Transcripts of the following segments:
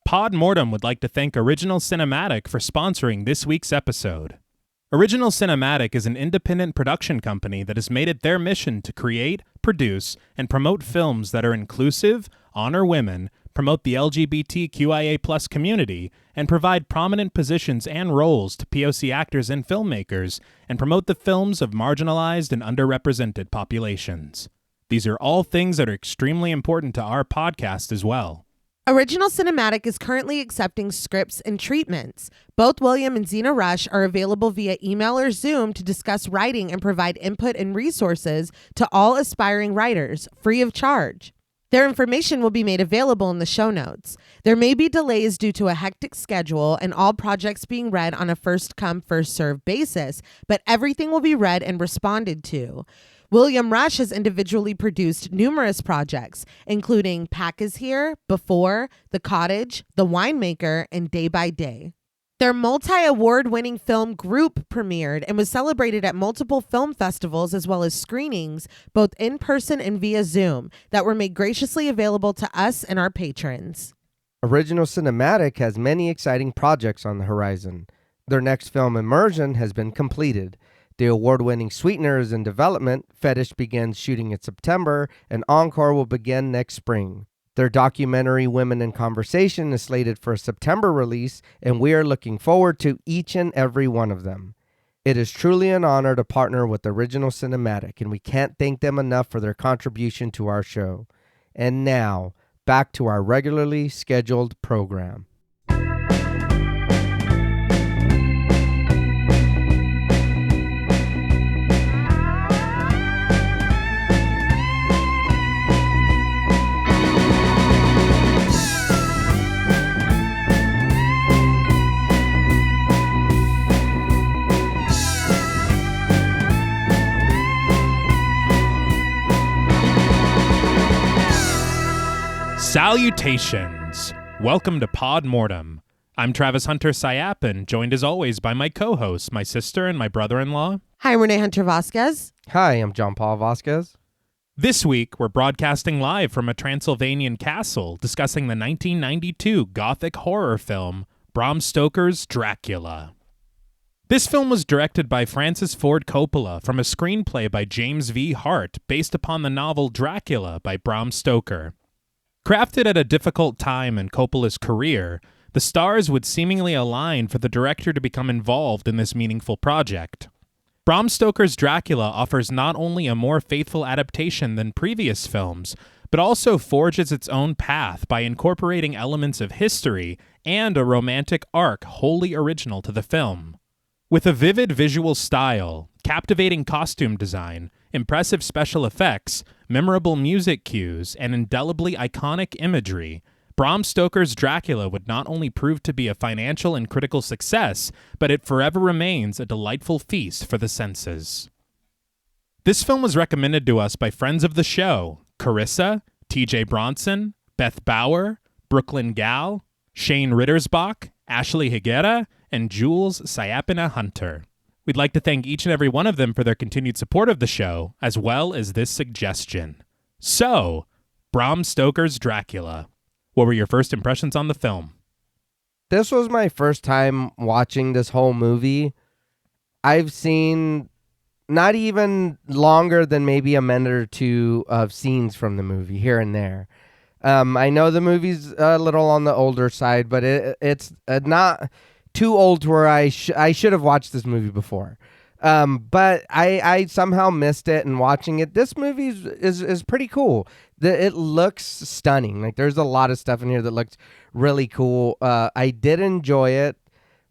Pod Mortem would like to thank Original Cinematic for sponsoring this week's episode. Original Cinematic is an independent production company that has made it their mission to create, produce, and promote films that are inclusive, honor women, promote the LGBTQIA+ community, and provide prominent positions and roles to POC actors and filmmakers, and promote the films of marginalized and underrepresented populations. These are all things that are extremely important to our podcast as well. Original Cinematic is currently accepting scripts and treatments. Both William and Xxena Rush are available via email or Zoom to discuss writing and provide input and resources to all aspiring writers, free of charge. Their information will be made available in the show notes. There may be delays due to a hectic schedule and all projects being read on a first-come, first-served basis, but everything will be read and responded to. William Rush has individually produced numerous projects, including Pack is Here, Before, The Cottage, The Winemaker, and Day by Day. Their multi-award-winning film Group premiered and was celebrated at multiple film festivals as well as screenings, both in person and via Zoom, that were made graciously available to us and our patrons. Original Cinematic has many exciting projects on the horizon. Their next film, Immersion, has been completed. The award-winning Sweetener is in development, Fetish begins shooting in September, and Encore will begin next spring. Their documentary Women in Conversation is slated for a September release, and we are looking forward to each and every one of them. It is truly an honor to partner with Original Cinematic, and we can't thank them enough for their contribution to our show. And now, back to our regularly scheduled program. Salutations! Welcome to Pod Mortem. I'm Travis Hunter-Sayapin, joined as always by my co-hosts, my sister and my brother-in-law. Hi, Reneé Hunter-Vasquez. Hi, I'm John Paul Vasquez. This week, we're broadcasting live from a Transylvanian castle discussing the 1992 gothic horror film, Bram Stoker's Dracula. This film was directed by Francis Ford Coppola from a screenplay by James V. Hart based upon the novel Dracula by Bram Stoker. Crafted at a difficult time in Coppola's career, the stars would seemingly align for the director to become involved in this meaningful project. Bram Stoker's Dracula offers not only a more faithful adaptation than previous films, but also forges its own path by incorporating elements of history and a romantic arc wholly original to the film. With a vivid visual style, captivating costume design, impressive special effects, memorable music cues, and indelibly iconic imagery, Bram Stoker's Dracula would not only prove to be a financial and critical success, but it forever remains a delightful feast for the senses. This film was recommended to us by friends of the show, Carissa, TJ Bronson, Beth Bauer, Brooklyn Gal, Shane Rittersbach, Ashley Higuera, and Jules Sayapina Hunter. We'd like to thank each and every one of them for their continued support of the show, as well as this suggestion. So, Bram Stoker's Dracula. What were your first impressions on the film? This was my first time watching this whole movie. I've seen not even longer than maybe a minute or two of scenes from the movie here and there. I know the movie's a little on the older side, but it's not too old to where I should have watched this movie before. But I somehow missed it, and watching it, this movie is pretty cool. It looks stunning. Like, there's a lot of stuff in here that looks really cool. I did enjoy it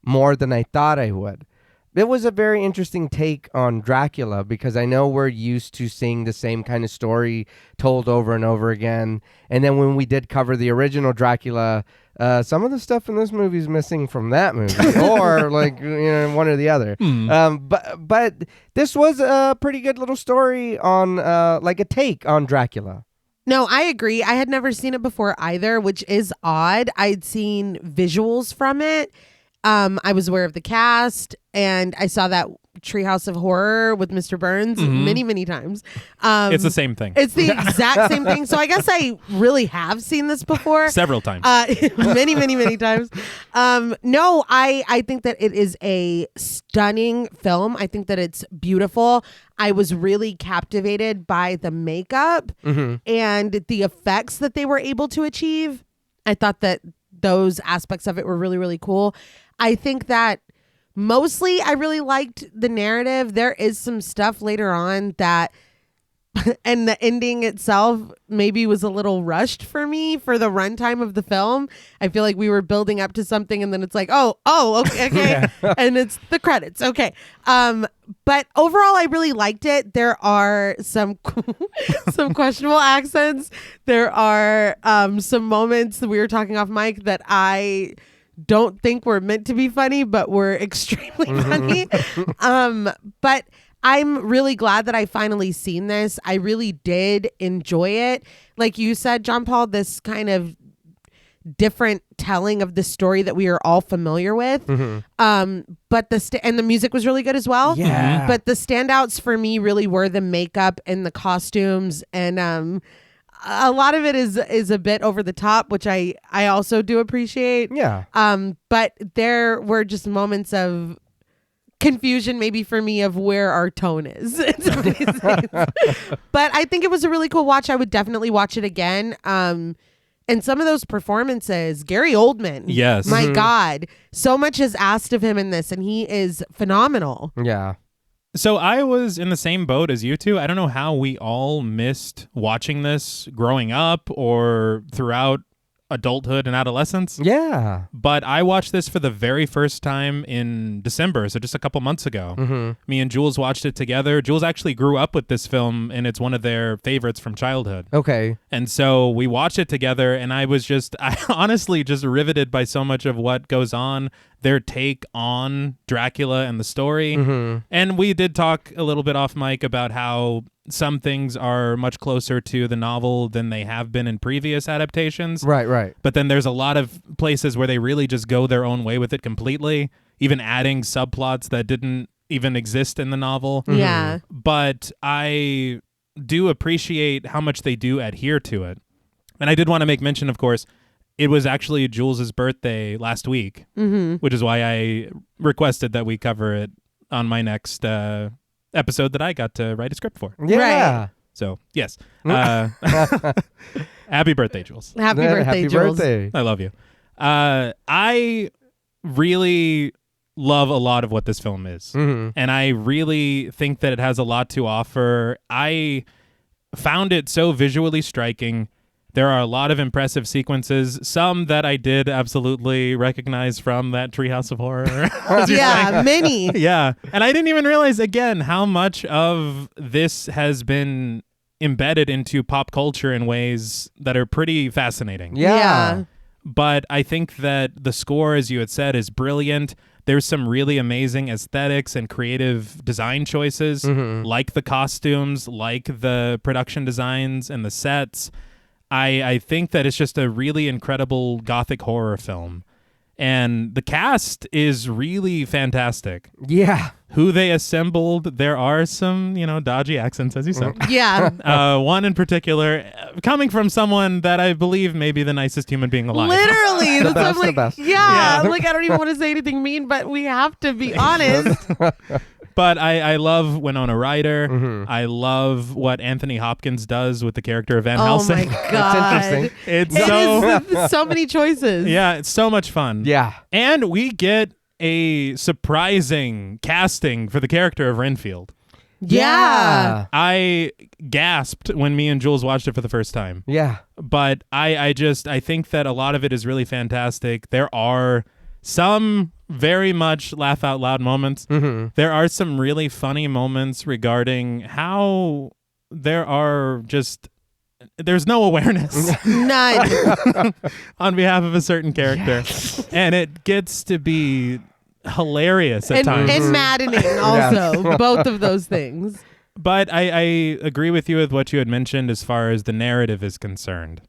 more than I thought I would. It was a very interesting take on Dracula, because I know we're used to seeing the same kind of story told over and over again. And then when we did cover the original Dracula, some of the stuff in this movie is missing from that movie, or one or the other. But this was a pretty good little story on a take on Dracula. No, I agree. I had never seen it before either, which is odd. I'd seen visuals from it. I was aware of the cast, and I saw that Treehouse of Horror with Mr. Burns many times. It's the same thing. It's the exact same thing. So I guess I really have seen this before. Several times. Many times. No, I think that it is a stunning film. I think that it's beautiful. I was really captivated by the makeup and the effects that they were able to achieve. I thought that those aspects of it were really, really cool. I think that mostly I really liked the narrative. There is some stuff later on that, and the ending itself maybe was a little rushed for me for the runtime of the film. I feel like we were building up to something and then it's like, okay. And it's the credits. Okay. But overall, I really liked it. There are some questionable accents. There are some moments that we were talking off mic that I don't think were meant to be funny, but were extremely funny. But I'm really glad that I finally seen this. I really did enjoy it. Like you said, John Paul, this kind of different telling of the story that we are all familiar with. But and the music was really good as well. Yeah. But the standouts for me really were the makeup and the costumes, and a lot of it is a bit over the top, which I also do appreciate. Yeah. But there were just moments of confusion maybe for me of where our tone is. But I think it was a really cool watch. I would definitely watch it again. And some of those performances, Gary Oldman. Yes. My God. So much is asked of him in this, and he is phenomenal. Yeah. So I was in the same boat as you two. I don't know how we all missed watching this growing up or throughout adulthood and adolescence. Yeah. But I watched this for the very first time in December, so just a couple months ago. Me and Jules watched it together. Jules actually grew up with this film, and it's one of their favorites from childhood. Okay. And so we watched it together, and I honestly just riveted by so much of what goes on, their take on Dracula and the story. And we did talk a little bit off mic about how some things are much closer to the novel than they have been in previous adaptations. Right. But then there's a lot of places where they really just go their own way with it completely, even adding subplots that didn't even exist in the novel. Yeah. But I do appreciate how much they do adhere to it. And I did want to make mention, of course, it was actually Jules's birthday last week, which is why I requested that we cover it on my next episode that I got to write a script for. Yeah. Right. So, yes. Happy birthday, Jules. Happy birthday, Jules. Birthday. I love you. I really love a lot of what this film is. And I really think that it has a lot to offer. I found it so visually striking. There are a lot of impressive sequences, some that I did absolutely recognize from that Treehouse of Horror. Yeah, many. Yeah. And I didn't even realize, again, how much of this has been embedded into pop culture in ways that are pretty fascinating. Yeah. But I think that the score, as you had said, is brilliant. There's some really amazing aesthetics and creative design choices, like the costumes, like the production designs and the sets. I think that it's just a really incredible gothic horror film. And the cast is really fantastic. Yeah. Who they assembled, there are some, dodgy accents, as you said. Yeah. One in particular, coming from someone that I believe may be the nicest human being alive. Literally. The That's best, the best. Yeah. Like, I don't even want to say anything mean, but we have to be honest. But I love Winona Ryder. I love what Anthony Hopkins does with the character of Van Helsing. Oh my God. It's so many choices. Yeah, it's so much fun. Yeah. And we get a surprising casting for the character of Renfield. Yeah. I gasped when me and Jules watched it for the first time. Yeah. But I think that a lot of it is really fantastic. There are some very much laugh out loud moments. There are some really funny moments regarding how there's no awareness None. on behalf of a certain character. Yes. And it gets to be hilarious at times. And maddening also. Both of those things. But I agree with you with what you had mentioned as far as the narrative is concerned.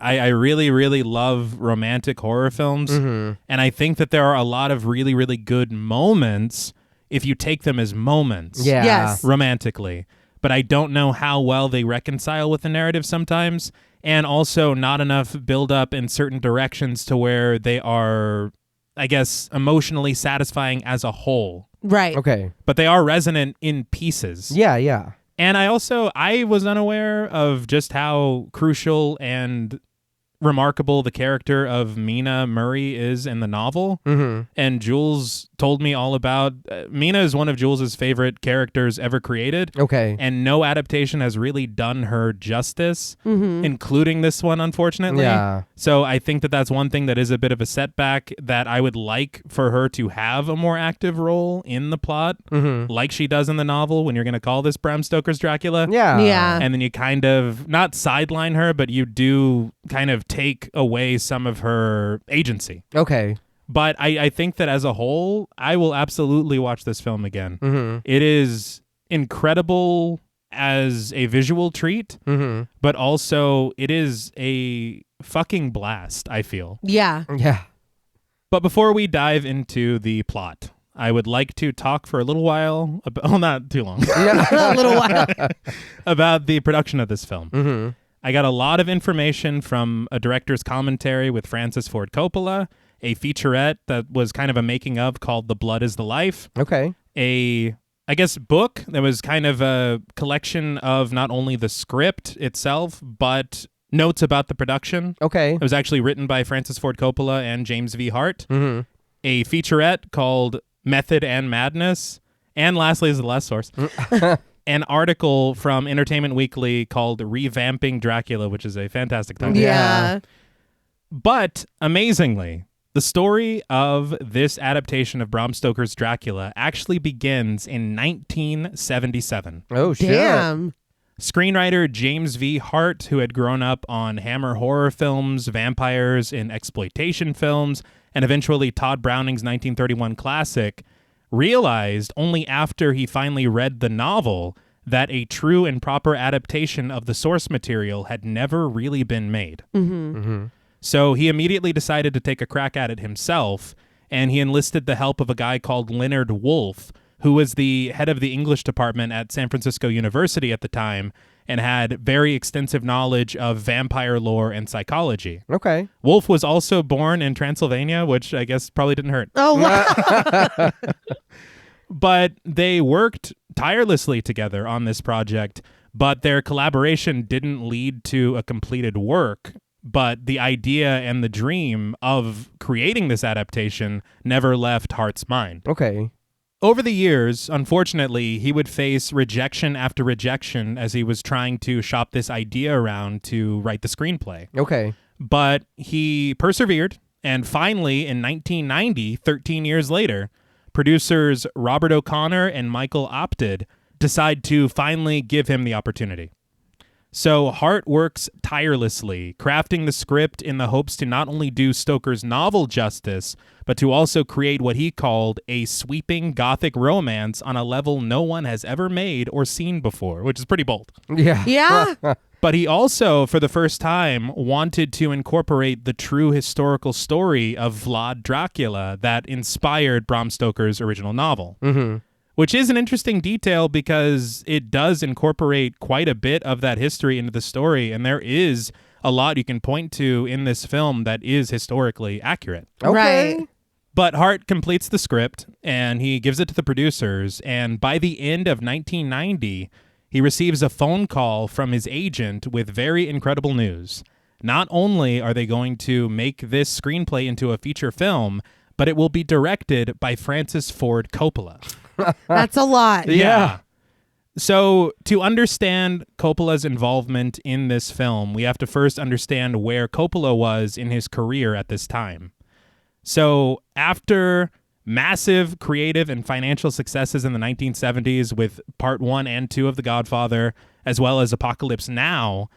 I really, really love romantic horror films. And I think that there are a lot of really, really good moments if you take them as moments Yeah. Yes. romantically. But I don't know how well they reconcile with the narrative sometimes, and also not enough build up in certain directions to where they are, I guess, emotionally satisfying as a whole. Right. Okay. But they are resonant in pieces. Yeah, yeah. And I was unaware of just how crucial and remarkable the character of Mina Murray is in the novel. Mm-hmm. And Jules told me all about Mina is one of Jules's favorite characters ever created. Okay. And no adaptation has really done her justice, including this one, unfortunately. Yeah. So I think that that's one thing that is a bit of a setback, that I would like for her to have a more active role in the plot, like she does in the novel when you're going to call this Bram Stoker's Dracula. Yeah. Yeah. And then you kind of, not sideline her, but you do kind of take away some of her agency. Okay. But I think that as a whole, I will absolutely watch this film again. Mm-hmm. It is incredible as a visual treat, but also it is a fucking blast, I feel. Yeah. Yeah. But before we dive into the plot, I would like to talk for a little while, not too long, A little while. about the production of this film. Mm-hmm. I got a lot of information from a director's commentary with Francis Ford Coppola, a featurette that was kind of a making of called The Blood is the Life, Okay. I guess, book that was kind of a collection of not only the script itself, but notes about the production. Okay. It was actually written by Francis Ford Coppola and James V. Hart. Mm-hmm. A featurette called Method and Madness. And lastly, is the last source, an article from Entertainment Weekly called Revamping Dracula, which is a fantastic title. Yeah. But amazingly, the story of this adaptation of Bram Stoker's Dracula actually begins in 1977. Oh, shit. Damn. Screenwriter James V. Hart, who had grown up on Hammer horror films, vampires, and exploitation films, and eventually Todd Browning's 1931 classic, realized only after he finally read the novel that a true and proper adaptation of the source material had never really been made. So he immediately decided to take a crack at it himself, and he enlisted the help of a guy called Leonard Wolfe, who was the head of the English department at San Francisco University at the time and had very extensive knowledge of vampire lore and psychology. Okay. Wolfe was also born in Transylvania, which I guess probably didn't hurt. Oh, wow. But they worked tirelessly together on this project, but their collaboration didn't lead to a completed work. But the idea and the dream of creating this adaptation never left Hart's mind. Okay. Over the years, unfortunately, he would face rejection after rejection as he was trying to shop this idea around to write the screenplay. Okay. But he persevered, and finally, in 1990, 13 years later, producers Robert O'Connor and Michael Apted decide to finally give him the opportunity. So Hart works tirelessly, crafting the script in the hopes to not only do Stoker's novel justice, but to also create what he called a sweeping gothic romance on a level no one has ever made or seen before, which is pretty bold. Yeah. Yeah. But he also, for the first time, wanted to incorporate the true historical story of Vlad Dracula that inspired Bram Stoker's original novel. Mm-hmm. Which is an interesting detail because it does incorporate quite a bit of that history into the story, and there is a lot you can point to in this film that is historically accurate. Okay. Right. But Hart completes the script, and he gives it to the producers, and by the end of 1990, he receives a phone call from his agent with very incredible news. Not only are they going to make this screenplay into a feature film, but it will be directed by Francis Ford Coppola. That's a lot. Yeah. So to understand Coppola's involvement in this film, we have to first understand where Coppola was in his career at this time. So after massive creative and financial successes in the 1970s with Part 1 and 2 of The Godfather, as well as Apocalypse Now,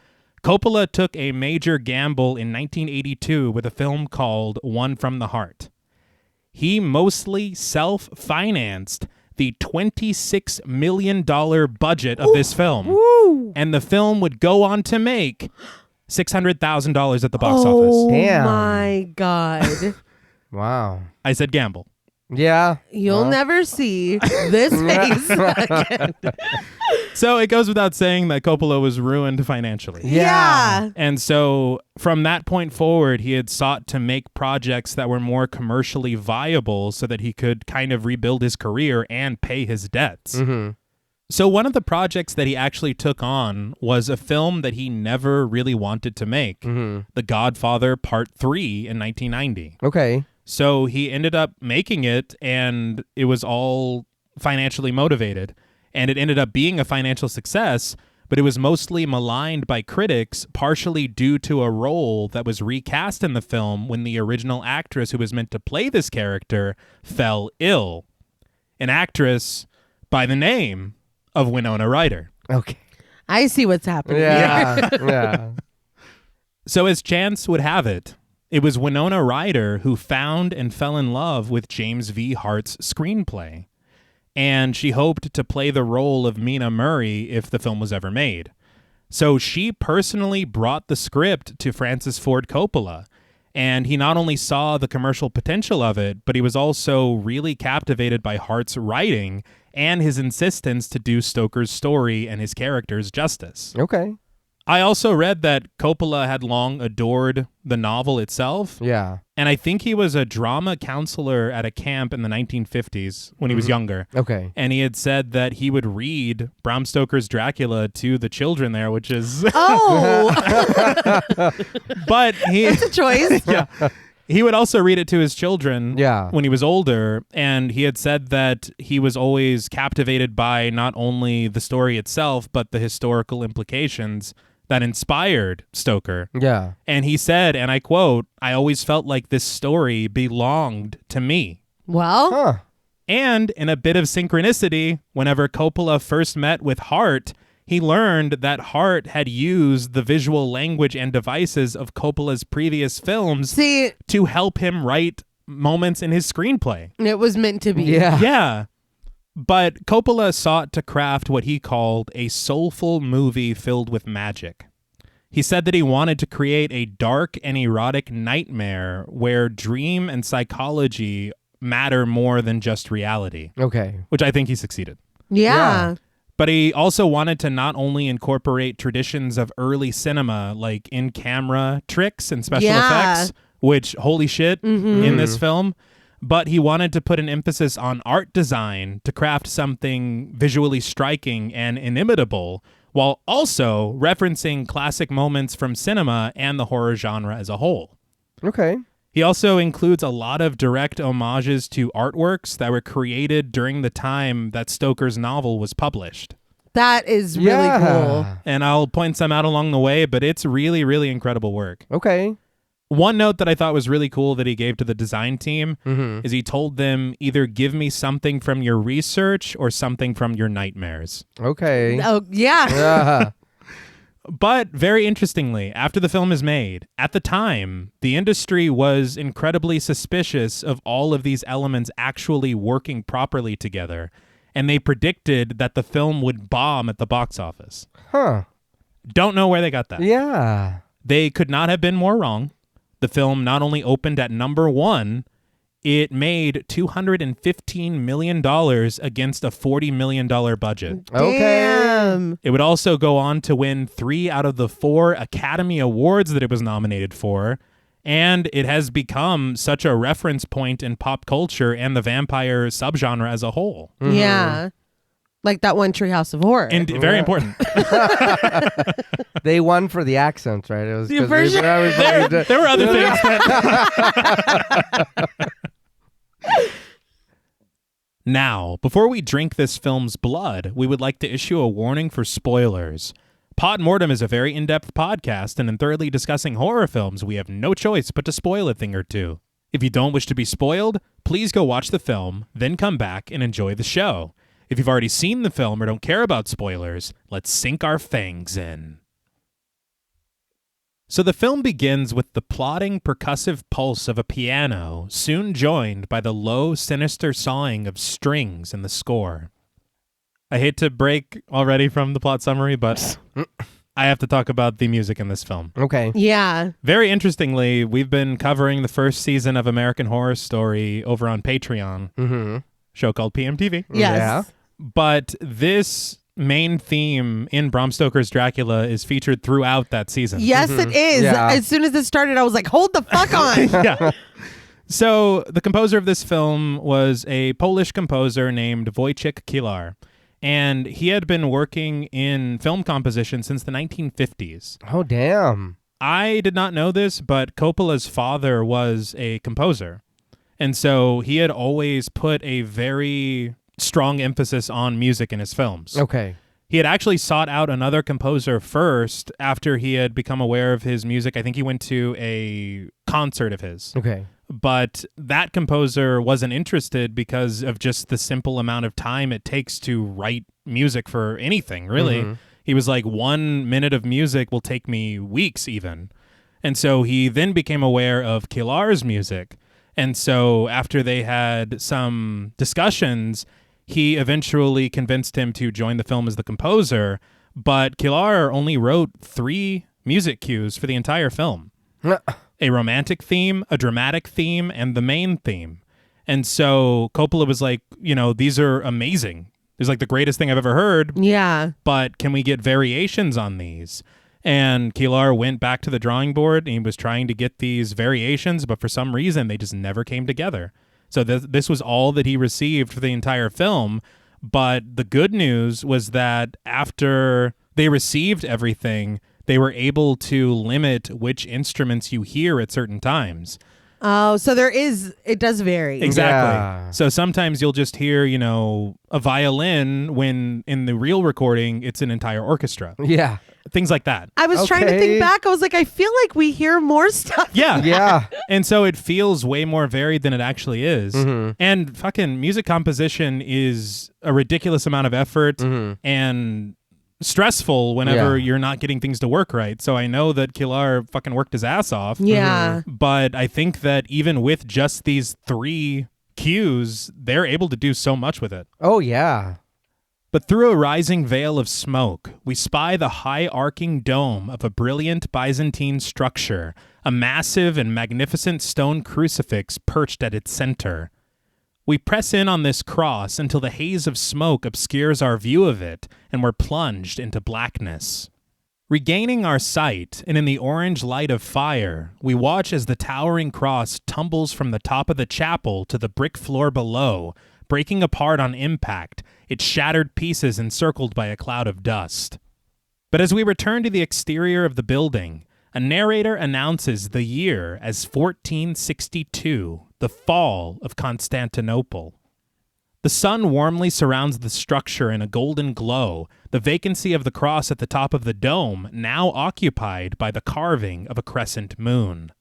Coppola took a major gamble in 1982 with a film called One from the Heart. He mostly self-financed the $26 million budget of this film. Woo. And the film would go on to make $600,000 at the box Oh office. Damn. my God. Wow. I said gamble. Yeah. You'll Well. never see this face again. So it goes without saying that Coppola was ruined financially. Yeah. And so from that point forward, he had sought to make projects that were more commercially viable so that he could kind of rebuild his career and pay his debts. Mm-hmm. So one of the projects that he actually took on was a film that he never really wanted to make, The Godfather Part 3 in 1990. Okay. So he ended up making it, and it was all financially motivated. And it ended up being a financial success, but it was mostly maligned by critics, partially due to a role that was recast in the film when the original actress who was meant to play this character fell ill. An actress by the name of Winona Ryder. Okay. I see what's happening here. Yeah. Yeah. So as chance would have it, it was Winona Ryder who found and fell in love with James V. Hart's screenplay. And she hoped to play the role of Mina Murray if the film was ever made. So she personally brought the script to Francis Ford Coppola, and he not only saw the commercial potential of it, but he was also really captivated by Hart's writing and his insistence to do Stoker's story and his characters justice. Okay. I also read that Coppola had long adored the novel itself. Yeah. And I think he was a drama counselor at a camp in the 1950s when he was younger. Okay. And he had said that he would read Bram Stoker's Dracula to the children there, which is... Oh, But he... it's a choice. yeah. He would also read it to his children Yeah. when he was older, and he had said that he was always captivated by not only the story itself, but the historical implications that inspired Stoker. Yeah. And he said, and I quote, "I always felt like this story belonged to me." Well, Huh. And in a bit of synchronicity, whenever Coppola first met with Hart, he learned that Hart had used the visual language and devices of Coppola's previous films see, to help him write moments in his screenplay. it was meant to be. Yeah. Yeah. But Coppola sought to craft what he called a soulful movie filled with magic. He said that he wanted to create a dark and erotic nightmare where dream and psychology matter more than just reality, Okay. which I think he succeeded. Yeah. But he also wanted to not only incorporate traditions of early cinema, like in-camera tricks and special effects, which, holy shit, in this film, but he wanted to put an emphasis on art design to craft something visually striking and inimitable, while also referencing classic moments from cinema and the horror genre as a whole. Okay. He also includes a lot of direct homages to artworks that were created during the time that Stoker's novel was published. That is really cool. And I'll point some out along the way, but it's really, really incredible work. Okay. One note that I thought was really cool that he gave to the design team Mm-hmm. is he told them either give me something from your research or something from your nightmares. Okay. Oh, yeah. Yeah. But very interestingly, after the film is made, at the time, the industry was incredibly suspicious of all of these elements actually working properly together, and they predicted that the film would bomb at the box office. Huh. Don't know where they got that. Yeah. They could not have been more wrong. The film not only opened at number 1, it made $215 million against a $40 million budget. Okay. Damn. It would also go on to win 3 out of the 4 Academy Awards that it was nominated for, and it has become such a reference point in pop culture and the vampire subgenre as a whole. Yeah. Like that one Treehouse of Horror. And very important. They won for the accents, right? It was Yeah, 'cause for sure. There were other things. Now, before we drink this film's blood, we would like to issue a warning for spoilers. Pod Mortem is a very in-depth podcast, and in thoroughly discussing horror films, we have no choice but to spoil a thing or two. If you don't wish to be spoiled, please go watch the film, then come back and enjoy the show. If you've already seen the film or don't care about spoilers, let's sink our fangs in. So the film begins with the plodding, percussive pulse of a piano, soon joined by the low, sinister sawing of strings in the score. I hate to break already from the plot summary, but I have to talk about the music in this film. Okay. Yeah. Very interestingly, we've been covering the first season of American Horror Story over on Patreon, Mm-hmm. show called PMTV. Yes. Yeah. But this main theme in Bram Stoker's Dracula is featured throughout that season. Yes, it is. Yeah. As soon as it started, I was like, hold the fuck on. Yeah. So the composer of this film was a Polish composer named Wojciech Kilar. And he had been working in film composition since the 1950s. Oh, damn. I did not know this, but Coppola's father was a composer. And so he had always put a very strong emphasis on music in his films. Okay. He had actually sought out another composer first after he had become aware of his music. I think he went to a concert of his. Okay. But that composer wasn't interested because of just the simple amount of time it takes to write music for anything, really. Mhm. He was like, 1 minute of music will take me weeks even. And so he then became aware of Kilar's music. And so after they had some discussions, he eventually convinced him to join the film as the composer. But Kilar only wrote 3 music cues for the entire film. A romantic theme, a dramatic theme, and the main theme. And so Coppola was like, these are amazing. It's like the greatest thing I've ever heard, Yeah. but can we get variations on these? And Kilar went back to the drawing board and he was trying to get these variations, but for some reason they just never came together. So this was all that he received for the entire film. But the good news was that after they received everything, they were able to limit which instruments you hear at certain times. Oh, so it does vary. Exactly. Yeah. So sometimes you'll just hear, a violin when in the real recording, it's an entire orchestra. Yeah. Things like that. I was trying to Okay. think back. I was like, I feel like we hear more stuff. Yeah. Yeah. And so it feels way more varied than it actually is. Mm-hmm. And fucking music composition is a ridiculous amount of effort and stressful whenever you're not getting things to work right. So I know that Kilar fucking worked his ass off. Yeah. But I think that even with just these 3 cues, they're able to do so much with it. Oh, yeah. But through a rising veil of smoke, we spy the high arcing dome of a brilliant Byzantine structure, a massive and magnificent stone crucifix perched at its center. We press in on this cross until the haze of smoke obscures our view of it, and we're plunged into blackness. Regaining our sight, and in the orange light of fire, we watch as the towering cross tumbles from the top of the chapel to the brick floor below, breaking apart on impact, its shattered pieces encircled by a cloud of dust. But as we return to the exterior of the building, a narrator announces the year as 1462, the fall of Constantinople. The sun warmly surrounds the structure in a golden glow, the vacancy of the cross at the top of the dome now occupied by the carving of a crescent moon.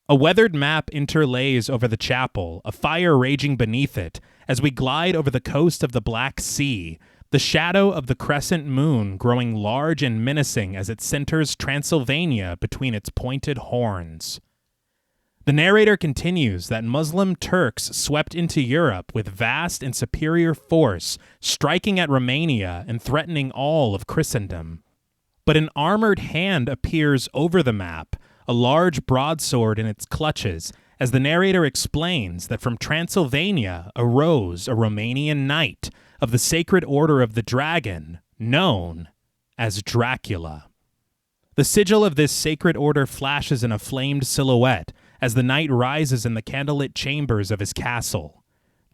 A weathered map interlays over the chapel, a fire raging beneath it, as we glide over the coast of the Black Sea, the shadow of the crescent moon growing large and menacing as it centers Transylvania between its pointed horns. The narrator continues that Muslim Turks swept into Europe with vast and superior force, striking at Romania and threatening all of Christendom. But an armored hand appears over the map, a large broadsword in its clutches, as the narrator explains that from Transylvania arose a Romanian knight of the Sacred Order of the Dragon, known as Dracula. The sigil of this sacred order flashes in a flamed silhouette as the knight rises in the candlelit chambers of his castle.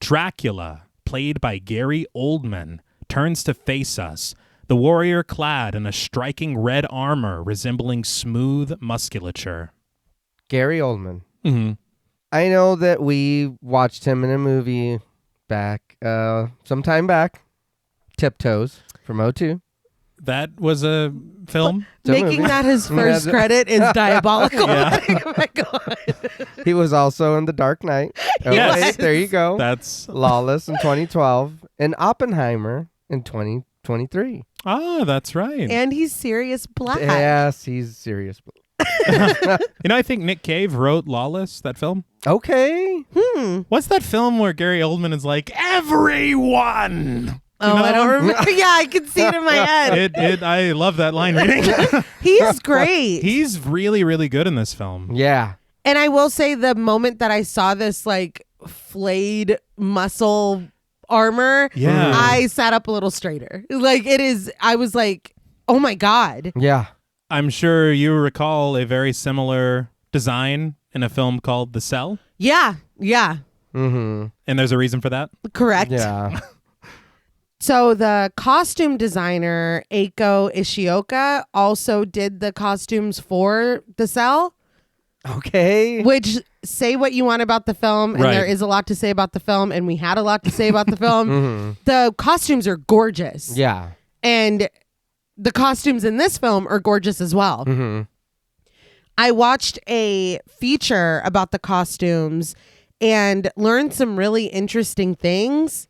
Dracula, played by Gary Oldman, turns to face us, the warrior clad in a striking red armor resembling smooth musculature. Gary Oldman. Mm-hmm. I know that we watched him in a movie some time back. Tiptoes from 02. That was a film? It's a Making movie. that his first credit is diabolical. Yeah. Oh my God. He was also in The Dark Knight. Oh, Yes. wait, there you go. That's... Lawless in 2012 and Oppenheimer in 2023. Ah, that's right. And he's Sirius Black. Yes, he's serious. I think Nick Cave wrote Lawless, that film. Okay. What's that film where Gary Oldman is like, everyone? Oh, I don't remember. Yeah, I can see it in my head. I love that line reading. He's great. He's really, really good in this film. Yeah. And I will say the moment that I saw this like flayed muscle armor, Yeah. I sat up a little straighter. Like I was like, oh my God. Yeah. I'm sure you recall a very similar design in a film called The Cell. Yeah. Yeah. Mm-hmm. And there's a reason for that? Correct. Yeah. So the costume designer, Eiko Ishioka, also did the costumes for The Cell, Okay. which say what you want about the film, and Right. there is a lot to say about the film, and we had a lot to say about the film. Mhm. The costumes are gorgeous. Yeah. And the costumes in this film are gorgeous as well. Mm-hmm. I watched a feature about the costumes and learned some really interesting things.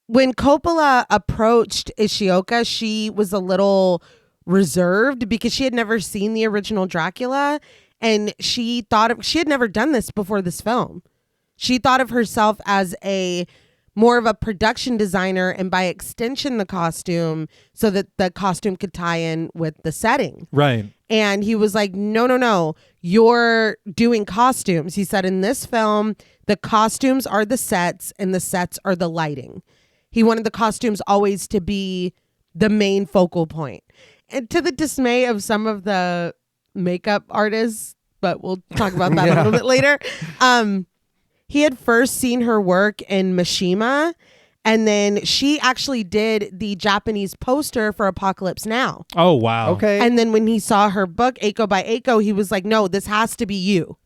When Coppola approached Ishioka, she was a little reserved because she had never seen the original Dracula, and she had never done this before this film. She thought of herself as more of a production designer, and by extension the costume, so that the costume could tie in with the setting. Right. And he was like, no, you're doing costumes. He said, in this film, the costumes are the sets and the sets are the lighting. He wanted the costumes always to be the main focal point. And to the dismay of some of the makeup artists, but we'll talk about that a little bit later. He had first seen her work in Mishima, and then she actually did the Japanese poster for Apocalypse Now. Oh, wow. Okay. And then when he saw her book, Eiko by Eiko, he was like, no, this has to be you.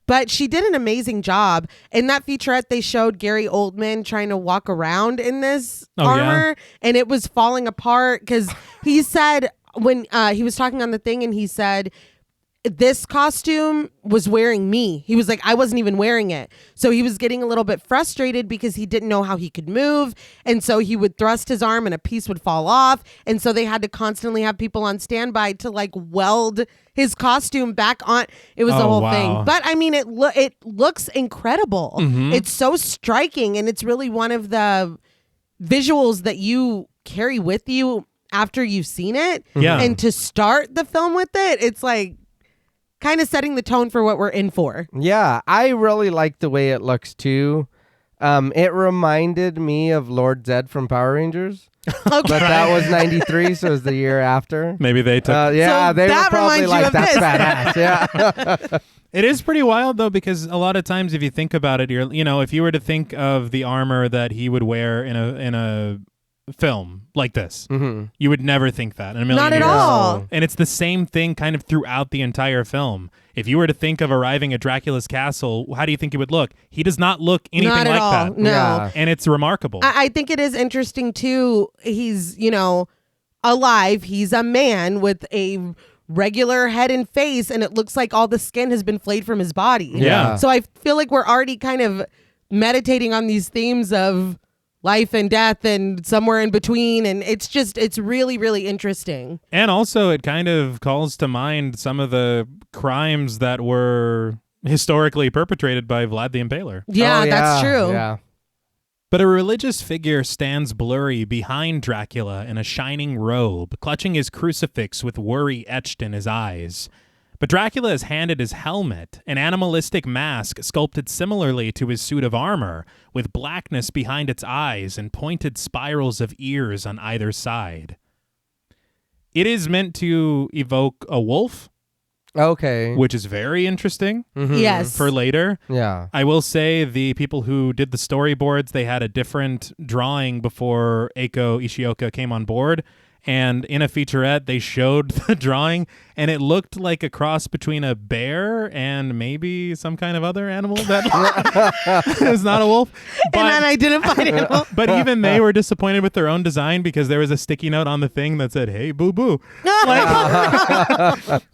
But she did an amazing job. In that featurette, they showed Gary Oldman trying to walk around in this armor, and it was falling apart because he said, when he was talking on the thing, and he said, this costume was wearing me. He was like, I wasn't even wearing it. So he was getting a little bit frustrated because he didn't know how he could move. And so he would thrust his arm and a piece would fall off. And so they had to constantly have people on standby to like weld his costume back on. It was the whole thing. But I mean, it looks incredible. Mm-hmm. It's so striking. And it's really one of the visuals that you carry with you after you've seen it. Yeah. And to start the film with it, it's like, kind of setting the tone for what we're in for. Yeah, I really like the way it looks too. It reminded me of Lord Zed from Power Rangers, but that was '93, so it was the year after. Maybe they took... Yeah, So they were that probably reminds you like, of that's this. badass. Yeah. It is pretty wild, though, because a lot of times if you think about it, if you were to think of the armor that he would wear in a film like this, Mm-hmm. you would never think that in a million Not at years. all. And it's the same thing kind of throughout the entire film. If you were to think of arriving at Dracula's castle, how do you think it would look? He does not look anything Not at like all. that. No. Yeah. And it's remarkable. I think it is interesting too. He's, alive. He's a man with a regular head and face, and it looks like all the skin has been flayed from his body. Yeah. So I feel like we're already kind of meditating on these themes of life and death and somewhere in between, and it's really, really interesting. And also it kind of calls to mind some of the crimes that were historically perpetrated by Vlad the Impaler. Yeah, Oh, that's true. Yeah. But a religious figure stands blurry behind Dracula in a shining robe, clutching his crucifix with worry etched in his eyes. But Dracula is handed his helmet, an animalistic mask sculpted similarly to his suit of armor, with blackness behind its eyes and pointed spirals of ears on either side. It is meant to evoke a wolf, Okay. which is very interesting Mhm. Yes. for later. Yeah. I will say the people who did the storyboards, they had a different drawing before Eiko Ishioka came on board. And in a featurette, they showed the drawing, and it looked like a cross between a bear and maybe some kind of other animal that is not a wolf. An unidentified animal. But even they were disappointed with their own design because there was a sticky note on the thing that said, "Hey, boo boo."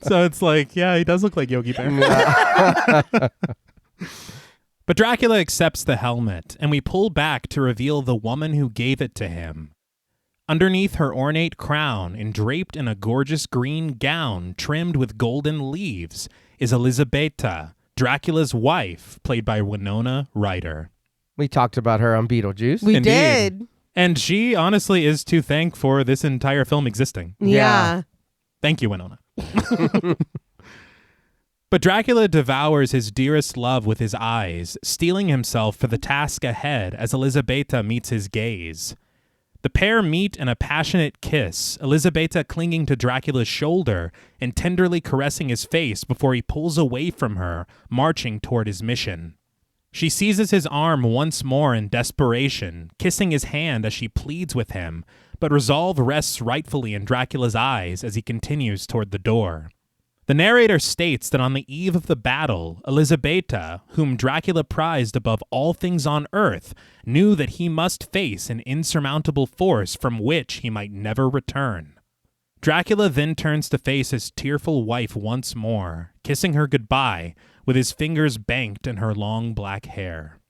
So it's like, yeah, he does look like Yogi Bear. But Dracula accepts the helmet, and we pull back to reveal the woman who gave it to him. Underneath her ornate crown and draped in a gorgeous green gown trimmed with golden leaves is Elisabetta, Dracula's wife, played by Winona Ryder. We talked about her on Beetlejuice. We Indeed. did. And she honestly is to thank for this entire film existing. Yeah. Thank you, Winona. But Dracula devours his dearest love with his eyes, steeling himself for the task ahead as Elisabetta meets his gaze. The pair meet in a passionate kiss, Elisabetta clinging to Dracula's shoulder and tenderly caressing his face before he pulls away from her, marching toward his mission. She seizes his arm once more in desperation, kissing his hand as she pleads with him, but resolve rests rightfully in Dracula's eyes as he continues toward the door. The narrator states that on the eve of the battle, Elisabetta, whom Dracula prized above all things on earth, knew that he must face an insurmountable force from which he might never return. Dracula then turns to face his tearful wife once more, kissing her goodbye, with his fingers banked in her long black hair.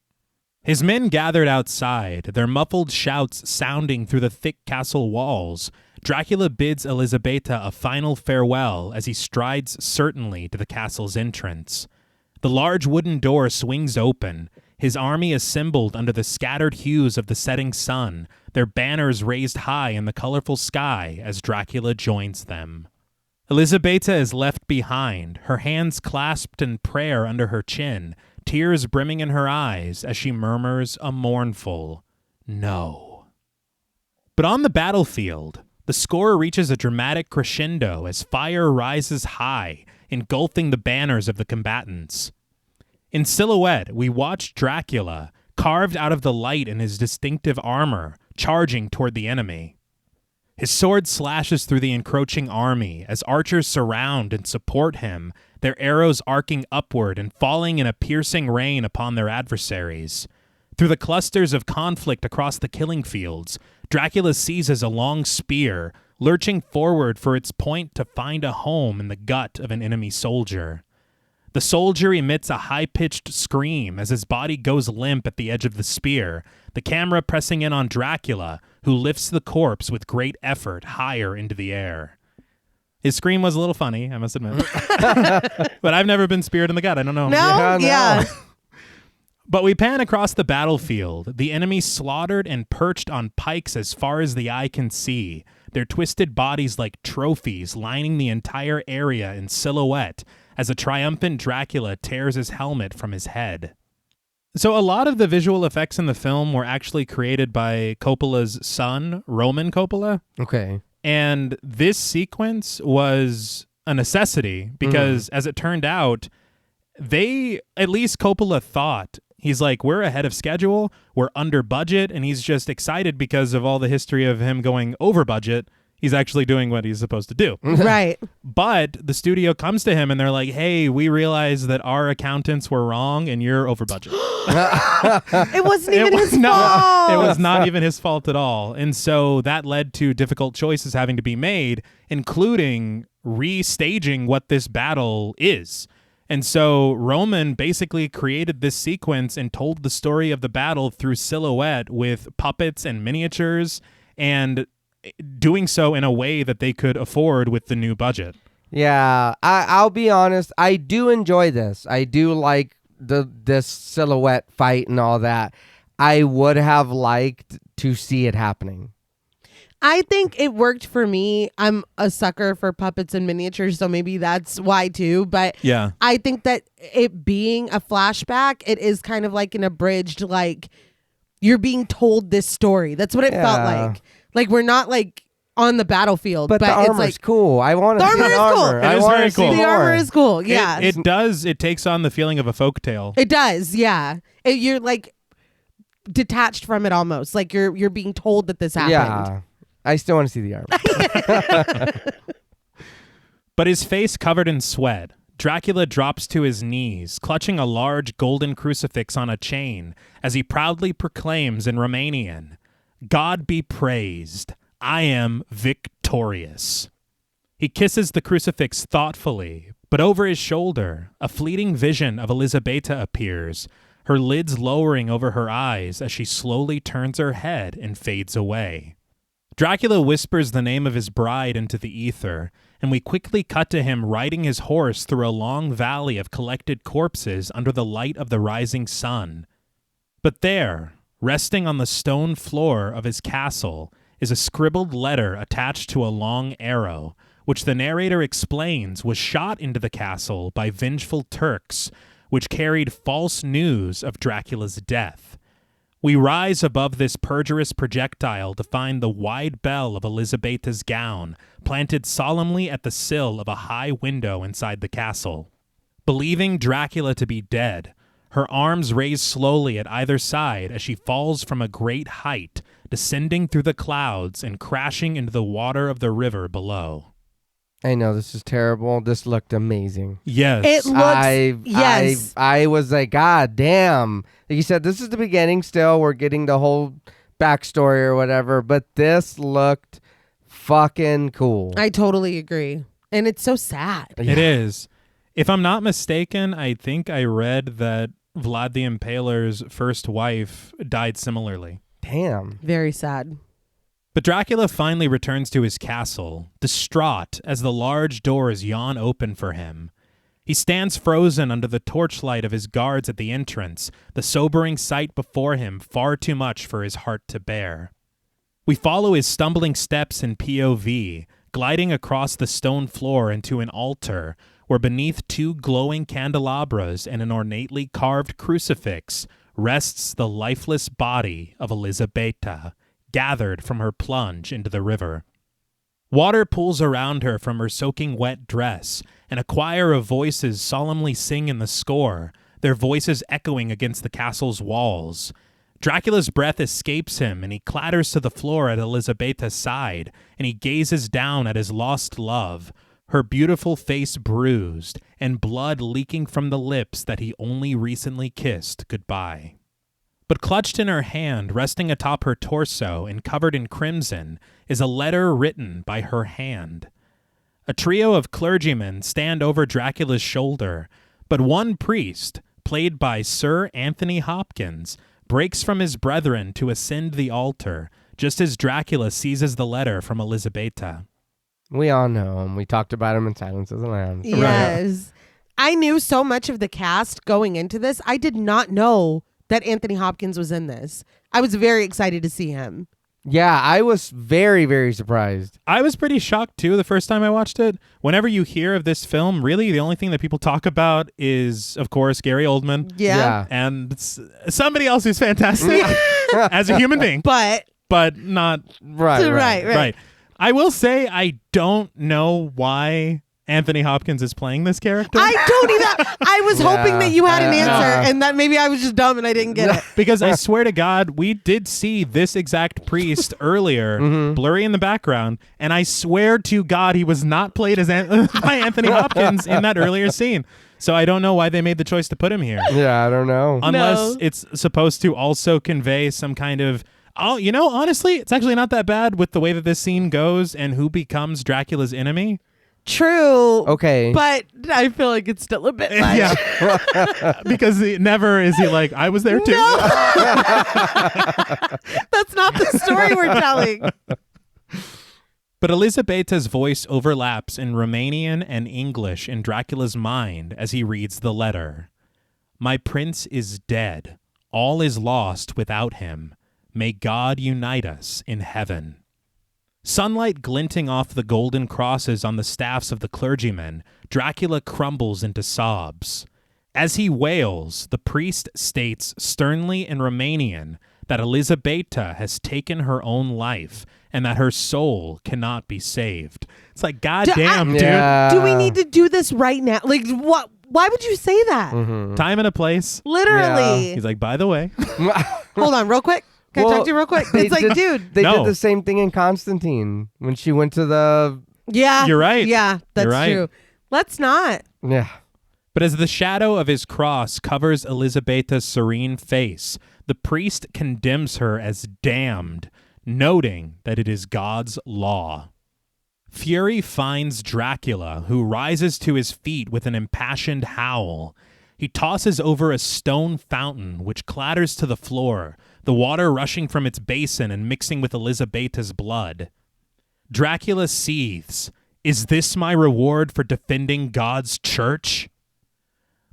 His men gathered outside, their muffled shouts sounding through the thick castle walls. Dracula bids Elisabetta a final farewell as he strides certainly to the castle's entrance. The large wooden door swings open, his army assembled under the scattered hues of the setting sun, their banners raised high in the colorful sky as Dracula joins them. Elisabetta is left behind, her hands clasped in prayer under her chin, tears brimming in her eyes as she murmurs a mournful no. But on the battlefield, the score reaches a dramatic crescendo as fire rises high, engulfing the banners of the combatants. In silhouette, we watch Dracula, carved out of the light in his distinctive armor, charging toward the enemy. His sword slashes through the encroaching army as archers surround and support him, their arrows arcing upward and falling in a piercing rain upon their adversaries. Through the clusters of conflict across the killing fields, Dracula seizes a long spear, lurching forward for its point to find a home in the gut of an enemy soldier. The soldier emits a high-pitched scream as his body goes limp at the edge of the spear, the camera pressing in on Dracula, who lifts the corpse with great effort higher into the air. His scream was a little funny, I must admit. But I've never been speared in the gut. I don't know. No? Yeah. But we pan across the battlefield, the enemy slaughtered and perched on pikes as far as the eye can see, their twisted bodies like trophies lining the entire area in silhouette as a triumphant Dracula tears his helmet from his head. So a lot of the visual effects in the film were actually created by Coppola's son, Roman Coppola. Okay. And this sequence was a necessity because, as it turned out, at least Coppola thought, he's like, we're ahead of schedule, we're under budget, and he's just excited because of all the history of him going over budget. He's actually doing what he's supposed to do. Right. But the studio comes to him and they're like, hey, we realize that our accountants were wrong and you're over budget. It wasn't even his fault. It was not even his fault at all. And so that led to difficult choices having to be made, including restaging what this battle is. And so Roman basically created this sequence and told the story of the battle through silhouette with puppets and miniatures, and doing so in a way that they could afford with the new budget. Yeah, I'll be honest. I do enjoy this. I do like this silhouette fight and all that. I would have liked to see it happening. I think it worked for me. I'm a sucker for puppets and miniatures, so maybe that's why too. But yeah, I think that it being a flashback, it is kind of like an abridged, like you're being told this story. That's what it felt like. Like we're not like on the battlefield, but the it's armor's like cool. I want to see the armor. armor. It is very cool. The armor is cool. Yeah, it does. It takes on the feeling of a folktale. It does. Yeah, you're like detached from it almost. Like you're being told that this happened. Yeah, I still want to see the armor. But his face covered in sweat, Dracula drops to his knees, clutching a large golden crucifix on a chain, as he proudly proclaims in Romanian, "God be praised, I am victorious." He kisses the crucifix thoughtfully, but over his shoulder, a fleeting vision of Elisabetta appears, her lids lowering over her eyes as she slowly turns her head and fades away. Dracula whispers the name of his bride into the ether, and we quickly cut to him riding his horse through a long valley of collected corpses under the light of the rising sun. But there, Resting on the stone floor of his castle is a scribbled letter attached to a long arrow, which the narrator explains was shot into the castle by vengeful Turks, which carried false news of Dracula's death. We rise above this perjurous projectile to find the wide bell of Elizabeta's gown planted solemnly at the sill of a high window inside the castle. Believing Dracula to be dead, her arms raise slowly at either side as she falls from a great height, descending through the clouds and crashing into the water of the river below. I know, this is terrible. This looked amazing. Yes. It looks, yes. I was like, God damn. Like you said, this is the beginning still. We're getting the whole backstory or whatever, but this looked fucking cool. I totally agree. And it's so sad. It is. If I'm not mistaken, I think I read that Vlad the Impaler's first wife died similarly. Damn. Very sad. But Dracula finally returns to his castle, distraught as the large doors yawn open for him. He stands frozen under the torchlight of his guards at the entrance, the sobering sight before him far too much for his heart to bear. We follow his stumbling steps in POV, gliding across the stone floor into an altar, where beneath two glowing candelabras and an ornately carved crucifix rests the lifeless body of Elizabeta, gathered from her plunge into the river. Water pools around her from her soaking wet dress, and a choir of voices solemnly sing in the score, their voices echoing against the castle's walls. Dracula's breath escapes him, and he clatters to the floor at Elizabeta's side, and he gazes down at his lost love, her beautiful face bruised, and blood leaking from the lips that he only recently kissed goodbye. But clutched in her hand, resting atop her torso and covered in crimson, is a letter written by her hand. A trio of clergymen stand over Dracula's shoulder, but one priest, played by Sir Anthony Hopkins, breaks from his brethren to ascend the altar, just as Dracula seizes the letter from Elizabeta. We all know him. We talked about him in Silence of the Lambs. Yes. I knew so much of the cast going into this. I did not know that Anthony Hopkins was in this. I was very excited to see him. Yeah, I was very, very surprised. I was pretty shocked, too, the first time I watched it. Whenever you hear of this film, really the only thing that people talk about is, of course, Gary Oldman. Yeah. And somebody else who's fantastic as a human being. But not... Right. I will say I don't know why Anthony Hopkins is playing this character. I don't either. I was hoping that you had an answer and that maybe I was just dumb and I didn't get it. Because I swear to God, we did see this exact priest earlier, blurry in the background, and I swear to God he was not played as by Anthony Hopkins in that earlier scene. So I don't know why they made the choice to put him here. Yeah, I don't know. Unless it's supposed to also convey some kind of... Oh, you know, honestly, it's actually not that bad with the way that this scene goes and who becomes Dracula's enemy. True. Okay. But I feel like it's still a bit much. Yeah. Because never is he like, I was there too. No. That's not the story we're telling. But Elizabeta's voice overlaps in Romanian and English in Dracula's mind as he reads the letter. My prince is dead. All is lost without him. May God unite us in heaven. Sunlight glinting off the golden crosses on the staffs of the clergymen, Dracula crumbles into sobs. As he wails, the priest states sternly in Romanian that Elizabeta has taken her own life and that her soul cannot be saved. It's like, goddamn, dude. Yeah. Do we need to do this right now? Like, what? Why would you say that? Time and a place. Literally. He's like, by the way. Hold on, real quick. Can I talk to you real quick? It's like, dude. They No. did the same thing in Constantine when she went to the... Yeah. You're right. Yeah, that's You're right. true. Let's not. Yeah. But as the shadow of his cross covers Elizabeta's serene face, the priest condemns her as damned, noting that it is God's law. Fury finds Dracula, who rises to his feet with an impassioned howl. He tosses over a stone fountain, which clatters to the floor, the water rushing from its basin and mixing with Elizabeta's blood. Dracula seethes. Is this my reward for defending God's church?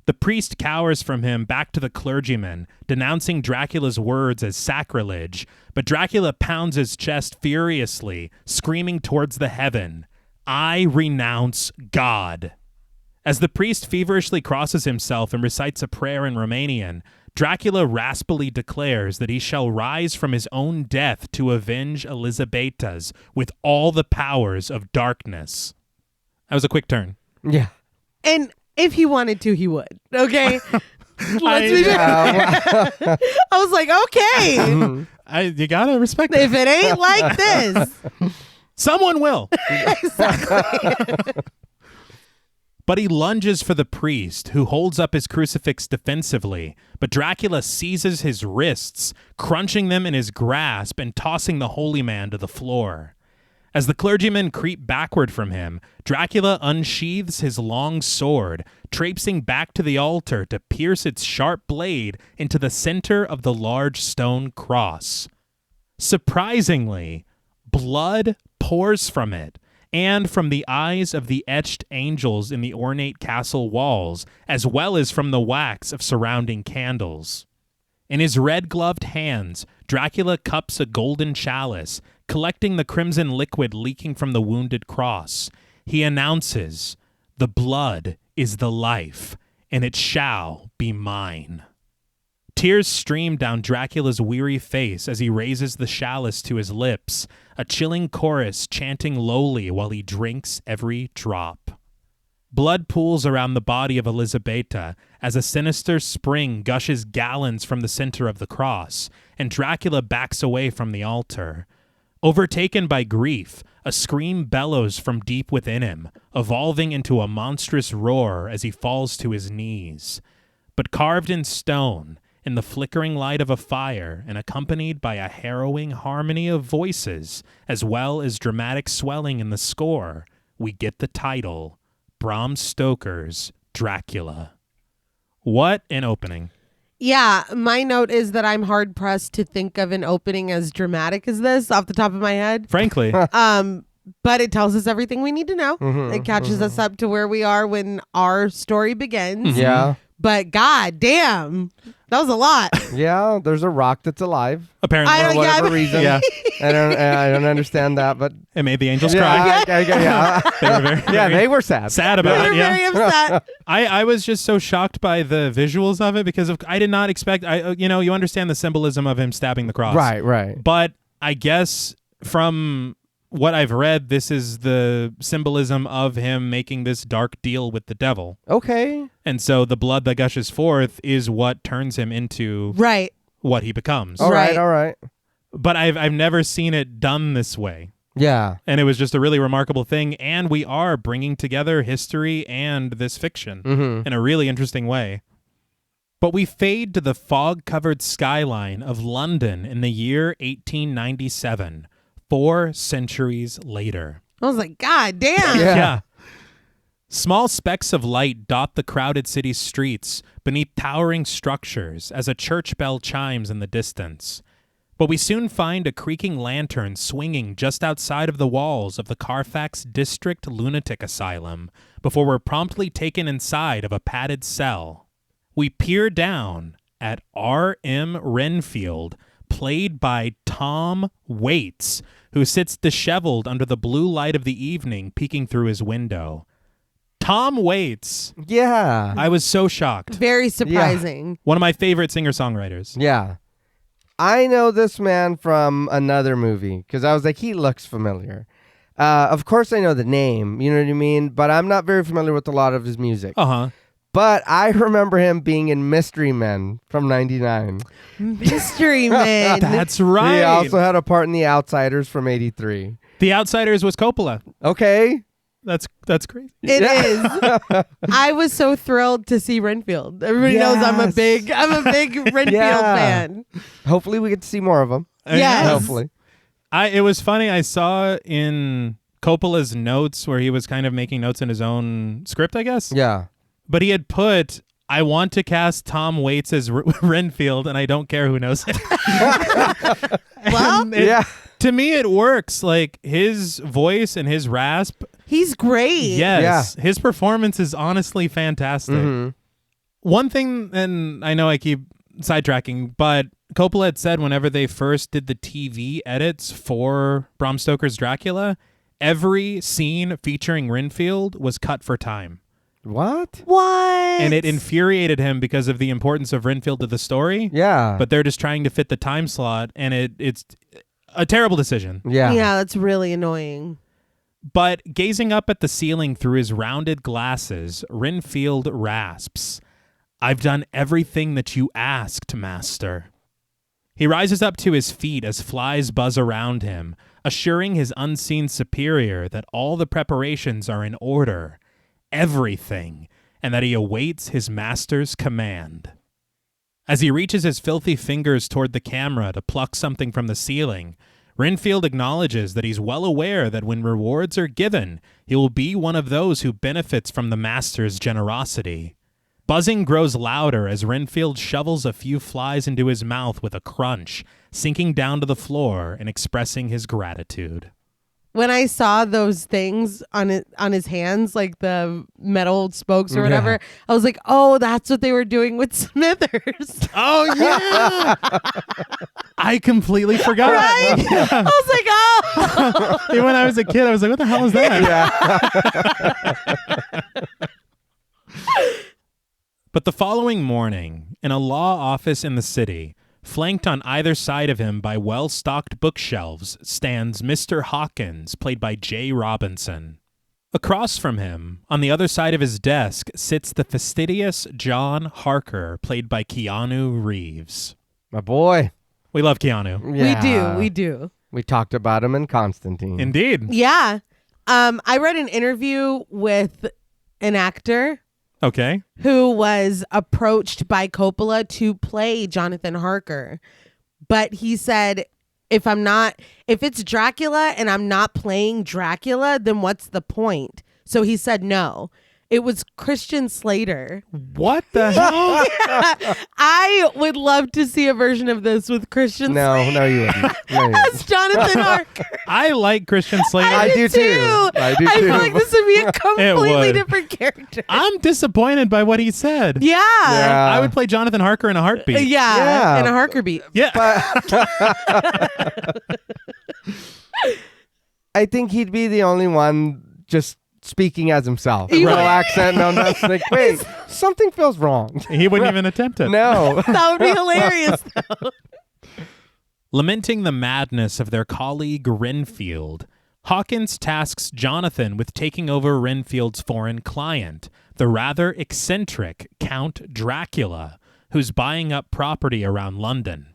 The priest cowers from him back to the clergyman, denouncing Dracula's words as sacrilege, but Dracula pounds his chest furiously, screaming towards the heaven, "I renounce God." As the priest feverishly crosses himself and recites a prayer in Romanian, Dracula raspily declares that he shall rise from his own death to avenge Elizabeta's with all the powers of darkness. That was a quick turn. Yeah. And if he wanted to, he would. Okay? Let's be Yeah. I was like, okay. You gotta respect If it. it ain't like this. Someone will. Exactly. But he lunges for the priest, who holds up his crucifix defensively, but Dracula seizes his wrists, crunching them in his grasp and tossing the holy man to the floor. As the clergymen creep backward from him, Dracula unsheathes his long sword, traipsing back to the altar to pierce its sharp blade into the center of the large stone cross. Surprisingly, blood pours from it, and from the eyes of the etched angels in the ornate castle walls, as well as from the wax of surrounding candles. In his red-gloved hands, Dracula cups a golden chalice, collecting the crimson liquid leaking from the wounded cross. He announces, "The blood is the life, and it shall be mine." Tears stream down Dracula's weary face as he raises the chalice to his lips, a chilling chorus chanting lowly while he drinks every drop. Blood pools around the body of Elizabeta as a sinister spring gushes gallons from the center of the cross, and Dracula backs away from the altar. Overtaken by grief, a scream bellows from deep within him, evolving into a monstrous roar as he falls to his knees. But carved in stone, in the flickering light of a fire and accompanied by a harrowing harmony of voices, as well as dramatic swelling in the score, we get the title, Bram Stoker's Dracula. What an opening. Yeah, my note is that I'm hard pressed to think of an opening as dramatic as this off the top of my head. Frankly. But it tells us everything we need to know. It catches us up to where we are when our story begins. Yeah. But god damn, that was a lot. Yeah, there's a rock that's alive. Apparently. I For don't- whatever yeah. reason. Yeah. I don't understand that, but It made the angels cry. yeah. They were very, Yeah, very they were sad. sad They about were it. Yeah. very upset. I was just so shocked by the visuals of it because I did not expect. You understand the symbolism of him stabbing the cross, Right. But I guess from what I've read, this is the symbolism of him making this dark deal with the devil, Okay. and so the blood that gushes forth is what turns him into Right. what he becomes. All Right. right. But I've never seen it done this way. Yeah. And it was just a really remarkable thing, and we are bringing together history and this fiction in a really interesting way. But we fade to the fog-covered skyline of London in the year 1897, 4 centuries later. I was like, god damn. Yeah. Small specks of light dot the crowded city's streets beneath towering structures as a church bell chimes in the distance. But we soon find a creaking lantern swinging just outside of the walls of the Carfax District Lunatic Asylum before we're promptly taken inside of a padded cell. We peer down at R.M. Renfield, played by Tom Waits, who sits disheveled under the blue light of the evening peeking through his window. Tom Waits. Yeah. I was so shocked. Very surprising. One of my favorite singer-songwriters. Yeah. I know this man from another movie because I was like, he looks familiar. Of course, I know the name, you know what I mean? But I'm not very familiar with a lot of his music. Uh-huh. But I remember him being in Mystery Men from 99. Mystery Man. That's right. He also had a part in The Outsiders from 83. The Outsiders was Coppola. Okay. That's crazy. It is. I was so thrilled to see Renfield. Everybody knows I'm a big Renfield fan. Hopefully we get to see more of him. Yes. Hopefully. It was funny. I saw in Coppola's notes where he was kind of making notes in his own script, I guess. Yeah. But he had put, I want to cast Tom Waits as Renfield, and I don't care who knows it. Well, And Yeah. to me, it works. Like, his voice and his rasp, he's great. yes. His performance is honestly fantastic. Mhm. One thing, and I know I keep sidetracking, but Coppola had said whenever they first did the TV edits for Bram Stoker's Dracula, every scene featuring Renfield was cut for time. What? And it infuriated him because of the importance of Renfield to the story. Yeah. But they're just trying to fit the time slot, and it's a terrible decision. Yeah. Yeah, that's really annoying. But gazing up at the ceiling through his rounded glasses, Renfield rasps, "I've done everything that you asked, master." He rises up to his feet as flies buzz around him, assuring his unseen superior that all the preparations are in order, everything, and that he awaits his master's command. As he reaches his filthy fingers toward the camera to pluck something from the ceiling, Renfield acknowledges that he's well aware that when rewards are given, he will be one of those who benefits from the master's generosity. Buzzing grows louder as Renfield shovels a few flies into his mouth with a crunch, sinking down to the floor and expressing his gratitude. When I saw those things on his hands, like the metal spokes or whatever, I was like, oh, that's what they were doing with Smithers. Oh, yeah. I completely forgot. Right? Yeah. I was like, oh. Even when I was a kid, I was like, what the hell is that? Yeah. But the following morning, in a law office in the city, flanked on either side of him by well-stocked bookshelves, stands Mr. Hawkins, played by Jay Robinson. Across from him, on the other side of his desk, sits the fastidious John Harker, played by Keanu Reeves. My boy. We love Keanu. Yeah. We do. We talked about him in Constantine. Indeed. Yeah. I read an interview with an actor Okay. who was approached by Coppola to play Jonathan Harker. But he said, if it's Dracula and I'm not playing Dracula, then what's the point? So he said no. It was Christian Slater. What the hell? I would love to see a version of this with Christian Slater. No, you wouldn't. No, you As wouldn't. Jonathan Harker. I like Christian Slater. I do too. I do I feel too. like this would be a completely would. different character. I'm disappointed by what he said. Yeah. Yeah. I would play Jonathan Harker in a heartbeat. Yeah. Yeah. In a Harker beat. Yeah. I think he'd be the only one just speaking as himself. He No would. accent, no nothing. Like, wait, something feels wrong. He wouldn't even attempt it. No. That would be hilarious. Lamenting the madness of their colleague Renfield, Hawkins tasks Jonathan with taking over Renfield's foreign client, the rather eccentric Count Dracula, who's buying up property around London.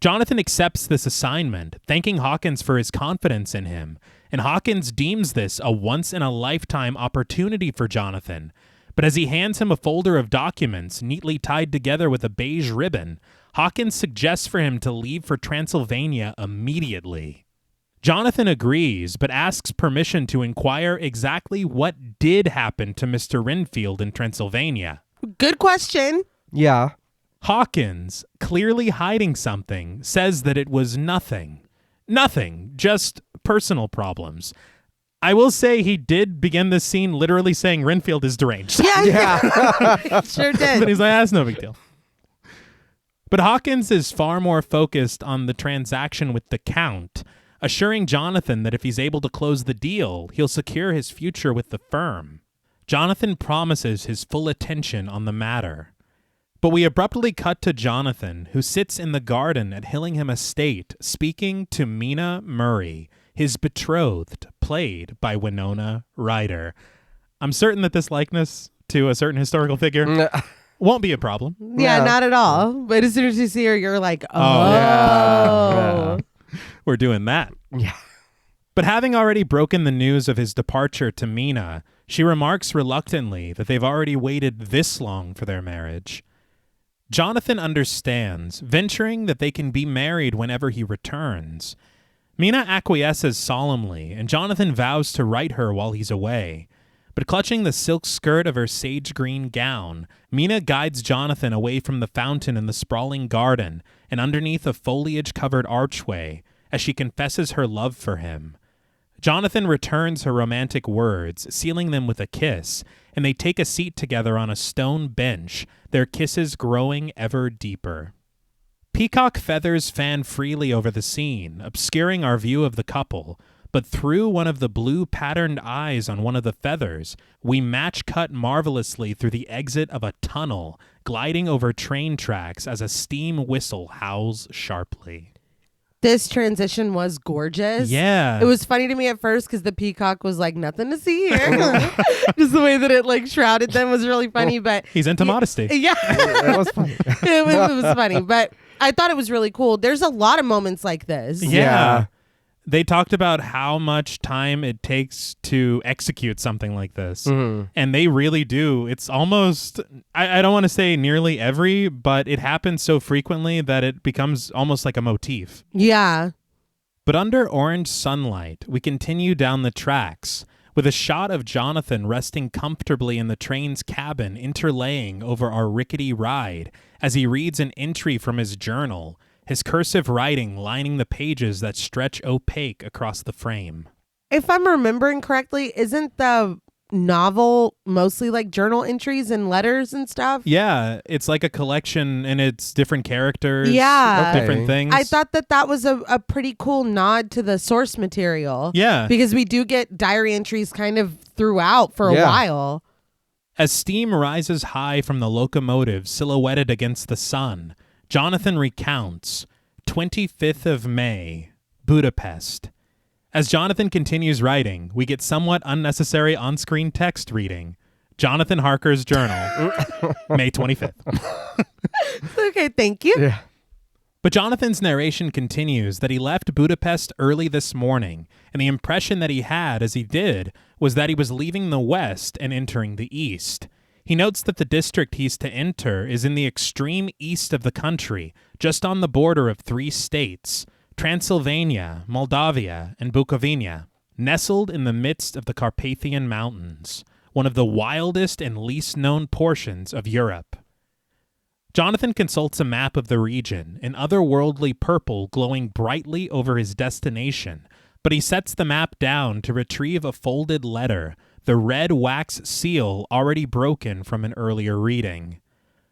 Jonathan accepts this assignment, thanking Hawkins for his confidence in him, and Hawkins deems this a once-in-a-lifetime opportunity for Jonathan. But as he hands him a folder of documents neatly tied together with a beige ribbon, Hawkins suggests for him to leave for Transylvania immediately. Jonathan agrees, but asks permission to inquire exactly what did happen to Mr. Renfield in Transylvania. Good question. Yeah. Hawkins, clearly hiding something, says that it was nothing. Nothing, just personal problems. I will say he did begin this scene literally saying Renfield is deranged. Yeah. Sure did. But he's like, that's no big deal. But Hawkins is far more focused on the transaction with the Count, assuring Jonathan that if he's able to close the deal, he'll secure his future with the firm. Jonathan promises his full attention on the matter. But we abruptly cut to Jonathan, who sits in the garden at Hillingham Estate, speaking to Mina Murray, his betrothed, played by Winona Ryder. I'm certain that this likeness to a certain historical figure won't be a problem. Yeah, No. not at all. But as soon as you see her, you're like, oh. Yeah. We're doing that. Yeah. But having already broken the news of his departure to Mina, she remarks reluctantly that they've already waited this long for their marriage. Jonathan understands, venturing that they can be married whenever he returns. Mina acquiesces solemnly, and Jonathan vows to write her while he's away. But clutching the silk skirt of her sage green gown, Mina guides Jonathan away from the fountain in the sprawling garden and underneath a foliage-covered archway as she confesses her love for him. Jonathan returns her romantic words, sealing them with a kiss, and they take a seat together on a stone bench, their kisses growing ever deeper. Peacock feathers fan freely over the scene, obscuring our view of the couple, but through one of the blue patterned eyes on one of the feathers, we match cut marvelously through the exit of a tunnel, gliding over train tracks as a steam whistle howls sharply. This transition was gorgeous. Yeah. It was funny to me at first because the peacock was like, nothing to see here. Just the way that it like shrouded them was really funny. But he's into modesty. Yeah. It was funny. it was funny. But I thought it was really cool. There's a lot of moments like this. Yeah. They talked about how much time it takes to execute something like this. Mm-hmm. And they really do. It's almost, I don't want to say nearly every, but it happens so frequently that it becomes almost like a motif. Yeah. But under orange sunlight, we continue down the tracks with a shot of Jonathan resting comfortably in the train's cabin, interlaying over our rickety ride as he reads an entry from his journal, his cursive writing lining the pages that stretch opaque across the frame. If I'm remembering correctly, isn't the novel mostly like journal entries and letters and stuff? Yeah, it's like a collection and it's different characters, Yeah. different things. I thought that was a pretty cool nod to the source material. Yeah. Because we do get diary entries kind of throughout for a while. As steam rises high from the locomotive silhouetted against the sun, Jonathan recounts 25th of May, Budapest. As Jonathan continues writing, we get somewhat unnecessary on-screen text reading. Jonathan Harker's journal, May 25th. Okay, thank you. Yeah. But Jonathan's narration continues that he left Budapest early this morning, and the impression that he had as he did was that he was leaving the west and entering the east. He notes that the district he's to enter is in the extreme east of the country, just on the border of 3 states, Transylvania, Moldavia, and Bukovina, nestled in the midst of the Carpathian Mountains, one of the wildest and least known portions of Europe. Jonathan consults a map of the region, an otherworldly purple glowing brightly over his destination, but he sets the map down to retrieve a folded letter, the red wax seal already broken from an earlier reading.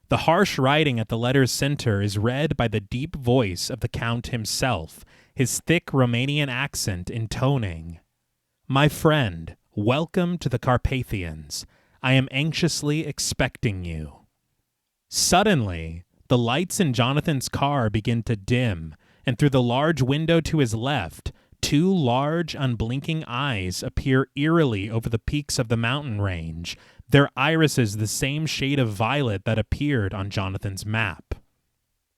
The harsh writing at the letter's center is read by the deep voice of the Count himself, his thick Romanian accent intoning, "My friend, welcome to the Carpathians. I am anxiously expecting you." Suddenly, the lights in Jonathan's car begin to dim, and through the large window to his left, 2 large, unblinking eyes appear eerily over the peaks of the mountain range, their irises the same shade of violet that appeared on Jonathan's map.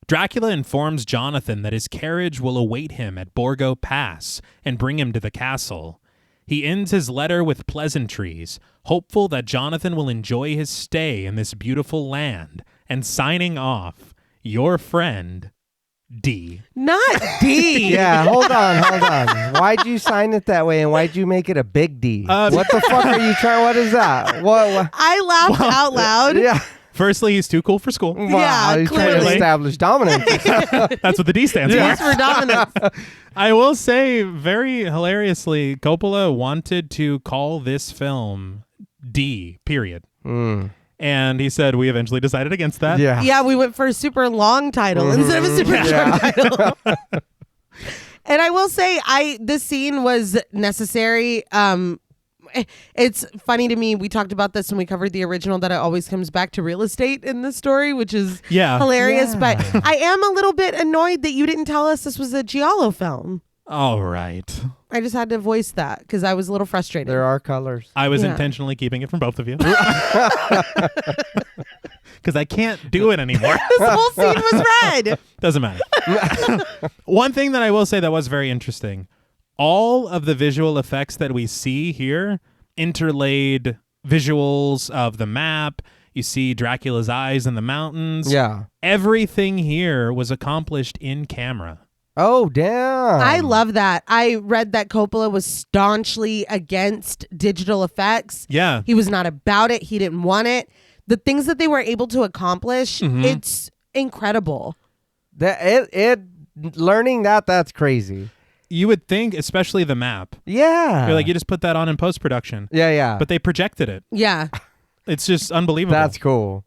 Dracula informs Jonathan that his carriage will await him at Borgo Pass and bring him to the castle. He ends his letter with pleasantries, hopeful that Jonathan will enjoy his stay in this beautiful land, and signing off, your friend, D. Not D. Yeah, hold on. Why'd you sign it that way, and why'd you make it a big D? What the fuck are you trying? What is that? What? I laughed out loud. Yeah. Firstly, he's too cool for school. Wow, Yeah, he's trying to clearly. establish dominance. That's what the D stands Yes, for. for dominance. I will say, very hilariously, Coppola wanted to call this film D, period. And he said, we eventually decided against that. Yeah. Yeah, we went for a super long title instead of a super short title. And I will say, this scene was necessary. It's funny to me. We talked about this when we covered the original, that it always comes back to real estate in this story, which is hilarious. Yeah. But I am a little bit annoyed that you didn't tell us this was a Giallo film. All right. I just had to voice that because I was a little frustrated. There are colors. I was Yeah. intentionally keeping it from both of you. Because I can't do it anymore. This whole scene was red. Doesn't matter. One thing that I will say that was very interesting, all of the visual effects that we see here, interlaid visuals of the map, you see Dracula's eyes in the mountains. Yeah. Everything here was accomplished in camera. Oh, damn. I love that. I read that Coppola was staunchly against digital effects. Yeah. He was not about it. He didn't want it. The things that they were able to accomplish, it's incredible. Learning that's crazy. You would think, especially the map. Yeah. You're like, you just put that on in post-production. Yeah. But they projected it. Yeah. It's just unbelievable. That's cool.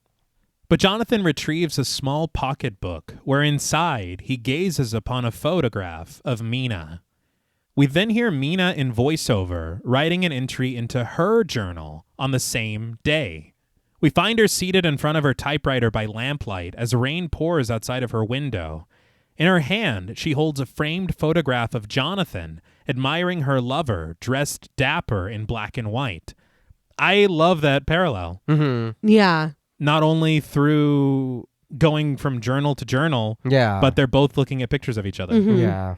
But Jonathan retrieves a small pocketbook where inside he gazes upon a photograph of Mina. We then hear Mina in voiceover writing an entry into her journal on the same day. We find her seated in front of her typewriter by lamplight as rain pours outside of her window. In her hand, she holds a framed photograph of Jonathan admiring her lover dressed dapper in black and white. I love that parallel. Mm-hmm. Yeah. Not only through going from journal to journal, but they're both looking at pictures of each other. Mm-hmm. Yeah.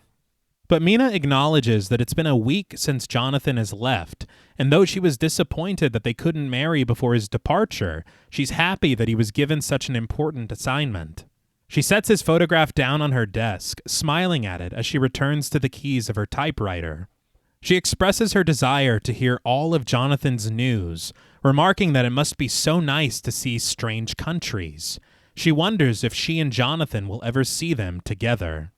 But Mina acknowledges that it's been a week since Jonathan has left, and though she was disappointed that they couldn't marry before his departure, she's happy that he was given such an important assignment. She sets his photograph down on her desk, smiling at it as she returns to the keys of her typewriter. She expresses her desire to hear all of Jonathan's news, remarking that it must be so nice to see strange countries. She wonders if she and Jonathan will ever see them together.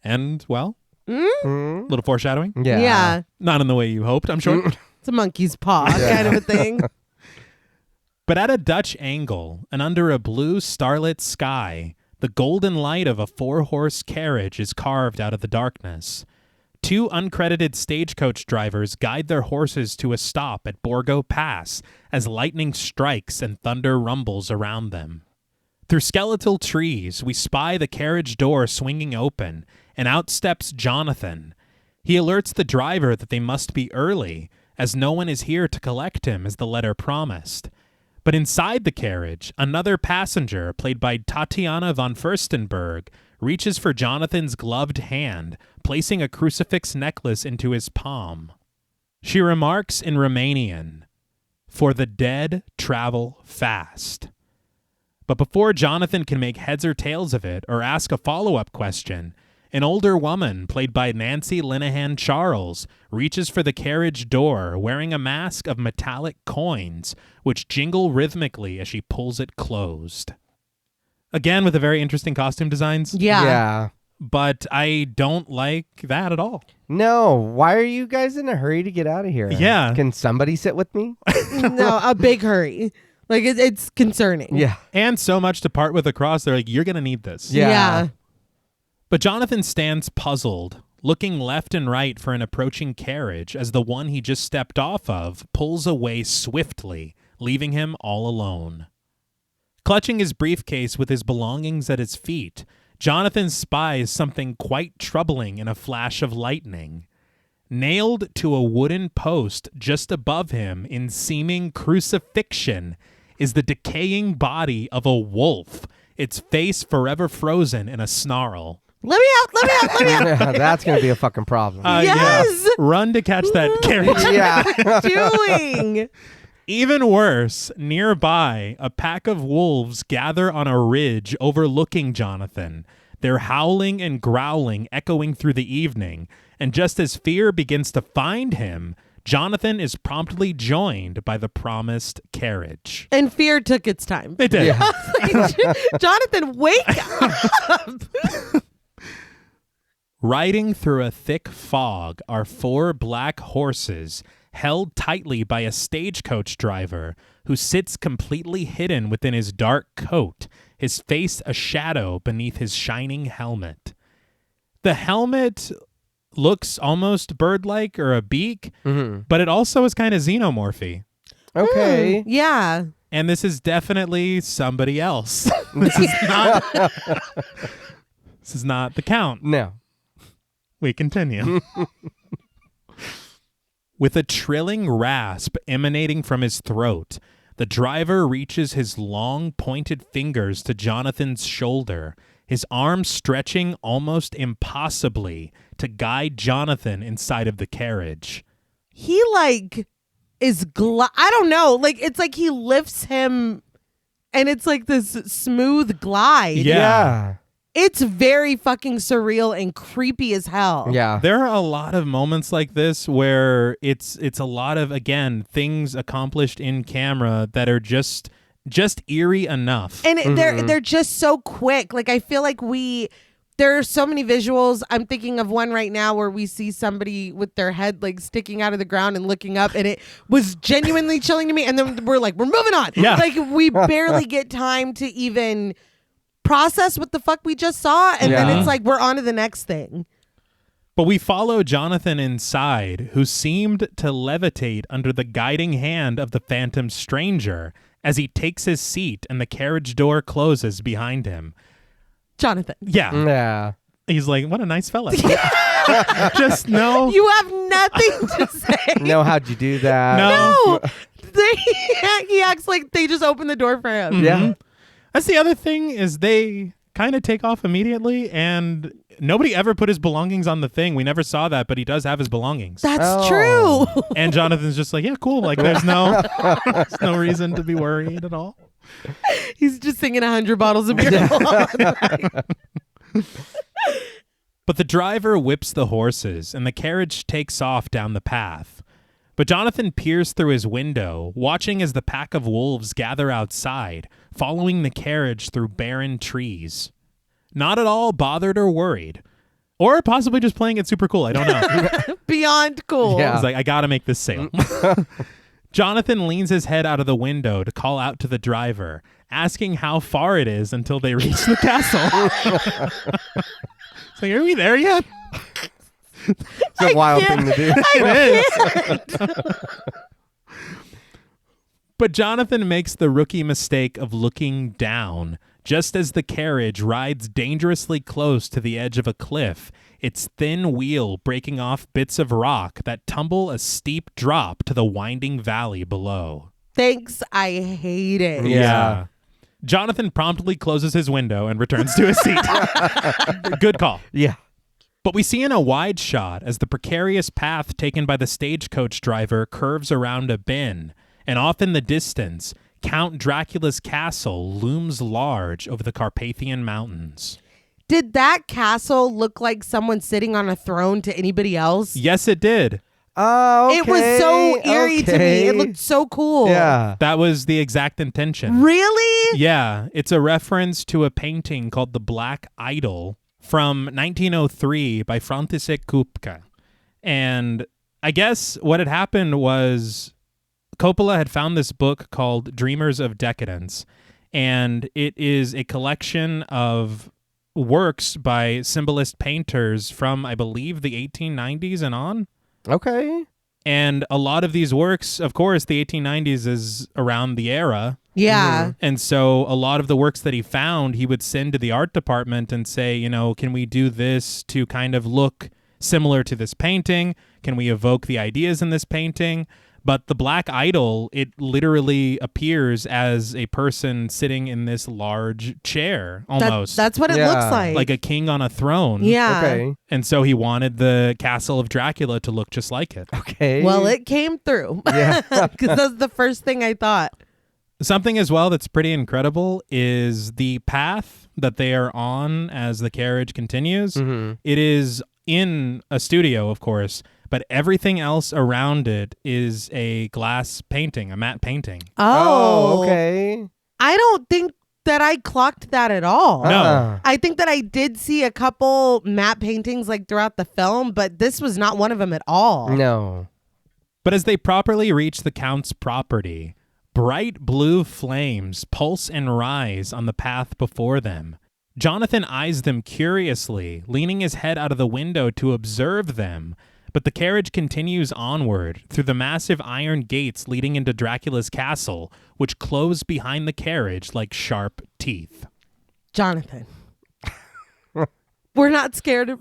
And, well, little foreshadowing. Yeah. Not in the way you hoped, I'm sure. It's a monkey's paw kind of a thing. But at a Dutch angle and under a blue starlit sky, the golden light of a 4-horse carriage is carved out of the darkness. 2 uncredited stagecoach drivers guide their horses to a stop at Borgo Pass as lightning strikes and thunder rumbles around them. Through skeletal trees, we spy the carriage door swinging open, and out steps Jonathan. He alerts the driver that they must be early, as no one is here to collect him as the letter promised. But inside the carriage, another passenger, played by Tatiana von Furstenberg, reaches for Jonathan's gloved hand, placing a crucifix necklace into his palm. She remarks in Romanian, "For the dead travel fast." But before Jonathan can make heads or tails of it or ask a follow-up question, an older woman, played by Nancy Linehan Charles, reaches for the carriage door wearing a mask of metallic coins, which jingle rhythmically as she pulls it closed. Again, with a very interesting costume designs. Yeah. But I don't like that at all. No, why are you guys in a hurry to get out of here? Yeah. Can somebody sit with me? No, a big hurry. Like, it's concerning. Yeah. And so much to part with a cross. They're like, you're going to need this. Yeah. But Jonathan stands puzzled, looking left and right for an approaching carriage as the one he just stepped off of pulls away swiftly, leaving him all alone. Clutching his briefcase with his belongings at his feet, Jonathan spies something quite troubling in a flash of lightning. Nailed to a wooden post just above him in seeming crucifixion is the decaying body of a wolf, its face forever frozen in a snarl. Let me out. That's going to be a fucking problem. Yes. Yeah. Run to catch that carriage. Yeah. What are you doing? Even worse, nearby, a pack of wolves gather on a ridge overlooking Jonathan, their howling and growling echoing through the evening, and just as fear begins to find him, Jonathan is promptly joined by the promised carriage. And fear took its time. It did. Yeah. Jonathan, wake up. Riding through a thick fog are 4 black horses held tightly by a stagecoach driver who sits completely hidden within his dark coat, his face a shadow beneath his shining helmet. The helmet looks almost bird-like or a beak, but it also is kind of xenomorphy. Okay. Yeah. And this is definitely somebody else. This is not This is not the Count. No. We continue. With a trilling rasp emanating from his throat, the driver reaches his long, pointed fingers to Jonathan's shoulder, his arm stretching almost impossibly to guide Jonathan inside of the carriage. He, is I don't know. It's like he lifts him, and it's like this smooth glide. Yeah. It's very fucking surreal and creepy as hell. Yeah. There are a lot of moments like this where it's a lot of, again, things accomplished in camera that are just eerie enough. And they're just so quick. I feel like we there are so many visuals. I'm thinking of one right now where we see somebody with their head like sticking out of the ground and looking up, and it was genuinely chilling to me. And then we're like, we're moving on. Yeah. Like we barely get time to even process what the fuck we just saw, and then it's like we're on to the next thing. But we follow Jonathan inside, who seemed to levitate under the guiding hand of the phantom stranger as he takes his seat and the carriage door closes behind him. Jonathan. Yeah. He's like, what a nice fella. Just no. You have nothing to say. No, how'd you do that? No. He acts like they just opened the door for him. Yeah. That's the other thing is they kind of take off immediately, and nobody ever put his belongings on the thing. We never saw that, but he does have his belongings. That's true. And Jonathan's just like, yeah, cool. Like there's no reason to be worried at all. He's just singing 100 bottles of beer. But the driver whips the horses, and the carriage takes off down the path. But Jonathan peers through his window, watching as the pack of wolves gather outside, following the carriage through barren trees. Not at all bothered or worried. Or possibly just playing it super cool. I don't know. Beyond cool. Yeah. He's like, I gotta make this sale. Jonathan leans his head out of the window to call out to the driver, asking how far it is until they reach the castle. It's like, are we there yet? It's a wild thing to do. It is. But Jonathan makes the rookie mistake of looking down, just as the carriage rides dangerously close to the edge of a cliff, its thin wheel breaking off bits of rock that tumble a steep drop to the winding valley below. Thanks. I hate it. Yeah. Jonathan promptly closes his window and returns to his seat. Good call. Yeah. But we see in a wide shot as the precarious path taken by the stagecoach driver curves around a bend, and off in the distance, Count Dracula's castle looms large over the Carpathian Mountains. Did that castle look like someone sitting on a throne to anybody else? Yes, it did. Oh, okay. It was so eerie to me. It looked so cool. Yeah. That was the exact intention. Really? Yeah, it's a reference to a painting called The Black Idol from 1903 by Francis Ford Coppola. And I guess what had happened was Coppola had found this book called Dreamers of Decadence, and it is a collection of works by symbolist painters from, I believe, the 1890s and on. Okay. And a lot of these works, of course, the 1890s is around the era. Yeah. And so a lot of the works that he found, he would send to the art department and say, you know, can we do this to kind of look similar to this painting? Can we evoke the ideas in this painting? But the Black Idol, it literally appears as a person sitting in this large chair, almost. That's what it looks like. Like a king on a throne. Yeah. Okay. And so he wanted the castle of Dracula to look just like it. Okay. Well, it came through. Yeah. Because that's the first thing I thought. Something as well that's pretty incredible is the path that they are on as the carriage continues. Mm-hmm. It is in a studio, of course, but everything else around it is a glass painting, a matte painting. Oh. Okay. I don't think that I clocked that at all. No. I think that I did see a couple matte paintings like throughout the film, but this was not one of them at all. No. But as they properly reach the Count's property, bright blue flames pulse and rise on the path before them. Jonathan eyes them curiously, leaning his head out of the window to observe them, but the carriage continues onward through the massive iron gates leading into Dracula's castle, which close behind the carriage like sharp teeth. Jonathan. We're not scared of...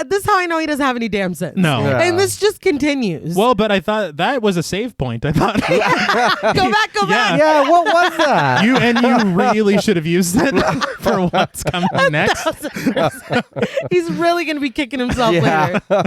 This is how I know he doesn't have any damn sense. No. Yeah. And this just continues. Well, but I thought that was a save point. I thought Go back. Yeah, what was that? you really should have used it for what's coming next. 1,000%. He's really going to be kicking himself Yeah. later.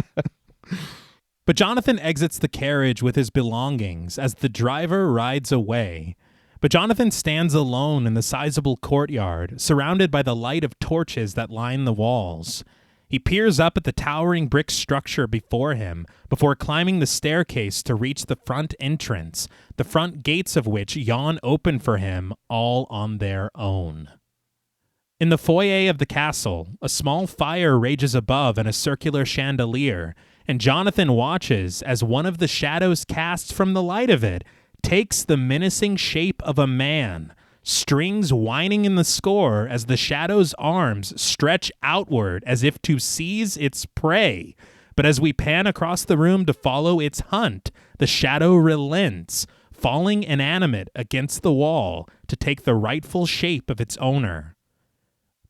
But Jonathan exits the carriage with his belongings as the driver rides away. But Jonathan stands alone in the sizable courtyard, surrounded by the light of torches that line the walls. He peers up at the towering brick structure before him before climbing the staircase to reach the front entrance, the front gates of which yawn open for him all on their own. In the foyer of the castle, a small fire rages above in a circular chandelier, and Jonathan watches as one of the shadows cast from the light of it takes the menacing shape of a man, strings whining in the score as the shadow's arms stretch outward as if to seize its prey. But as we pan across the room to follow its hunt, the shadow relents, falling inanimate against the wall to take the rightful shape of its owner.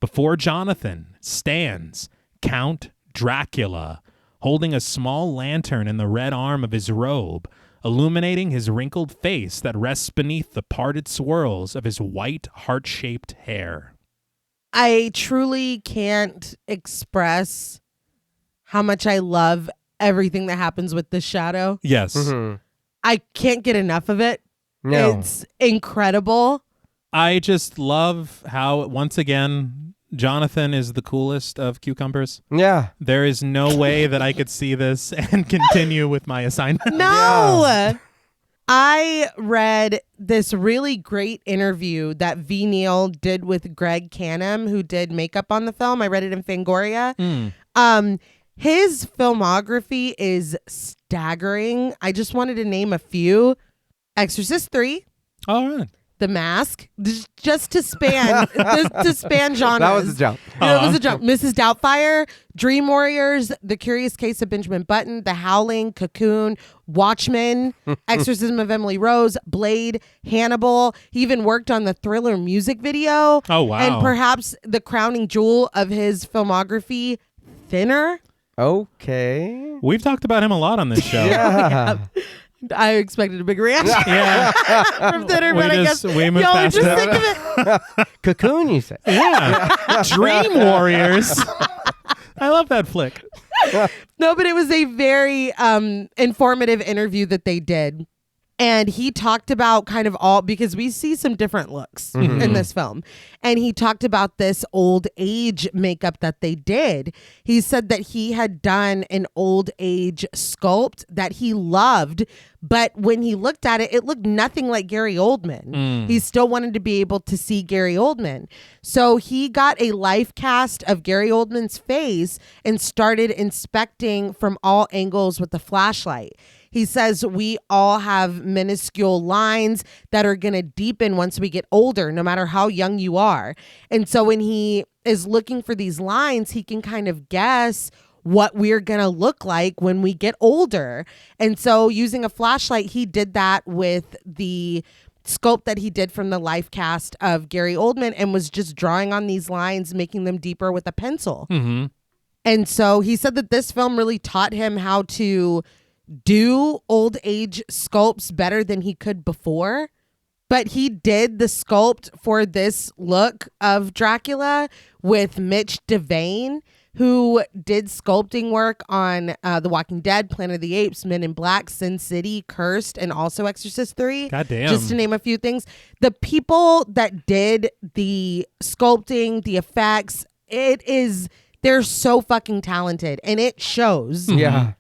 Before Jonathan stands Count Dracula, holding a small lantern in the red arm of his robe, illuminating his wrinkled face that rests beneath the parted swirls of his white, heart-shaped hair. I truly can't express how much I love everything that happens with this shadow. Yes. Mm-hmm. I can't get enough of it. No. It's incredible. I just love how, once again, Jonathan is the coolest of cucumbers. Yeah. There is no way that I could see this and continue with my assignment. No. Yeah. I read this really great interview that V. Neal did with Greg Canham, who did makeup on the film. I read it in Fangoria. His filmography is staggering. I just wanted to name a few. Exorcist 3. All right. The Mask, just to span to span genres. That was a jump. That was a jump. Mrs. Doubtfire, Dream Warriors, The Curious Case of Benjamin Button, The Howling, Cocoon, Watchmen, Exorcism of Emily Rose, Blade, Hannibal. He even worked on the Thriller music video. Oh, wow. And perhaps the crowning jewel of his filmography, Thinner. Okay. We've talked about him a lot on this show. Yeah. I expected a big reaction Yeah. from Thinner, but I guess we moved y'all past just it. think of it. Cocoon, you said. Yeah. Dream Warriors. I love that flick. No, but it was a very informative interview that they did. And he talked about kind of all, because we see some different looks in this film. And he talked about this old age makeup that they did. He said that he had done an old age sculpt that he loved. But when he looked at it, it looked nothing like Gary Oldman. He still wanted to be able to see Gary Oldman. So he got a life cast of Gary Oldman's face and started inspecting from all angles with the flashlight. He says we all have minuscule lines that are going to deepen once we get older, no matter how young you are. And so when he is looking for these lines, he can kind of guess what we're going to look like when we get older. And so using a flashlight, he did that with the sculpt that he did from the life cast of Gary Oldman and was just drawing on these lines, making them deeper with a pencil. Mm-hmm. And so he said that this film really taught him how to do old age sculpts better than he could before. But he did the sculpt for this look of Dracula with Mitch Devane, who did sculpting work on The Walking Dead, Planet of the Apes, Men in Black, Sin City, Cursed, and also Exorcist 3. Goddamn. Just to name a few things. The people that did the sculpting, the effects, they're so fucking talented, and it shows. Yeah.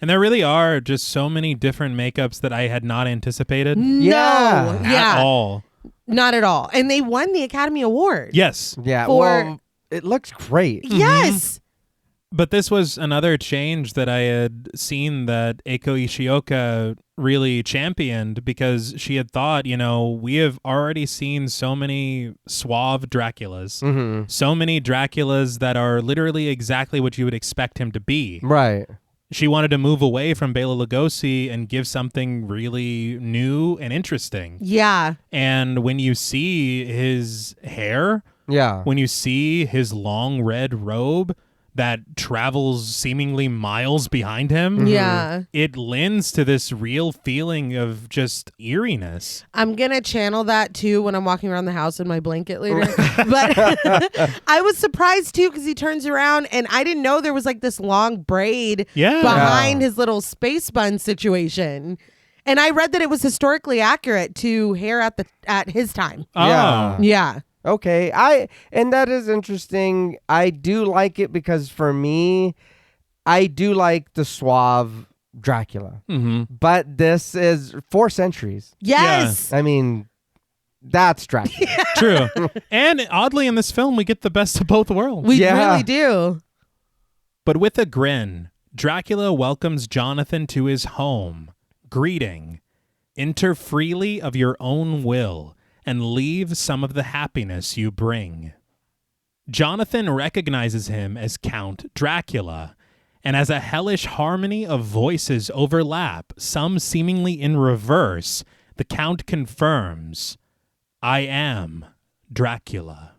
And there really are just so many different makeups that I had not anticipated Yeah. at all. Not at all. And they won the Academy Award. Yes. Yeah. For- Well, it looks great. Yes. But this was another change that I had seen that Eiko Ishioka really championed, because she had thought, we have already seen so many suave Draculas, so many Draculas that are literally exactly what you would expect him to be. Right. She wanted to move away from Bela Lugosi and give something really new and interesting. Yeah. And when you see his hair, Yeah. when you see his long red robe that travels seemingly miles behind him, Yeah. it lends to this real feeling of just eeriness. I'm going to channel that too when I'm walking around the house in my blanket later. But I was surprised too, because he turns around and I didn't know there was like this long braid behind his little space bun situation. And I read that it was historically accurate to hair at his time. Yeah. Yeah. Okay, and that is interesting. I do like it because for me, I do like the suave Dracula. Mm-hmm. But this is 4 centuries. Yes. I mean, That's Dracula. True. And oddly, in this film, we get the best of both worlds. We Yeah. really do. But with a grin, Dracula welcomes Jonathan to his home, greeting, "Enter freely of your own will, and leave some of the happiness you bring." Jonathan recognizes him as Count Dracula, and as a hellish harmony of voices overlap, some seemingly in reverse, the Count confirms, "I am Dracula."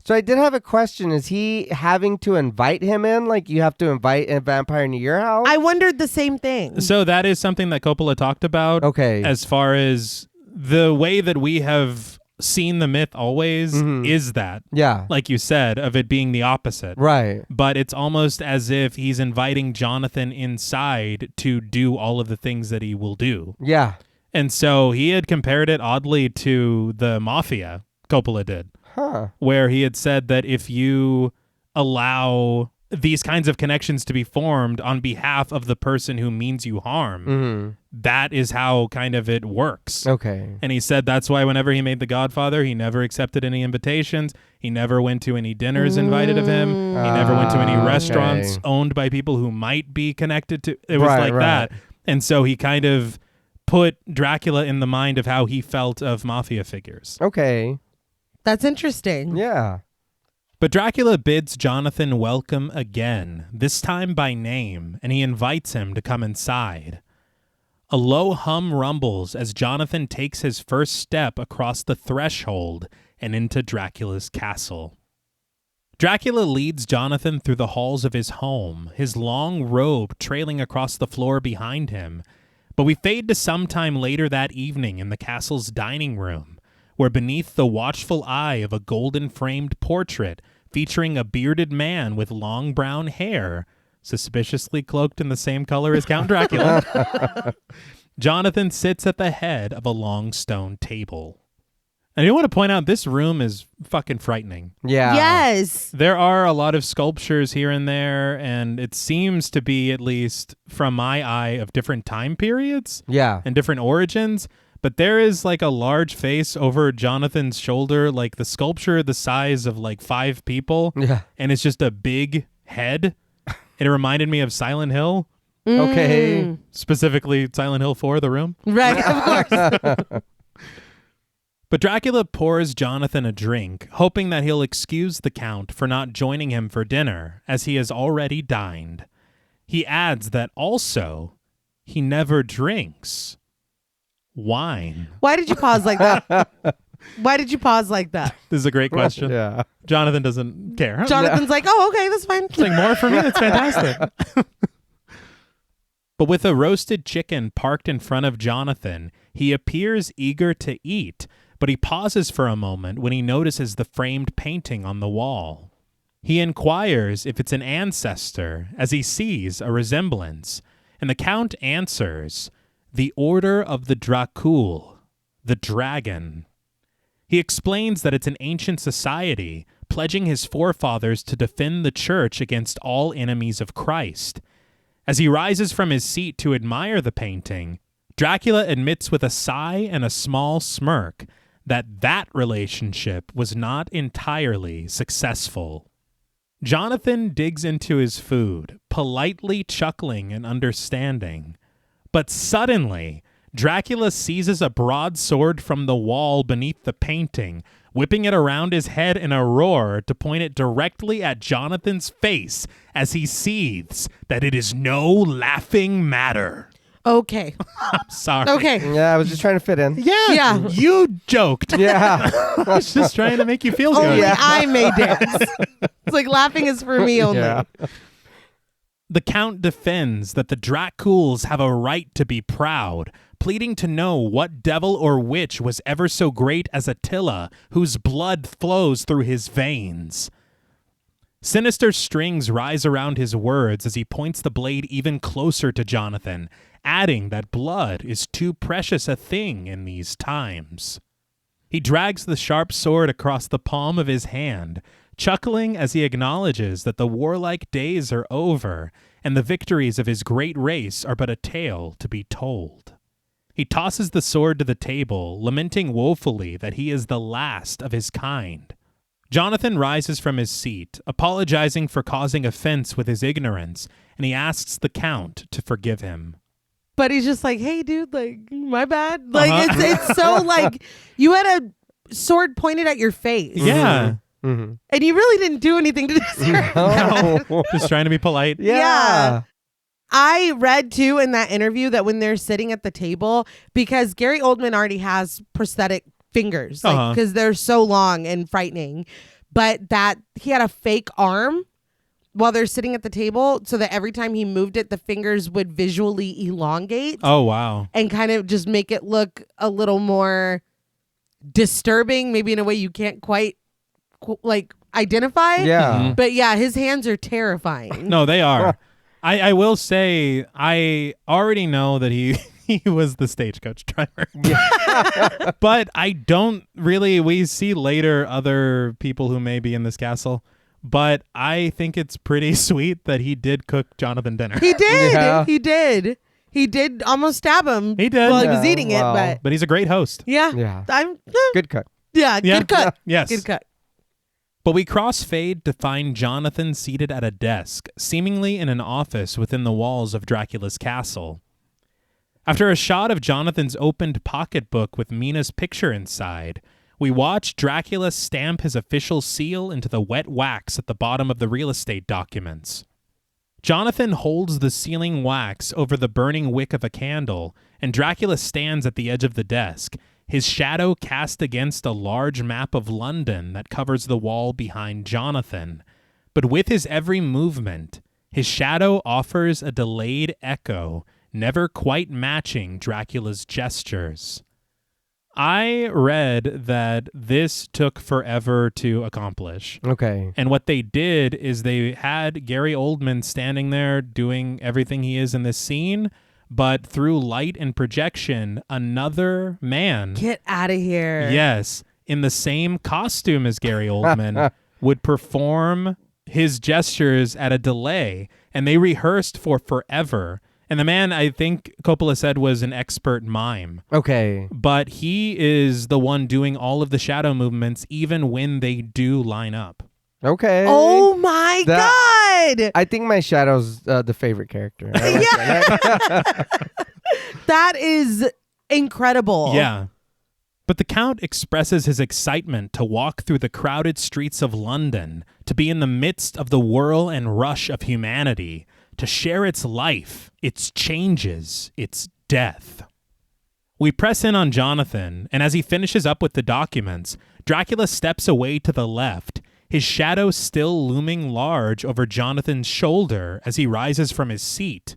So I did have a question. Is he having to invite him in? Like you have to invite a vampire into your house? I wondered the same thing. So that is something that Coppola talked about. Okay. As far as the way that we have seen the myth always is that, Yeah. like you said, of it being the opposite. Right. But it's almost as if he's inviting Jonathan inside to do all of the things that he will do. Yeah. And so he had compared it oddly to the Mafia, Coppola did, Huh. where he had said that if you allow these kinds of connections to be formed on behalf of the person who means you harm, that is how kind of it works. Okay. And he said that's why whenever he made The Godfather, he never accepted any invitations. He never went to any dinners invited of him. He never went to any restaurants okay. owned by people who might be connected to. It was Right, like right. that. And so he kind of put Dracula in the mind of how he felt of mafia figures. Okay. That's interesting. Yeah. But Dracula bids Jonathan welcome again, this time by name, and he invites him to come inside. A low hum rumbles as Jonathan takes his first step across the threshold and into Dracula's castle. Dracula leads Jonathan through the halls of his home, his long robe trailing across the floor behind him, but we fade to sometime later that evening in the castle's dining room, where beneath the watchful eye of a golden-framed portrait featuring a bearded man with long brown hair, suspiciously cloaked in the same color as Count Dracula, Jonathan sits at the head of a long stone table. And I do want to point out, this room is fucking frightening. Yeah. Yes. There are a lot of sculptures here and there, and it seems to be, at least from my eye, of different time periods Yeah. and different origins. But there is like a large face over Jonathan's shoulder, like the sculpture the size of like 5 people. Yeah. And it's just a big head. It reminded me of Silent Hill, Okay. specifically Silent Hill 4, The Room. Right, of course. But Dracula pours Jonathan a drink, hoping that he'll excuse the Count for not joining him for dinner, as he has already dined. He adds that also, he never drinks wine. Why did you pause like that? Why did you pause like that? This is a great question. Yeah. Jonathan doesn't care. Jonathan's like, oh, okay, that's fine. It's like, more for me? That's fantastic. But with a roasted chicken parked in front of Jonathan, he appears eager to eat, but he pauses for a moment when he notices the framed painting on the wall. He inquires if it's an ancestor, as he sees a resemblance, and the Count answers, "The Order of the Dracul, the Dragon." He explains that it's an ancient society, pledging his forefathers to defend the church against all enemies of Christ. As he rises from his seat to admire the painting, Dracula admits with a sigh and a small smirk that relationship was not entirely successful. Jonathan digs into his food, politely chuckling and understanding. But suddenly, Dracula seizes a broadsword from the wall beneath the painting, whipping it around his head in a roar to point it directly at Jonathan's face as he seethes that it is no laughing matter. Okay. I'm sorry. Okay. Yeah, I was just trying to fit in. Yeah. You joked. Yeah. I was just trying to make you feel Only good. Yeah. I may dance. It's like laughing is for me only. Yeah. The Count defends that the Draculs have a right to be proud, pleading to know what devil or witch was ever so great as Attila, whose blood flows through his veins. Sinister strings rise around his words as he points the blade even closer to Jonathan, adding that blood is too precious a thing in these times. He drags the sharp sword across the palm of his hand, chuckling as he acknowledges that the warlike days are over and the victories of his great race are but a tale to be told. He tosses the sword to the table, lamenting woefully that he is the last of his kind. Jonathan rises from his seat, apologizing for causing offense with his ignorance, and he asks the Count to forgive him. But he's just like, hey, dude, like, my bad. Like, it's so like, you had a sword pointed at your face. Yeah. Mm-hmm. And you really didn't do anything to deserve that. No. Just trying to be polite. Yeah. I read, too, in that interview that when they're sitting at the table, because Gary Oldman already has prosthetic fingers, because they're so long and frightening, but that he had a fake arm while they're sitting at the table so that every time he moved it, the fingers would visually elongate. Oh, wow. And kind of just make it look a little more disturbing, maybe in a way you can't quite like identify. Yeah. Mhm. But yeah, his hands are terrifying. No, they are. I will say, I already know that he was the stagecoach driver. Yeah. But I don't really, we see later other people who may be in this castle, but I think it's pretty sweet that he did cook Jonathan dinner. He did. Yeah. He did. He did almost stab him. He did. While he was Yeah, eating wow. it, But he's a great host. yeah. Yeah. I'm Good cut. yeah, Yeah. good cut. Yes. Good cut. But we crossfade to find Jonathan seated at a desk, seemingly in an office within the walls of Dracula's castle. After a shot of Jonathan's opened pocketbook with Mina's picture inside, we watch Dracula stamp his official seal into the wet wax at the bottom of the real estate documents. Jonathan holds the sealing wax over the burning wick of a candle, and Dracula stands at the edge of the desk, his shadow cast against a large map of London that covers the wall behind Jonathan. But with his every movement, his shadow offers a delayed echo, never quite matching Dracula's gestures. I read that this took forever to accomplish. Okay. And what they did is they had Gary Oldman standing there doing everything he is in this scene, but through light and projection, another man, Get out of here. yes, in the same costume as Gary Oldman, would perform his gestures at a delay, and they rehearsed for forever. And the man, I think Coppola said, was an expert mime. Okay. But he is the one doing all of the shadow movements, even when they do line up. Okay. Oh my God. I think my shadow's the favorite character. I like that. That is incredible. Yeah. But the Count expresses his excitement to walk through the crowded streets of London, to be in the midst of the whirl and rush of humanity, to share its life, its changes, its death. We press in on Jonathan, and as he finishes up with the documents, Dracula steps away to the left, his shadow still looming large over Jonathan's shoulder as he rises from his seat.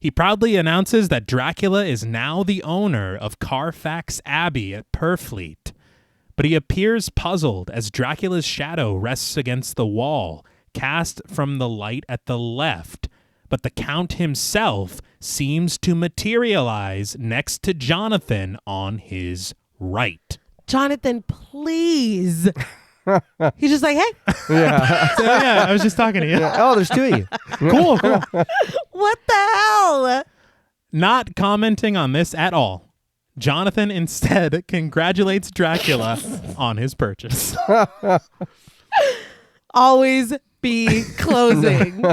He proudly announces that Dracula is now the owner of Carfax Abbey at Purfleet. But he appears puzzled as Dracula's shadow rests against the wall, cast from the light at the left. But the Count himself seems to materialize next to Jonathan on his right. Jonathan, please. He's just like, hey, Yeah. So, yeah, I was just talking to you. Oh, there's two of you. Cool. what the hell? Not commenting on this at all. Jonathan instead congratulates Dracula on his purchase. Always be closing.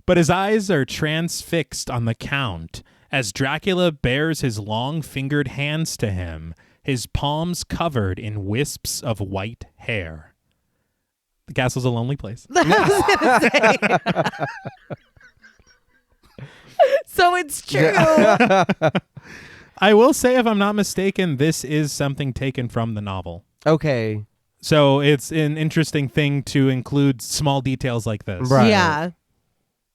But his eyes are transfixed on the Count as Dracula bares his long-fingered hands to him, his palms covered in wisps of white hair. The castle's a lonely place. I was gonna say. So it's true. I will say, if I'm not mistaken, this is something taken from the novel. Okay. So it's an interesting thing to include small details like this. Right. Yeah.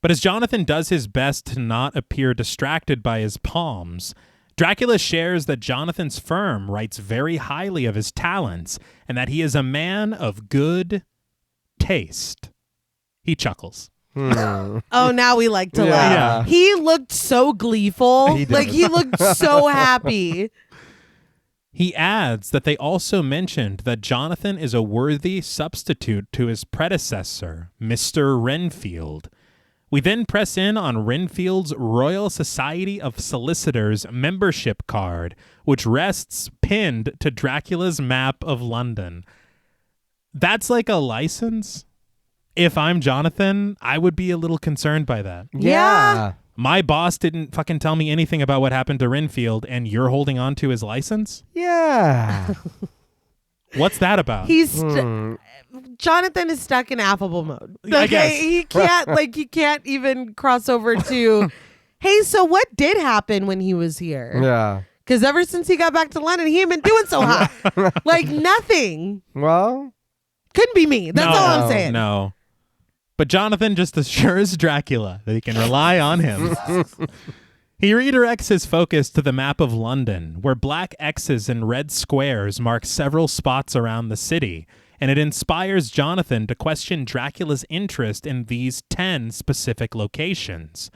But as Jonathan does his best to not appear distracted by his palms, Dracula shares that Jonathan's firm writes very highly of his talents and that he is a man of good taste. He chuckles. Oh, now we like to Yeah. laugh. He looked so gleeful. He did. Like he looked so happy. He adds that they also mentioned that Jonathan is a worthy substitute to his predecessor, Mr. Renfield. We then press in on Renfield's Royal Society of Solicitors membership card, which rests pinned to Dracula's map of London. That's like a license. If I'm Jonathan, I would be a little concerned by that. Yeah. My boss didn't fucking tell me anything about what happened to Renfield, and you're holding on to his license? Yeah. What's that about? Jonathan is stuck in affable mode. I guess. He can't even cross over to, hey, so what did happen when he was here? Yeah. Because ever since he got back to London, he ain't been doing so hot. Like nothing. Well, couldn't be me. That's all I'm saying. No. But Jonathan just assures Dracula that he can rely on him. He redirects his focus to the map of London, where black X's and red squares mark several spots around the city, and it inspires Jonathan to question Dracula's interest in these 10 specific locations.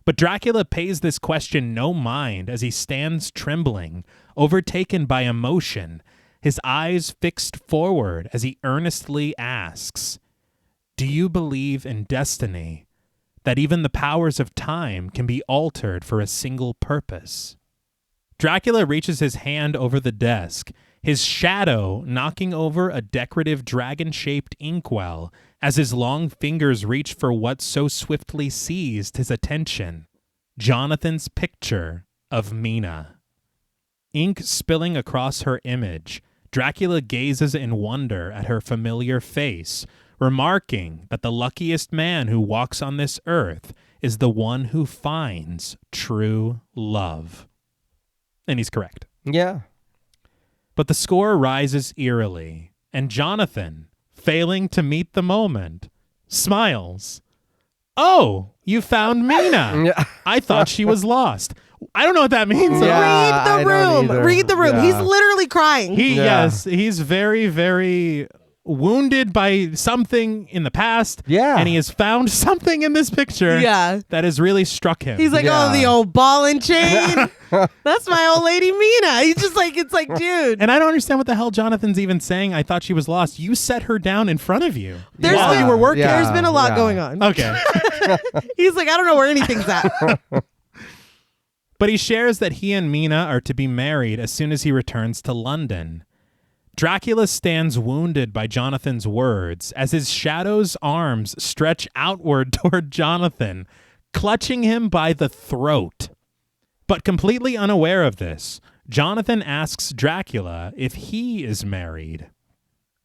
But Dracula pays this question no mind as he stands trembling, overtaken by emotion, his eyes fixed forward as he earnestly asks, "Do you believe in destiny? That even the powers of time can be altered for a single purpose?" Dracula reaches his hand over the desk, his shadow knocking over a decorative dragon-shaped inkwell as his long fingers reach for what so swiftly seized his attention. Jonathan's picture of Mina. Ink spilling across her image, Dracula gazes in wonder at her familiar face, remarking that the luckiest man who walks on this earth is the one who finds true love. And he's correct. yeah. But the score rises eerily, and Jonathan, failing to meet the moment, smiles. "Oh, you found Mina. Yeah. I thought she was lost." I don't know what that means. Yeah, Read I the don't room. either. Read the room. Yeah. He's literally crying. Yes, he's very, very wounded by something in the past. Yeah. And he has found something in this picture Yeah. that has really struck him. He's like, Yeah. oh, the old ball and chain. That's my old lady Mina. He's just like, it's like, dude. and I don't understand what the hell Jonathan's even saying. I thought she was lost. You set her down in front of you There's while been- you were working. Yeah. There's been a lot going on. Okay. He's like, I don't know where anything's at. But he shares that he and Mina are to be married as soon as he returns to London. Dracula stands wounded by Jonathan's words as his shadow's arms stretch outward toward Jonathan, clutching him by the throat. But completely unaware of this, Jonathan asks Dracula if he is married.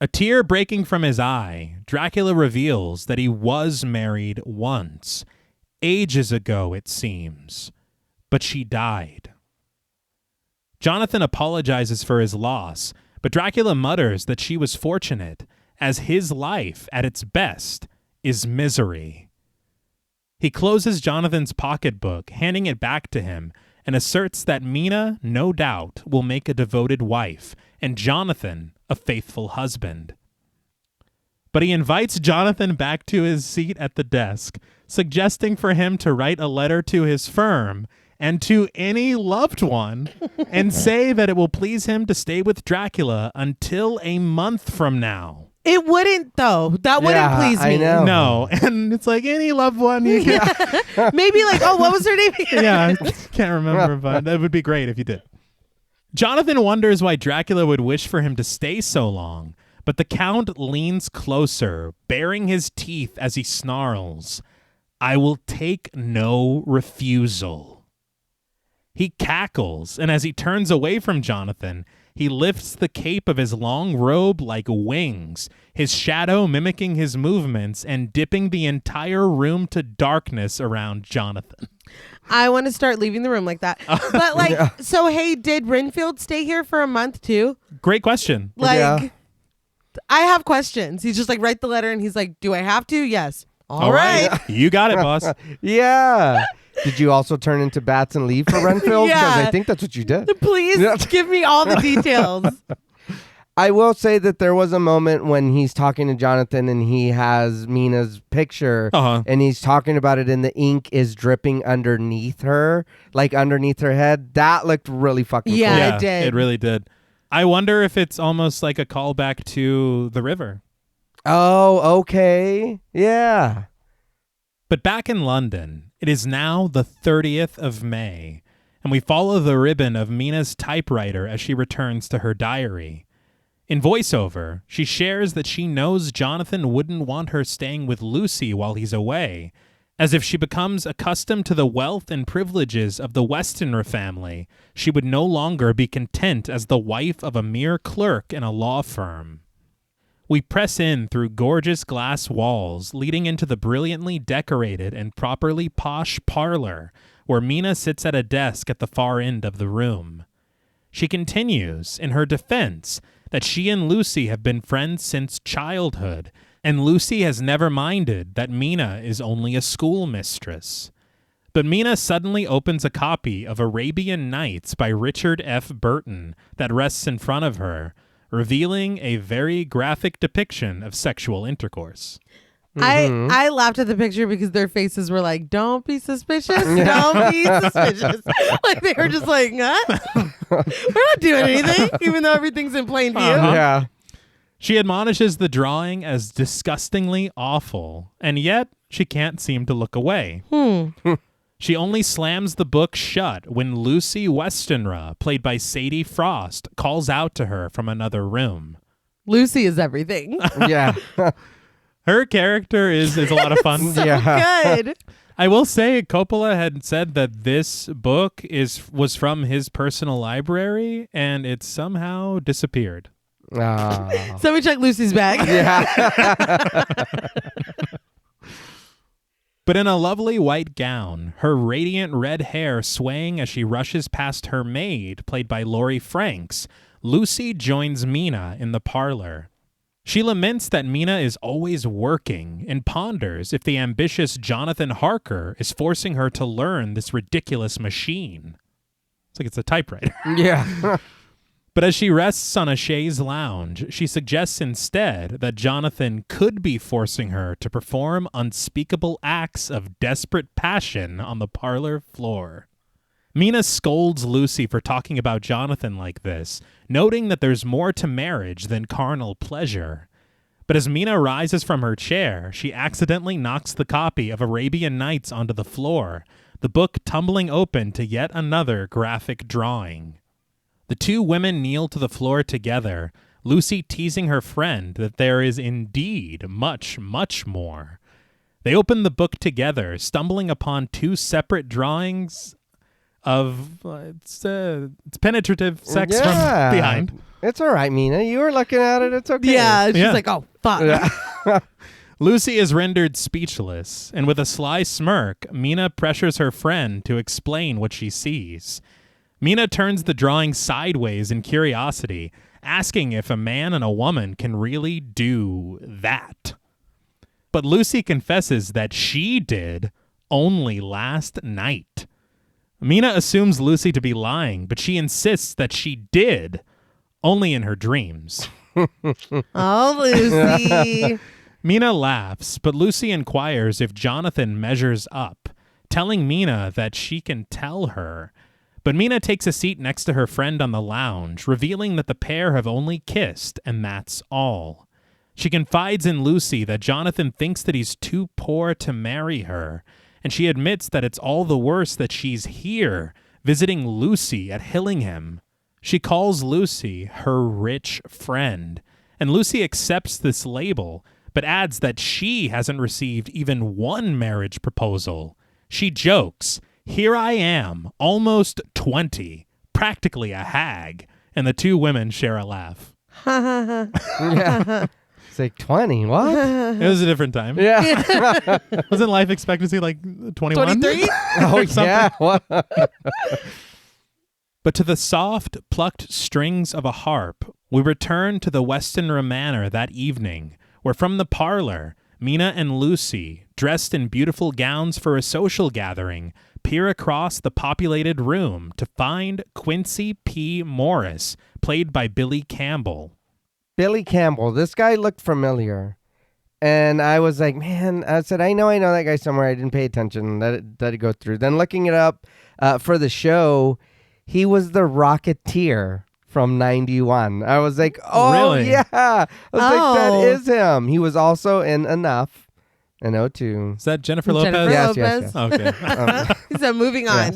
A tear breaking from his eye, Dracula reveals that he was married once, ages ago it seems, but she died. Jonathan apologizes for his loss, but Dracula mutters that she was fortunate, as his life, at its best, is misery. He closes Jonathan's pocketbook, handing it back to him, and asserts that Mina, no doubt, will make a devoted wife, and Jonathan a faithful husband. But he invites Jonathan back to his seat at the desk, suggesting for him to write a letter to his firm and to any loved one and say that it will please him to stay with Dracula until a month from now. It wouldn't, though. That wouldn't please me. I know. No. And it's like any loved one you can. Maybe like, oh, what was her name? Yeah, I can't remember, but that would be great if you did. Jonathan wonders why Dracula would wish for him to stay so long, but the Count leans closer, baring his teeth as he snarls, "I will take no refusal." He cackles, and as he turns away from Jonathan, he lifts the cape of his long robe like wings, his shadow mimicking his movements and dipping the entire room to darkness around Jonathan. I want to start leaving the room like that. But like, so hey, did Renfield stay here for a month too? Great question. Like, Yeah. I have questions. He's just like, write the letter, and he's like, do I have to? Yes. All right. You got it, boss. Yeah. Did you also turn into bats and leave for Renfield? Because Yeah. I think that's what you did. Please Yeah. give me all the details. I will say that there was a moment when he's talking to Jonathan and he has Mina's picture and he's talking about it and the ink is dripping underneath her, like underneath her head. That looked really fucking Yeah. cool. Yeah, it did. It really did. I wonder if it's almost like a callback to the river. Oh, okay. Yeah. But back in London, it is now the 30th of May, and we follow the ribbon of Mina's typewriter as she returns to her diary. In voiceover, she shares that she knows Jonathan wouldn't want her staying with Lucy while he's away, as if she becomes accustomed to the wealth and privileges of the Westenra family, she would no longer be content as the wife of a mere clerk in a law firm. We press in through gorgeous glass walls leading into the brilliantly decorated and properly posh parlor, where Mina sits at a desk at the far end of the room. She continues, in her defense, that she and Lucy have been friends since childhood, and Lucy has never minded that Mina is only a schoolmistress. But Mina suddenly opens a copy of Arabian Nights by Richard F. Burton that rests in front of her, revealing a very graphic depiction of sexual intercourse. I laughed at the picture because their faces were like, don't be suspicious, don't be suspicious. Like they were just like, huh? We're not doing anything, even though everything's in plain view. Yeah. She admonishes the drawing as disgustingly awful, and yet she can't seem to look away. She only slams the book shut when Lucy Westenra, played by Sadie Frost, calls out to her from another room. Lucy is everything. Yeah. Her character is a lot of fun. So good. I will say Coppola had said that this book was from his personal library, and it somehow disappeared. So we check Lucy's bag. Yeah. But in a lovely white gown, her radiant red hair swaying as she rushes past her maid, played by Laurie Franks, Lucy joins Mina in the parlor. She laments that Mina is always working and ponders if the ambitious Jonathan Harker is forcing her to learn this ridiculous machine. It's like it's a typewriter. Yeah. But as she rests on a chaise lounge, she suggests instead that Jonathan could be forcing her to perform unspeakable acts of desperate passion on the parlor floor. Mina scolds Lucy for talking about Jonathan like this, noting that there's more to marriage than carnal pleasure. But as Mina rises from her chair, she accidentally knocks the copy of Arabian Nights onto the floor, the book tumbling open to yet another graphic drawing. The two women kneel to the floor together, Lucy teasing her friend that there is indeed much, much more. They open the book together, stumbling upon two separate drawings of it's penetrative sex from behind. It's all right, Mina. You were looking at it. It's okay. Yeah, she's like, oh, fuck. Yeah. Lucy is rendered speechless, and with a sly smirk, Mina pressures her friend to explain what she sees. Mina turns the drawing sideways in curiosity, asking if a man and a woman can really do that. But Lucy confesses that she did only last night. Mina assumes Lucy to be lying, but she insists that she did, only in her dreams. Oh, Lucy. Mina laughs, but Lucy inquires if Jonathan measures up, telling Mina that she can tell her. But Mina takes a seat next to her friend on the lounge, revealing that the pair have only kissed, and that's all. She confides in Lucy that Jonathan thinks that he's too poor to marry her, and she admits that it's all the worse that she's here, visiting Lucy at Hillingham. She calls Lucy her rich friend, and Lucy accepts this label, but adds that she hasn't received even one marriage proposal. She jokes, "Here I am, almost 20, practically a hag," and the two women share a laugh. Yeah. It's like 20. What? It was a different time. Yeah. Wasn't life expectancy like 21? 23? Oh, yeah. What? But to the soft, plucked strings of a harp, we return to the Westenra Manor that evening, where from the parlor, Mina and Lucy, dressed in beautiful gowns for a social gathering, peer across the populated room to find Quincy P. Morris, played by Billy Campbell. Billy Campbell. This guy looked familiar. And I was like, man, I said, I know that guy somewhere. I didn't pay attention. Let it go through. Then looking it up for the show, he was the Rocketeer from 91. I was like, oh, really? yeah. I was like, that is him. He was also in Enough. An O2. Is that Jennifer Lopez? Jennifer Yes. Okay. So moving on.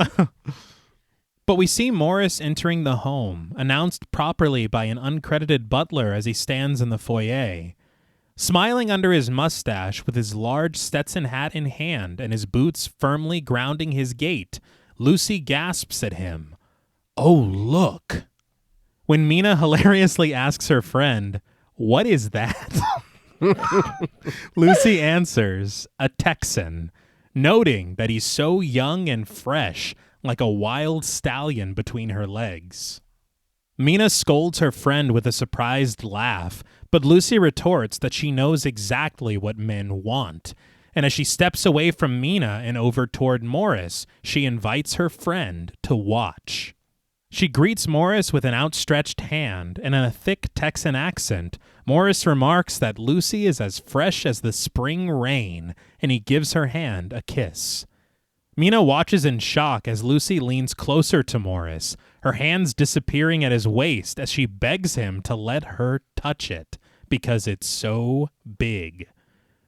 But we see Morris entering the home, announced properly by an uncredited butler as he stands in the foyer. Smiling under his mustache with his large Stetson hat in hand and his boots firmly grounding his gait, Lucy gasps at him. "Oh, look." When Mina hilariously asks her friend, "What is that?" Lucy answers, "A Texan," noting that he's so young and fresh, like a wild stallion between her legs. Mina scolds her friend with a surprised laugh, but Lucy retorts that she knows exactly what men want. And as she steps away from Mina and over toward Morris, she invites her friend to watch. She greets Morris with an outstretched hand, and in a thick Texan accent, Morris remarks that Lucy is as fresh as the spring rain, and he gives her hand a kiss. Mina watches in shock as Lucy leans closer to Morris, her hands disappearing at his waist as she begs him to let her touch it, because it's so big.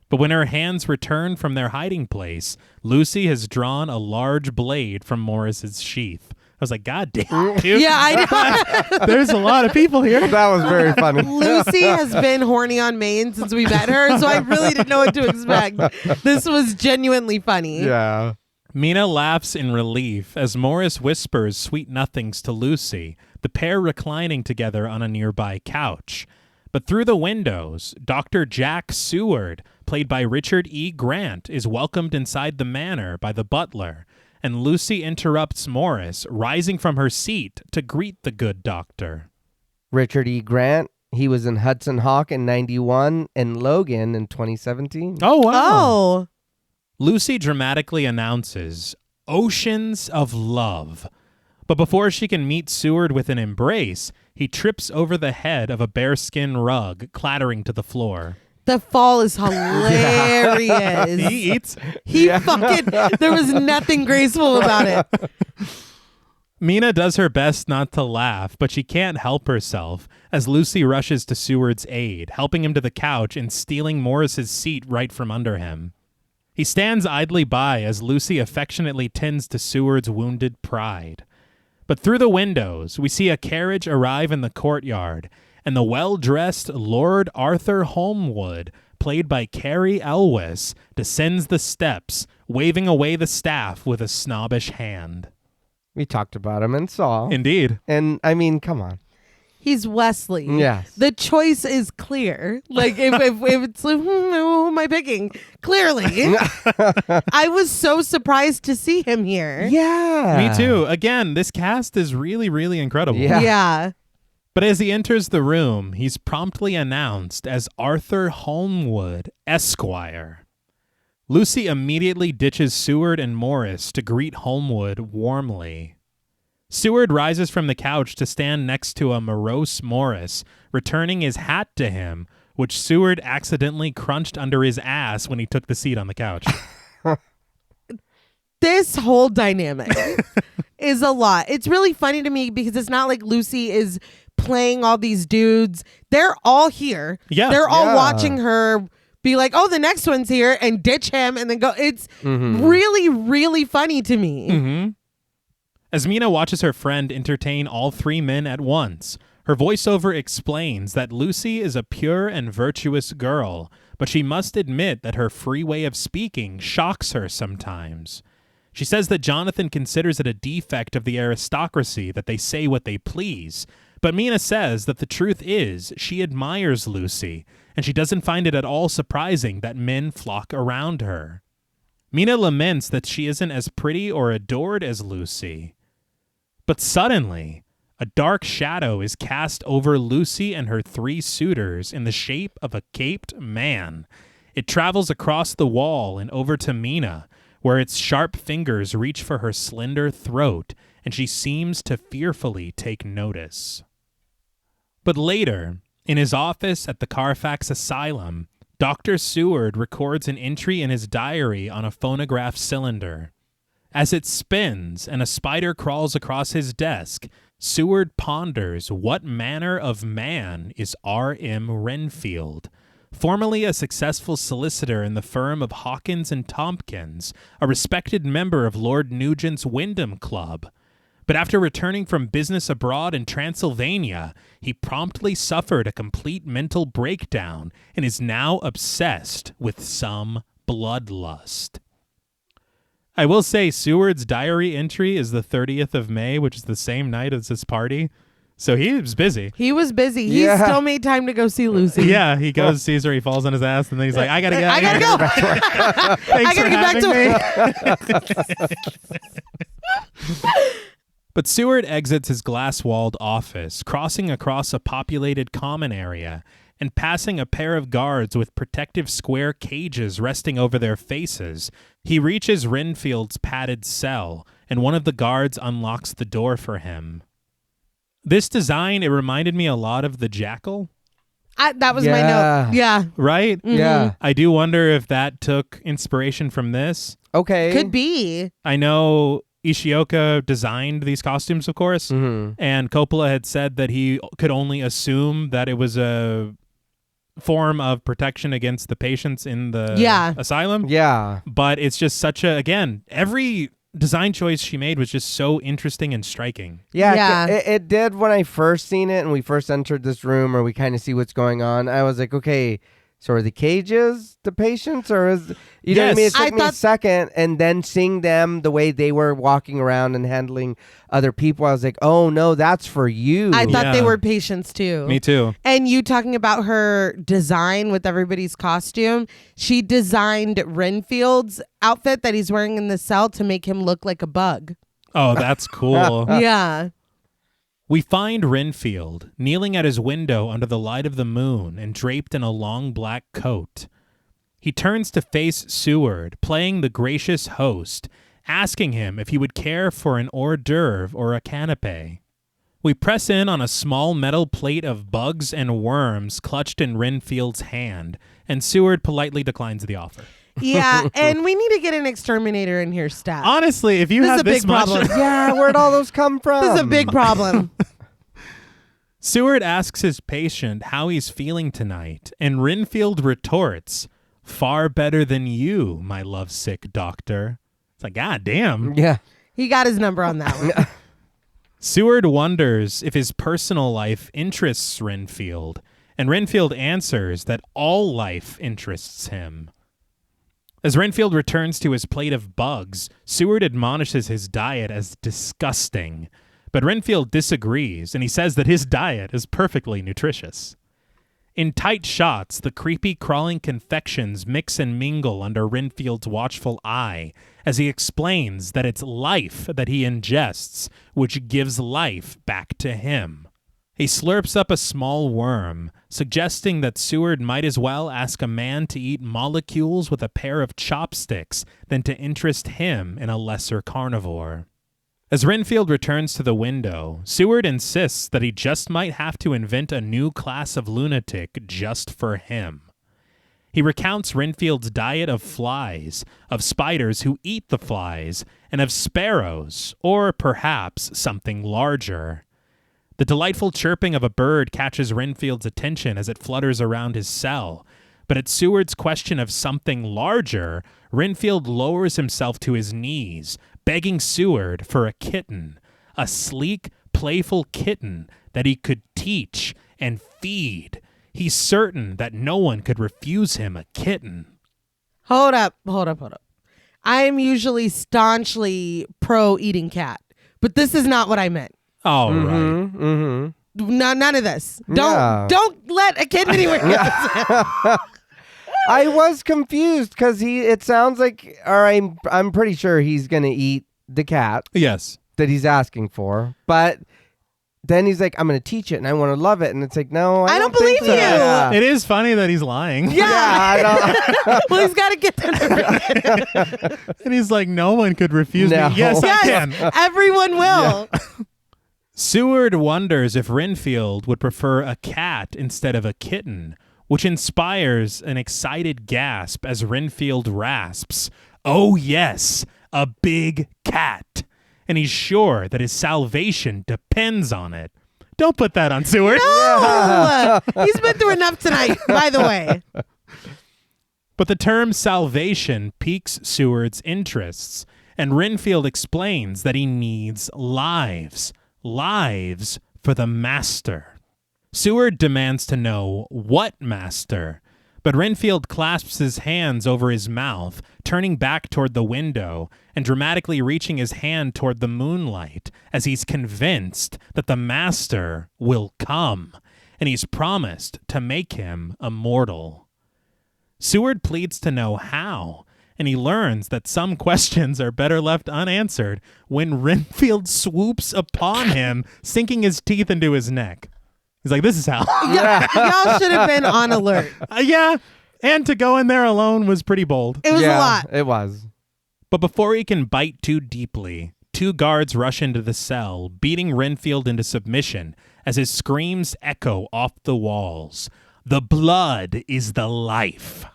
But when her hands return from their hiding place, Lucy has drawn a large blade from Morris's sheath. I was like, God damn, dude. Yeah, I know. There's a lot of people here. That was very funny. Lucy has been horny on Maine since we met her, so I really didn't know what to expect. This was genuinely funny. Yeah. Mina laughs in relief as Morris whispers sweet nothings to Lucy, the pair reclining together on a nearby couch. But through the windows, Dr. Jack Seward, played by Richard E. Grant, is welcomed inside the manor by the butler, and Lucy interrupts Morris, rising from her seat to greet the good doctor. Richard E. Grant. He was in Hudson Hawk in 91 and Logan in 2017. Oh, wow. Oh. Lucy dramatically announces, "Oceans of love." But before she can meet Seward with an embrace, he trips over the head of a bearskin rug, clattering to the floor. The fall is hilarious. He eats. There was nothing graceful about it. Mina does her best not to laugh, but she can't help herself as Lucy rushes to Seward's aid, helping him to the couch and stealing Morris's seat right from under him. He stands idly by as Lucy affectionately tends to Seward's wounded pride. But through the windows, we see a carriage arrive in the courtyard, and the well-dressed Lord Arthur Holmwood, played by Cary Elwes, descends the steps, waving away the staff with a snobbish hand. We talked about him and saw. Indeed. And I mean, come on. He's Wesley. Yes. The choice is clear. Like, if it's like, who am I picking? Clearly. I was so surprised to see him here. Yeah. Me too. Again, this cast is really, really incredible. Yeah. But as he enters the room, he's promptly announced as Arthur Holmwood, Esquire. Lucy immediately ditches Seward and Morris to greet Holmwood warmly. Seward rises from the couch to stand next to a morose Morris, returning his hat to him, which Seward accidentally crunched under his ass when he took the seat on the couch. This whole dynamic is a lot. It's really funny to me because it's not like Lucy is playing all these dudes. They're all here. Yeah. They're all watching her be like, oh, the next one's here, and ditch him and then go. It's really, really funny to me. Mm-hmm. As Mina watches her friend entertain all three men at once, her voiceover explains that Lucy is a pure and virtuous girl, but she must admit that her free way of speaking shocks her sometimes. She says that Jonathan considers it a defect of the aristocracy that they say what they please, but Mina says that the truth is she admires Lucy, and she doesn't find it at all surprising that men flock around her. Mina laments that she isn't as pretty or adored as Lucy. But suddenly, a dark shadow is cast over Lucy and her three suitors in the shape of a caped man. It travels across the wall and over to Mina, where its sharp fingers reach for her slender throat, and she seems to fearfully take notice. But later, in his office at the Carfax Asylum, Dr. Seward records an entry in his diary on a phonograph cylinder. As it spins and a spider crawls across his desk, Seward ponders what manner of man is R.M. Renfield. formerly a successful solicitor in the firm of Hawkins and Tompkins, a respected member of Lord Nugent's Wyndham Club. But after returning from business abroad in Transylvania, he promptly suffered a complete mental breakdown and is now obsessed with some bloodlust. I will say Seward's diary entry is the 30th of May, which is the same night as this party. So he was busy. He was busy. He still made time to go see Lucy. Yeah, he goes, sees her, he falls on his ass, and then he's like, I gotta go. I gotta get back to work. But Seward exits his glass-walled office, crossing across a populated common area and passing a pair of guards with protective square cages resting over their faces. He reaches Renfield's padded cell, and one of the guards unlocks the door for him. This design, it reminded me a lot of the Jackal. That was my note. Yeah. Right? Mm-hmm. Yeah. I do wonder if that took inspiration from this. Okay. Could be. I know Ishioka designed these costumes, of course, and Coppola had said that he could only assume that it was a form of protection against the patients in the asylum. Yeah. But it's just such a, again, every design choice she made was just so interesting and striking. Yeah. It did when I first seen it and we first entered this room or we kind of see what's going on. I was like, okay, so are the cages the patients or is, you know what I mean? It took me a second, and then seeing them the way they were walking around and handling other people, I was like, oh no, that's for you. I thought they were patients too. Me too. And you talking about her design with everybody's costume, she designed Renfield's outfit that he's wearing in the cell to make him look like a bug. Oh, that's cool. Yeah. We find Renfield kneeling at his window under the light of the moon and draped in a long black coat. He turns to face Seward, playing the gracious host, asking him if he would care for an hors d'oeuvre or a canapé. We press in on a small metal plate of bugs and worms clutched in Renfield's hand, and Seward politely declines the offer. Yeah, and we need to get an exterminator in here stat. Honestly, if you have this much... Yeah, where'd all those come from? This is a big problem. Seward asks his patient how he's feeling tonight, and Renfield retorts, "Far better than you, my lovesick doctor." It's like, God damn. Yeah. He got his number on that one. Seward wonders if his personal life interests Renfield, and Renfield answers that all life interests him. As Renfield returns to his plate of bugs, Seward admonishes his diet as disgusting, but Renfield disagrees, and he says that his diet is perfectly nutritious. In tight shots, the creepy crawling confections mix and mingle under Renfield's watchful eye as he explains that it's life that he ingests, which gives life back to him. He slurps up a small worm, suggesting that Seward might as well ask a man to eat molecules with a pair of chopsticks than to interest him in a lesser carnivore. As Renfield returns to the window, Seward insists that he just might have to invent a new class of lunatic just for him. He recounts Renfield's diet of flies, of spiders who eat the flies, and of sparrows, or perhaps something larger. The delightful chirping of a bird catches Renfield's attention as it flutters around his cell, but at Seward's question of something larger, Renfield lowers himself to his knees, begging Seward for a kitten, a sleek, playful kitten that he could teach and feed. He's certain that no one could refuse him a kitten. Hold up. I am usually staunchly pro eating cat, but this is not what I meant. All right. Mm-hmm. No, none of this. Don't let a kid anywhere. I was confused because it sounds like, or I'm pretty sure he's gonna eat the cat. Yes. That he's asking for, but then he's like, I'm gonna teach it and I want to love it, and it's like, no, I don't believe think so. you. Yeah. It is funny that he's lying. Yeah. I don't. Well, he's got to get that. And he's like, no one could refuse me. Yes, I can. Everyone will. Yeah. Seward wonders if Renfield would prefer a cat instead of a kitten, which inspires an excited gasp as Renfield rasps, "Oh yes, a big cat." And he's sure that his salvation depends on it. Don't put that on Seward. No! He's been through enough tonight, by the way. But the term salvation piques Seward's interests, and Renfield explains that he needs lives for the master. Seward demands to know what master, but Renfield clasps his hands over his mouth, turning back toward the window and dramatically reaching his hand toward the moonlight as he's convinced that the master will come, and he's promised to make him immortal. Seward pleads to know how, and he learns that some questions are better left unanswered when Renfield swoops upon him, sinking his teeth into his neck. He's like, this is how. Yeah, y'all should have been on alert. Yeah, and to go in there alone was pretty bold. It was a lot. It was. But before he can bite too deeply, 2 guards rush into the cell, beating Renfield into submission as his screams echo off the walls. The blood is the life.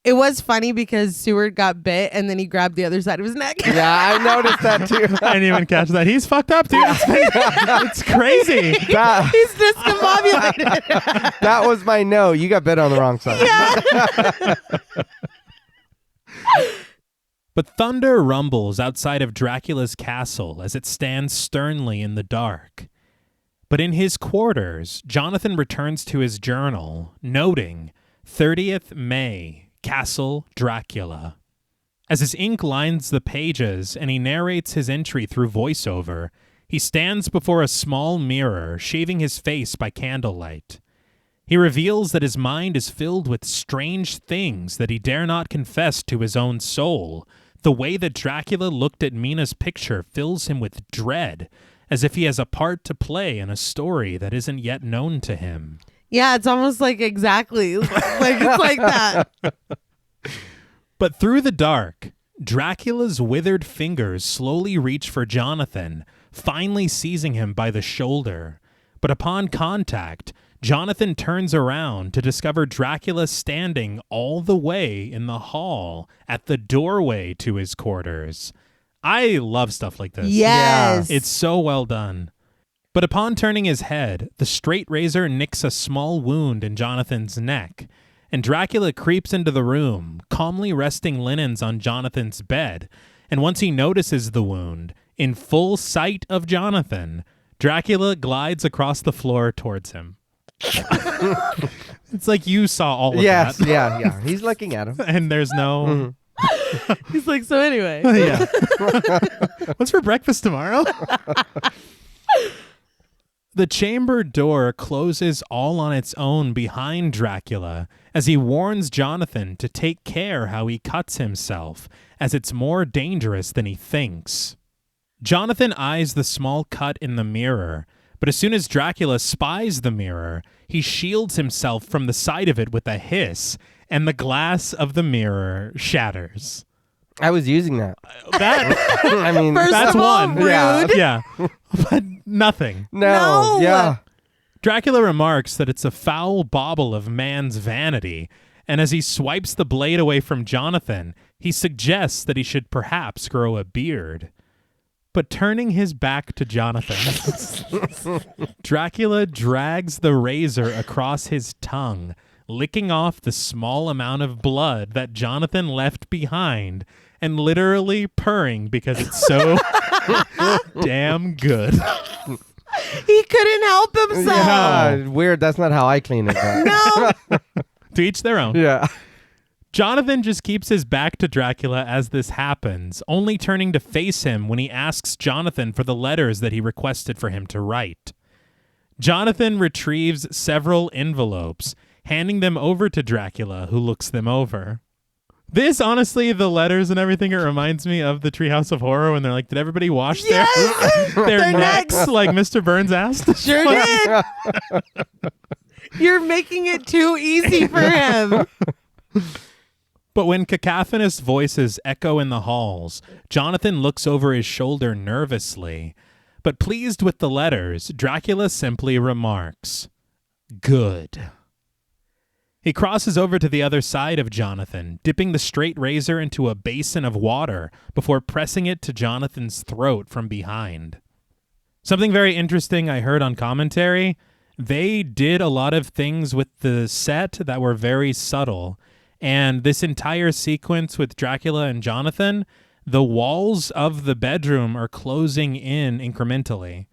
It was funny because Seward got bit and then he grabbed the other side of his neck. Yeah, I noticed that too. I didn't even catch that. He's fucked up, dude. It's crazy. He's discombobulated. That was my no. You got bit on the wrong side. Yeah. But thunder rumbles outside of Dracula's castle as it stands sternly in the dark. But in his quarters, Jonathan returns to his journal, noting 30th May, Castle Dracula. As his ink lines the pages and he narrates his entry through voiceover, he stands before a small mirror, shaving his face by candlelight. He reveals that his mind is filled with strange things that he dare not confess to his own soul. The way that Dracula looked at Mina's picture fills him with dread, as if he has a part to play in a story that isn't yet known to him. Yeah, it's almost like exactly. It's like that. But through the dark, Dracula's withered fingers slowly reach for Jonathan, finally seizing him by the shoulder. But upon contact, Jonathan turns around to discover Dracula standing all the way in the hall at the doorway to his quarters. I love stuff like this. Yes. It's so well done. But upon turning his head, the straight razor nicks a small wound in Jonathan's neck, and Dracula creeps into the room, calmly resting linens on Jonathan's bed, and once he notices the wound, in full sight of Jonathan, Dracula glides across the floor towards him. It's like you saw all of that. Yeah. He's looking at him. And there's no... Mm-hmm. He's like, so anyway. Yeah. What's for breakfast tomorrow? The chamber door closes all on its own behind Dracula as he warns Jonathan to take care how he cuts himself, as it's more dangerous than he thinks. Jonathan eyes the small cut in the mirror, but as soon as Dracula spies the mirror, he shields himself from the sight of it with a hiss, and the glass of the mirror shatters. I was using that. I mean, First that's of all, one. rude. Yeah. But nothing. No. Yeah. Dracula remarks that it's a foul bauble of man's vanity, and as he swipes the blade away from Jonathan, he suggests that he should perhaps grow a beard. But turning his back to Jonathan, Dracula drags the razor across his tongue, licking off the small amount of blood that Jonathan left behind, and literally purring because it's so damn good. He couldn't help himself. Yeah, weird. That's not how I clean it. No. To each their own. Yeah. Jonathan just keeps his back to Dracula as this happens, only turning to face him when he asks Jonathan for the letters that he requested for him to write. Jonathan retrieves several envelopes, handing them over to Dracula, who looks them over. This, honestly, the letters and everything, it reminds me of the Treehouse of Horror when they're like, did everybody wash their necks like Mr. Burns asked? Sure did. You're making it too easy for him. But when cacophonous voices echo in the halls, Jonathan looks over his shoulder nervously. But pleased with the letters, Dracula simply remarks, "Good." He crosses over to the other side of Jonathan, dipping the straight razor into a basin of water before pressing it to Jonathan's throat from behind. Something very interesting I heard on commentary, they did a lot of things with the set that were very subtle. And this entire sequence with Dracula and Jonathan, the walls of the bedroom are closing in incrementally.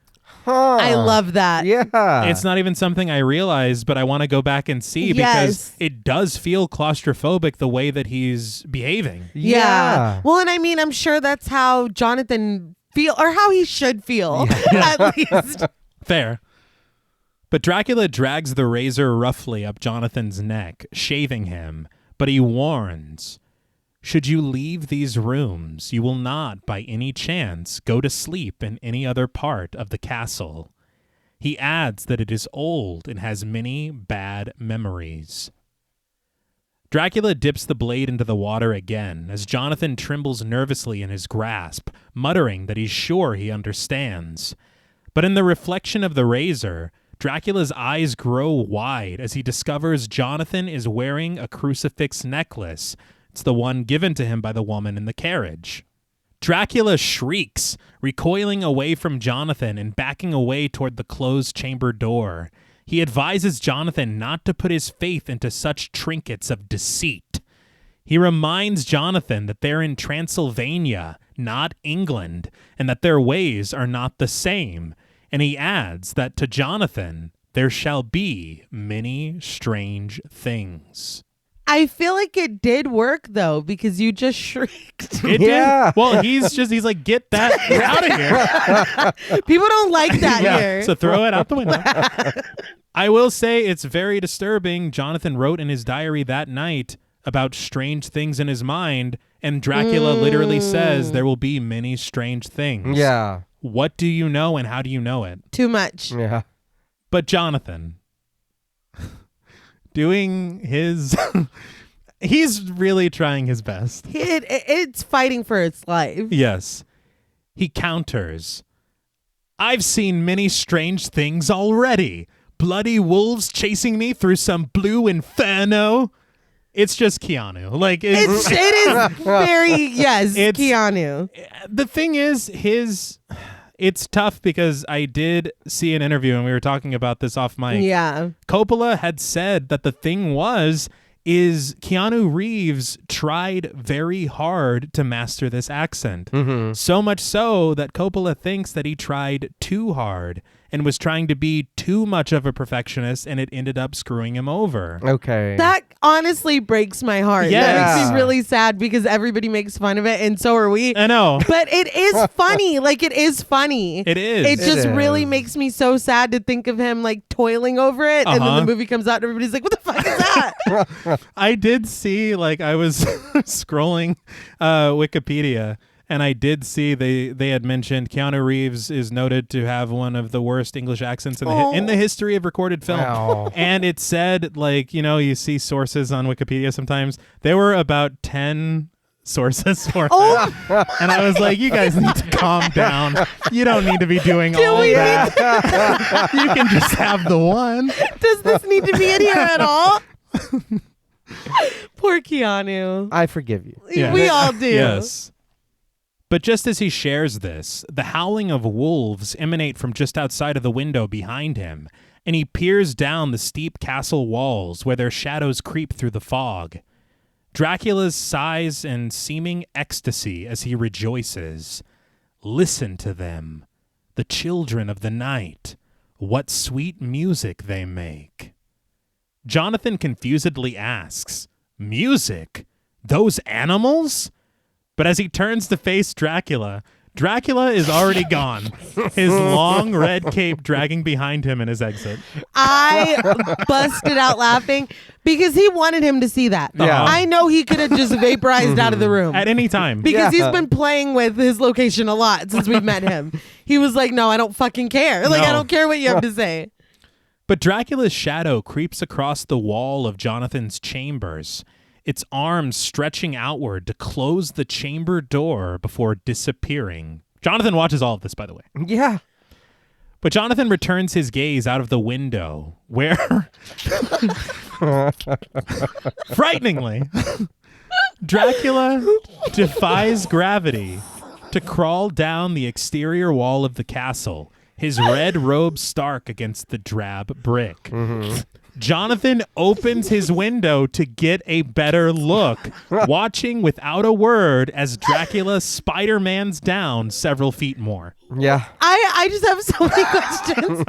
Huh. I love that. Yeah. It's not even something I realized, but I want to go back and see because it does feel claustrophobic the way that he's behaving. Yeah. Well, and I mean, I'm sure that's how Jonathan feel, or how he should feel, at least. Fair. But Dracula drags the razor roughly up Jonathan's neck, shaving him, but he warns, should you leave these rooms, you will not, by any chance, go to sleep in any other part of the castle. He adds that it is old and has many bad memories. Dracula dips the blade into the water again as Jonathan trembles nervously in his grasp, muttering that he's sure he understands. But in the reflection of the razor, Dracula's eyes grow wide as he discovers Jonathan is wearing a crucifix necklace. It's the one given to him by the woman in the carriage. Dracula shrieks, recoiling away from Jonathan and backing away toward the closed chamber door. He advises Jonathan not to put his faith into such trinkets of deceit. He reminds Jonathan that they're in Transylvania, not England, and that their ways are not the same. And he adds that to Jonathan, there shall be many strange things. I feel like it did work, though, because you just shrieked. It did. Well, he's like, get that out of here. People don't like that here. So throw it out the window. I will say it's very disturbing. Jonathan wrote in his diary that night about strange things in his mind, and Dracula literally says there will be many strange things. Yeah. What do you know and how do you know it? Too much. Yeah. But Jonathan, doing his... he's really trying his best. It's fighting for its life. Yes. He counters. I've seen many strange things already. Bloody wolves chasing me through some blue inferno. It's just Keanu. Like it is very it's Keanu. The thing is, it's tough because I did see an interview and we were talking about this off mic. Yeah. Coppola had said that the thing is Keanu Reeves tried very hard to master this accent. Mm-hmm. So much so that Coppola thinks that he tried too hard and was trying to be too much of a perfectionist, and it ended up screwing him over. Okay. That honestly breaks my heart. Yes. That makes me really sad because everybody makes fun of it, and so are we. I know. But it is funny. Like, it is funny. It is. It just really makes me so sad to think of him, like, toiling over it, and then the movie comes out, and everybody's like, what the fuck is that? I did see, like, I was scrolling Wikipedia, and I did see they had mentioned Keanu Reeves is noted to have one of the worst English accents in the history of recorded film. Wow. And it said, like, you know, you see sources on Wikipedia sometimes. There were about 10 sources for it. And I was like, you guys need to calm down. You don't need to be doing all that. You can just have the one. Does this need to be in here at all? Poor Keanu. I forgive you. Yeah. We all do. Yes. But just as he shares this, the howling of wolves emanate from just outside of the window behind him, and he peers down the steep castle walls where their shadows creep through the fog. Dracula's sighs and seeming ecstasy as he rejoices. Listen to them, the children of the night. What sweet music they make. Jonathan confusedly asks, music? Those animals? But as he turns to face Dracula, Dracula is already gone, his long red cape dragging behind him in his exit. I busted out laughing because he wanted him to see that. Yeah. I know he could have just vaporized out of the room. At any time. Because he's been playing with his location a lot since we've met him. He was like, no, I don't fucking care. Like, I don't care what you have to say. But Dracula's shadow creeps across the wall of Jonathan's chambers, its arms stretching outward to close the chamber door before disappearing. Jonathan watches all of this, by the way. Yeah. But Jonathan returns his gaze out of the window, where, frighteningly, Dracula defies gravity to crawl down the exterior wall of the castle, his red robe stark against the drab brick. Mm-hmm. Jonathan opens his window to get a better look, watching without a word as Dracula Spider-Mans down several feet more. Yeah. I just have so many questions,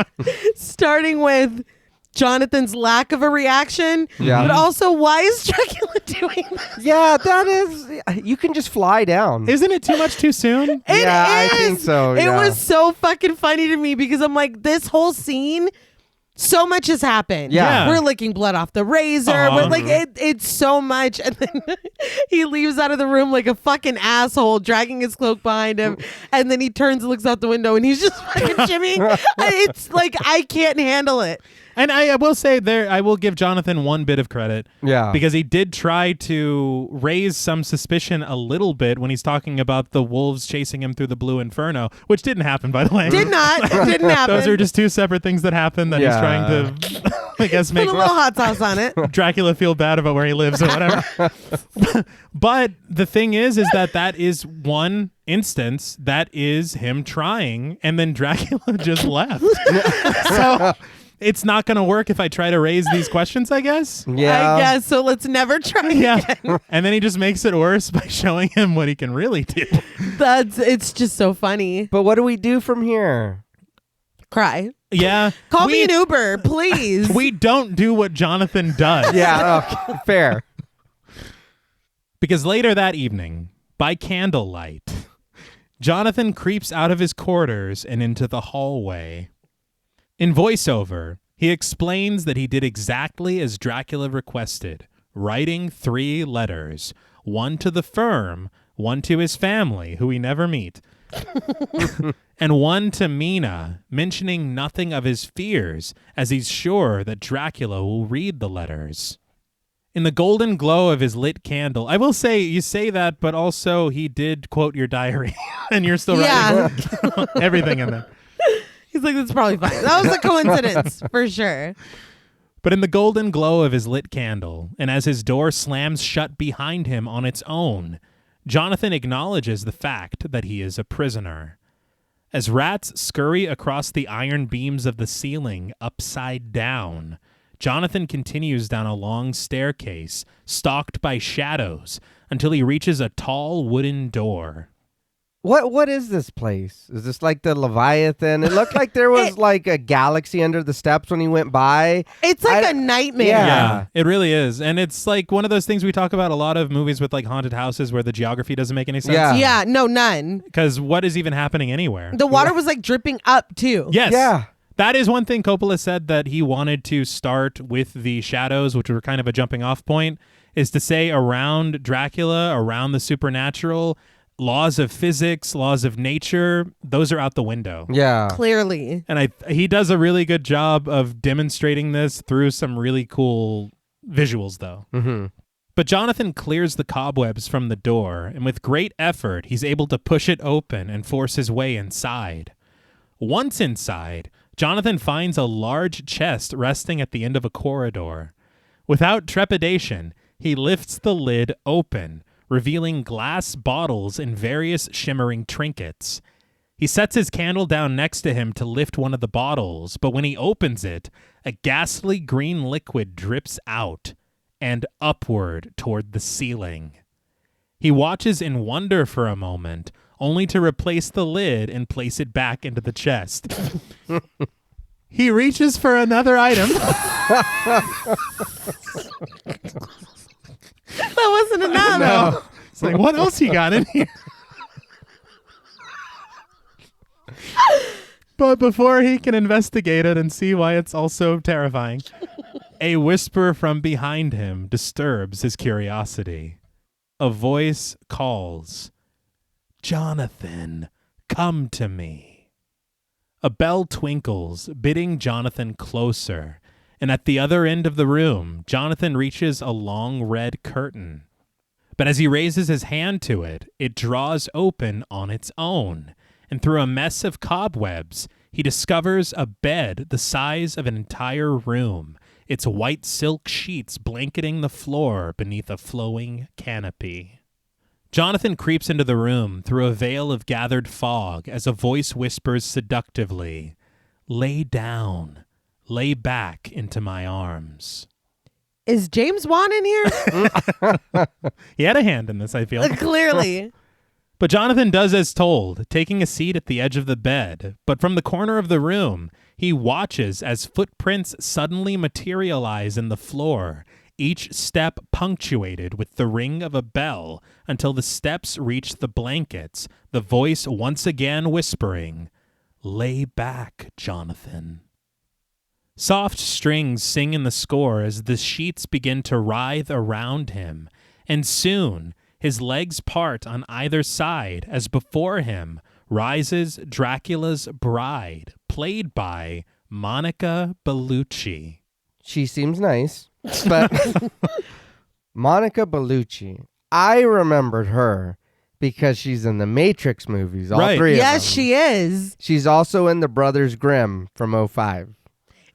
starting with Jonathan's lack of a reaction, but also why is Dracula doing this? Yeah, that is. You can just fly down. Isn't it too much too soon? I think so. It was so fucking funny to me because I'm like, this whole scene, so much has happened. Yeah. We're licking blood off the razor. We're like, it's so much. And then he leaves out of the room like a fucking asshole, dragging his cloak behind him. And then he turns and looks out the window and he's just fucking shimmying. It's like, I can't handle it. And I will say I will give Jonathan one bit of credit. Yeah. Because he did try to raise some suspicion a little bit when he's talking about the wolves chasing him through the blue inferno, which didn't happen, by the way. Didn't happen. Those are just two separate things that happened that he's trying to, I guess, make Put a little hot sauce on it. Dracula feel bad about where he lives or whatever. But the thing is that is one instance that is him trying, and then Dracula just left. So it's not going to work if I try to raise these questions, I guess. Yeah. I guess. So let's never try again. And then he just makes it worse by showing him what he can really do. It's just so funny. But what do we do from here? Cry. Yeah. Call me an Uber, please. We don't do what Jonathan does. Yeah, okay, fair. Because later that evening, by candlelight, Jonathan creeps out of his quarters and into the hallway. In voiceover, he explains that he did exactly as Dracula requested, writing 3 letters, one to the firm, one to his family, who we never meet, and one to Mina, mentioning nothing of his fears, as he's sure that Dracula will read the letters. In the golden glow of his lit candle, I will say, you say that, but also he did quote your diary, and you're still writing everything in there. He's like, that's probably fine. That was a coincidence, for sure. But in the golden glow of his lit candle, and as his door slams shut behind him on its own, Jonathan acknowledges the fact that he is a prisoner. As rats scurry across the iron beams of the ceiling upside down, Jonathan continues down a long staircase, stalked by shadows, until he reaches a tall wooden door. What is this place? Is this like the Leviathan? It looked like there was like a galaxy under the steps when he went by. It's like a nightmare. Yeah, it really is. And it's like one of those things we talk about a lot of movies with like haunted houses where the geography doesn't make any sense. Yeah, no, none. Because what is even happening anywhere? The water was like dripping up too. Yes. Yeah. That is one thing Coppola said that he wanted to start with the shadows, which were kind of a jumping off point, is to say around Dracula, around the supernatural, laws of physics, laws of nature, those are out the window. Yeah. Clearly. And he does a really good job of demonstrating this through some really cool visuals, though. Mm-hmm. But Jonathan clears the cobwebs from the door, and with great effort, he's able to push it open and force his way inside. Once inside, Jonathan finds a large chest resting at the end of a corridor. Without trepidation, he lifts the lid open, revealing glass bottles and various shimmering trinkets. He sets his candle down next to him to lift one of the bottles, but when he opens it, a ghastly green liquid drips out and upward toward the ceiling. He watches in wonder for a moment, only to replace the lid and place it back into the chest. He reaches for another item. That wasn't enough. No. It's like, what else you got in here? But before he can investigate it and see why it's also terrifying, a whisper from behind him disturbs his curiosity. A voice calls, "Jonathan, come to me." A bell twinkles, bidding Jonathan closer, and at the other end of the room, Jonathan reaches a long red curtain. But as he raises his hand to it, it draws open on its own, and through a mess of cobwebs, he discovers a bed the size of an entire room, its white silk sheets blanketing the floor beneath a flowing canopy. Jonathan creeps into the room through a veil of gathered fog as a voice whispers seductively, Lay down, lay back into my arms. Is James Wan in here? He had a hand in this, I feel. Clearly. But Jonathan does as told, taking a seat at the edge of the bed. But from the corner of the room, he watches as footprints suddenly materialize in the floor, each step punctuated with the ring of a bell until the steps reach the blankets, the voice once again whispering, "Lay back, Jonathan." Soft strings sing in the score as the sheets begin to writhe around him, and soon his legs part on either side as before him rises Dracula's bride, played by Monica Bellucci. She seems nice, but Monica Bellucci, I remembered her because she's in the Matrix movies, all Right. three of them. Yes, she is. She's also in the Brothers Grimm from 2005.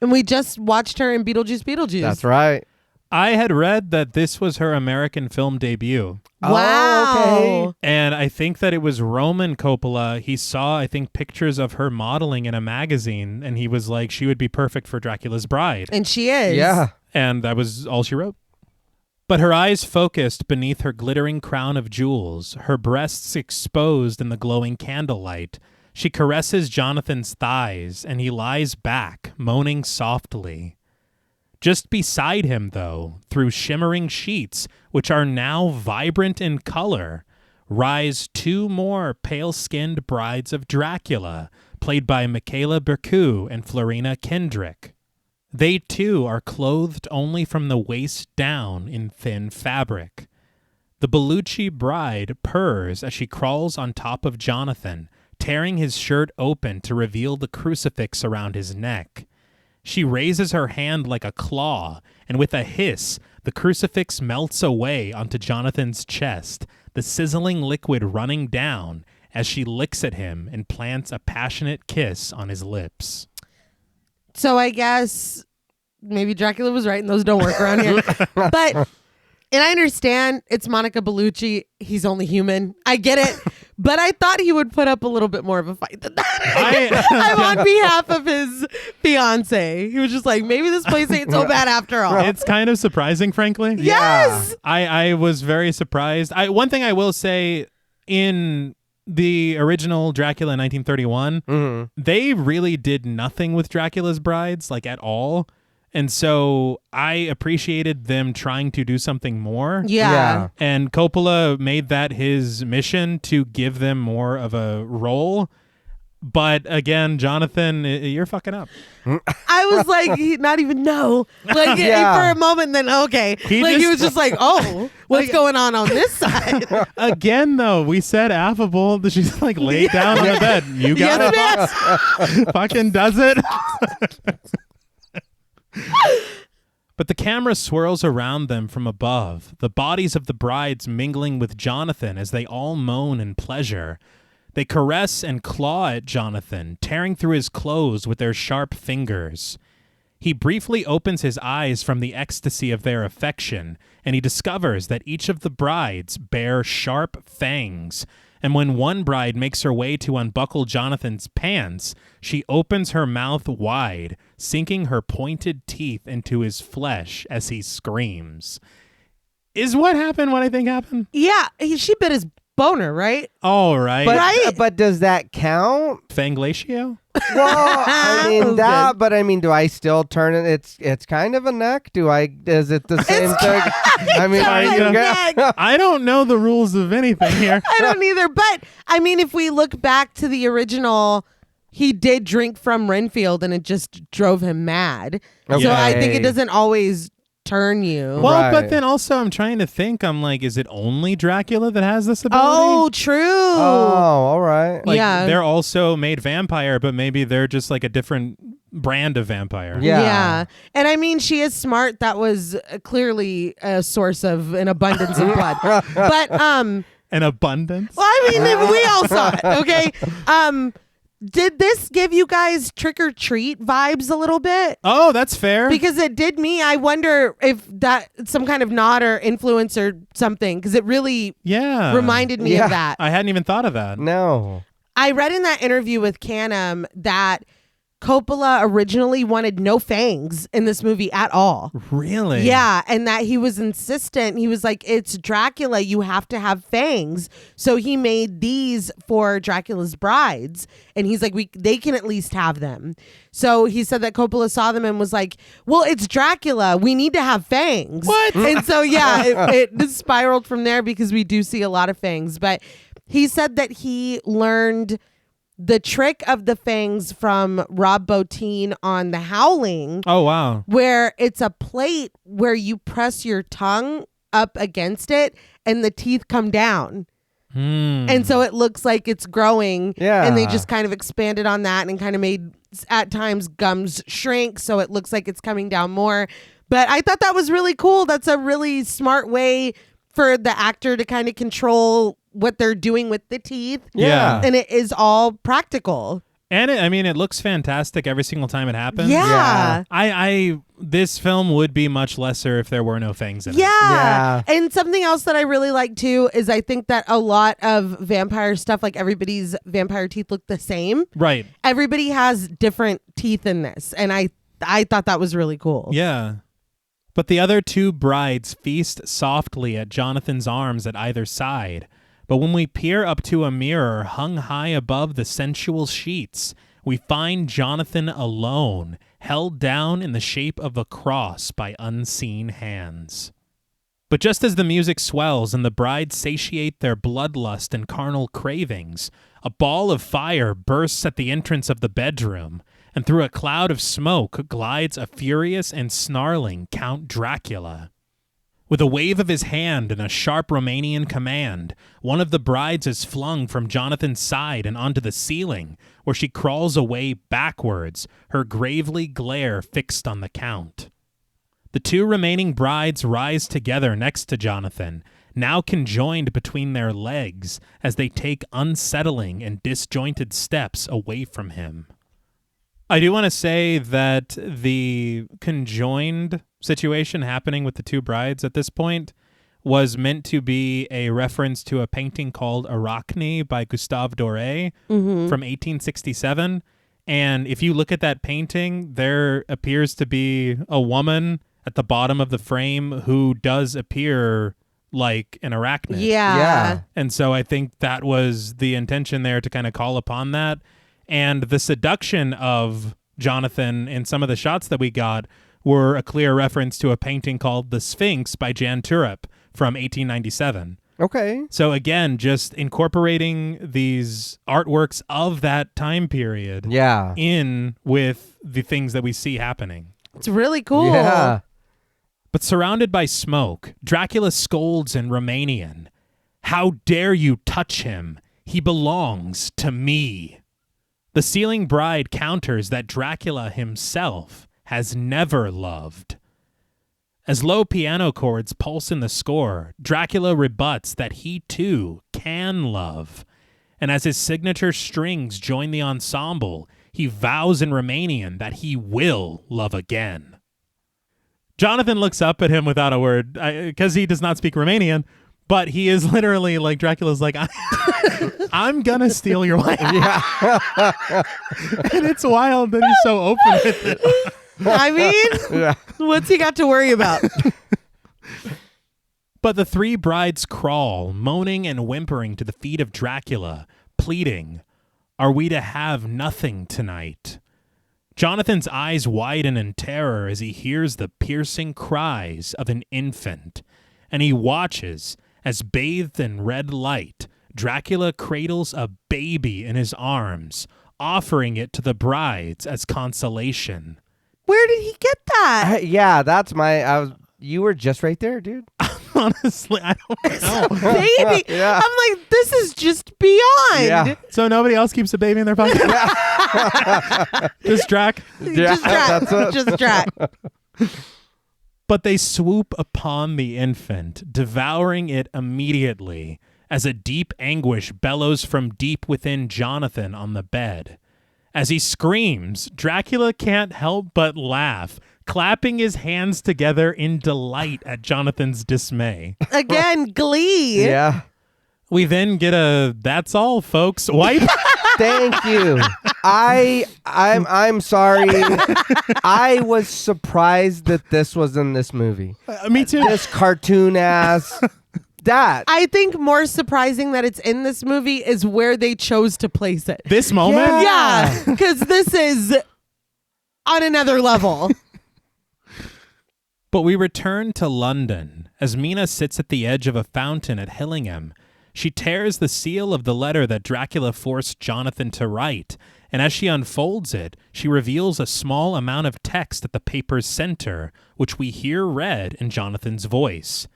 And we just watched her in Beetlejuice. That's right. I had read that this was her American film debut. Wow. Oh, okay. And I think that it was Roman Coppola. He saw, I think, pictures of her modeling in a magazine, and he was like, she would be perfect for Dracula's bride. And she is. Yeah. And that was all she wrote. But her eyes focused beneath her glittering crown of jewels, her breasts exposed in the glowing candlelight. She caresses Jonathan's thighs, and he lies back, moaning softly. Just beside him, though, through shimmering sheets, which are now vibrant in color, rise two more pale-skinned brides of Dracula, played by Michaela Bercu and Florina Kendrick. They, too, are clothed only from the waist down in thin fabric. The Bellucci bride purrs as she crawls on top of Jonathan, tearing his shirt open to reveal the crucifix around his neck. She raises her hand like a claw, and with a hiss, the crucifix melts away onto Jonathan's chest, the sizzling liquid running down as she licks at him and plants a passionate kiss on his lips. So I guess maybe Dracula was right and those don't work around here. But, and I understand it's Monica Bellucci. He's only human. I get it. But I thought he would put up a little bit more of a fight than that. I'm on behalf of his fiance. He was just like, maybe this place ain't so bad after all. It's kind of surprising, frankly. Yes. I was very surprised. One thing I will say, in the original Dracula in 1931, they really did nothing with Dracula's brides, like at all. And so I appreciated them trying to do something more. Yeah. And Coppola made that his mission to give them more of a role. But again, Jonathan, you're fucking up. I was like, not even know. Like for a moment, then okay. He was just like, oh, what's going on this side? Again, though, we said affable. She's like laid down on the bed. You got it. Yes. Fucking does it. But the camera swirls around them from above, the bodies of the brides mingling with Jonathan as they all moan in pleasure. They caress and claw at Jonathan, tearing through his clothes with their sharp fingers. He briefly opens his eyes from the ecstasy of their affection, and he discovers that each of the brides bear sharp fangs. And when one bride makes her way to unbuckle Jonathan's pants, she opens her mouth wide, sinking her pointed teeth into his flesh as he screams. Is what happened what I think happened? Yeah, she bit his boner, right? All right. But does that count? Fanglatio? Well, I mean that, but I mean, do I still turn it? It's kind of a neck. Is it the same thing? I mean, I don't know the rules of anything here. I don't either. But I mean, if we look back to the original, he did drink from Renfield, and it just drove him mad. Okay. So I think it doesn't always turn you. Well, Right. but then also I'm trying to think. I'm like, is it only Dracula that has this ability? Oh, true. Oh, all right. Like, yeah. they're also made vampire, but maybe they're just like a different brand of vampire. Yeah. And I mean, she is smart. That was clearly a source of an abundance of blood. But, An abundance? well, I mean, we all saw it. Okay. Did this give you guys trick or treat vibes a little bit? Oh, that's fair. Because it did me. I wonder if that's some kind of nod or influence or something, because it really reminded me of that. I hadn't even thought of that. No. I read in that interview with Canham that Coppola originally wanted no fangs in this movie at all. Really? Yeah, and that he was insistent. He was like, it's Dracula, you have to have fangs. So he made these for Dracula's brides. And he's like, they can at least have them. So he said that Coppola saw them and was like, well, it's Dracula. We need to have fangs. What? And so, yeah, it spiraled from there because we do see a lot of fangs. But he said that he learned the trick of the fangs from Rob Bottin on The Howling. Oh, wow. Where it's a plate where you press your tongue up against it and the teeth come down. And so it looks like it's growing. Yeah. And they just kind of expanded on that and kind of made, at times, gums shrink. So it looks like it's coming down more. But I thought that was really cool. That's a really smart way for the actor to kind of control what they're doing with the teeth. Yeah. And it is all practical. And it looks fantastic every single time it happens. Yeah. This film would be much lesser if there were no fangs in it. Yeah. And something else that I really like too is I think that a lot of vampire stuff, like everybody's vampire teeth look the same. Right. Everybody has different teeth in this. And I thought that was really cool. Yeah. But the other two brides feast softly at Jonathan's arms at either side. But when we peer up to a mirror hung high above the sensual sheets, we find Jonathan alone, held down in the shape of a cross by unseen hands. But just as the music swells and the brides satiate their bloodlust and carnal cravings, a ball of fire bursts at the entrance of the bedroom, and through a cloud of smoke glides a furious and snarling Count Dracula. With a wave of his hand and a sharp Romanian command, one of the brides is flung from Jonathan's side and onto the ceiling, where she crawls away backwards, her gravely glare fixed on the Count. The two remaining brides rise together next to Jonathan, now conjoined between their legs, as they take unsettling and disjointed steps away from him. I do want to say that the conjoined situation happening with the two brides at this point was meant to be a reference to a painting called Arachne by Gustave Doré from 1867. And if you look at that painting, there appears to be a woman at the bottom of the frame who does appear like an arachnid. Yeah. And so I think that was the intention there, to kind of call upon that. And the seduction of Jonathan in some of the shots that we got were a clear reference to a painting called The Sphinx by Jan Turep from 1897. Okay. So again, just incorporating these artworks of that time period in with the things that we see happening. It's really cool. Yeah. But surrounded by smoke, Dracula scolds in Romanian. "How dare you touch him? He belongs to me." The ceiling bride counters that Dracula himself has never loved. As low piano chords pulse in the score, Dracula rebuts that he too can love. And as his signature strings join the ensemble, he vows in Romanian that he will love again. Jonathan looks up at him without a word, because he does not speak Romanian, but he is literally like, Dracula's like, I'm gonna steal your wife. Yeah. And it's wild that he's so open with it. I mean, what's he got to worry about? But the three brides crawl, moaning and whimpering to the feet of Dracula, pleading, "Are we to have nothing tonight?" Jonathan's eyes widen in terror as he hears the piercing cries of an infant, and he watches as, bathed in red light, Dracula cradles a baby in his arms, offering it to the brides as consolation. Where did he get that? Yeah, that's you were just right there, dude. Honestly, I don't know. Baby. Yeah. I'm like, this is just beyond. Yeah. So nobody else keeps a baby in their pocket? Just Drac? Yeah, Just Drac. that's it. Just Drac. But they swoop upon the infant, devouring it immediately, as a deep anguish bellows from deep within Jonathan on the bed. As he screams, Dracula can't help but laugh, clapping his hands together in delight at Jonathan's dismay. Again, glee. Yeah. We then get a "that's all, folks" wipe. Thank you. I'm sorry. I was surprised that this was in this movie. Me too. This cartoon ass. That. I think more surprising that it's in this movie is where they chose to place it. This moment? Yeah, because this is on another level. But we return to London as Mina sits at the edge of a fountain at Hillingham. She tears the seal of the letter that Dracula forced Jonathan to write, and as she unfolds it, she reveals a small amount of text at the paper's center, which we hear read in Jonathan's voice.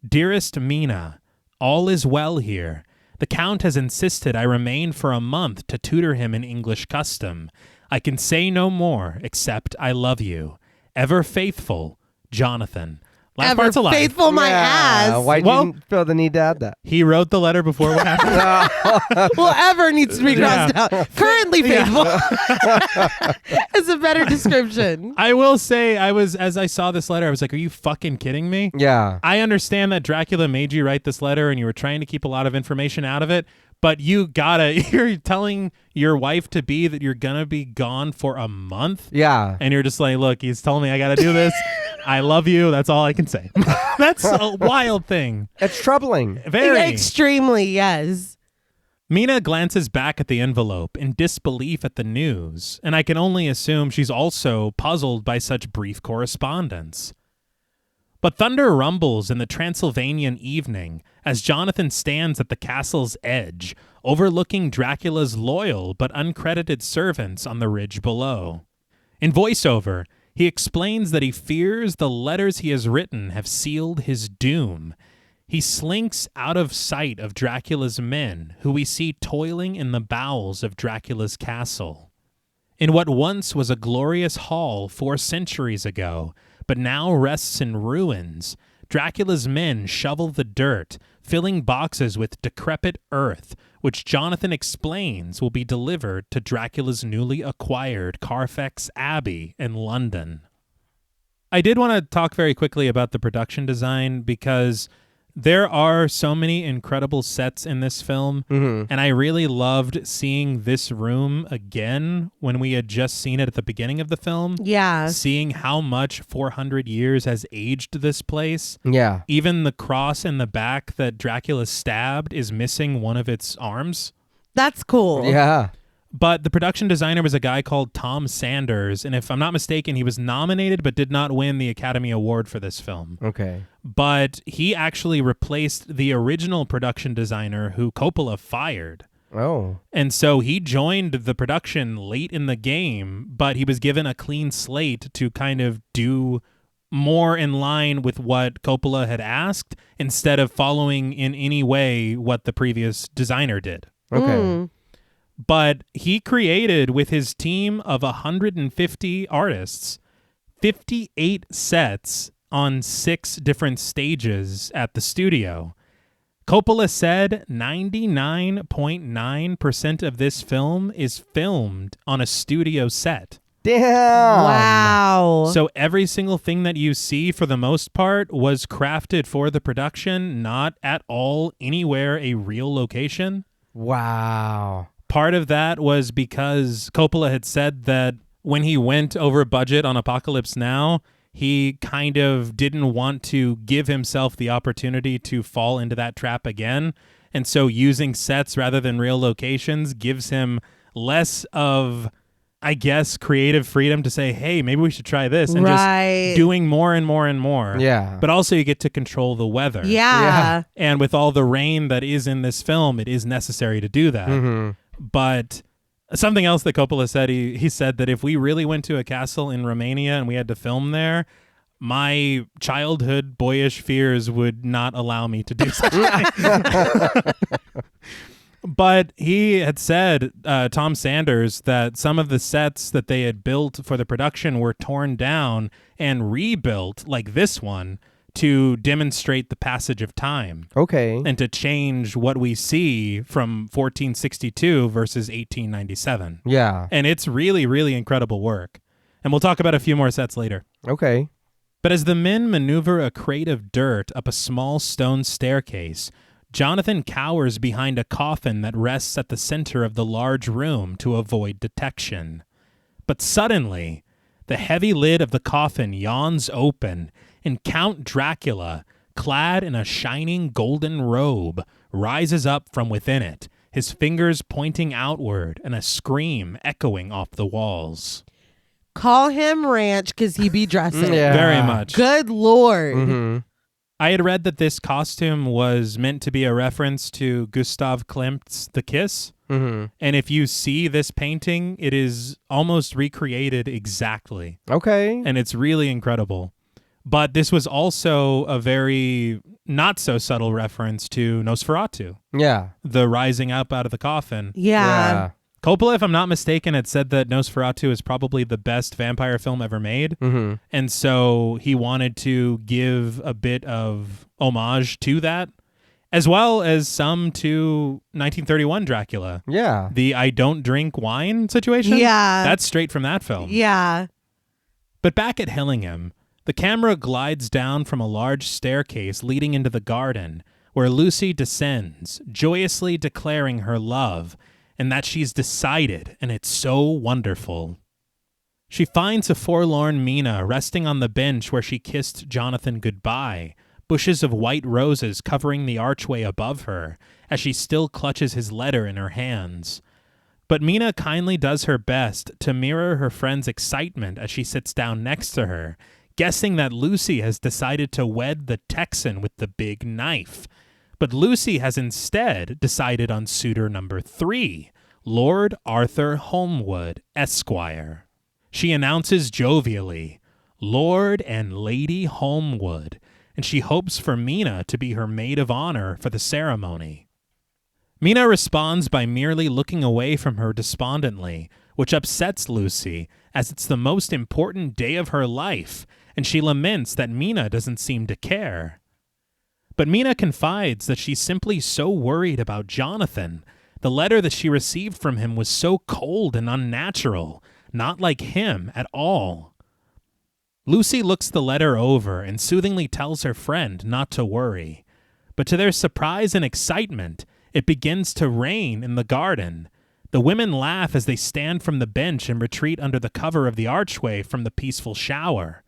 Dearest Mina, all is well here. The Count has insisted I remain for a month to tutor him in English custom. I can say no more except I love you. Ever faithful, Jonathan. Last Ever part's a lie. faithful my ass. Why didn't you feel the need to add that? He wrote the letter before what happened. Well, ever needs to be crossed out. Currently faithful is a better description. I will say, as I saw this letter, I was like, are you fucking kidding me? Yeah. I understand that Dracula made you write this letter and you were trying to keep a lot of information out of it, but you're telling your wife to be that you're gonna be gone for a month? Yeah. And you're just like, look, he's telling me I gotta do this. I love you. That's all I can say. That's a wild thing. It's troubling. Very. Extremely, yes. Mina glances back at the envelope in disbelief at the news, and I can only assume she's also puzzled by such brief correspondence. But thunder rumbles in the Transylvanian evening as Jonathan stands at the castle's edge, overlooking Dracula's loyal but uncredited servants on the ridge below. In voiceover, he explains that he fears the letters he has written have sealed his doom. He slinks out of sight of Dracula's men, who we see toiling in the bowels of Dracula's castle. In what once was a glorious hall 4 centuries ago, but now rests in ruins, Dracula's men shovel the dirt, filling boxes with decrepit earth, which Jonathan explains will be delivered to Dracula's newly acquired Carfax Abbey in London. I did want to talk very quickly about the production design because there are so many incredible sets in this film, and I really loved seeing this room again when we had just seen it at the beginning of the film. Yeah. Seeing how much 400 years has aged this place. Yeah. Even the cross in the back that Dracula stabbed is missing one of its arms. That's cool. Yeah. But the production designer was a guy called Tom Sanders, and if I'm not mistaken, he was nominated but did not win the Academy Award for this film. Okay. But he actually replaced the original production designer who Coppola fired. Oh. And so he joined the production late in the game, but he was given a clean slate to kind of do more in line with what Coppola had asked instead of following in any way what the previous designer did. Okay. But he created, with his team of 150 artists, 58 sets on 6 different stages at the studio. Coppola said 99.9% of this film is filmed on a studio set. Damn. Wow. So every single thing that you see, for the most part, was crafted for the production, not at all anywhere a real location. Wow. Part of that was because Coppola had said that when he went over budget on Apocalypse Now, he kind of didn't want to give himself the opportunity to fall into that trap again. And so using sets rather than real locations gives him less of, I guess, creative freedom to say, hey, maybe we should try this. And just doing more and more and more. Yeah. But also you get to control the weather. Yeah. And with all the rain that is in this film, it is necessary to do that. Mm-hmm. But something else that Coppola said, he said that if we really went to a castle in Romania and we had to film there, my childhood boyish fears would not allow me to do such a thing. But he had said, Tom Sanders, that some of the sets that they had built for the production were torn down and rebuilt, like this one, to demonstrate the passage of time. Okay. And to change what we see from 1462 versus 1897. Yeah. And it's really, really incredible work. And we'll talk about a few more sets later. Okay. But as the men maneuver a crate of dirt up a small stone staircase, Jonathan cowers behind a coffin that rests at the center of the large room to avoid detection. But suddenly, the heavy lid of the coffin yawns open, and Count Dracula, clad in a shining golden robe, rises up from within it, his fingers pointing outward and a scream echoing off the walls. Call him Ranch because he be dressing. Yeah. Very much. Good Lord. Mm-hmm. I had read that this costume was meant to be a reference to Gustav Klimt's The Kiss. Mm-hmm. And if you see this painting, it is almost recreated exactly. Okay. And it's really incredible. But this was also a very not so subtle reference to Nosferatu, Yeah. the rising up out of the coffin. Yeah. Coppola, if I'm not mistaken, had said that Nosferatu is probably the best vampire film ever made. Mm-hmm. And so he wanted to give a bit of homage to that, as well as some to 1931 Dracula. Yeah. The I don't drink wine situation. Yeah. That's straight from that film. Yeah. But back at Hillingham, the camera glides down from a large staircase leading into the garden, where Lucy descends, joyously declaring her love, and that she's decided, and it's so wonderful. She finds a forlorn Mina resting on the bench where she kissed Jonathan goodbye, bushes of white roses covering the archway above her, as she still clutches his letter in her hands. But Mina kindly does her best to mirror her friend's excitement as she sits down next to her, guessing that Lucy has decided to wed the Texan with the big knife. But Lucy has instead decided on suitor number 3, Lord Arthur Holmwood, Esquire. She announces jovially, Lord and Lady Holmwood, and she hopes for Mina to be her maid of honor for the ceremony. Mina responds by merely looking away from her despondently, which upsets Lucy, as it's the most important day of her life, and she laments that Mina doesn't seem to care. But Mina confides that she's simply so worried about Jonathan. The letter that she received from him was so cold and unnatural, not like him at all. Lucy looks the letter over and soothingly tells her friend not to worry. But to their surprise and excitement, it begins to rain in the garden. The women laugh as they stand from the bench and retreat under the cover of the archway from the peaceful shower.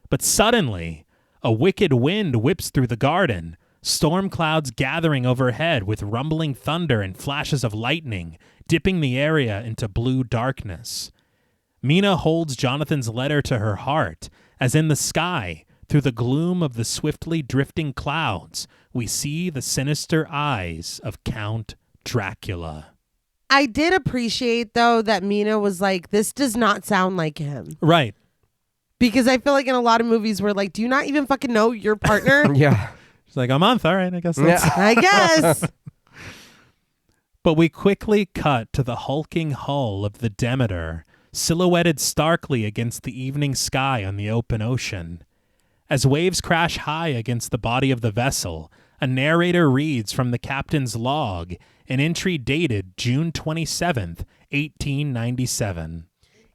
But suddenly, a wicked wind whips through the garden, storm clouds gathering overhead with rumbling thunder and flashes of lightning, dipping the area into blue darkness. Mina holds Jonathan's letter to her heart, as in the sky, through the gloom of the swiftly drifting clouds, we see the sinister eyes of Count Dracula. I did appreciate, though, that Mina was like, this does not sound like him. Right. Because I feel like in a lot of movies we're like, do you not even fucking know your partner? Yeah. She's like, a month, all right, I guess that's... Yeah. I guess. But we quickly cut to the hulking hull of the Demeter, silhouetted starkly against the evening sky on the open ocean. As waves crash high against the body of the vessel, a narrator reads from the captain's log, an entry dated June 27th, 1897.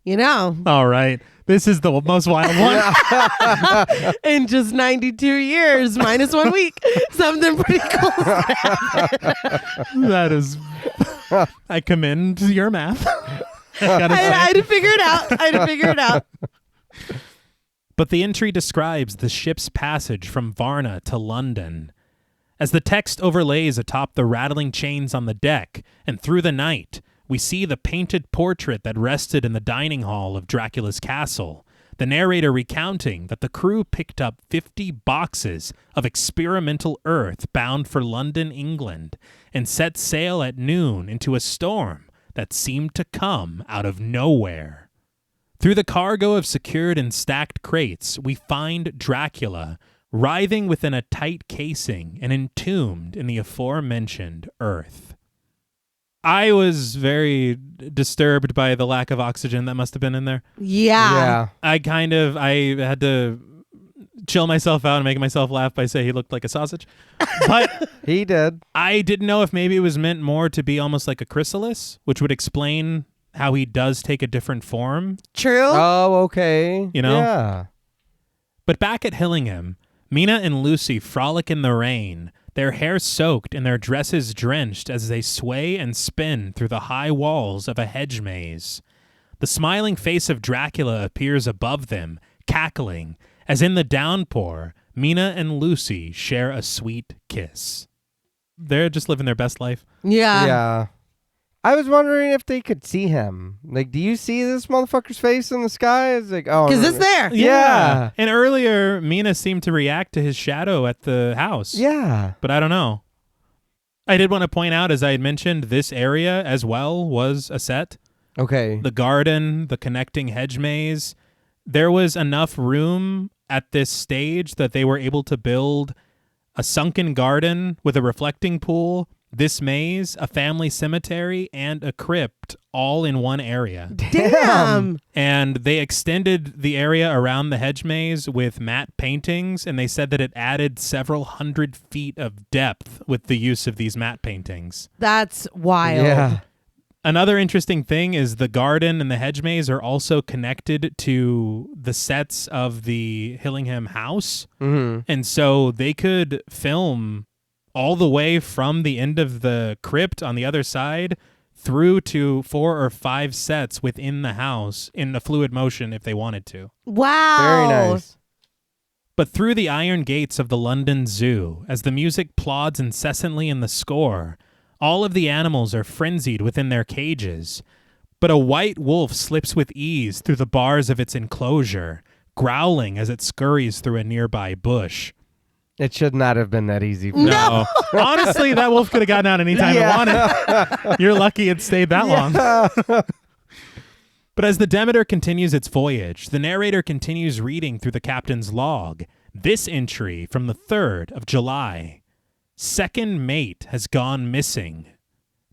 You know, All right. This is the most wild one. in just 92 years, minus 1 week, something pretty cool. That is... I commend your math. I gotta I say. had to figure it out. But the entry describes the ship's passage from Varna to London. As the text overlays atop the rattling chains on the deck and through the night, we see the painted portrait that rested in the dining hall of Dracula's castle, the narrator recounting that the crew picked up 50 boxes of experimental earth bound for London, England, and set sail at noon into a storm that seemed to come out of nowhere. Through the cargo of secured and stacked crates, we find Dracula, writhing within a tight casing and entombed in the aforementioned earth. I was very disturbed by the lack of oxygen that must have been in there. Yeah. I had to chill myself out and make myself laugh by saying he looked like a sausage. But He did. I didn't know if maybe it was meant more to be almost like a chrysalis, which would explain how he does take a different form, True. Oh, okay. You know? Yeah. But back at Hillingham, Mina and Lucy frolic in the rain, their hair soaked and their dresses drenched as they sway and spin through the high walls of a hedge maze. The smiling face of Dracula appears above them, cackling, as in the downpour, Mina and Lucy share a sweet kiss. They're just living their best life. Yeah. Yeah. I was wondering if they could see him. Like, do you see this motherfucker's face in the sky? It's like, oh. Because it's there. Yeah. And earlier, Mina seemed to react to his shadow at the house. Yeah. But I don't know. I did want to point out, as I had mentioned, this area as well was a set. Okay. The garden, the connecting hedge maze. There was enough room at this stage that they were able to build a sunken garden with a reflecting pool, this maze, a family cemetery, and a crypt all in one area. Damn. And they extended the area around the hedge maze with matte paintings, and they said that it added several 100 feet of depth with the use of these matte paintings. That's wild. Yeah. Another interesting thing is the garden and the hedge maze are also connected to the sets of the Hillingham house. Mm-hmm. And so they could film all the way from the end of the crypt on the other side through to 4 or 5 sets within the house in a fluid motion if they wanted to. Wow. Very nice. But through the iron gates of the London Zoo, as the music plods incessantly in the score, all of the animals are frenzied within their cages. But a white wolf slips with ease through the bars of its enclosure, growling as it scurries through a nearby bush. It should not have been that easy. No. Honestly, that wolf could have gotten out anytime it wanted. You're lucky it stayed that long. But as the Demeter continues its voyage, the narrator continues reading through the captain's log. This entry from the 3rd of July. Second mate has gone missing.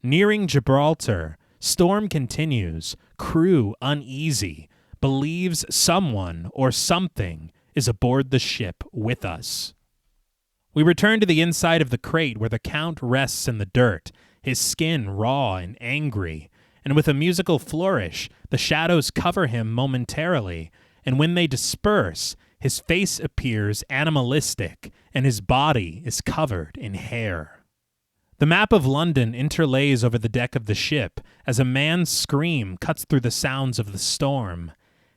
Nearing Gibraltar, storm continues. Crew uneasy. Believes someone or something is aboard the ship with us. We return to the inside of the crate where the Count rests in the dirt, his skin raw and angry, and with a musical flourish, the shadows cover him momentarily, and when they disperse, his face appears animalistic, and his body is covered in hair. The map of London interlays over the deck of the ship as a man's scream cuts through the sounds of the storm.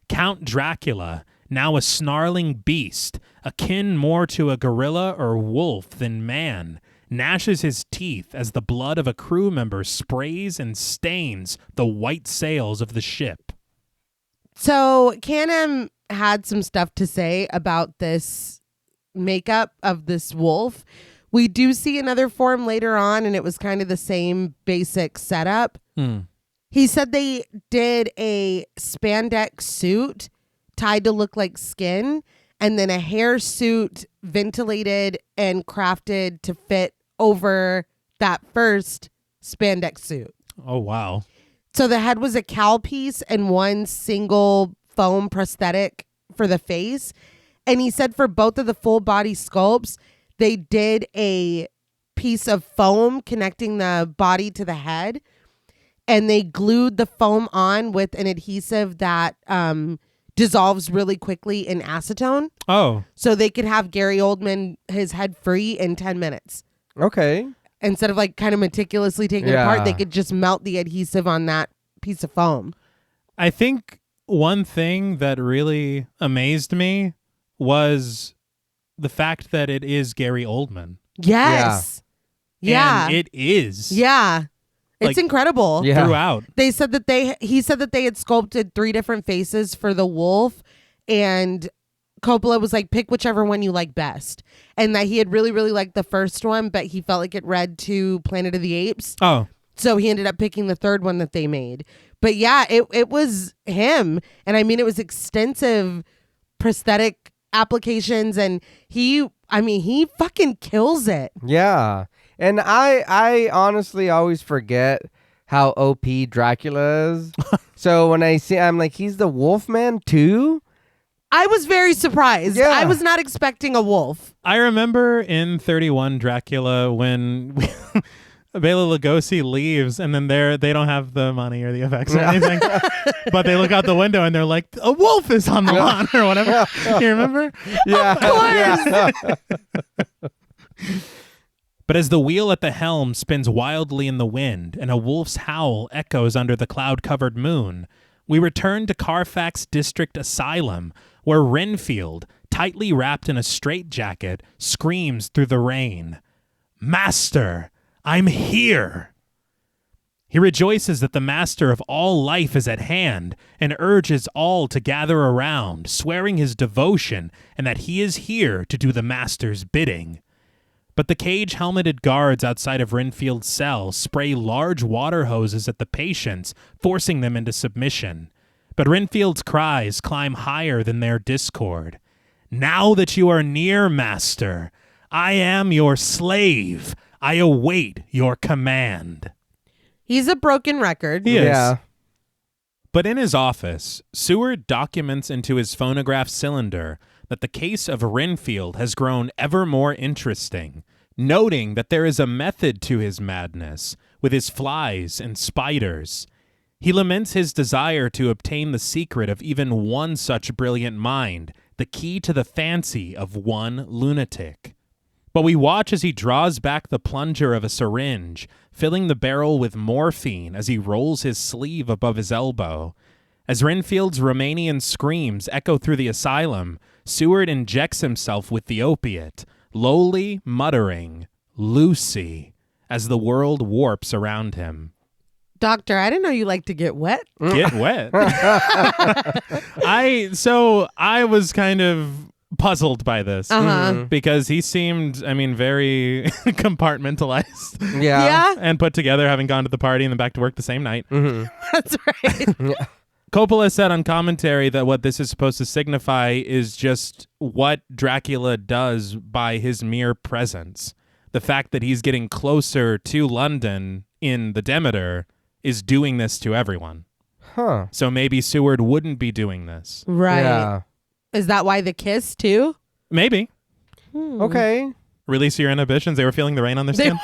Count Dracula, now a snarling beast, akin more to a gorilla or wolf than man, gnashes his teeth as the blood of a crew member sprays and stains the white sails of the ship. So Can-Am had some stuff to say about this makeup of this wolf. We do see another form later on, and it was kind of the same basic setup. He said they did a spandex suit tied to look like skin, and then a hair suit ventilated and crafted to fit over that first spandex suit. Oh, wow. So the head was a cowl piece and one single foam prosthetic for the face. And he said for both of the full body sculpts, they did a piece of foam connecting the body to the head, and they glued the foam on with an adhesive that dissolves really quickly in acetone. Oh. So they could have Gary Oldman, his head free in 10 minutes. Okay. Instead of like kind of meticulously taking it apart, they could just melt the adhesive on that piece of foam. I think one thing that really amazed me was the fact that it is Gary Oldman. Yes. Yeah. And it is. Yeah. It's Like, incredible. Yeah. Throughout. He said that they had sculpted 3 different faces for the wolf, and Coppola was like, pick whichever one you like best. And that he had really, really liked the first one, but he felt like it read to Planet of the Apes. Oh. So he ended up picking the 3rd one that they made. But yeah, it was him. And I mean, it was extensive prosthetic applications, and he fucking kills it. Yeah. And I honestly always forget how OP Dracula is. So when I see, I'm like, he's the Wolfman too? I was very surprised. Yeah. I was not expecting a wolf. I remember in 31 Dracula when Bela Lugosi leaves, and then they don't have the money or the effects or anything, but they look out the window and they're like, a wolf is on the lawn or whatever. You remember? Yeah. Of course. Yeah. But as the wheel at the helm spins wildly in the wind and a wolf's howl echoes under the cloud-covered moon, we return to Carfax District Asylum, where Renfield, tightly wrapped in a straitjacket, screams through the rain, "Master, I'm here!" He rejoices that the master of all life is at hand and urges all to gather around, swearing his devotion and that he is here to do the master's bidding. But the cage-helmeted guards outside of Renfield's cell spray large water hoses at the patients, forcing them into submission. But Renfield's cries climb higher than their discord. "Now that you are near, master, I am your slave. I await your command." He's a broken record. He is. Yeah. But in his office, Seward documents into his phonograph cylinder that the case of Renfield has grown ever more interesting, noting that there is a method to his madness, with his flies and spiders. He laments his desire to obtain the secret of even one such brilliant mind, the key to the fancy of one lunatic. But we watch as he draws back the plunger of a syringe, filling the barrel with morphine as he rolls his sleeve above his elbow. As Renfield's Romanian screams echo through the asylum, Seward injects himself with the opiate, lowly muttering, "Lucy," as the world warps around him. Doctor, I didn't know you like to get wet. Get wet. I was kind of puzzled by this because he seemed, very compartmentalized. Yeah. And put together, having gone to the party and then back to work the same night. That's right. Coppola said on commentary that what this is supposed to signify is just what Dracula does by his mere presence. The fact that he's getting closer to London in the Demeter is doing this to everyone. Huh. So maybe Seward wouldn't be doing this. Right. Yeah. Is that why the kiss, too? Maybe. Okay. Release your inhibitions. They were feeling the rain on their skin.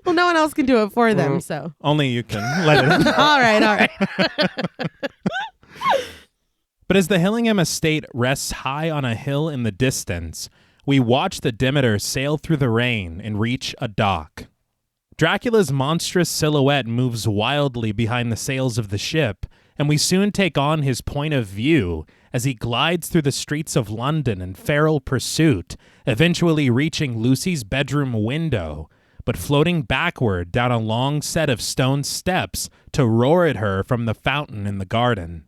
Well, no one else can do it for them, so. Only you can let it in. All right. But as the Hillingham estate rests high on a hill in the distance, we watch the Demeter sail through the rain and reach a dock. Dracula's monstrous silhouette moves wildly behind the sails of the ship, and we soon take on his point of view as he glides through the streets of London in feral pursuit, eventually reaching Lucy's bedroom window, but floating backward down a long set of stone steps to roar at her from the fountain in the garden.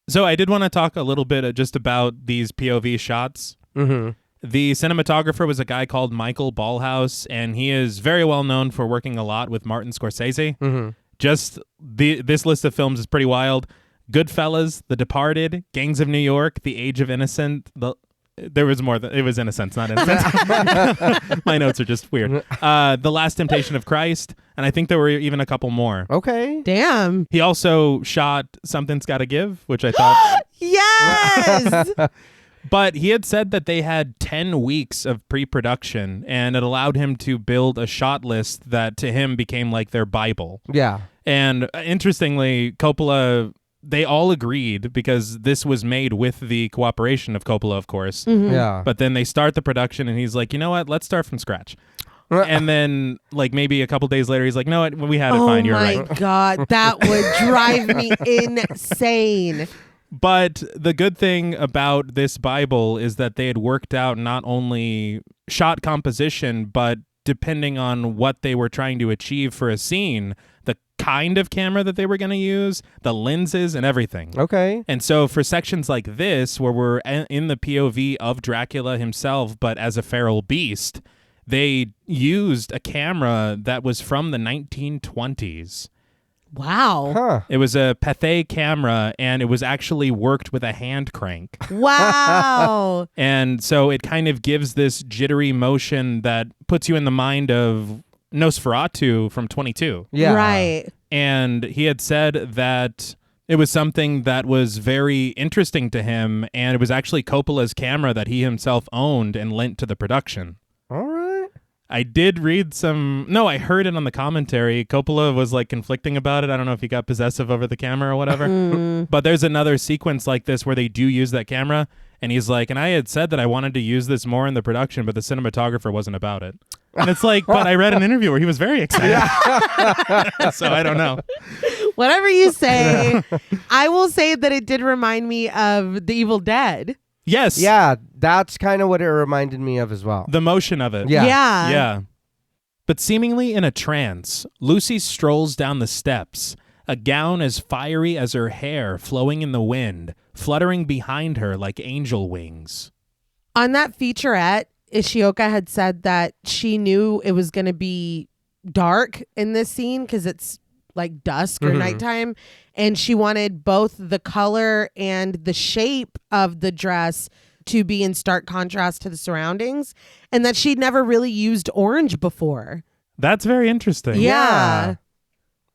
So I did want to talk a little bit just about these POV shots. Mm-hmm. The cinematographer was a guy called Michael Ballhaus, and he is very well known for working a lot with Martin Scorsese. Mm-hmm. Just this list of films is pretty wild. Goodfellas, The Departed, Gangs of New York, The Age of Innocence. There was more. It was Innocence, not Innocence. My notes are just weird. The Last Temptation of Christ, and I think there were even a couple more. Okay. Damn. He also shot Something's Gotta Give, which I thought... Yes! But he had said that they had 10 weeks of pre-production, and it allowed him to build a shot list that to him became like their Bible. Yeah. And interestingly, Coppola, they all agreed because this was made with the cooperation of Coppola, of course. Mm-hmm. Yeah. But then they start the production and he's like, you know what? Let's start from scratch. And then like maybe a couple days later, he's like, no, we had it fine. You're right. Oh my God. That would drive me insane. But the good thing about this Bible is that they had worked out not only shot composition, but depending on what they were trying to achieve for a scene, the kind of camera that they were going to use, the lenses and everything. Okay. And so for sections like this, where we're in the POV of Dracula himself, but as a feral beast, they used a camera that was from the 1920s. Wow. Huh. It was a Pathé camera, and it was actually worked with a hand crank. Wow. And so it kind of gives this jittery motion that puts you in the mind of Nosferatu from 22. Yeah. Right. And he had said that it was something that was very interesting to him, and it was actually Coppola's camera that he himself owned and lent to the production. All right. I did read I heard it on the commentary. Coppola was like conflicting about it. I don't know if he got possessive over the camera or whatever. But there's another sequence like this where they do use that camera, And he's like, and I had said that I wanted to use this more in the production, but the cinematographer wasn't about it. And it's like, but I read an interview where he was very excited. So I don't know. Whatever you say. I will say that it did remind me of The Evil Dead. Yes. Yeah, that's kind of what it reminded me of as well. The motion of it. Yeah. Yeah. But seemingly in a trance, Lucy strolls down the steps, a gown as fiery as her hair flowing in the wind, fluttering behind her like angel wings. On that featurette, Ishioka had said that she knew it was going to be dark in this scene because it's like dusk or nighttime. And she wanted both the color and the shape of the dress to be in stark contrast to the surroundings, and that she'd never really used orange before. That's very interesting. Yeah.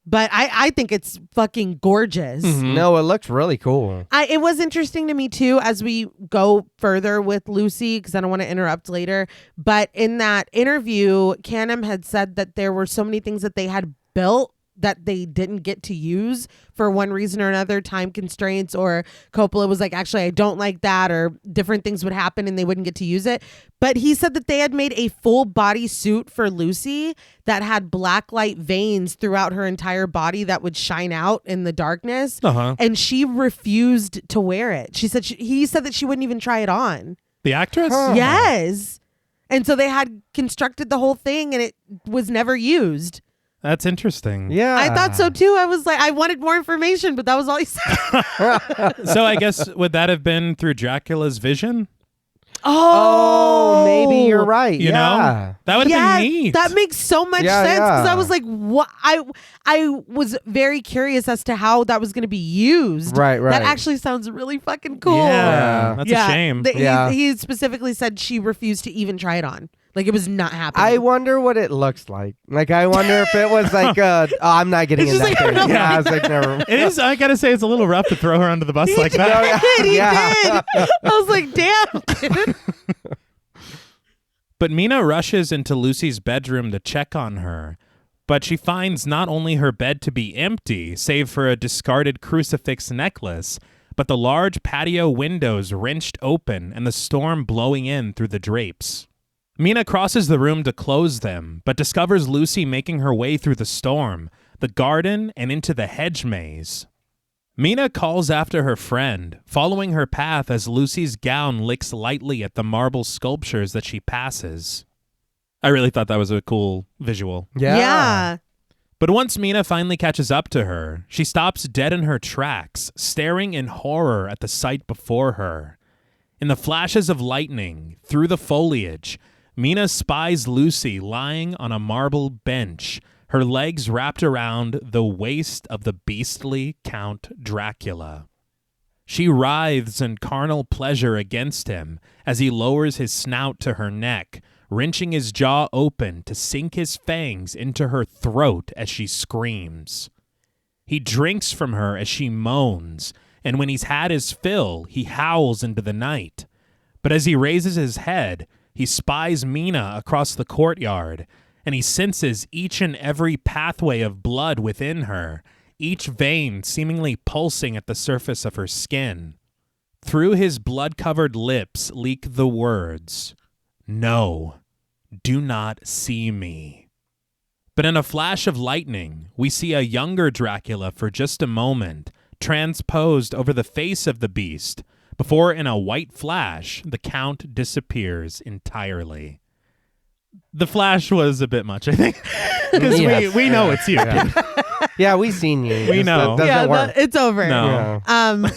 But I think it's fucking gorgeous. No, it looks really cool. It was interesting to me too as we go further with Lucy, because I don't want to interrupt later. But in that interview, Canham had said that there were so many things that they had built that they didn't get to use for one reason or another, time constraints, or Coppola was like, actually, I don't like that, or different things would happen and they wouldn't get to use it. But he said that they had made a full body suit for Lucy that had black light veins throughout her entire body that would shine out in the darkness. And she refused to wear it. She said he said that she wouldn't even try it on. The actress? Yes. And so they had constructed the whole thing and it was never used. That's interesting. Yeah. I thought so too. I was like, I wanted more information, but that was all he said. So I guess, would that have been through Dracula's vision? Oh, maybe you're right. You know? That would have been neat. That makes so much sense, because I was like, what? I was very curious as to how that was going to be used. Right. That actually sounds really fucking cool. Yeah. That's a shame. He specifically said she refused to even try it on. Like, it was not happening. I wonder what it looks like. Like, I wonder if it was like, I'm not getting in that thing. Yeah, I was like, never. It is, I gotta say, it's a little rough to throw her under the bus like that. He did. I was like, damn, dude. But Mina rushes into Lucy's bedroom to check on her, but she finds not only her bed to be empty, save for a discarded crucifix necklace, but the large patio windows wrenched open and the storm blowing in through the drapes. Mina crosses the room to close them, but discovers Lucy making her way through the storm, the garden, and into the hedge maze. Mina calls after her friend, following her path as Lucy's gown licks lightly at the marble sculptures that she passes. I really thought that was a cool visual. Yeah. But once Mina finally catches up to her, she stops dead in her tracks, staring in horror at the sight before her. In the flashes of lightning, through the foliage, Mina spies Lucy lying on a marble bench, her legs wrapped around the waist of the beastly Count Dracula. She writhes in carnal pleasure against him as he lowers his snout to her neck, wrenching his jaw open to sink his fangs into her throat as she screams. He drinks from her as she moans, and when he's had his fill, he howls into the night. But as he raises his head, he spies Mina across the courtyard, and he senses each and every pathway of blood within her, each vein seemingly pulsing at the surface of her skin. Through his blood-covered lips leak the words, "No, do not see me." But in a flash of lightning, we see a younger Dracula for just a moment, transposed over the face of the beast, before in a white flash, the Count disappears entirely. The flash was a bit much, I think, because we know it's you. Yeah, we seen you. We know. That doesn't work. It's over. No. Yeah.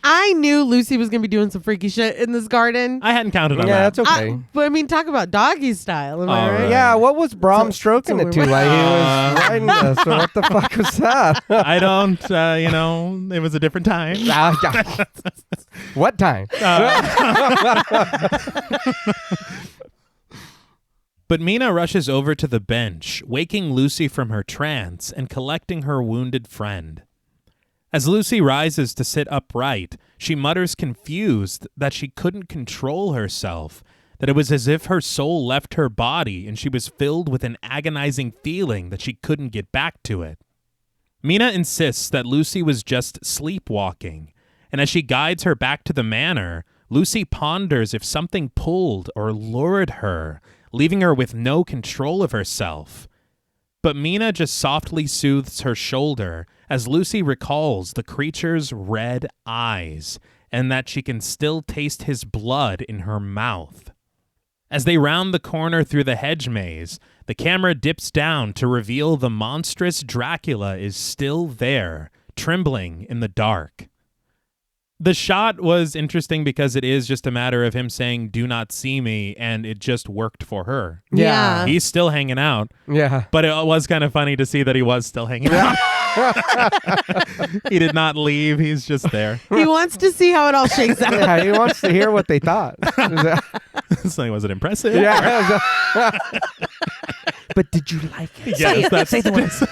I knew Lucy was going to be doing some freaky shit in this garden. I hadn't counted on Yeah, that. that's okay. But I mean, talk about doggy style. Am I All right? right. Yeah, what was Bram stroking it to? Like he was riding this. So what the fuck was that? I don't, it was a different time. What time? But Mina rushes over to the bench, waking Lucy from her trance and collecting her wounded friend. As Lucy rises to sit upright, she mutters confused that she couldn't control herself, that it was as if her soul left her body and she was filled with an agonizing feeling that she couldn't get back to it. Mina insists that Lucy was just sleepwalking, and as she guides her back to the manor, Lucy ponders if something pulled or lured her, leaving her with no control of herself. But Mina just softly soothes her shoulder as Lucy recalls the creature's red eyes and that she can still taste his blood in her mouth. As they round the corner through the hedge maze, the camera dips down to reveal the monstrous Dracula is still there, trembling in the dark. The shot was interesting because it is just a matter of him saying, "Do not see me," and it just worked for her. Yeah. He's still hanging out. Yeah. But it was kind of funny to see that he was still hanging out. He did not leave. He's just there. He wants to see how it all shakes out. Yeah, he wants to hear what they thought. So was it impressive? Yeah. But did you like it? Yes, Say the words.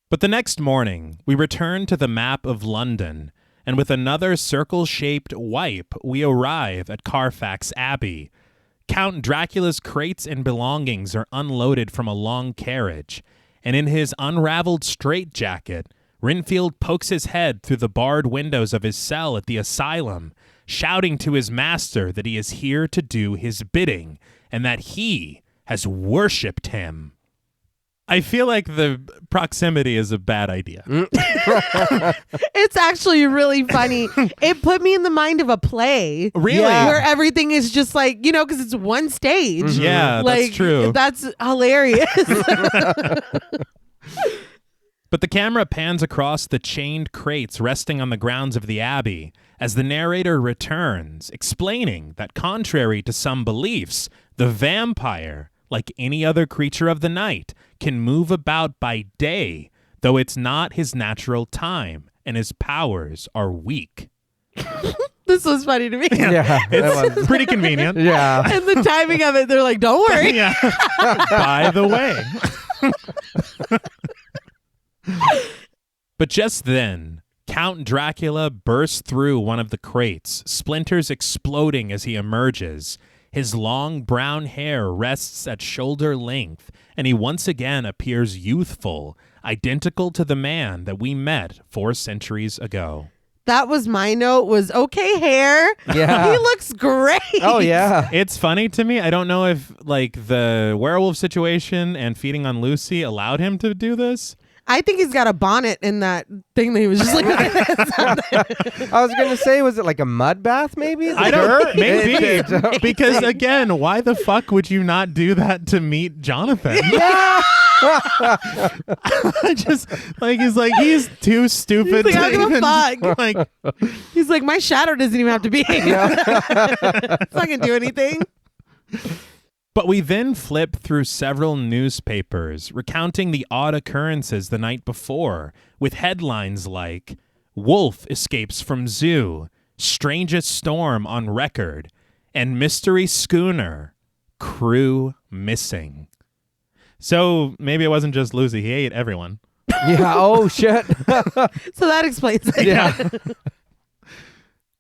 But the next morning, we return to the map of London, and with another circle-shaped wipe, we arrive at Carfax Abbey. Count Dracula's crates and belongings are unloaded from a long carriage, and in his unraveled straitjacket, Renfield pokes his head through the barred windows of his cell at the asylum, shouting to his master that he is here to do his bidding, and that he has worshipped him. I feel like the proximity is a bad idea. It's actually really funny. It put me in the mind of a play. Really? Where everything is just like, because it's one stage. Yeah, Like, that's true. That's hilarious. But the camera pans across the chained crates resting on the grounds of the Abbey as the narrator returns, explaining that contrary to some beliefs, the vampire, like any other creature of the night, can move about by day, though it's not his natural time, and his powers are weak. This was funny to me. Yeah. It's pretty convenient. Yeah. And the timing of it, they're like, don't worry. Yeah. By the way. But just then, Count Dracula bursts through one of the crates, splinters exploding as he emerges. His long brown hair rests at shoulder length, and he once again appears youthful, identical to the man that we met 4 centuries ago. That was my note, was okay hair. Yeah. He looks great. Oh, yeah. It's funny to me. I don't know if the werewolf situation and feeding on Lucy allowed him to do this. I think he's got a bonnet in that thing that he was just like. I was going to say, was it like a mud bath maybe? I don't maybe because again, why the fuck would you not do that to meet Jonathan? Yeah. Oh. Just he's too stupid. He's like, I don't give a fuck. Like, He's like, my shadow doesn't even have to be here. It's not gonna do anything. but we then flip through several newspapers recounting the odd occurrences the night before, with headlines like "Wolf escapes from zoo," "Strangest storm on record," and "Mystery schooner, crew missing." So maybe it wasn't just Lucy. He ate everyone. Yeah. Oh, shit. So that explains it. Yeah.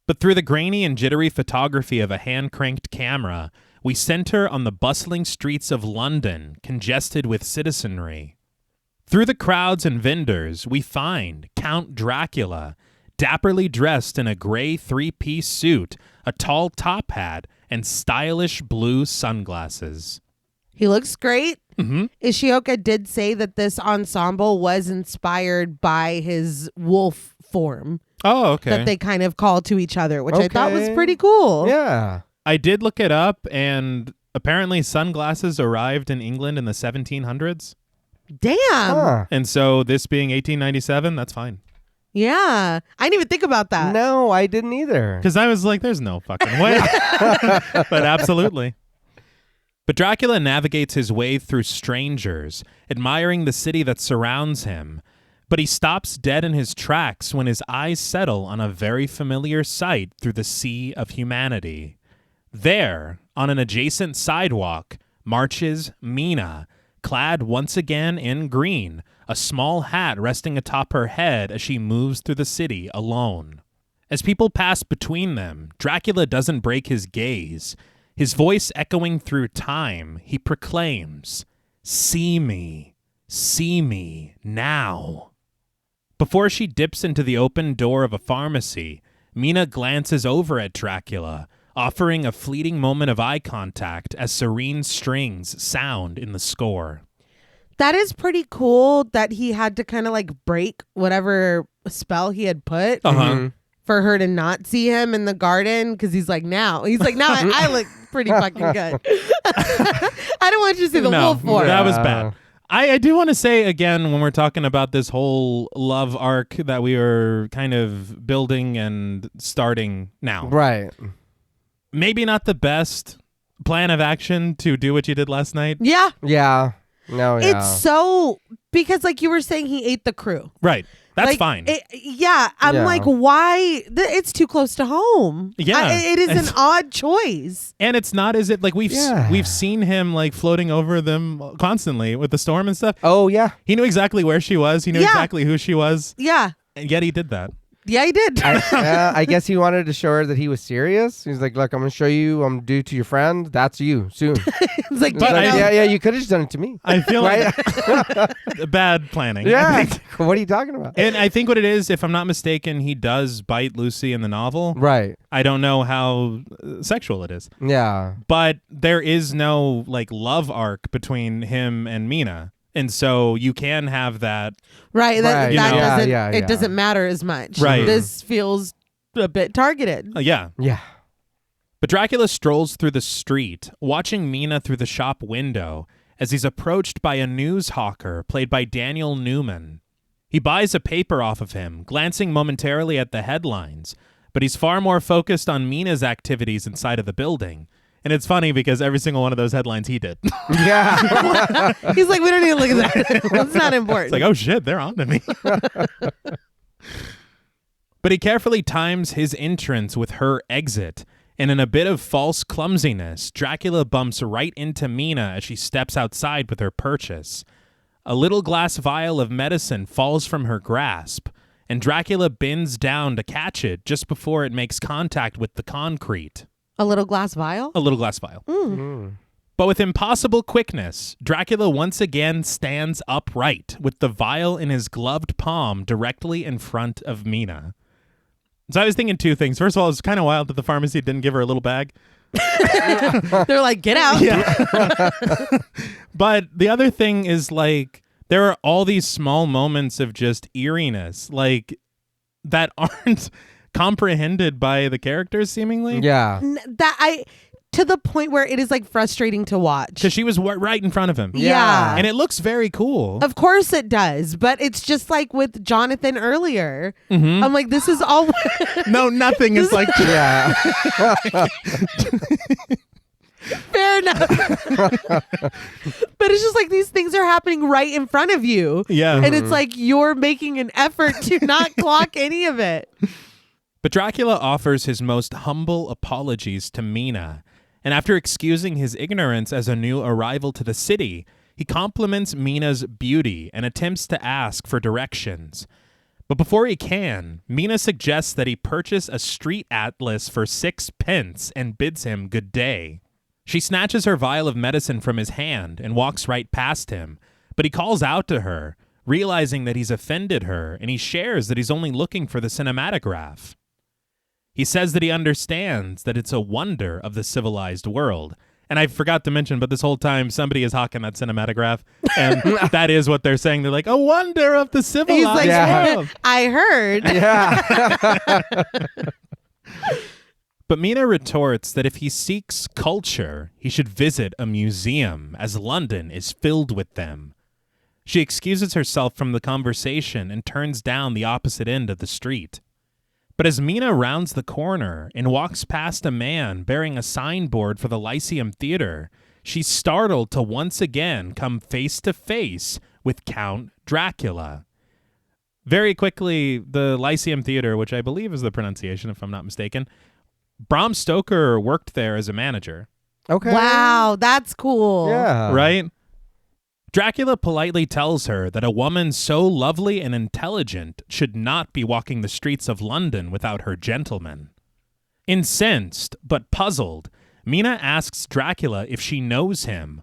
But through the grainy and jittery photography of a hand-cranked camera, we center on the bustling streets of London, congested with citizenry. Through the crowds and vendors, we find Count Dracula, dapperly dressed in a gray 3-piece suit, a tall top hat, and stylish blue sunglasses. He looks great. Mm-hmm. Ishioka did say that this ensemble was inspired by his wolf form Oh, okay. that they kind of call to each other, which I thought was Okay. pretty cool. Yeah. I did look it up, and apparently sunglasses arrived in England in the 1700s. Damn. Huh. And so this being 1897, that's fine. Yeah. I didn't even think about that. No, I didn't either. Because I was like, there's no fucking way. But absolutely. But Dracula navigates his way through strangers, admiring the city that surrounds him. But he stops dead in his tracks when his eyes settle on a very familiar sight through the sea of humanity. There, on an adjacent sidewalk, marches Mina, clad once again in green, a small hat resting atop her head as she moves through the city alone. As people pass between them, Dracula doesn't break his gaze. His voice echoing through time, he proclaims, see me now." Before she dips into the open door of a pharmacy, Mina glances over at Dracula, offering a fleeting moment of eye contact as serene strings sound in the score. That is pretty cool that he had to kind of like break whatever spell he had put for her to not see him in the garden, because he's like, now I look pretty fucking good. I don't want you to see the wolf for that it. was bad. I do want to say again, when we're talking about this whole love arc that we are kind of building and starting now, Right. maybe not the best plan of action to do what you did last night. Yeah. Yeah. No, yeah. It's so, because like you were saying, he ate the crew. Right. That's Like, fine. I'm Yeah. like, why? It's too close to home. Yeah. It is an odd choice. And it's not as if like we've seen him like floating over them constantly with the storm and stuff. Oh, yeah. He knew exactly where she was. He knew exactly who she was. Yeah. And yet he did that. Yeah, he did. I guess he wanted to show her that he was serious. He's like, look, I'm going to show you I'm due to your friend. That's you soon. It's like, But yeah, you could have just done it to me. I feel Right? like bad planning. I Yeah. think. What are you talking about? And I think what it is, if I'm not mistaken, he does bite Lucy in the novel. Right. I don't know how sexual it is. Yeah. But there is no like love arc between him and Mina. And so you can have that. right. That, Right. that You know? doesn't, Yeah, it yeah. doesn't matter as much. Right. This feels a bit targeted. Yeah. Yeah. But Dracula strolls through the street, watching Mina through the shop window as he's approached by a news hawker played by Daniel Newman. He buys a paper off of him, glancing momentarily at the headlines, but he's far more focused on Mina's activities inside of the building. And it's funny because every single one of those headlines he did. Yeah. He's like, we don't need to look at that. It's not important. It's like, oh shit, they're on to me. But he carefully times his entrance with her exit, and in a bit of false clumsiness, Dracula bumps right into Mina as she steps outside with her purchase. A little glass vial of medicine falls from her grasp, and Dracula bends down to catch it just before it makes contact with the concrete. A little glass vial? A little glass vial. But with impossible quickness, Dracula once again stands upright with the vial in his gloved palm directly in front of Mina. So I was thinking two things. First of all, it's kind of wild that the pharmacy didn't give her a little bag. They're like, get out. Yeah. But the other thing is, like, there are all these small moments of just eeriness, like, that aren't comprehended by the characters, seemingly. Yeah. To the point where it is like frustrating to watch. Because she was right in front of him. Yeah. And it looks very cool. Of course it does, but it's just like with Jonathan earlier. I'm like, this is all. No, nothing is like. Yeah. Fair enough. But it's just like these things are happening right in front of you. Yeah. And it's like you're making an effort to not clock any of it. But Dracula offers his most humble apologies to Mina, and after excusing his ignorance as a new arrival to the city, he compliments Mina's beauty and attempts to ask for directions. But before he can, Mina suggests that he purchase a street atlas for 6 pence and bids him good day. She snatches her vial of medicine from his hand and walks right past him, but he calls out to her, realizing that he's offended her, and he shares that he's only looking for the cinematograph. He says that he understands that it's a wonder of the civilized world. And I forgot to mention, but this whole time, somebody is hawking that cinematograph. And that is what they're saying. They're like, a wonder of the civilized He's like, world. I heard. Yeah. But Mina retorts that if he seeks culture, he should visit a museum, as London is filled with them. She excuses herself from the conversation and turns down the opposite end of the street. But as Mina rounds the corner and walks past a man bearing a signboard for the Lyceum Theater, she's startled to once again come face to face with Count Dracula. Very quickly, the Lyceum Theater, which I believe is the pronunciation if I'm not mistaken, Bram Stoker worked there as a manager. Okay. Wow, that's cool. Yeah. Right? Dracula politely tells her that a woman so lovely and intelligent should not be walking the streets of London without her gentleman. Incensed, but puzzled, Mina asks Dracula if she knows him.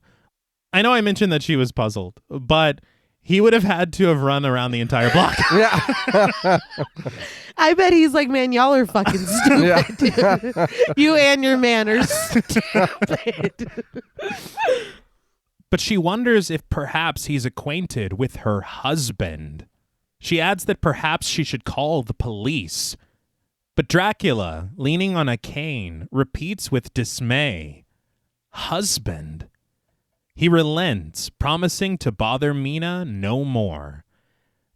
I know I mentioned that she was puzzled, but He would have had to have run around the entire block. Yeah. I bet he's like, man, y'all are fucking stupid. Dude. You and your man are stupid. But she wonders if perhaps he's acquainted with her husband. She adds that perhaps she should call the police. But Dracula, leaning on a cane, repeats with dismay, husband. He relents, promising to bother Mina no more.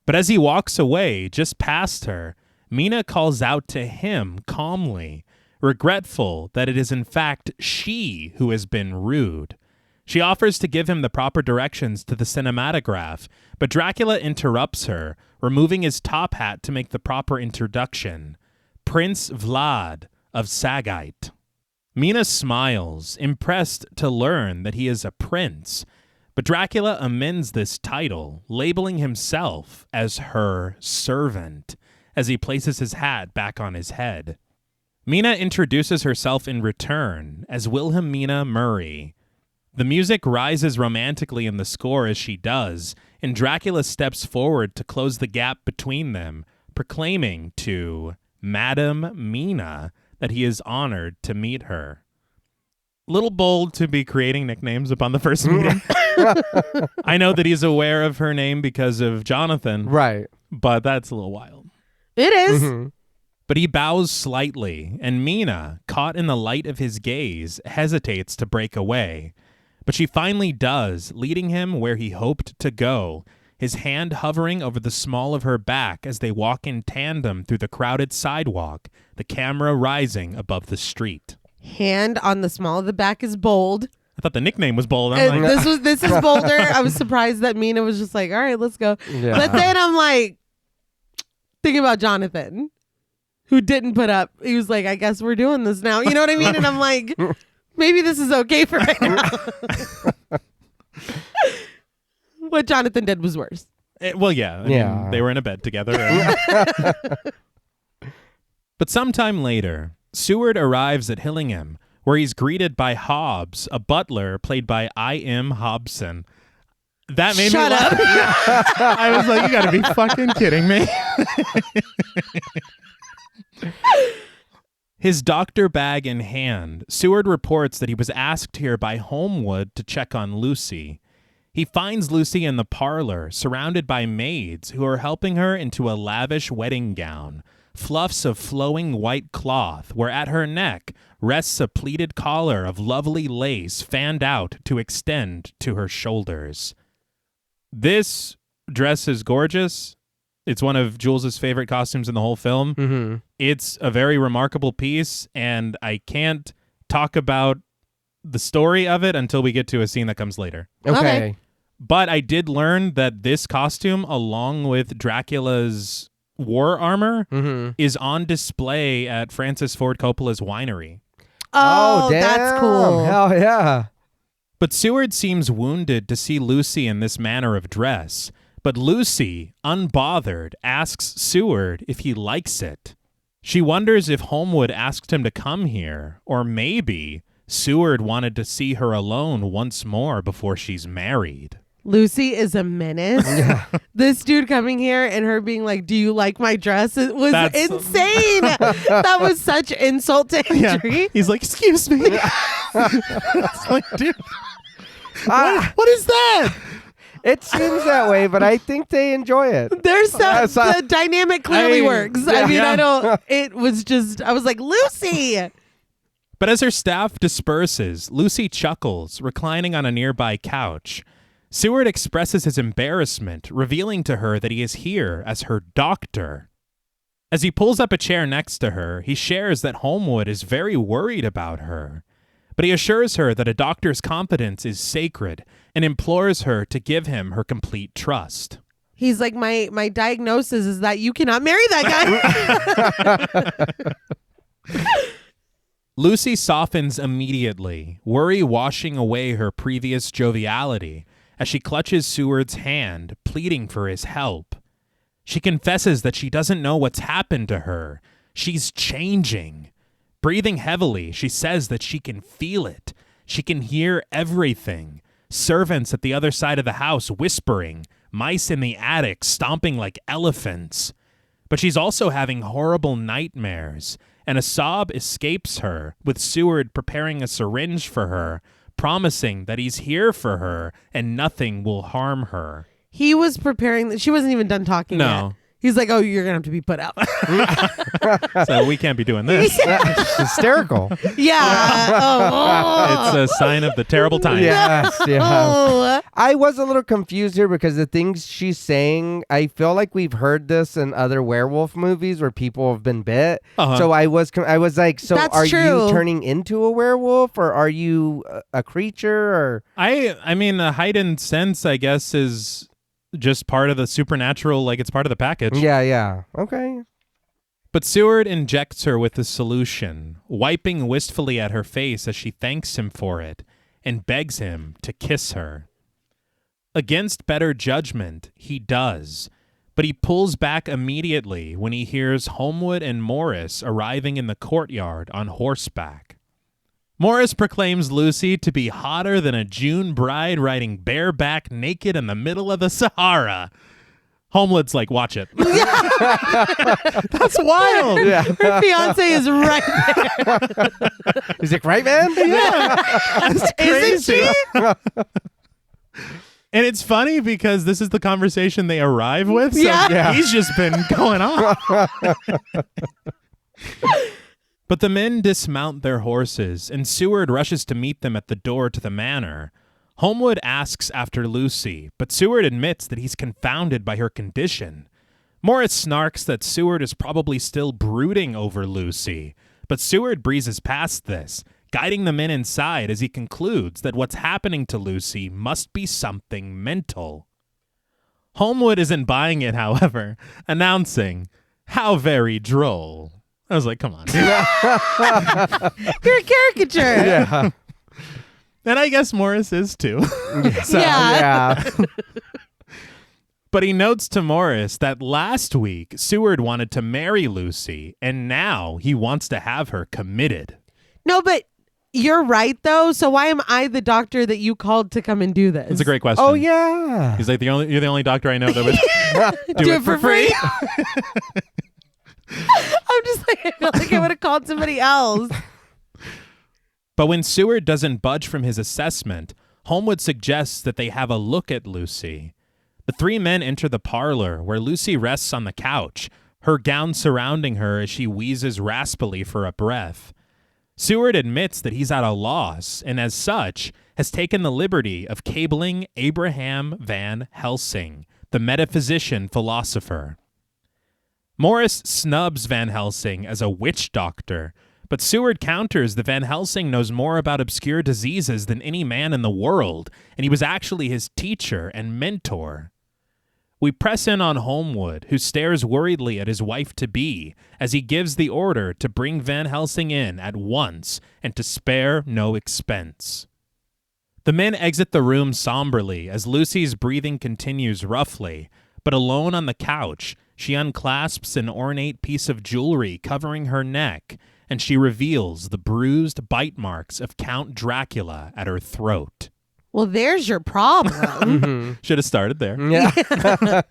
But as he walks away, just past her, Mina calls out to him calmly, regretful that it is in fact she who has been rude. She offers to give him the proper directions to the cinematograph, but Dracula interrupts her, removing his top hat to make the proper introduction. Prince Vlad of Sagite. Mina smiles, impressed to learn that he is a prince, but Dracula amends this title, labeling himself as her servant, as he places his hat back on his head. Mina introduces herself in return as Wilhelmina Murray. The music rises romantically in the score as she does, and Dracula steps forward to close the gap between them, proclaiming to Madame Mina that he is honored to meet her. Little bold to be creating nicknames upon the first meeting. I know that he's aware of her name because of Jonathan. Right. But that's a little wild. It is. Mm-hmm. But he bows slightly, and Mina, caught in the light of his gaze, hesitates to break away. But she finally does, leading him where he hoped to go, his hand hovering over the small of her back as they walk in tandem through the crowded sidewalk, the camera rising above the street. Hand on the small of the back is bold. I thought the nickname was bold. I'm like, This is bolder. I was surprised that Mina was just like, all right, let's go. Yeah. But then I'm like, thinking about Jonathan, who didn't put up. He was like, I guess we're doing this now. You know what I mean? And I'm like, maybe this is okay for right now. What Jonathan did was worse. Well, yeah. I mean, they were in a bed together. But sometime later, Seward arrives at Hillingham, where he's greeted by Hobbs, a butler played by I.M. Hobson. That made Shut me up. laugh. I was like, you gotta be fucking kidding me. His doctor bag in hand, Seward reports that he was asked here by Holmwood to check on Lucy. He finds Lucy in the parlor, surrounded by maids who are helping her into a lavish wedding gown, fluffs of flowing white cloth, where at her neck rests a pleated collar of lovely lace fanned out to extend to her shoulders. This dress is gorgeous. It's one of Jules's favorite costumes in the whole film. Mm-hmm. It's a very remarkable piece, and I can't talk about the story of it until we get to a scene that comes later. Okay. But I did learn that this costume, along with Dracula's war armor, is on display at Francis Ford Coppola's winery. Oh, damn. that's cool. Hell yeah. But Seward seems wounded to see Lucy in this manner of dress. But Lucy, unbothered, asks Seward if he likes it. She wonders if Holmwood asked him to come here, or maybe Seward wanted to see her alone once more before she's married. Lucy is a menace. This dude coming here and her being like, do you like my dress? It was insane. That was such insult to injury. Yeah. He's like, excuse me. It's like, dude, what is that? It seems that way, but I think they enjoy it. There's the dynamic clearly works. I mean, it was just, I was like, Lucy. But as her staff disperses, Lucy chuckles, reclining on a nearby couch. Seward expresses his embarrassment, revealing to her that he is here as her doctor. As he pulls up a chair next to her, he shares that Holmwood is very worried about her. But he assures her that a doctor's confidence is sacred and implores her to give him her complete trust. He's like, my diagnosis is that you cannot marry that guy. Lucy softens immediately, worry washing away her previous joviality, as she clutches Seward's hand, pleading for his help. She confesses that she doesn't know what's happened to her. She's changing. Breathing heavily, she says that she can feel it. She can hear everything. Servants at the other side of the house whispering, mice in the attic stomping like elephants. But she's also having horrible nightmares, and a sob escapes her, with Seward preparing a syringe for her, promising that he's here for her and nothing will harm her. He was preparing. She wasn't even done talking No. yet. He's like, oh, you're going to have to be put out. So we can't be doing this. It's hysterical. Yeah. It's a sign of the terrible times. Yes, yeah. Oh. I was a little confused here because the things she's saying, I feel like we've heard this in other werewolf movies where people have been bit. Uh-huh. So I was like, so That's are true. you turning into a werewolf or are you a creature? Or I mean, the heightened sense, I guess, is just part of the supernatural, like it's part of the package. yeah. Okay. But Seward injects her with the solution, wiping wistfully at her face as she thanks him for it and begs him to kiss her. Against better judgment, he does, but he pulls back immediately when he hears Homewood and Morris arriving in the courtyard on horseback. Morris proclaims Lucy to be hotter than a June bride riding bareback naked in the middle of the Sahara. Homewood's like, watch it. That's wild. Yeah. Her fiance is right there. He's like, right, man? Yeah. That's crazy. Isn't she? And it's funny because this is the conversation they arrive with. So Yeah. he's just been going on. But the men dismount their horses, and Seward rushes to meet them at the door to the manor. Homewood asks after Lucy, but Seward admits that he's confounded by her condition. Morris snarks that Seward is probably still brooding over Lucy, but Seward breezes past this, guiding the men inside as he concludes that what's happening to Lucy must be something mental. Homewood isn't buying it, however, announcing, "How very droll." I was like, come on. You're a caricature. Yeah. And I guess Morris is too. So, Yeah. But he notes to Morris that last week Seward wanted to marry Lucy, and now he wants to have her committed. No, but you're right, though. So why am I the doctor that you called to come and do this? That's a great question. Oh, yeah. He's like, you're the only doctor I know that would do it for free. I'm just like, I feel like I would have called somebody else. But when Seward doesn't budge from his assessment, Homewood suggests that they have a look at Lucy. The three men enter the parlor, where Lucy rests on the couch, her gown surrounding her as she wheezes raspily for a breath. Seward admits that he's at a loss, and as such, has taken the liberty of cabling Abraham Van Helsing, the metaphysician philosopher. Morris snubs Van Helsing as a witch doctor, but Seward counters that Van Helsing knows more about obscure diseases than any man in the world, and he was actually his teacher and mentor. We press in on Homewood, who stares worriedly at his wife-to-be as he gives the order to bring Van Helsing in at once and to spare no expense. The men exit the room somberly as Lucy's breathing continues roughly, but alone on the couch, she unclasps an ornate piece of jewelry covering her neck, and she reveals the bruised bite marks of Count Dracula at her throat. Well, there's your problem. Should have started there. Yeah.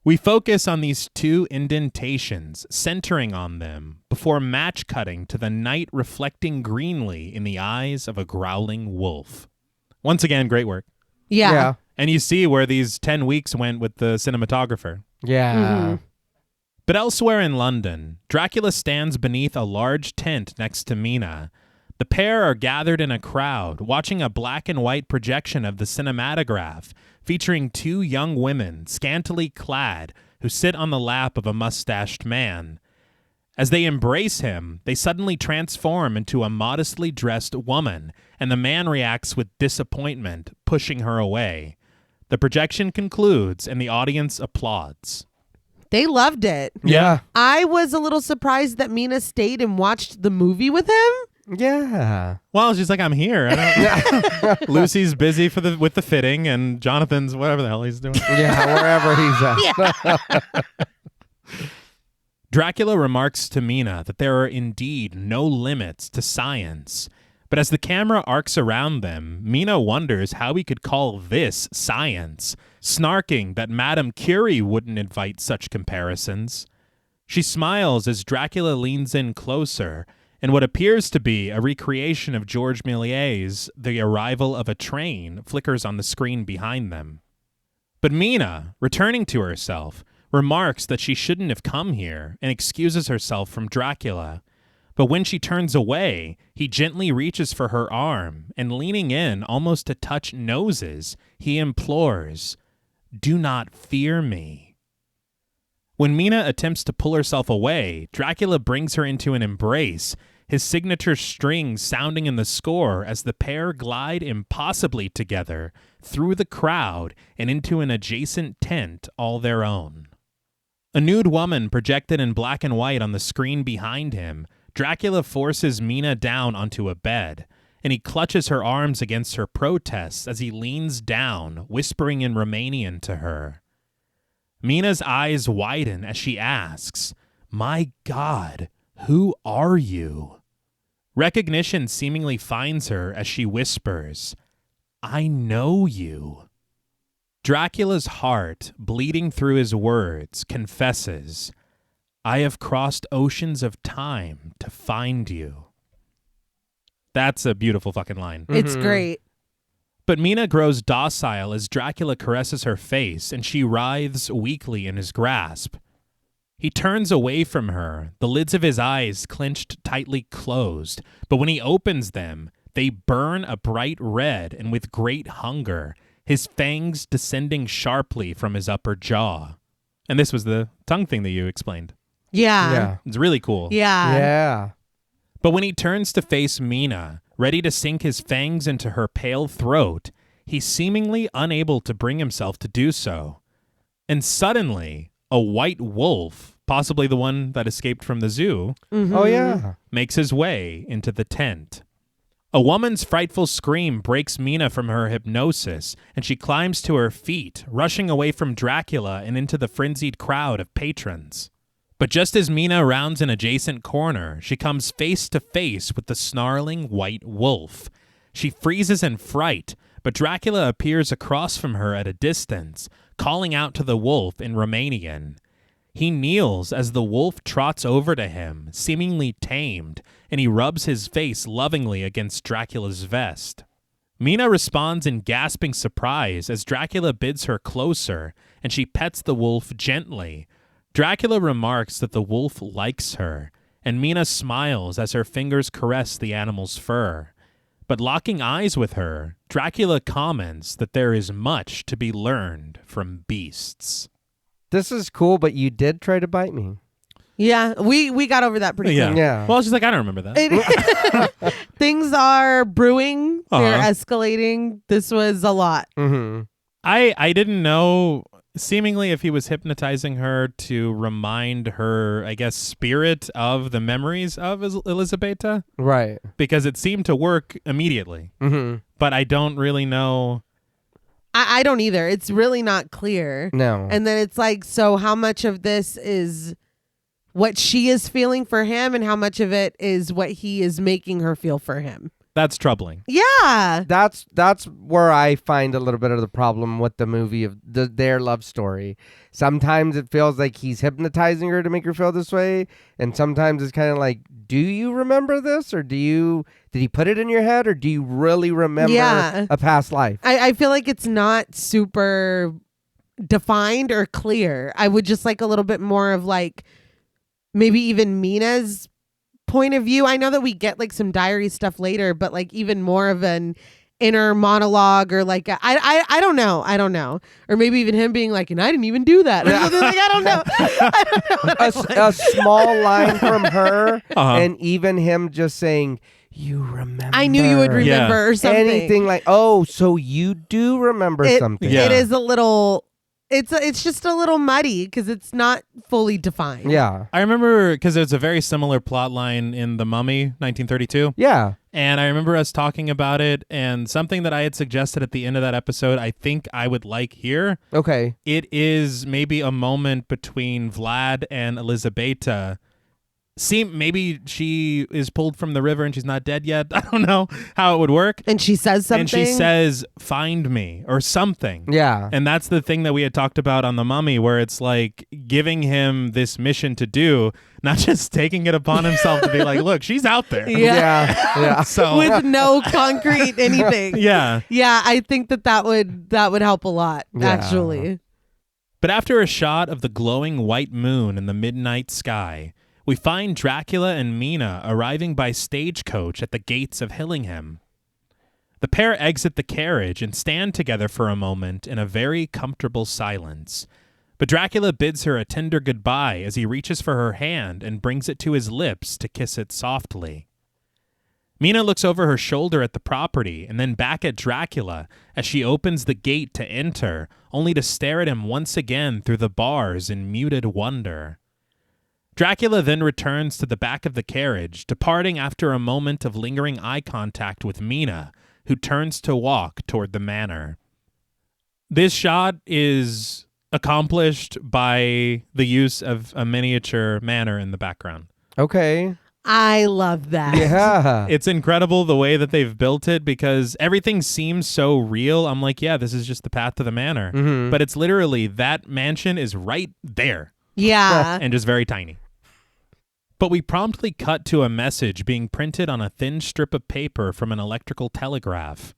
We focus on these two indentations, centering on them, before match cutting to the night reflecting greenly in the eyes of a growling wolf. Once again, great work. Yeah. Yeah. And you see where these 10 weeks went with the cinematographer. Yeah. But elsewhere in London, Dracula stands beneath a large tent next to Mina. The pair are gathered in a crowd, watching a black and white projection of the cinematograph, featuring two young women, scantily clad, who sit on the lap of a mustached man. As they embrace him, they suddenly transform into a modestly dressed woman, and the man reacts with disappointment, pushing her away. The projection concludes, and the audience applauds. They loved it. Yeah. I was a little surprised that Mina stayed and watched the movie with him. Yeah. Well, she's like, I'm here. Lucy's busy with the fitting, and Jonathan's whatever the hell he's doing. Yeah, wherever he's at. Dracula remarks to Mina that there are indeed no limits to science, But as the camera arcs around them, Mina wonders how we could call this science, snarking that Madame Curie wouldn't invite such comparisons. She smiles as Dracula leans in closer, and what appears to be a recreation of George Méliès's The Arrival of a Train flickers on the screen behind them. But Mina, returning to herself, remarks that she shouldn't have come here and excuses herself from Dracula. But when she turns away, he gently reaches for her arm, and leaning in almost to touch noses, he implores, "Do not fear me." When Mina attempts to pull herself away, Dracula brings her into an embrace, his signature strings sounding in the score as the pair glide impossibly together through the crowd and into an adjacent tent all their own. A nude woman projected in black and white on the screen behind him, Dracula forces Mina down onto a bed, and he clutches her arms against her protests as he leans down, whispering in Romanian to her. Mina's eyes widen as she asks, "My God, who are you?" Recognition seemingly finds her as she whispers, "I know you." Dracula's heart, bleeding through his words, confesses, "I have crossed oceans of time to find you." That's a beautiful fucking line. It's great. But Mina grows docile as Dracula caresses her face and she writhes weakly in his grasp. He turns away from her, the lids of his eyes clenched tightly closed, but when he opens them, they burn a bright red and with great hunger, his fangs descending sharply from his upper jaw. And this was the tongue thing that you explained. Yeah. It's really cool. Yeah. But when he turns to face Mina, ready to sink his fangs into her pale throat, he's seemingly unable to bring himself to do so. And suddenly, a white wolf, possibly the one that escaped from the zoo, Oh, yeah. makes his way into the tent. A woman's frightful scream breaks Mina from her hypnosis, and she climbs to her feet, rushing away from Dracula and into the frenzied crowd of patrons. But just as Mina rounds an adjacent corner, she comes face to face with the snarling white wolf. She freezes in fright, but Dracula appears across from her at a distance, calling out to the wolf in Romanian. He kneels as the wolf trots over to him, seemingly tamed, and he rubs his face lovingly against Dracula's vest. Mina responds in gasping surprise as Dracula bids her closer, and she pets the wolf gently. Dracula remarks that the wolf likes her, and Mina smiles as her fingers caress the animal's fur. But locking eyes with her, Dracula comments that there is much to be learned from beasts. This is cool, but you did try to bite me. Yeah, we got over that pretty quick. Yeah. Well, she's like, I don't remember that. Things are brewing. They're Uh-huh. escalating. This was a lot. Mm-hmm. I didn't know, seemingly, if he was hypnotizing her to remind her, I guess, spirit of the memories of Elisabetta, Right. because it seemed to work immediately. Mm-hmm. But I don't really know. I don't either. It's really not clear. No. And then it's like, so how much of this is what she is feeling for him and how much of it is what he is making her feel for him? That's troubling. Yeah. That's where I find a little bit of the problem with the movie of their love story. Sometimes it feels like he's hypnotizing her to make her feel this way, and sometimes it's kind of like, do you remember this, or did he put it in your head, or do you really remember a past life? I feel like it's not super defined or clear. I would just like a little bit more of like maybe even Mina's point of view. I know that we get like some diary stuff later, but like even more of an inner monologue, or like I don't know, or maybe even him being like, and I didn't even do that, or something. Like, I don't know. A small line from her, Uh-huh. and even him just saying, "You remember." I knew you would remember, Yeah. or something. Anything like, "Oh, so you do remember something." Yeah. It is a little. It's just a little muddy because it's not fully defined. Yeah. I remember, because it's a very similar plot line in The Mummy, 1932. Yeah. And I remember us talking about it, and something that I had suggested at the end of that episode, I think I would like here. Okay. It is maybe a moment between Vlad and Elisabetta maybe she is pulled from the river and she's not dead yet. I don't know how it would work. And she says something. And she says, "Find me," or something. Yeah. And that's the thing that we had talked about on The Mummy, where it's like giving him this mission to do, not just taking it upon himself to be like, look, she's out there. Yeah. So with no concrete anything. yeah. Yeah, I think that would help a lot, actually. But after a shot of the glowing white moon in the midnight sky, we find Dracula and Mina arriving by stagecoach at the gates of Hillingham. The pair exit the carriage and stand together for a moment in a very comfortable silence. But Dracula bids her a tender goodbye as he reaches for her hand and brings it to his lips to kiss it softly. Mina looks over her shoulder at the property and then back at Dracula as she opens the gate to enter, only to stare at him once again through the bars in muted wonder. Dracula then returns to the back of the carriage, departing after a moment of lingering eye contact with Mina, who turns to walk toward the manor. This shot is accomplished by the use of a miniature manor in the background. Okay. I love that. Yeah. It's incredible the way that they've built it because everything seems so real. I'm like, yeah, this is just the path to the manor. Mm-hmm. But it's literally that mansion is right there Yeah. and just very tiny. But we promptly cut to a message being printed on a thin strip of paper from an electrical telegraph.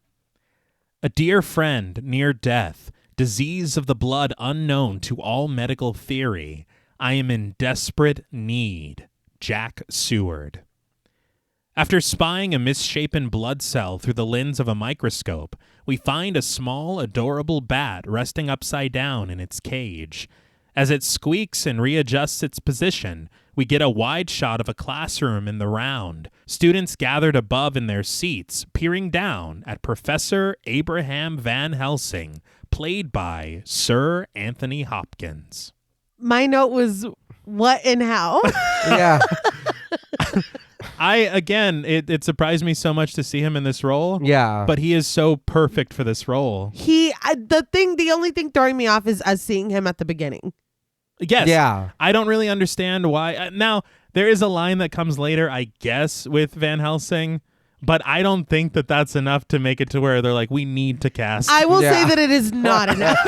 A dear friend near death, disease of the blood unknown to all medical theory. I am in desperate need. Jack Seward. After spying a misshapen blood cell through the lens of a microscope, we find a small, adorable bat resting upside down in its cage. As it squeaks and readjusts its position, we get a wide shot of a classroom in the round, students gathered above in their seats, peering down at Professor Abraham Van Helsing, played by Sir Anthony Hopkins. My note was, what and how? Yeah. It surprised me so much to see him in this role. Yeah. But he is so perfect for this role. The only thing throwing me off is us seeing him at the beginning. Yes. Yeah. I don't really understand why. Now, there is a line that comes later, I guess, with Van Helsing, but I don't think that that's enough to make it to where they're like, we need to cast. I will say that it is not enough.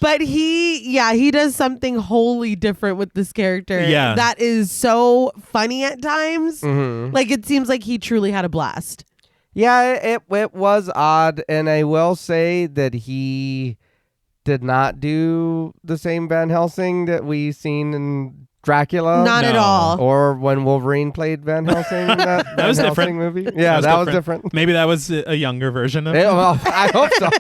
But he does something wholly different with this character. Yeah. That is so funny at times. Mm-hmm. Like, it seems like he truly had a blast. Yeah, it was odd, and I will say that he did not do the same Van Helsing that we seen in Dracula. Not at all. Or when Wolverine played Van Helsing in that Van was Helsing different. movie. Yeah, that was different. Maybe that was a younger version of it. Well, I hope so.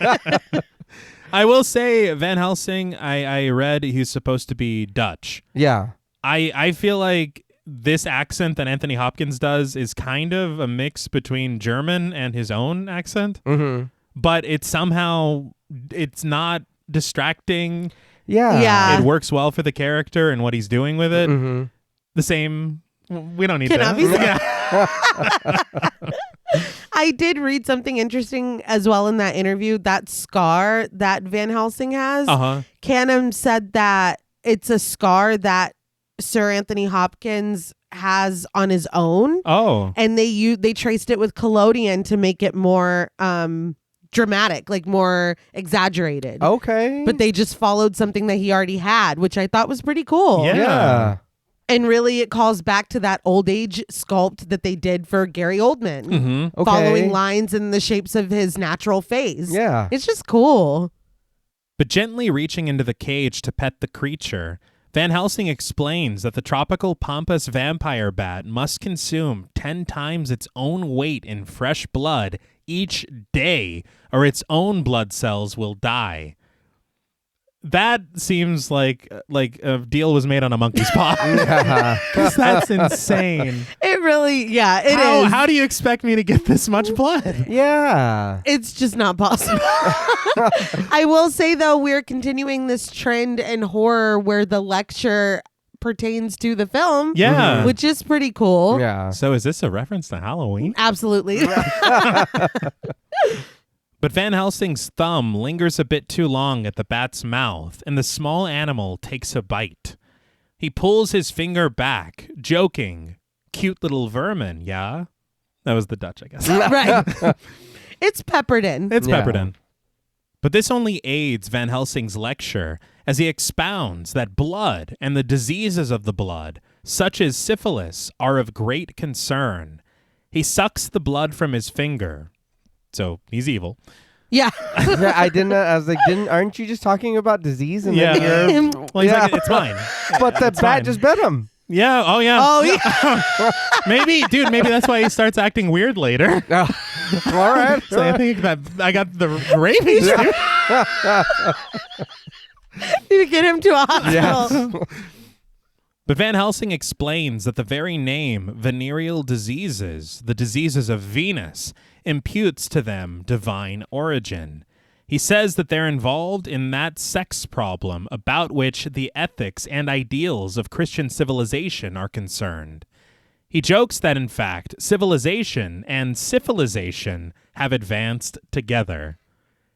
I will say Van Helsing, I read he's supposed to be Dutch. Yeah. I feel like this accent that Anthony Hopkins does is kind of a mix between German and his own accent. Mm-hmm. But it's not distracting. Yeah. It works well for the character and what he's doing with it. Mm-hmm. The same. We don't need Cannot that. be said. Yeah. I did read something interesting as well in that interview. That scar that Van Helsing has, Canham said that it's a scar that Sir Anthony Hopkins has on his own. Oh. And they traced it with collodion to make it more dramatic, like more exaggerated. Okay. But they just followed something that he already had, which I thought was pretty cool. Yeah. And really, it calls back to that old age sculpt that they did for Gary Oldman, Mm-hmm. Okay. following lines in the shapes of his natural face. Yeah. It's just cool. But gently reaching into the cage to pet the creature, Van Helsing explains that the tropical pampas vampire bat must consume 10 times its own weight in fresh blood each day, or its own blood cells will die. That seems like a deal was made on a monkey's paw. Yeah. 'Cause that's insane. It really, it is. How do you expect me to get this much blood? Yeah. It's just not possible. I will say, though, we're continuing this trend in horror where the lecture pertains to the film. Yeah. Which is pretty cool. Yeah. So is this a reference to Halloween? Absolutely. But Van Helsing's thumb lingers a bit too long at the bat's mouth, and the small animal takes a bite. He pulls his finger back, joking, "Cute little vermin, yeah?" That was the Dutch, I guess. Right. It's peppered in. It's peppered in. But this only aids Van Helsing's lecture as he expounds that blood and the diseases of the blood, such as syphilis, are of great concern. He sucks the blood from his finger. So he's evil. Yeah. Yeah, I didn't. I was like, aren't you just talking about disease? And then you're, Well, he's like, it's fine. but the It's bat fine. just bit him. Yeah. Oh, yeah. Oh, yeah. Maybe that's why he starts acting weird later. All right. So I think that I got the rabies. Need to get him to a hospital. Yes. But Van Helsing explains that the very name venereal diseases, the diseases of Venus, imputes to them divine origin. He says that they're involved in that sex problem about which the ethics and ideals of Christian civilization are concerned. He jokes that, in fact, civilization and syphilization have advanced together.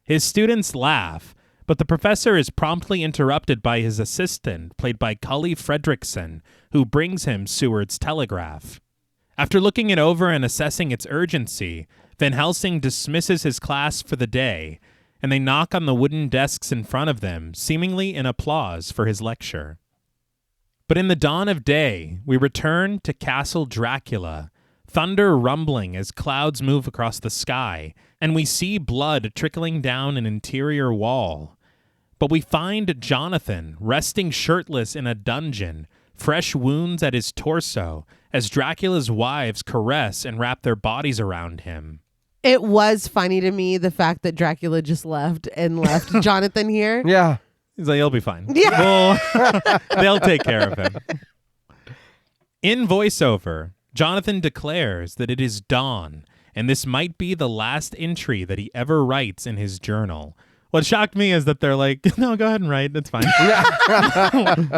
His students laugh, but the professor is promptly interrupted by his assistant, played by Cully Fredrickson, who brings him Seward's telegraph. After looking it over and assessing its urgency, Van Helsing dismisses his class for the day, and they knock on the wooden desks in front of them, seemingly in applause for his lecture. But in the dawn of day, we return to Castle Dracula, thunder rumbling as clouds move across the sky, and we see blood trickling down an interior wall. But we find Jonathan resting shirtless in a dungeon, fresh wounds at his torso, as Dracula's wives caress and wrap their bodies around him. It was funny to me, the fact that Dracula just left Jonathan here. Yeah. He's like, he'll be fine. Yeah. Well, they'll take care of him. In voiceover, Jonathan declares that it is dawn, and this might be the last entry that he ever writes in his journal. What shocked me is that they're like, no, go ahead and write. It's fine.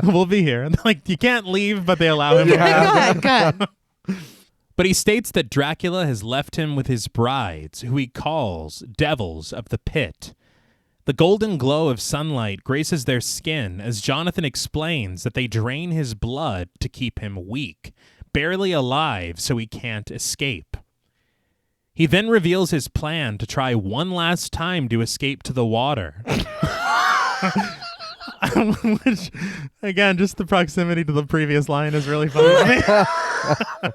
We'll be here. And they're like, you can't leave, but they allow him to Yeah, go ahead. But he states that Dracula has left him with his brides, who he calls devils of the pit. The golden glow of sunlight graces their skin as Jonathan explains that they drain his blood to keep him weak, barely alive so he can't escape. He then reveals his plan to try one last time to escape to the water. Which, again, just the proximity to the previous line is really funny to me.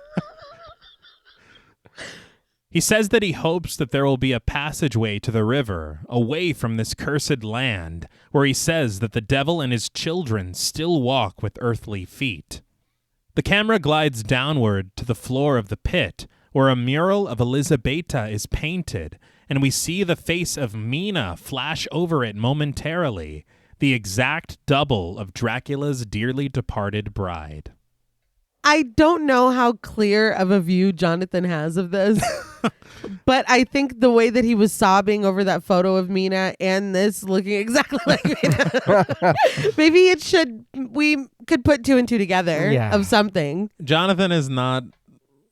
He says that he hopes that there will be a passageway to the river, away from this cursed land, where he says that the devil and his children still walk with earthly feet. The camera glides downward to the floor of the pit, where a mural of Elizabeta is painted, and we see the face of Mina flash over it momentarily, the exact double of Dracula's dearly departed bride. I don't know how clear of a view Jonathan has of this, but I think the way that he was sobbing over that photo of Mina and this looking exactly like Mina, maybe we could put two and two together of something. Jonathan has not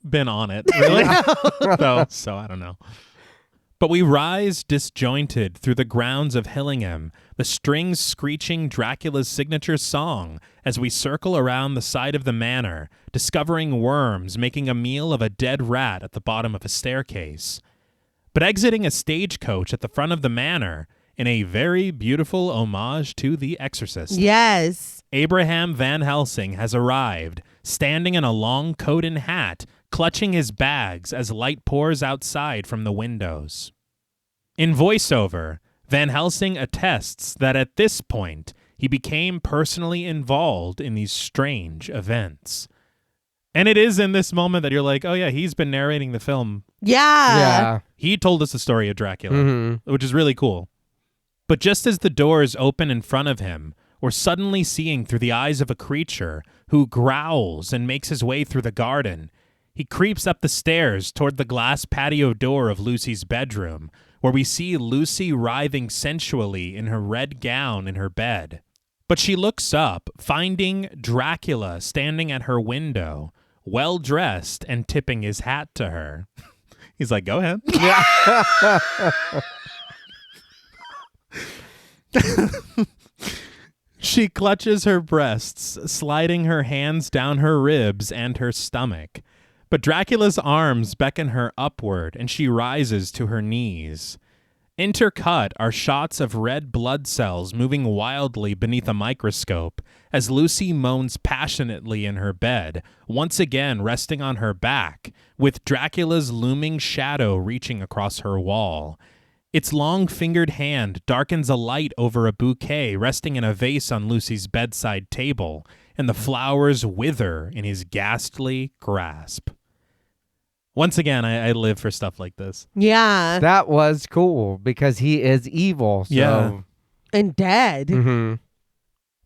been on it, really. So I don't know. But we rise disjointed through the grounds of Hillingham, the strings screeching Dracula's signature song as we circle around the side of the manor, discovering worms making a meal of a dead rat at the bottom of a staircase. But exiting a stagecoach at the front of the manor, in a very beautiful homage to The Exorcist. Yes. Abraham Van Helsing has arrived, standing in a long coat and hat, clutching his bags as light pours outside from the windows. In voiceover, Van Helsing attests that at this point, he became personally involved in these strange events. And it is in this moment that you're like, oh yeah, he's been narrating the film. Yeah. He told us the story of Dracula, which is really cool. But just as the doors open in front of him, we're suddenly seeing through the eyes of a creature who growls and makes his way through the garden. He creeps up the stairs toward the glass patio door of Lucy's bedroom, where we see Lucy writhing sensually in her red gown in her bed. But she looks up, finding Dracula standing at her window, well-dressed and tipping his hat to her. He's like, go ahead. She clutches her breasts, sliding her hands down her ribs and her stomach. But Dracula's arms beckon her upward, and she rises to her knees. Intercut are shots of red blood cells moving wildly beneath a microscope as Lucy moans passionately in her bed, once again resting on her back, with Dracula's looming shadow reaching across her wall. Its long-fingered hand darkens a light over a bouquet resting in a vase on Lucy's bedside table, and the flowers wither in his ghastly grasp. Once again, I live for stuff like this. Yeah. That was cool because he is evil. So. Yeah. And dead. Mm-hmm.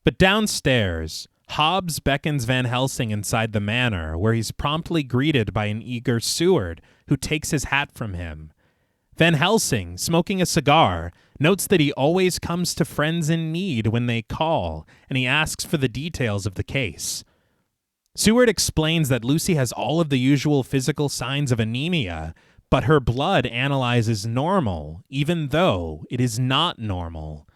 But downstairs, Hobbs beckons Van Helsing inside the manor, where he's promptly greeted by an eager Seward, who takes his hat from him. Van Helsing, smoking a cigar, notes that he always comes to friends in need when they call, and he asks for the details of the case. Seward explains that Lucy has all of the usual physical signs of anemia, but her blood analyzes normal, even though it is not normal.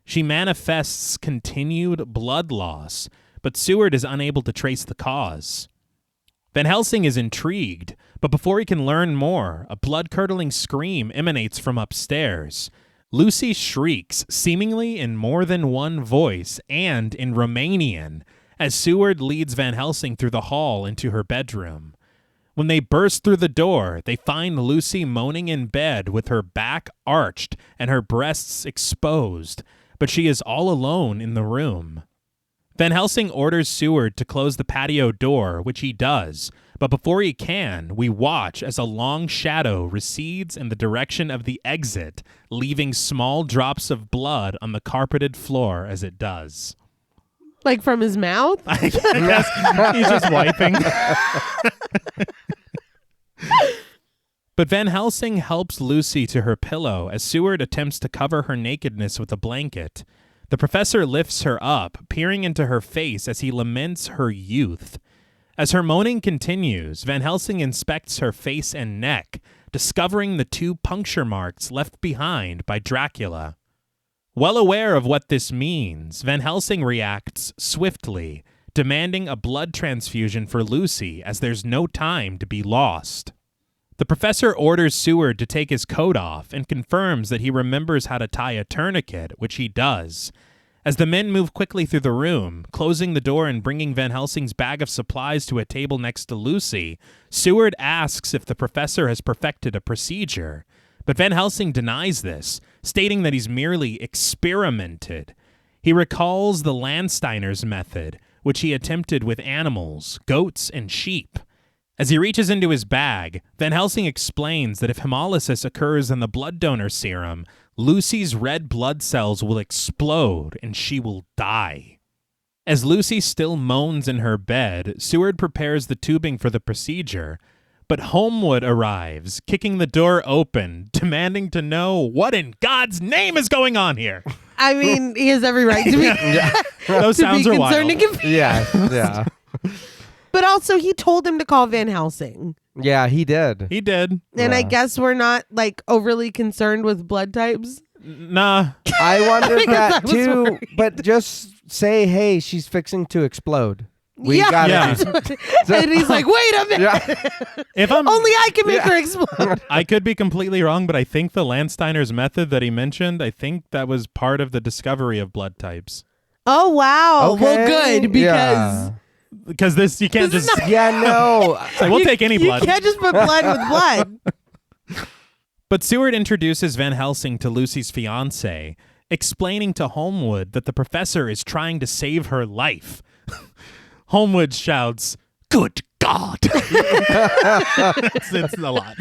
She manifests continued blood loss, but Seward is unable to trace the cause. Van Helsing is intrigued, but before he can learn more, a blood-curdling scream emanates from upstairs. Lucy shrieks, seemingly in more than one voice and in Romanian, as Seward leads Van Helsing through the hall into her bedroom. When they burst through the door, they find Lucy moaning in bed with her back arched and her breasts exposed, but she is all alone in the room. Van Helsing orders Seward to close the patio door, which he does, but before he can, we watch as a long shadow recedes in the direction of the exit, leaving small drops of blood on the carpeted floor as it does. Like from his mouth? I guess he's just wiping. But Van Helsing helps Lucy to her pillow as Seward attempts to cover her nakedness with a blanket. The professor lifts her up, peering into her face as he laments her youth. As her moaning continues, Van Helsing inspects her face and neck, discovering the 2 puncture marks left behind by Dracula. Well aware of what this means, Van Helsing reacts swiftly, demanding a blood transfusion for Lucy as there's no time to be lost. The professor orders Seward to take his coat off and confirms that he remembers how to tie a tourniquet, which he does. As the men move quickly through the room, closing the door and bringing Van Helsing's bag of supplies to a table next to Lucy, Seward asks if the professor has perfected a procedure. But Van Helsing denies this, stating that he's merely experimented. He recalls the Landsteiner's method, which he attempted with animals, goats, and sheep. As he reaches into his bag, Van Helsing explains that if hemolysis occurs in the blood donor serum, Lucy's red blood cells will explode and she will die. As Lucy still moans in her bed, Seward prepares the tubing for the procedure, but Holmwood arrives, kicking the door open, demanding to know what in God's name is going on here. I mean, he has every right to be, Those sounds are concerned wild. and confused. Yeah. But also, he told him to call Van Helsing. Yeah, he did. He did. And I Yeah. guess we're not like overly concerned with blood types. Nah. I wondered Because I that was too, worried. but just say, hey, she's fixing to explode. We yeah, got Yeah. it. And he's like, wait a minute. Yeah. If I'm Only I can make her explode. I could be completely wrong, but I think the Landsteiner's method that he mentioned, I think that was part of the discovery of blood types. Oh, wow. Okay. Well, good, because Because this, you can't This is just, Yeah, no. it's like, we'll take any blood. You can't just put blood with blood. But Seward introduces Van Helsing to Lucy's fiancé, explaining to Holmwood that the professor is trying to save her life. Holmwood shouts, "Good God!" it's a lot.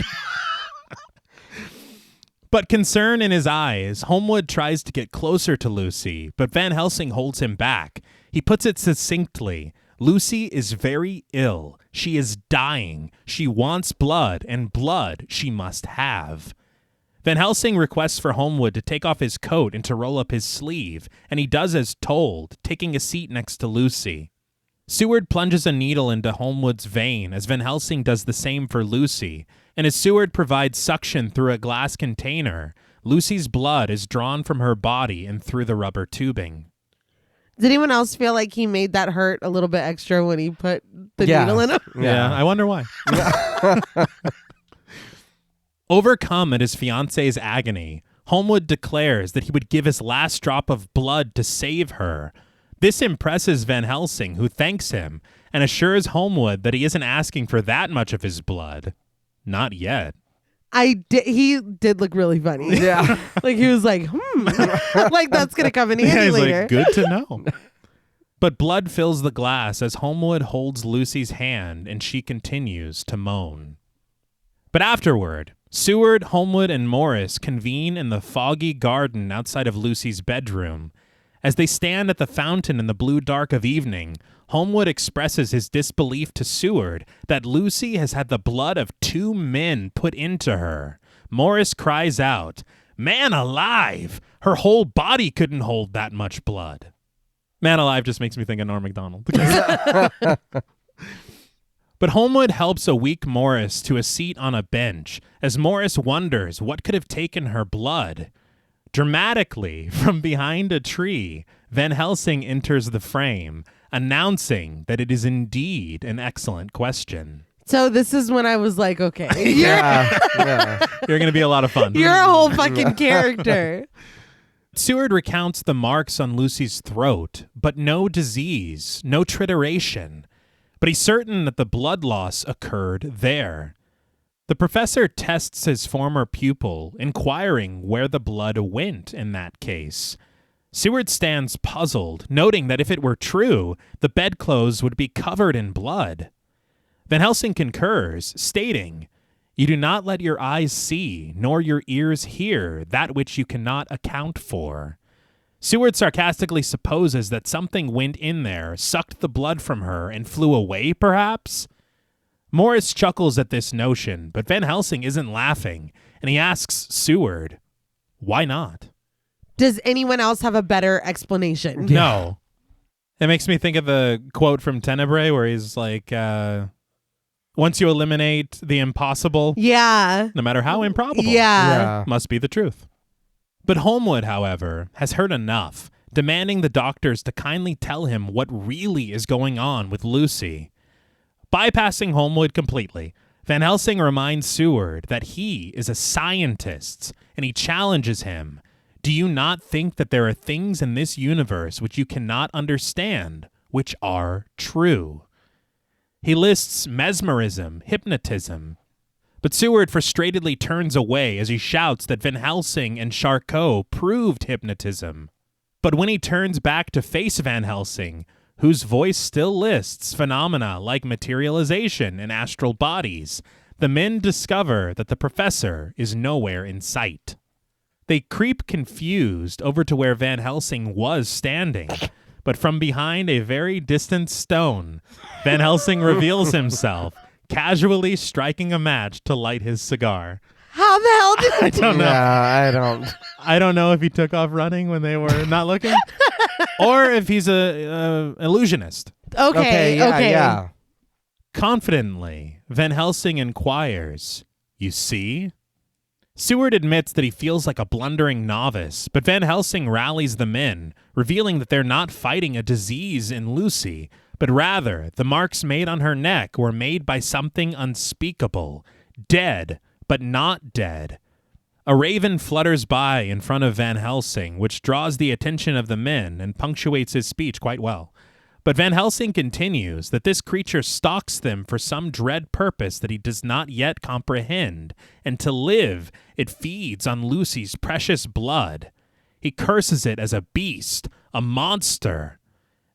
But concern in his eyes, Holmwood tries to get closer to Lucy, but Van Helsing holds him back. He puts it succinctly. Lucy is very ill. She is dying. She wants blood, and blood she must have. Van Helsing requests for Holmwood to take off his coat and to roll up his sleeve, and he does as told, taking a seat next to Lucy. Seward plunges a needle into Holmwood's vein as Van Helsing does the same for Lucy, and as Seward provides suction through a glass container, Lucy's blood is drawn from her body and through the rubber tubing. Does anyone else feel like he made that hurt a little bit extra when he put the needle in him? Yeah, I wonder why. Overcome at his fiance's agony, Holmwood declares that he would give his last drop of blood to save her. This impresses Van Helsing, who thanks him and assures Holmwood that he isn't asking for that much of his blood. Not yet. He did look really funny. Yeah. Like he was like, like that's going to come in handy He's later. like, good to know. But blood fills the glass as Holmwood holds Lucy's hand and she continues to moan. But afterward, Seward, Holmwood, and Morris convene in the foggy garden outside of Lucy's bedroom. As they stand at the fountain in the blue dark of evening, Holmwood expresses his disbelief to Seward that Lucy has had the blood of 2 men put into her. Morris cries out, "Man alive! Her whole body couldn't hold that much blood." Man alive just makes me think of Norm Macdonald. But Holmwood helps a weak Morris to a seat on a bench as Morris wonders what could have taken her blood. Dramatically, from behind a tree, Van Helsing enters the frame, announcing that it is indeed an excellent question. So this is when I was like, okay, Yeah. You're going to be a lot of fun. you're a whole fucking character. Seward recounts the marks on Lucy's throat, but no disease, no trituration. But he's certain that the blood loss occurred there. The professor tests his former pupil, inquiring where the blood went in that case. Seward stands puzzled, noting that if it were true, the bedclothes would be covered in blood. Van Helsing concurs, stating, "You do not let your eyes see, nor your ears hear, that which you cannot account for." Seward sarcastically supposes that something went in there, sucked the blood from her, and flew away, perhaps? Morris chuckles at this notion, but Van Helsing isn't laughing, and he asks Seward, "Why not?" Does anyone else have a better explanation? No. It makes me think of the quote from Tenebrae where he's like, once you eliminate the impossible, Yeah. no matter how improbable, Yeah. must be the truth. But Holmwood, however, has heard enough, demanding the doctors to kindly tell him what really is going on with Lucy. Bypassing Holmwood completely, Van Helsing reminds Seward that he is a scientist, and he challenges him. Do you not think that there are things in this universe which you cannot understand, which are true? He lists mesmerism, hypnotism. But Seward frustratedly turns away as he shouts that Van Helsing and Charcot proved hypnotism. But when he turns back to face Van Helsing, whose voice still lists phenomena like materialization and astral bodies, the men discover that the professor is nowhere in sight. They creep confused over to where Van Helsing was standing, but from behind a very distant stone, Van Helsing reveals himself, casually striking a match to light his cigar. How the hell did I don't know. Yeah, I don't know if he took off running when they were not looking, or if he's a illusionist. Okay. Yeah. Confidently, Van Helsing inquires, "You see?" Seward admits that he feels like a blundering novice, but Van Helsing rallies the men, revealing that they're not fighting a disease in Lucy, but rather the marks made on her neck were made by something unspeakable, dead, but not dead. A raven flutters by in front of Van Helsing, which draws the attention of the men and punctuates his speech quite well. But Van Helsing continues that this creature stalks them for some dread purpose that he does not yet comprehend, and to live, it feeds on Lucy's precious blood. He curses it as a beast, a monster.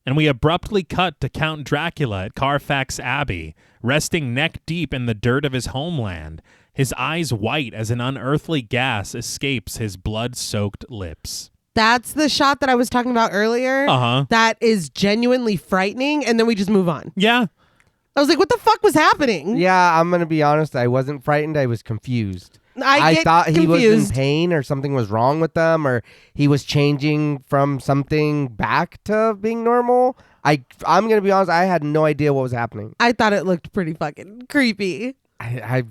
And we abruptly cut to Count Dracula at Carfax Abbey, resting neck deep in the dirt of his homeland, his eyes white as an unearthly gas escapes his blood-soaked lips. That's the shot that I was talking about earlier. Uh-huh. That is genuinely frightening, and then we just move on. Yeah. I was like, what the fuck was happening? Yeah, I'm going to be honest. I wasn't frightened. I was confused. I get thought he was confused. in pain or something was wrong with them or he was changing from something back to being normal. I'm going to be honest. I had no idea what was happening. I thought it looked pretty fucking creepy. I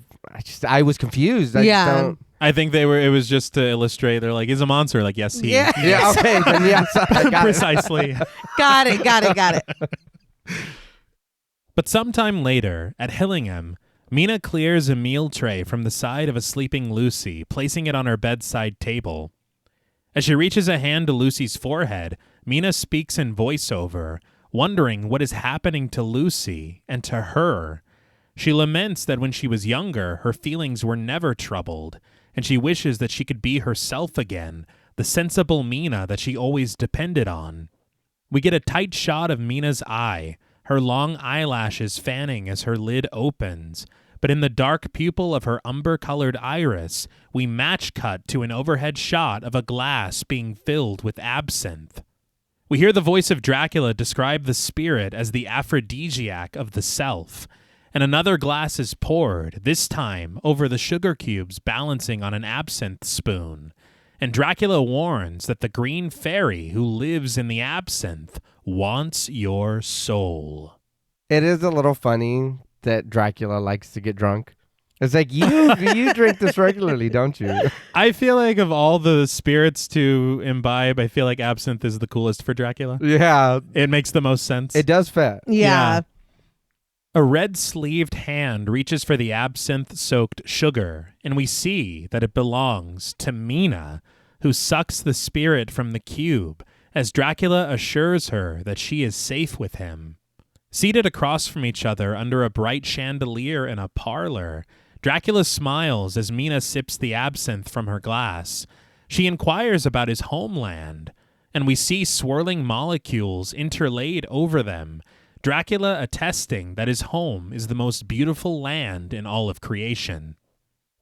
was confused. I Yeah. just don't. I think it was just to illustrate. They're like, he's a monster. Like, yes, he. Yeah. Yeah, okay, then yes, I got Precisely. Got it. But sometime later, at Hillingham, Mina clears a meal tray from the side of a sleeping Lucy, placing it on her bedside table. As she reaches a hand to Lucy's forehead, Mina speaks in voiceover, wondering what is happening to Lucy and to her. She laments that when she was younger, her feelings were never troubled, and she wishes that she could be herself again, the sensible Mina that she always depended on. We get a tight shot of Mina's eye, her long eyelashes fanning as her lid opens, but in the dark pupil of her umber-colored iris, we match cut to an overhead shot of a glass being filled with absinthe. We hear the voice of Dracula describe the spirit as the aphrodisiac of the self, and another glass is poured, this time over the sugar cubes balancing on an absinthe spoon. And Dracula warns that the green fairy who lives in the absinthe wants your soul. It is a little funny that Dracula likes to get drunk. It's like, you drink this regularly, don't you? I feel like of all the spirits to imbibe, I feel like absinthe is the coolest for Dracula. Yeah. It makes the most sense. It does fit. Yeah. A red-sleeved hand reaches for the absinthe-soaked sugar, and we see that it belongs to Mina, who sucks the spirit from the cube, as Dracula assures her that she is safe with him. Seated across from each other under a bright chandelier in a parlor, Dracula smiles as Mina sips the absinthe from her glass. She inquires about his homeland, and we see swirling molecules interlaid over them, Dracula attesting that his home is the most beautiful land in all of creation.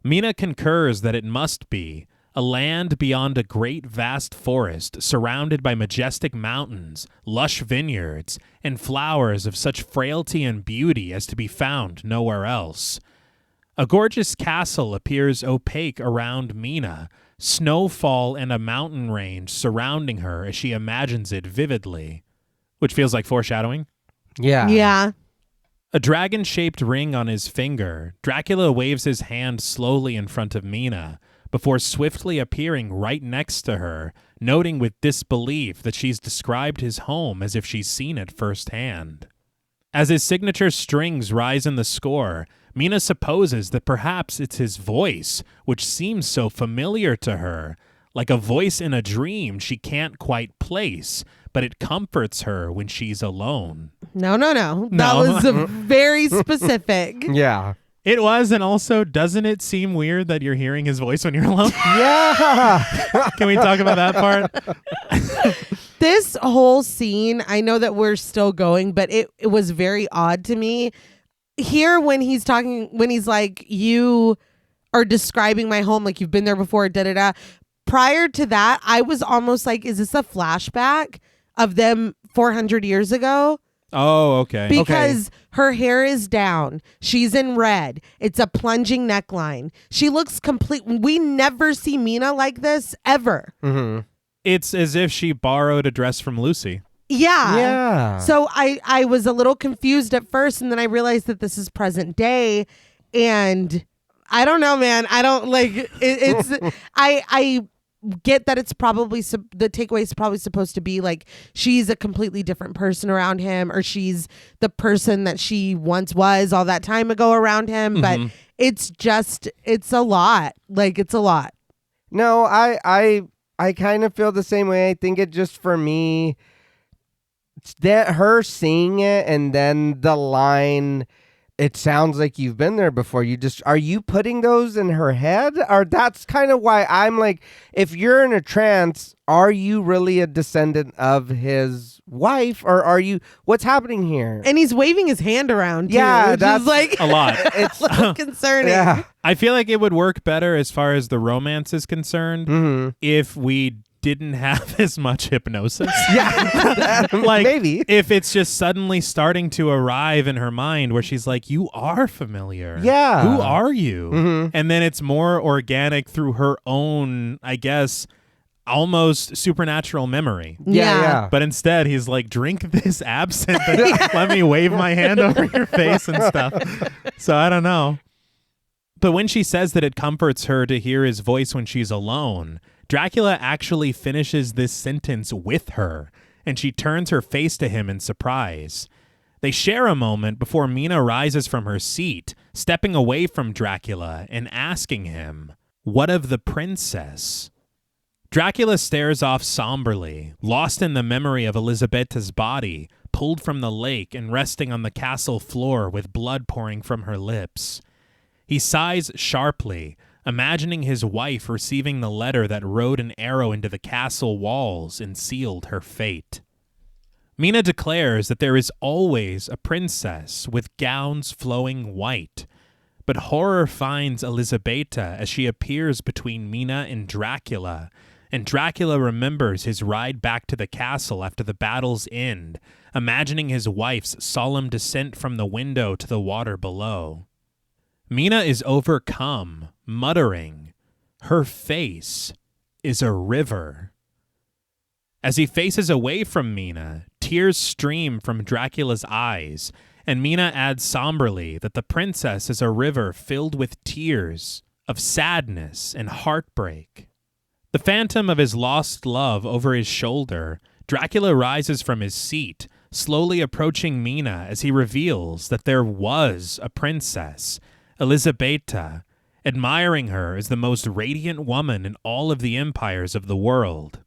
Mina concurs that it must be, a land beyond a great vast forest surrounded by majestic mountains, lush vineyards, and flowers of such frailty and beauty as to be found nowhere else. A gorgeous castle appears opaque around Mina, snowfall and a mountain range surrounding her as she imagines it vividly. Which feels like foreshadowing. Yeah. Yeah. A dragon-shaped ring on his finger, Dracula waves his hand slowly in front of Mina, before swiftly appearing right next to her, noting with disbelief that she's described his home as if she's seen it firsthand. As his signature strings rise in the score, Mina supposes that perhaps it's his voice, which seems so familiar to her, like a voice in a dream she can't quite place, but it comforts her when she's alone. No. That was very specific. Yeah. It was, and also, doesn't it seem weird that you're hearing his voice when you're alone? Yeah. Can we talk about that part? This whole scene, I know that we're still going, but it was very odd to me. Here when he's talking, when he's like, you are describing my home like you've been there before, da-da-da. Prior to that, I was almost like, is this a flashback of them 400 years ago? Oh, okay. Because her hair is down. She's in red. It's a plunging neckline. She looks complete. We never see Mina like this ever. Mm-hmm. It's as if she borrowed a dress from Lucy. Yeah. Yeah. So I was a little confused at first, and then I realized that this is present day, and I don't know, man. I don't like it's I get that it's probably the takeaway is probably supposed to be like she's a completely different person around him, or she's the person that she once was all that time ago around him. But it's a lot. Like, it's a lot. No, I kind of feel the same way. I think it just, for me, that her seeing it and then the line, it sounds like you've been there before. Are you putting those in her head? Or that's kind of why I'm like, if you're in a trance, are you really a descendant of his wife, or are you, what's happening here? And he's waving his hand around too, Yeah, which that's is like a lot. It's a little concerning. Yeah. I feel like it would work better as far as the romance is concerned if we didn't have as much hypnosis. Yeah. Like, maybe. If it's just suddenly starting to arrive in her mind where she's like, you are familiar. Yeah. Who are you? And then it's more organic through her own, I guess, almost supernatural memory. Yeah. But instead, he's like, drink this absinthe and let me wave my hand over your face and stuff. So I don't know. But when she says that it comforts her to hear his voice when she's alone, Dracula actually finishes this sentence with her, and she turns her face to him in surprise. They share a moment before Mina rises from her seat, stepping away from Dracula and asking him, "What of the princess?" Dracula stares off somberly, lost in the memory of Elisabeta's body, pulled from the lake and resting on the castle floor with blood pouring from her lips. He sighs sharply, imagining his wife receiving the letter that rode an arrow into the castle walls and sealed her fate. Mina declares that there is always a princess with gowns flowing white, but horror finds Elisabeta as she appears between Mina and Dracula remembers his ride back to the castle after the battle's end, imagining his wife's solemn descent from the window to the water below. Mina is overcome, muttering, "Her face is a river." As he faces away from Mina, tears stream from Dracula's eyes, and Mina adds somberly that the princess is a river filled with tears of sadness and heartbreak. The phantom of his lost love over his shoulder, Dracula rises from his seat, slowly approaching Mina as he reveals that there was a princess, Elisabeta, admiring her as the most radiant woman in all of the empires of the world.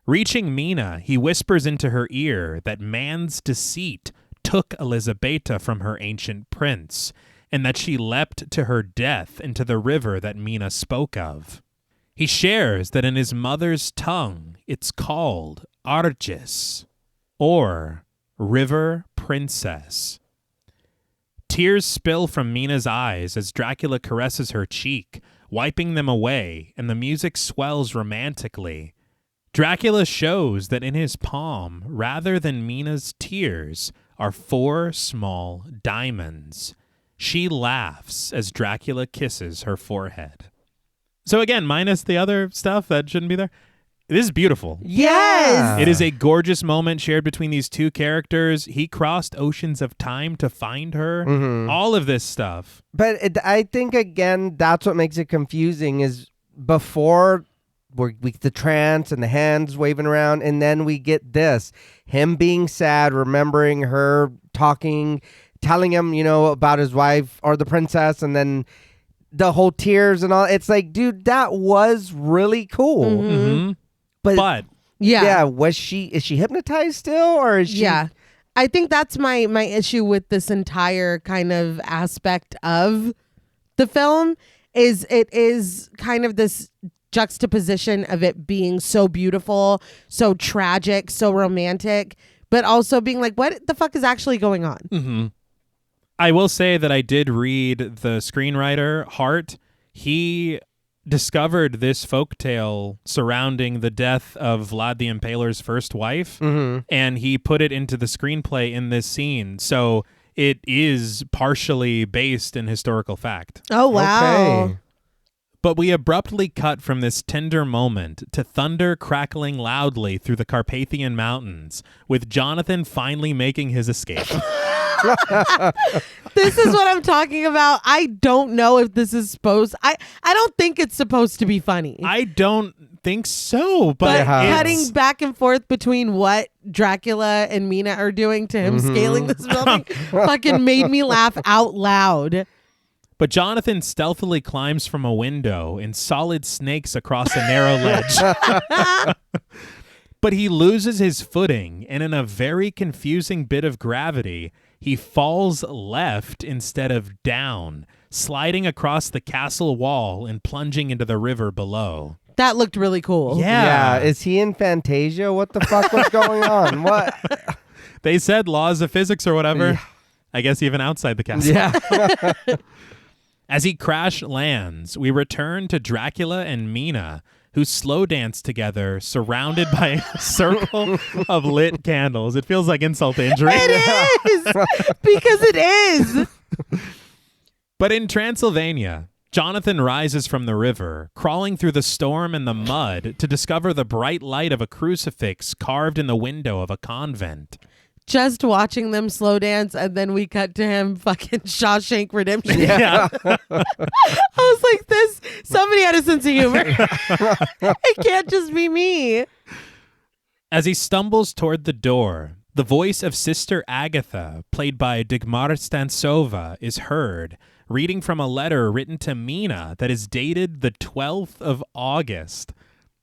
Reaching Mina, he whispers into her ear that man's deceit took Elisabeta from her ancient prince, and that she leapt to her death into the river that Mina spoke of. He shares that in his mother's tongue it's called Argis, or River Princess. Tears spill from Mina's eyes as Dracula caresses her cheek, wiping them away, and the music swells romantically. Dracula shows that in his palm, rather than Mina's tears, are 4 small diamonds. She laughs as Dracula kisses her forehead. So again, minus the other stuff that shouldn't be there, this is beautiful. Yes! It is a gorgeous moment shared between these two characters. He crossed oceans of time to find her. Mm-hmm. All of this stuff. But I think, again, that's what makes it confusing is before we get the trance and the hands waving around, and then we get this. Him being sad, remembering her talking, telling him, about his wife or the princess, and then the whole tears and all. It's like, dude, that was really cool. Mm-hmm. But yeah, is she hypnotized still, or is she? Yeah, I think that's my issue with this entire kind of aspect of the film is it is kind of this juxtaposition of it being so beautiful, so tragic, so romantic, but also being like, what the fuck is actually going on? Mm-hmm. I will say that I did read the screenwriter, Hart. He discovered this folktale surrounding the death of Vlad the Impaler's first wife, and he put it into the screenplay in this scene. So it is partially based in historical fact. Oh, wow. Okay. But we abruptly cut from this tender moment to thunder crackling loudly through the Carpathian Mountains, with Jonathan finally making his escape. This is what I'm talking about. I don't know if this is supposed... I don't think it's supposed to be funny. I don't think so, but cutting back and forth between what Dracula and Mina are doing to him scaling this building fucking made me laugh out loud. But Jonathan stealthily climbs from a window and solid snakes across a narrow ledge. But he loses his footing, and in a very confusing bit of gravity, he falls left instead of down, sliding across the castle wall and plunging into the river below. That looked really cool. Yeah. Is he in Fantasia? What the fuck was going on? What? They said laws of physics or whatever. Yeah. I guess even outside the castle. Yeah. As he crash lands, we return to Dracula and Mina, who slow dance together, surrounded by a circle of lit candles. It feels like insult to injury. It is! Because it is! But in Transylvania, Jonathan rises from the river, crawling through the storm and the mud to discover the bright light of a crucifix carved in the window of a convent. just watching them slow dance, and then we cut to him fucking Shawshank Redemption. Yeah. I was like, somebody had a sense of humor. It can't just be me. As he stumbles toward the door, the voice of Sister Agatha, played by Dagmar Stansova, is heard, reading from a letter written to Mina that is dated the 12th of August.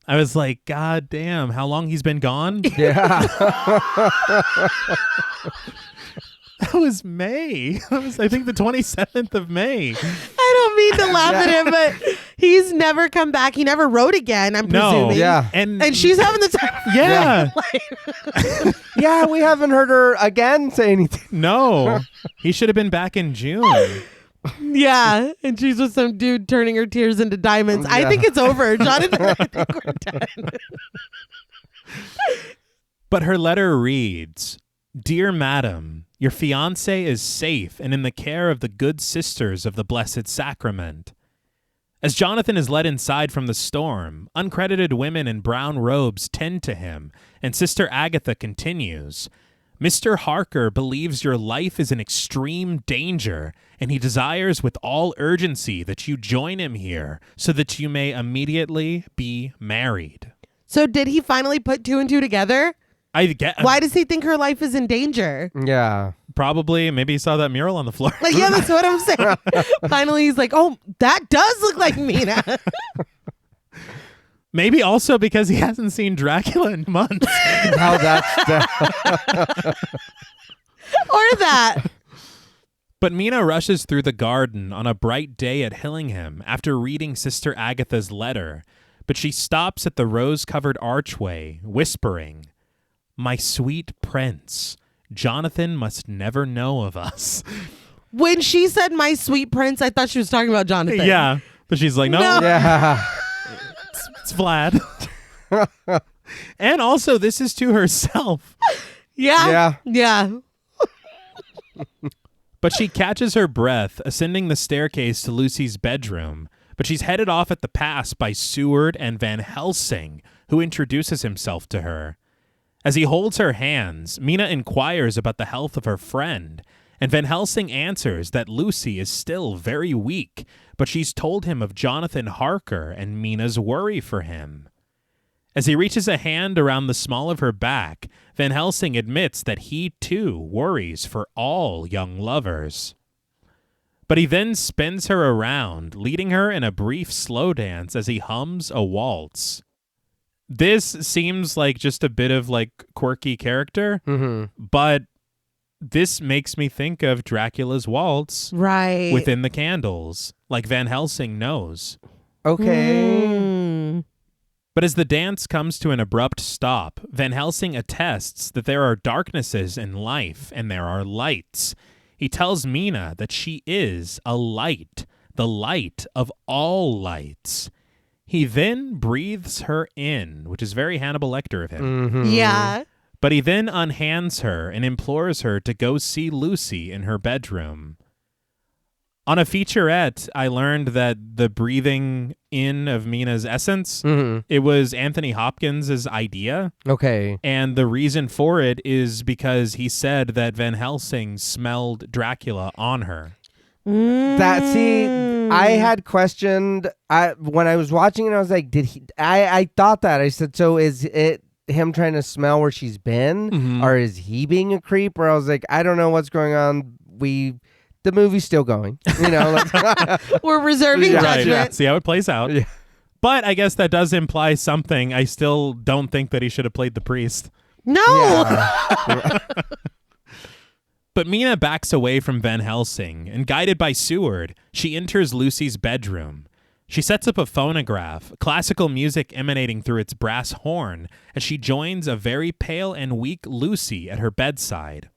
I was like, God damn, how long he's been gone? Yeah. That was May. That was, I think, the 27th of May. I don't mean to laugh at him, but he's never come back. He never wrote again, I'm presuming. No. Yeah. And she's having the time. yeah. Yeah, we haven't heard her again say anything. No. He should have been back in June. Yeah, and she's with some dude turning her tears into diamonds. I think it's over, Jonathan. I think we're done. But her letter reads, Dear Madam, your fiancé is safe and in the care of the good sisters of the Blessed Sacrament. As Jonathan is led inside from the storm, uncredited women in brown robes tend to him, and Sister Agatha continues, Mr. Harker believes your life is in extreme danger, and he desires with all urgency that you join him here so that you may immediately be married. So did he finally put two and two together? Why does he think her life is in danger? Yeah. Probably. Maybe he saw that mural on the floor. Like, yeah, that's what I'm saying. Finally, he's like, oh, that does look like Mina. Maybe also because he hasn't seen Dracula in months. How that's Or that. But Mina rushes through the garden on a bright day at Hillingham after reading Sister Agatha's letter, but she stops at the rose-covered archway, whispering, My sweet prince, Jonathan must never know of us. When she said my sweet prince, I thought she was talking about Jonathan. Yeah, but she's like, no. Yeah. It's Vlad. And also, this is to herself. Yeah. But she catches her breath, ascending the staircase to Lucy's bedroom. But she's headed off at the pass by Seward and Van Helsing, who introduces himself to her. As he holds her hands, Mina inquires about the health of her friend, and Van Helsing answers that Lucy is still very weak, but she's told him of Jonathan Harker and Mina's worry for him. As he reaches a hand around the small of her back, Van Helsing admits that he, too, worries for all young lovers. But he then spins her around, leading her in a brief slow dance as he hums a waltz. This seems like just a bit of, like, quirky character, but this makes me think of Dracula's waltz Right. within the candles, like Van Helsing knows. Okay. But as the dance comes to an abrupt stop, Van Helsing attests that there are darknesses in life and there are lights. He tells Mina that she is a light, the light of all lights. He then breathes her in, which is very Hannibal Lecter of him. Yeah. But he then unhands her and implores her to go see Lucy in her bedroom. On a featurette, I learned that the breathing in of Mina's essence, it was Anthony Hopkins' idea. Okay. And the reason for it is because he said that Van Helsing smelled Dracula on her. I had questioned when I was watching it, I was like, did he? I thought that. I said, so is it him trying to smell where she's been? Or is he being a creep? Or I was like, I don't know what's going on. The movie's still going, you know. We're reserving judgment. Right. See how it plays out. Yeah. But I guess that does imply something. I still don't think that he should have played the priest. No. Yeah. But Mina backs away from Van Helsing, and guided by Seward, she enters Lucy's bedroom. She sets up a phonograph, classical music emanating through its brass horn, as she joins a very pale and weak Lucy at her bedside.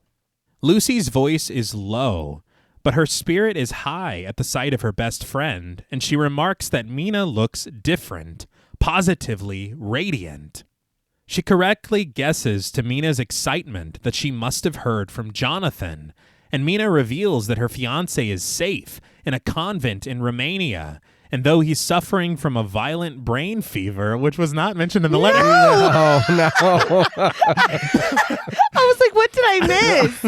Lucy's voice is low, but her spirit is high at the sight of her best friend, and she remarks that Mina looks different, positively radiant. She correctly guesses to Mina's excitement that she must have heard from Jonathan, and Mina reveals that her fiancé is safe in a convent in Romania, And though he's suffering from a violent brain fever, which was not mentioned in the letter. No. I was like, what did I miss?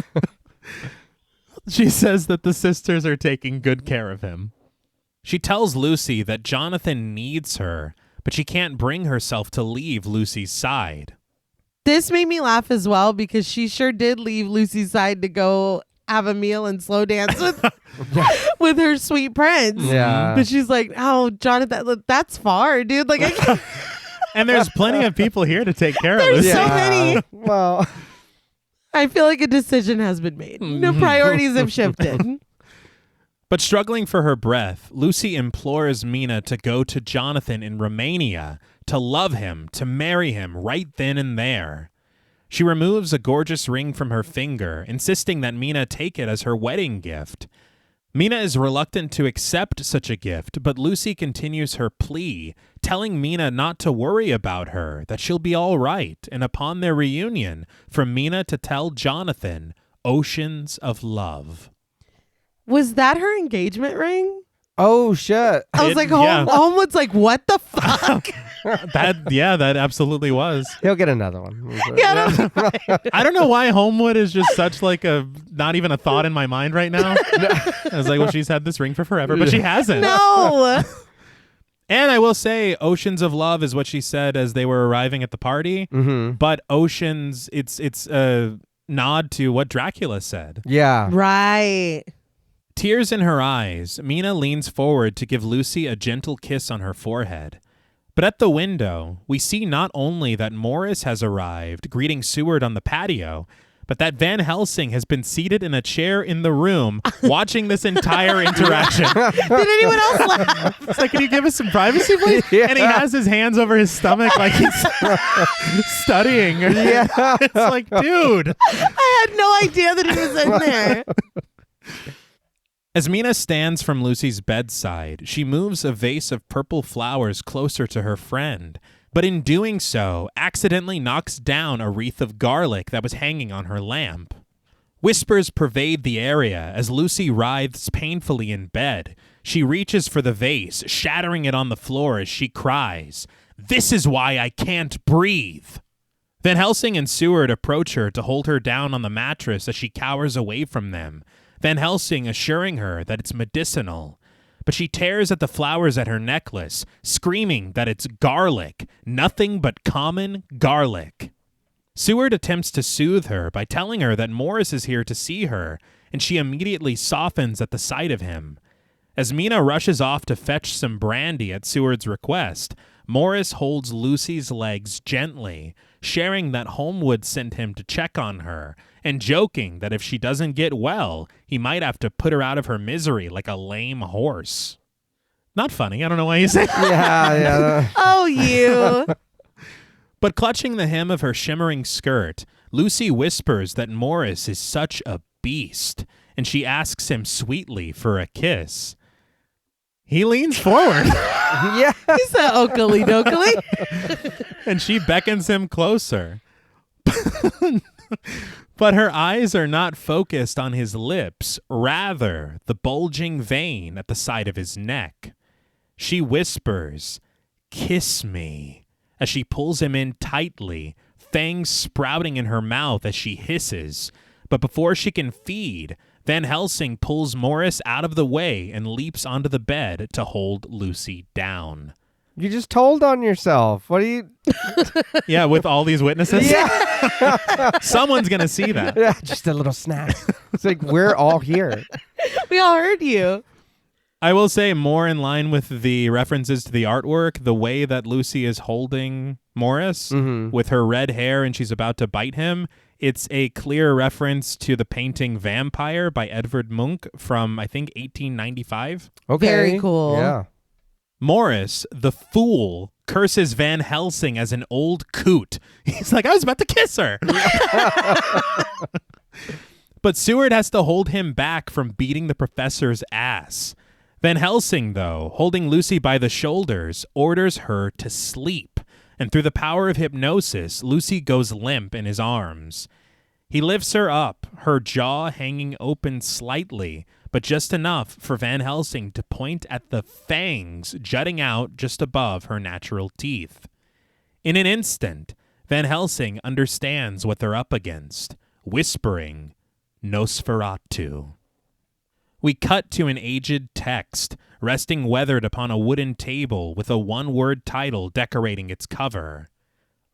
She says that the sisters are taking good care of him. She tells Lucy that Jonathan needs her, but she can't bring herself to leave Lucy's side. This made me laugh as well because she sure did leave Lucy's side to go have a meal and slow dance with her sweet prince. Yeah. But she's like, oh, Jonathan, that's far, dude. Like, I can't. And there's plenty of people here to take care of There's Lucy. so many. Well, I feel like a decision has been made. No priorities have shifted. But struggling for her breath, Lucy implores Mina to go to Jonathan in Romania, to love him, to marry him right then and there. She removes a gorgeous ring from her finger, insisting that Mina take it as her wedding gift. Mina is reluctant to accept such a gift, but Lucy continues her plea, telling Mina not to worry about her, that she'll be all right, and upon their reunion, for Mina to tell Jonathan, oceans of love. Was that her engagement ring? oh shit. I was like, yeah. Homewood's like, what the fuck? That absolutely was. He'll get another one. Yeah, I don't know why Homewood is just such like a not even a thought in my mind right now. I was like, well, she's had this ring for forever, but she hasn't. no. And I will say, oceans of love is what she said as they were arriving at the party. Mm-hmm. But oceans, it's a nod to what Dracula said. Yeah. Right. Tears in her eyes, Mina leans forward to give Lucy a gentle kiss on her forehead. But at the window, we see not only that Morris has arrived, greeting Seward on the patio, but that Van Helsing has been seated in a chair in the room, watching this entire interaction. Did anyone else laugh? It's like, can you give us some privacy, please? Yeah. And he has his hands over his stomach like he's studying. Yeah. It's like, dude. I had no idea that he was in there. As Mina stands from Lucy's bedside, she moves a vase of purple flowers closer to her friend, but in doing so, accidentally knocks down a wreath of garlic that was hanging on her lamp. Whispers pervade the area as Lucy writhes painfully in bed. She reaches for the vase, shattering it on the floor as she cries, "This is why I can't breathe!" Van Helsing and Seward approach her to hold her down on the mattress as she cowers away from them, Van Helsing assuring her that it's medicinal. But she tears at the flowers at her necklace, screaming that it's garlic, nothing but common garlic. Seward attempts to soothe her by telling her that Morris is here to see her, and she immediately softens at the sight of him. As Mina rushes off to fetch some brandy at Seward's request, Morris holds Lucy's legs gently, sharing that Homewood sent him to check on her, and joking that if she doesn't get well, he might have to put her out of her misery like a lame horse. Not funny. I don't know why you say that. Yeah. Oh, you. But clutching the hem of her shimmering skirt, Lucy whispers that Morris is such a beast, and she asks him sweetly for a kiss. He leans forward. Yeah. He said okily dokily. And she beckons him closer. But her eyes are not focused on his lips, rather the bulging vein at the side of his neck. She whispers, "Kiss me," as she pulls him in tightly, fangs sprouting in her mouth as she hisses. But before she can feed, Van Helsing pulls Morris out of the way and leaps onto the bed to hold Lucy down. You just told on yourself. What are you? Yeah, with all these witnesses? Yeah. Someone's going to see that. Yeah, just a little snack. It's like, we're all here. We all heard you. I will say, more in line with the references to the artwork, the way that Lucy is holding Morris with her red hair and she's about to bite him, it's a clear reference to the painting Vampire by Edvard Munch from, I think, 1895. Okay. Very cool. Yeah. Morris, the fool, curses Van Helsing as an old coot. He's like, I was about to kiss her. But Seward has to hold him back from beating the professor's ass. Van Helsing, though, holding Lucy by the shoulders, orders her to sleep. And through the power of hypnosis, Lucy goes limp in his arms. He lifts her up, her jaw hanging open slightly, but just enough for Van Helsing to point at the fangs jutting out just above her natural teeth. In an instant, Van Helsing understands what they're up against, whispering, Nosferatu. We cut to an aged text, resting weathered upon a wooden table with a one-word title decorating its cover.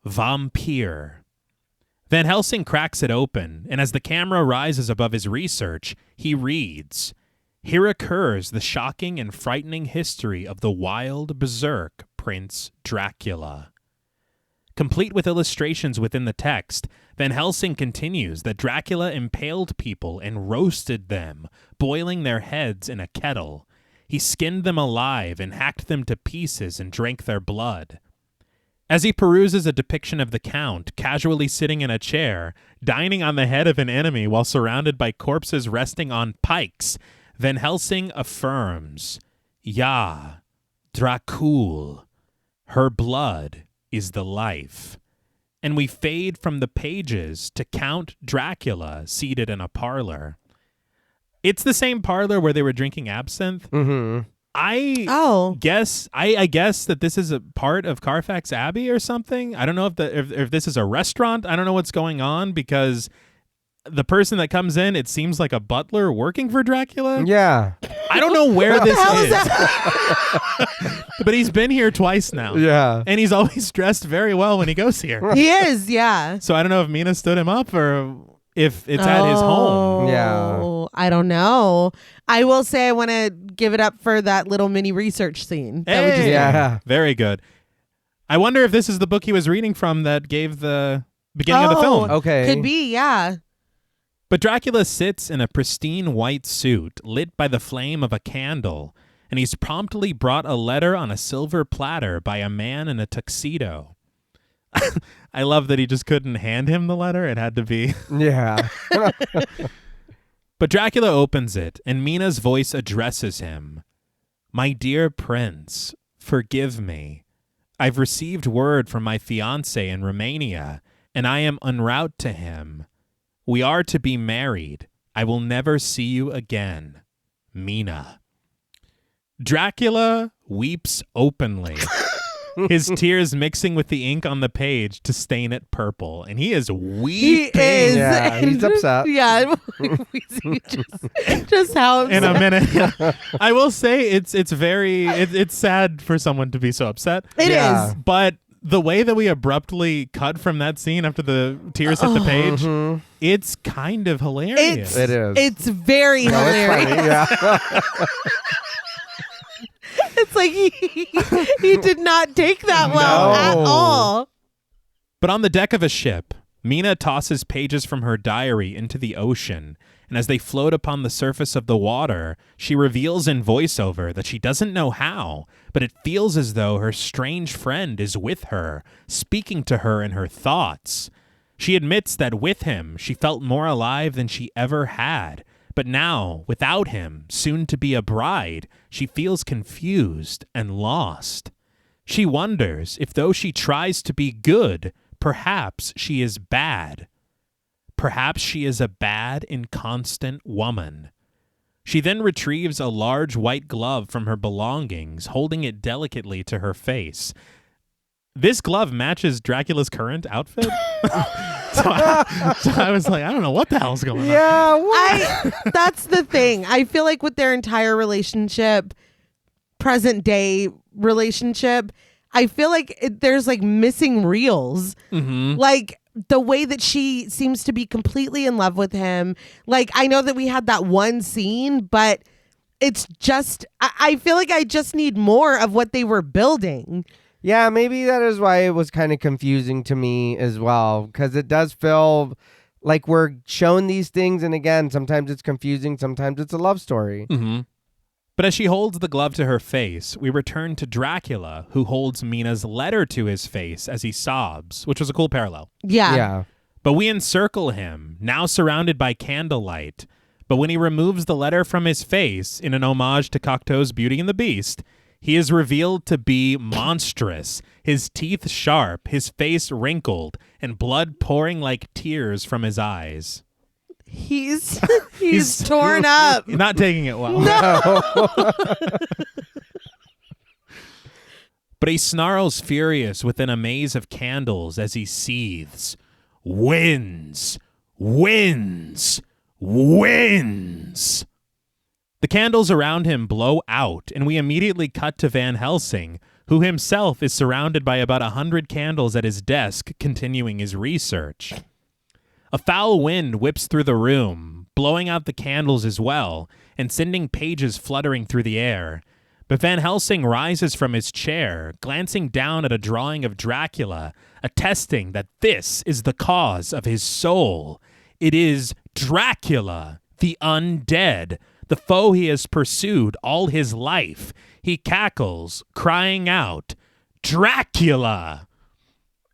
Vampire. Van Helsing cracks it open, and as the camera rises above his research, he reads, Here occurs the shocking and frightening history of the wild, berserk Prince Dracula. Complete with illustrations within the text, Van Helsing continues that Dracula impaled people and roasted them, boiling their heads in a kettle. He skinned them alive and hacked them to pieces and drank their blood. As he peruses a depiction of the Count, casually sitting in a chair, dining on the head of an enemy while surrounded by corpses resting on pikes, Van Helsing affirms, Ja, Dracul, her blood is the life. And we fade from the pages to Count Dracula seated in a parlor. It's the same parlor where they were drinking absinthe. Mm-hmm. I guess that this is a part of Carfax Abbey or something. I don't know if this is a restaurant. I don't know what's going on because the person that comes in, it seems like a butler working for Dracula. Yeah. I don't know where this is. that? But he's been here twice now. Yeah. And he's always dressed very well when he goes here. He is, yeah. So I don't know if Mina stood him up or if it's at his home. Yeah. I don't know. I will say I want to give it up for that little mini research scene. That we just did. Yeah. Very good. I wonder if this is the book he was reading from that gave the beginning of the film. Okay. Could be, yeah. But Dracula sits in a pristine white suit lit by the flame of a candle, and he's promptly brought a letter on a silver platter by a man in a tuxedo. I love that he just couldn't hand him the letter. It had to be. Yeah. But Dracula opens it, and Mina's voice addresses him. My dear prince, forgive me. I've received word from my fiancé in Romania, and I am en route to him. We are to be married. I will never see you again. Mina. Dracula weeps openly, his tears mixing with the ink on the page to stain it purple. And he is weeping. He is. Yeah, he's upset. Yeah. We see just how upset. In a minute. I will say it's very it's sad for someone to be so upset. It Yeah. is. But the way that we abruptly cut from that scene after the tears hit the page, it's kind of hilarious. It is. It's very No, it's hilarious. funny. Yeah. It's like he did not take that well at No. all. But on the deck of a ship, Mina tosses pages from her diary into the ocean, and as they float upon the surface of the water, she reveals in voiceover that she doesn't know how, but it feels as though her strange friend is with her, speaking to her in her thoughts. She admits that with him, she felt more alive than she ever had, but now, without him, soon to be a bride, she feels confused and lost. She wonders if though she tries to be good, perhaps she is bad. Perhaps she is a bad, inconstant woman. She then retrieves a large white glove from her belongings, holding it delicately to her face. This glove matches Dracula's current outfit. So I was like, I don't know what the hell's going on. Yeah. What? That's the thing. I feel like with their entire relationship, present day relationship, I feel like there's like missing reels. Mm-hmm. Like the way that she seems to be completely in love with him. Like I know that we had that one scene, but it's just, I feel like I just need more of what they were building. Yeah, maybe that is why it was kind of confusing to me as well, because it does feel like we're shown these things, and again, sometimes it's confusing, sometimes it's a love story. Mm-hmm. But as she holds the glove to her face, we return to Dracula, who holds Mina's letter to his face as he sobs, which was a cool parallel. Yeah. Yeah. But we encircle him, now surrounded by candlelight. But when he removes the letter from his face, in an homage to Cocteau's Beauty and the Beast, he is revealed to be monstrous, his teeth sharp, his face wrinkled, and blood pouring like tears from his eyes. He's torn up. You're not taking it well. No. But he snarls furious within a maze of candles as he seethes. Wins! Wins! Wins! The candles around him blow out, and we immediately cut to Van Helsing, who himself is surrounded by about 100 candles at his desk, continuing his research. A foul wind whips through the room, blowing out the candles as well, and sending pages fluttering through the air. But Van Helsing rises from his chair, glancing down at a drawing of Dracula, attesting that this is the cause of his soul. It is Dracula, the undead, the foe he has pursued all his life. He cackles, crying out, "Dracula!"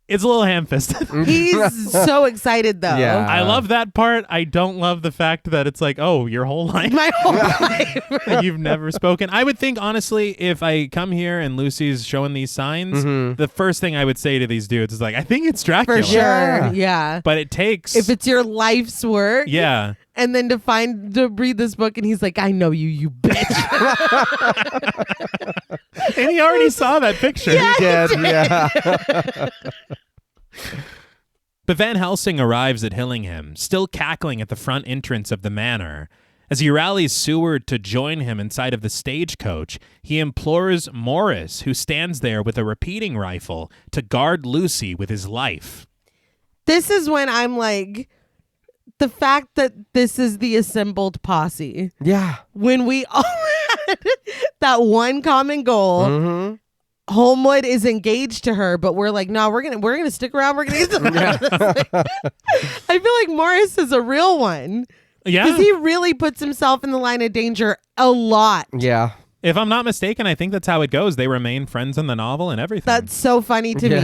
It's a little ham-fisted. He's so excited, though. Yeah. I love that part. I don't love the fact that it's like, oh, your whole life. My whole life. Like you've never spoken. I would think, honestly, if I come here and Lucy's showing these signs, the first thing I would say to these dudes is like, I think it's Dracula. For sure. Yeah. Yeah. But it takes... If it's your life's work. Yeah. And then to read this book, and he's like, I know you, you bitch. And he already saw that picture. Yeah. He did, yeah. But Van Helsing arrives at Hillingham, still cackling at the front entrance of the manor. As he rallies Seward to join him inside of the stagecoach, he implores Morris, who stands there with a repeating rifle, to guard Lucy with his life. This is when I'm like, the fact that this is the assembled posse. Yeah. When we all had that one common goal. Homewood is engaged to her, but we're like, no, we're gonna stick around. We're gonna get some out of this. I feel like Morris is a real one. Yeah. Because he really puts himself in the line of danger a lot. Yeah. If I'm not mistaken, I think that's how it goes. They remain friends in the novel and everything. That's so funny to me.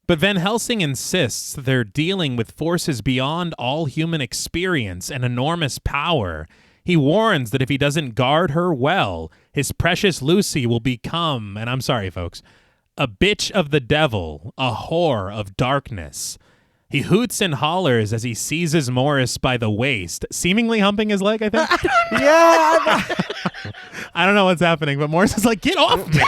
But Van Helsing insists they're dealing with forces beyond all human experience and enormous power. He warns that if he doesn't guard her well, his precious Lucy will become, and I'm sorry, folks, a bitch of the devil, a whore of darkness. He hoots and hollers as he seizes Morris by the waist, seemingly humping his leg, I think. Yeah. I don't know what's happening, but Morris is like, get off me!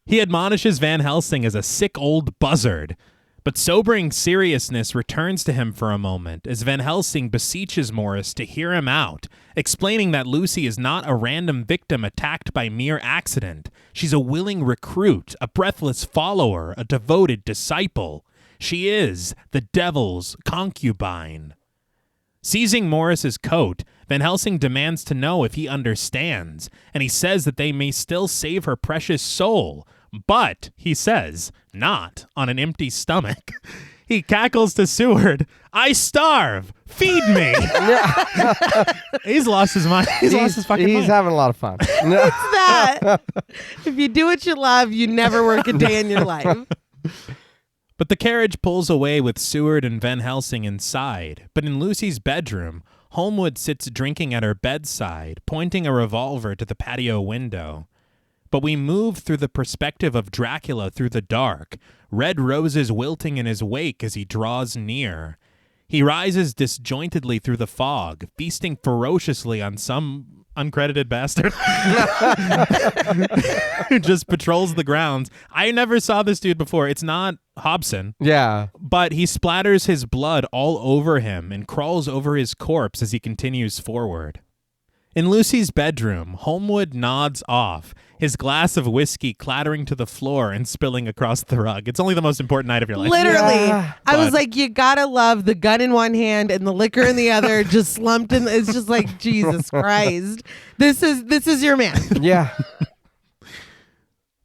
He admonishes Van Helsing as a sick old buzzard. But sobering seriousness returns to him for a moment as Van Helsing beseeches Morris to hear him out, explaining that Lucy is not a random victim attacked by mere accident. She's a willing recruit, a breathless follower, a devoted disciple. She is the devil's concubine. Seizing Morris's coat, Van Helsing demands to know if he understands, and he says that they may still save her precious soul. But, he says, not on an empty stomach. He cackles to Seward, I starve! Feed me! He's lost his mind. He's lost his fucking mind. He's having a lot of fun. It's that. If you do what you love, you never work a day in your life. But the carriage pulls away with Seward and Van Helsing inside. But in Lucy's bedroom, Holmwood sits drinking at her bedside, pointing a revolver to the patio window. But we move through the perspective of Dracula through the dark, red roses wilting in his wake as he draws near. He rises disjointedly through the fog, feasting ferociously on some uncredited bastard who just patrols the grounds. I never saw this dude before. It's not Hobson. Yeah. But he splatters his blood all over him and crawls over his corpse as he continues forward. In Lucy's bedroom, Holmwood nods off, his glass of whiskey clattering to the floor and spilling across the rug. It's only the most important night of your life. Literally. Yeah. I was like, you gotta love the gun in one hand and the liquor in the other, just slumped in. It's just like, Jesus Christ. This is your man. Yeah.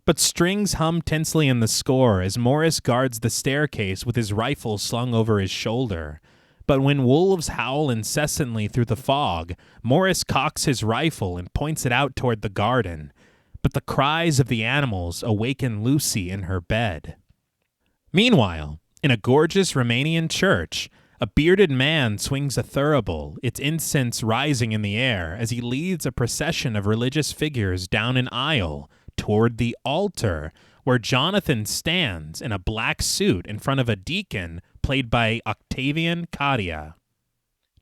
But strings hum tensely in the score as Morris guards the staircase with his rifle slung over his shoulder. But when wolves howl incessantly through the fog, Morris cocks his rifle and points it out toward the garden. But the cries of the animals awaken Lucy in her bed. Meanwhile, in a gorgeous Romanian church, A bearded man swings a thurible, its incense rising in the air as he leads a procession of religious figures down an aisle toward the altar, where Jonathan stands in a black suit in front of a deacon played by Octavian Cadia.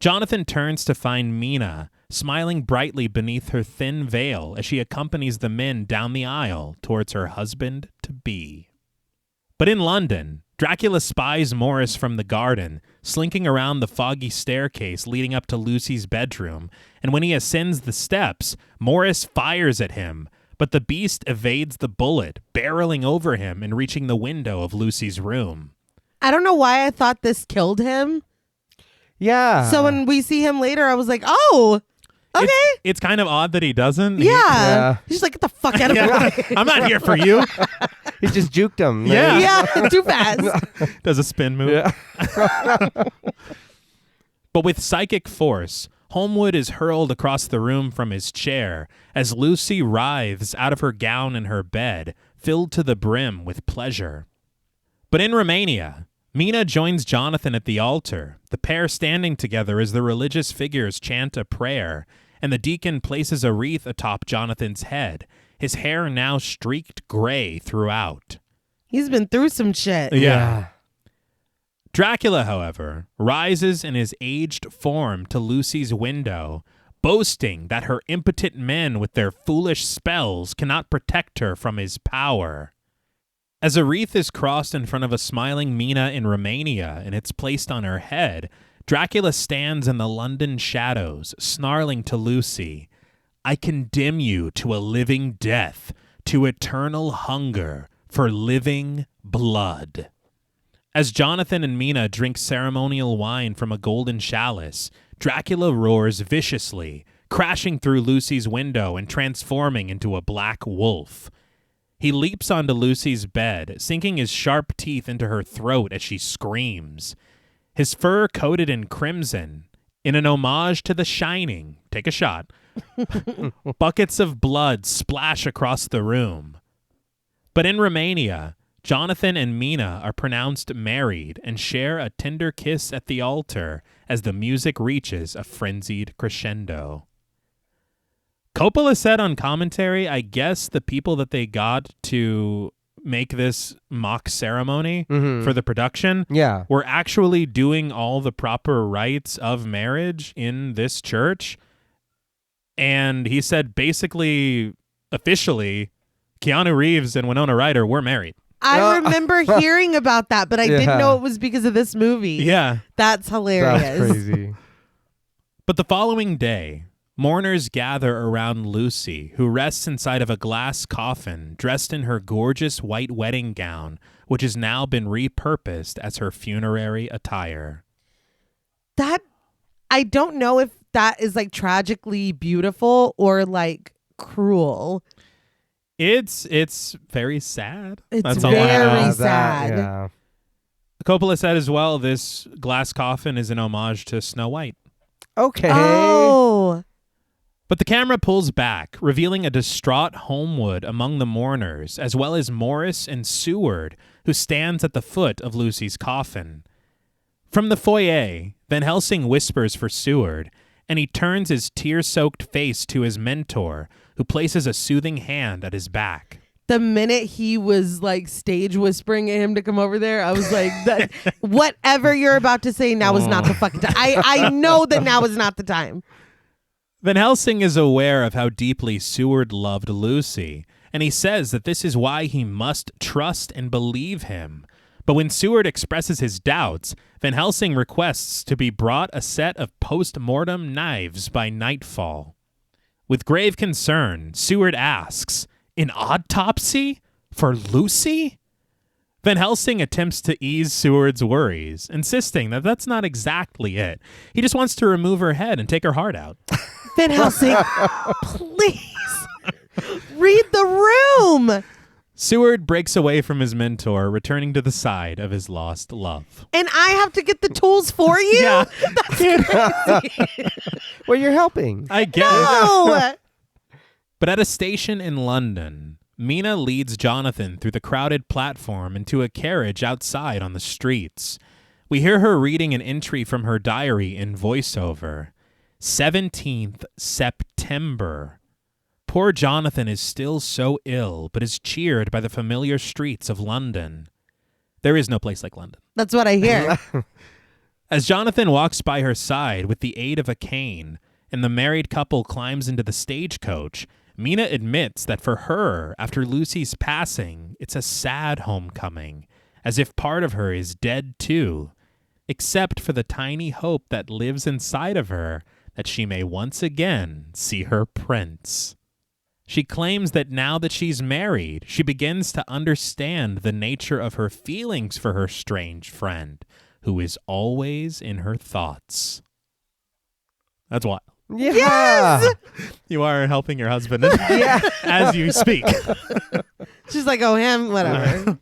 Jonathan turns to find Mina, smiling brightly beneath her thin veil as she accompanies the men down the aisle towards her husband-to-be. But in London, Dracula spies Morris from the garden, slinking around the foggy staircase leading up to Lucy's bedroom, and when he ascends the steps, Morris fires at him, but the beast evades the bullet, barreling over him and reaching the window of Lucy's room. I don't know why I thought this killed him. Yeah. So when we see him later, I was like, oh, okay. It's kind of odd that he doesn't. Yeah. He's like, get the fuck out of my way. I'm not here for you. He just juked him. Yeah. Yeah, too fast. Does a spin move. Yeah. But with psychic force, Holmwood is hurled across the room from his chair as Lucy writhes out of her gown in her bed, filled to the brim with pleasure. But in Romania, Mina joins Jonathan at the altar, the pair standing together as the religious figures chant a prayer, and the deacon places a wreath atop Jonathan's head, his hair now streaked gray throughout. He's been through some shit. Yeah. Dracula, however, rises in his aged form to Lucy's window, boasting that her impotent men with their foolish spells cannot protect her from his power. As a wreath is crossed in front of a smiling Mina in Romania and it's placed on her head, Dracula stands in the London shadows, snarling to Lucy, "I condemn you to a living death, to eternal hunger for living blood." As Jonathan and Mina drink ceremonial wine from a golden chalice, Dracula roars viciously, crashing through Lucy's window and transforming into a black wolf. He leaps onto Lucy's bed, sinking his sharp teeth into her throat as she screams. His fur coated in crimson, in an homage to The Shining, take a shot, buckets of blood splash across the room. But in Romania, Jonathan and Mina are pronounced married and share a tender kiss at the altar as the music reaches a frenzied crescendo. Coppola said on commentary, I guess the people that they got to make this mock ceremony for the production were actually doing all the proper rites of marriage in this church. And he said basically, officially, Keanu Reeves and Winona Ryder were married. I remember hearing about that, but I didn't know it was because of this movie. Yeah. That's hilarious. That's crazy. But the following day, mourners gather around Lucy, who rests inside of a glass coffin, dressed in her gorgeous white wedding gown, which has now been repurposed as her funerary attire. That, I don't know if that is like tragically beautiful or like cruel. It's very sad. It's That's all I have. very sad. Yeah. Coppola said as well, this glass coffin is an homage to Snow White. Okay. Oh. But the camera pulls back, revealing a distraught Holmwood among the mourners, as well as Morris and Seward, who stands at the foot of Lucy's coffin. From the foyer, Van Helsing whispers for Seward, and he turns his tear-soaked face to his mentor, who places a soothing hand at his back. The minute he was like stage whispering at him to come over there, I was like, that, whatever you're about to say now is not the fucking time. I know that now is not the time. Van Helsing is aware of how deeply Seward loved Lucy, and he says that this is why he must trust and believe him. But when Seward expresses his doubts, Van Helsing requests to be brought a set of post-mortem knives by nightfall. With grave concern, Seward asks, "An autopsy? For Lucy?" Van Helsing attempts to ease Seward's worries, insisting that that's not exactly it. He just wants to remove her head and take her heart out. Van Helsing, please read the room. Seward breaks away from his mentor, returning to the side of his lost love. And I have to get the tools for you? Yeah. That's crazy. Well, you're helping. I get it. No. But at a station in London, Mina leads Jonathan through the crowded platform into a carriage outside on the streets. We hear her reading an entry from her diary in voiceover. 17th September. Poor Jonathan is still so ill, but is cheered by the familiar streets of London. There is no place like London. That's what I hear. As Jonathan walks by her side with the aid of a cane, and the married couple climbs into the stagecoach, Mina admits that for her, after Lucy's passing, it's a sad homecoming, as if part of her is dead too, except for the tiny hope that lives inside of her that she may once again see her prince. She claims that now that she's married, she begins to understand the nature of her feelings for her strange friend, who is always in her thoughts. That's wild. Yeah. Yes! You are helping your husband Yeah. as you speak. She's like, oh, him, whatever.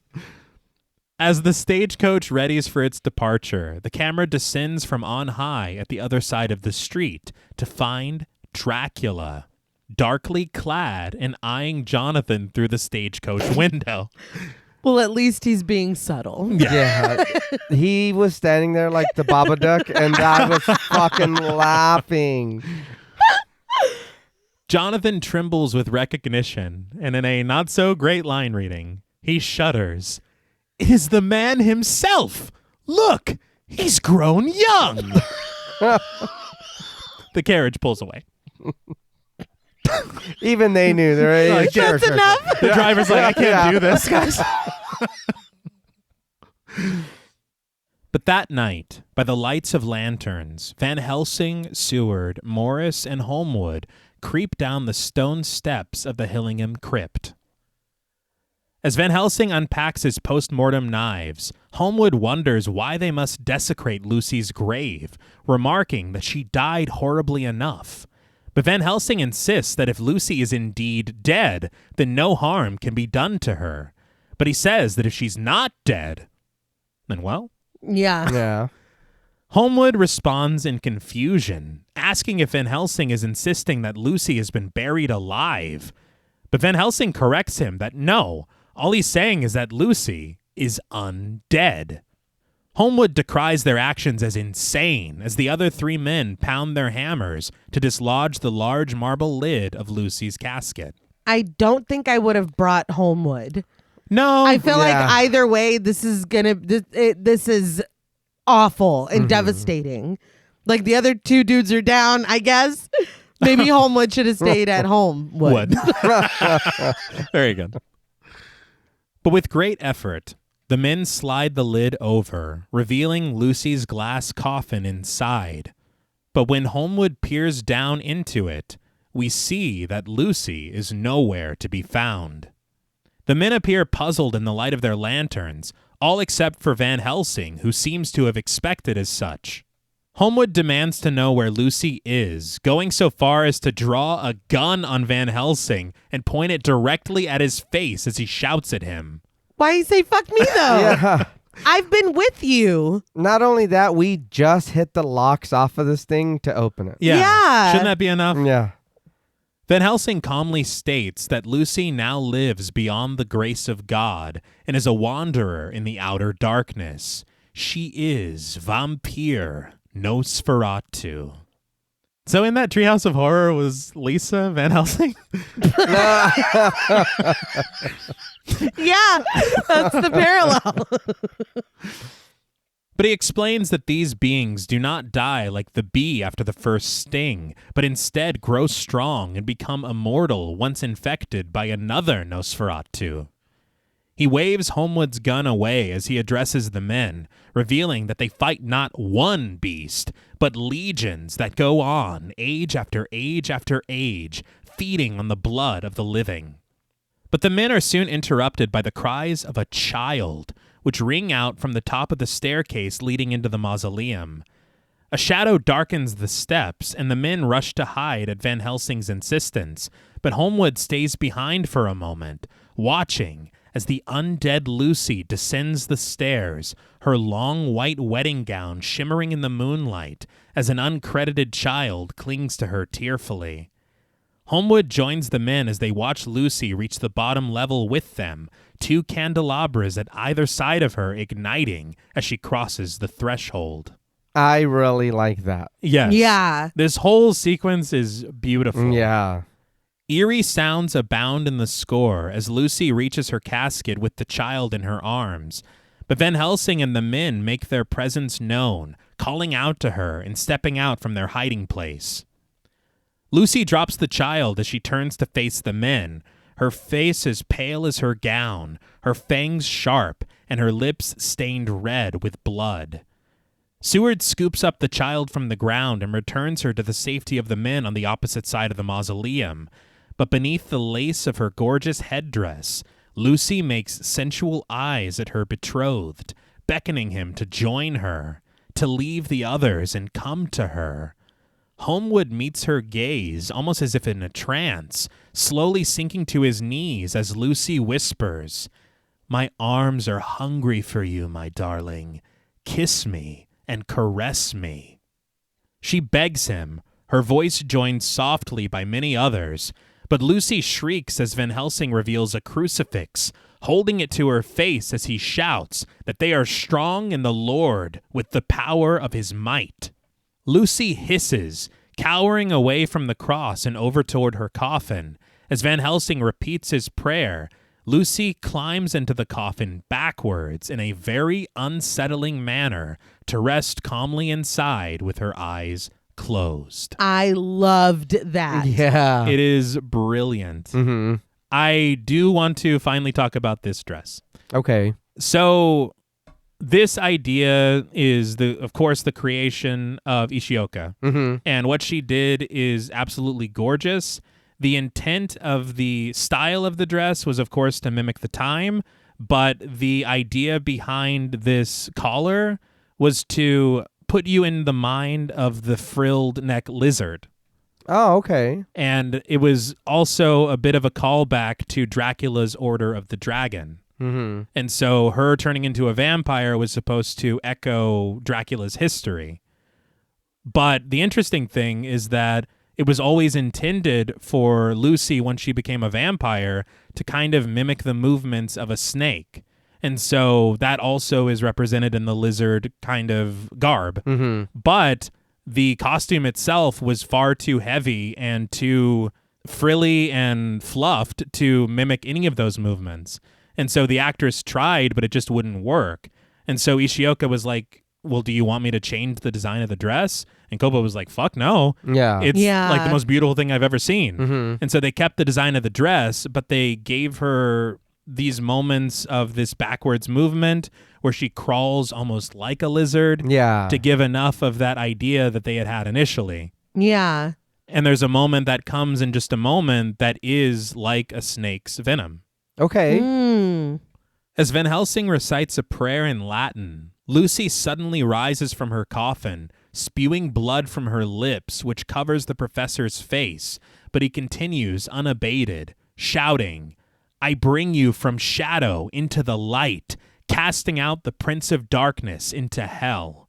As the stagecoach readies for its departure, the camera descends from on high at the other side of the street to find Dracula, darkly clad and eyeing Jonathan through the stagecoach window. Well, at least he's being subtle. Yeah. He was standing there like the Babadook, and I was fucking laughing. Jonathan trembles with recognition, and in a not-so-great line reading, he shudders. It is the man himself! Look! He's grown young! The carriage pulls away. Even they knew. They're Like, sure, That's sure, enough. sure. The driver's like, I can't Yeah. do this, guys. But that night, by the lights of lanterns, Van Helsing, Seward, Morris, and Holmwood creep down the stone steps of the Hillingham crypt. As Van Helsing unpacks his post-mortem knives, Holmwood wonders why they must desecrate Lucy's grave, remarking that she died horribly enough. But Van Helsing insists that if Lucy is indeed dead, then no harm can be done to her. But he says that if she's not dead, then well. Yeah. Yeah. Holmwood responds in confusion, asking if Van Helsing is insisting that Lucy has been buried alive. But Van Helsing corrects him that no, all he's saying is that Lucy is undead. Holmwood decries their actions as insane as the other three men pound their hammers to dislodge the large marble lid of Lucy's casket. I don't think I would have brought Holmwood. No. I feel like Yeah. either way, this is is awful and devastating. Like the other two dudes are down, I guess. Maybe Holmwood should have stayed at home. Would. Very good. But with great effort, the men slide the lid over, revealing Lucy's glass coffin inside. But when Holmwood peers down into it, we see that Lucy is nowhere to be found. The men appear puzzled in the light of their lanterns, all except for Van Helsing, who seems to have expected as such. Holmwood demands to know where Lucy is, going so far as to draw a gun on Van Helsing and point it directly at his face as he shouts at him. Why you say fuck me though? Yeah. I've been with you. Not only that, we just hit the locks off of this thing to open it. Yeah. Shouldn't that be enough? Yeah. Van Helsing calmly states that Lucy now lives beyond the grace of God and is a wanderer in the outer darkness. She is Vampire Nosferatu. So in that Treehouse of Horror was Lisa Van Helsing? Yeah, that's the parallel. But he explains that these beings do not die like the bee after the first sting, but instead grow strong and become immortal once infected by another Nosferatu. He waves Holmwood's gun away as he addresses the men, revealing that they fight not one beast, but legions that go on, age after age after age, feeding on the blood of the living. But the men are soon interrupted by the cries of a child, which ring out from the top of the staircase leading into the mausoleum. A shadow darkens the steps, and the men rush to hide at Van Helsing's insistence, but Holmwood stays behind for a moment, watching as the undead Lucy descends the stairs, her long white wedding gown shimmering in the moonlight as an uncredited child clings to her tearfully. Homewood joins the men as they watch Lucy reach the bottom level with them, 2 candelabras at either side of her igniting as she crosses the threshold. I really like that. Yes. Yeah. This whole sequence is beautiful. Yeah. Eerie sounds abound in the score as Lucy reaches her casket with the child in her arms. But Van Helsing and the men make their presence known, calling out to her and stepping out from their hiding place. Lucy drops the child as she turns to face the men, her face as pale as her gown, her fangs sharp, and her lips stained red with blood. Seward scoops up the child from the ground and returns her to the safety of the men on the opposite side of the mausoleum. But beneath the lace of her gorgeous headdress, Lucy makes sensual eyes at her betrothed, beckoning him to join her, to leave the others and come to her. Homewood meets her gaze, almost as if in a trance, slowly sinking to his knees as Lucy whispers, "My arms are hungry for you, my darling. Kiss me and caress me." She begs him, her voice joined softly by many others, but Lucy shrieks as Van Helsing reveals a crucifix, holding it to her face as he shouts that they are strong in the Lord with the power of his might. Lucy hisses, cowering away from the cross and over toward her coffin. As Van Helsing repeats his prayer, Lucy climbs into the coffin backwards in a very unsettling manner to rest calmly inside with her eyes closed. I loved that. Yeah. It is brilliant. Mm-hmm. I do want to finally talk about this dress. Okay. So this idea is, of course, the creation of Ishioka. Mm-hmm. And what she did is absolutely gorgeous. The intent of the style of the dress was, of course, to mimic the time. But the idea behind this collar was to put you in the mind of the frilled neck lizard. Oh, okay. And it was also a bit of a callback to Dracula's Order of the Dragon. Mm-hmm. And so her turning into a vampire was supposed to echo Dracula's history. But the interesting thing is that it was always intended for Lucy, when she became a vampire, to kind of mimic the movements of a snake. And so that also is represented in the lizard kind of garb. Mm-hmm. But the costume itself was far too heavy and too frilly and fluffed to mimic any of those movements. And so the actress tried, but it just wouldn't work. And so Ishioka was like, "Well, do you want me to change the design of the dress?" And Coppola was like, "Fuck no. Yeah. It's Yeah. like the most beautiful thing I've ever seen." Mm-hmm. And so they kept the design of the dress, but they gave her these moments of this backwards movement where she crawls almost like a lizard Yeah. to give enough of that idea that they had initially. Yeah. And there's a moment that comes in just a moment that is like a snake's venom. Okay. Mm. As Van Helsing recites a prayer in Latin, Lucy suddenly rises from her coffin, spewing blood from her lips, which covers the professor's face, but he continues unabated, shouting, "I bring you from shadow into the light, casting out the prince of darkness into hell."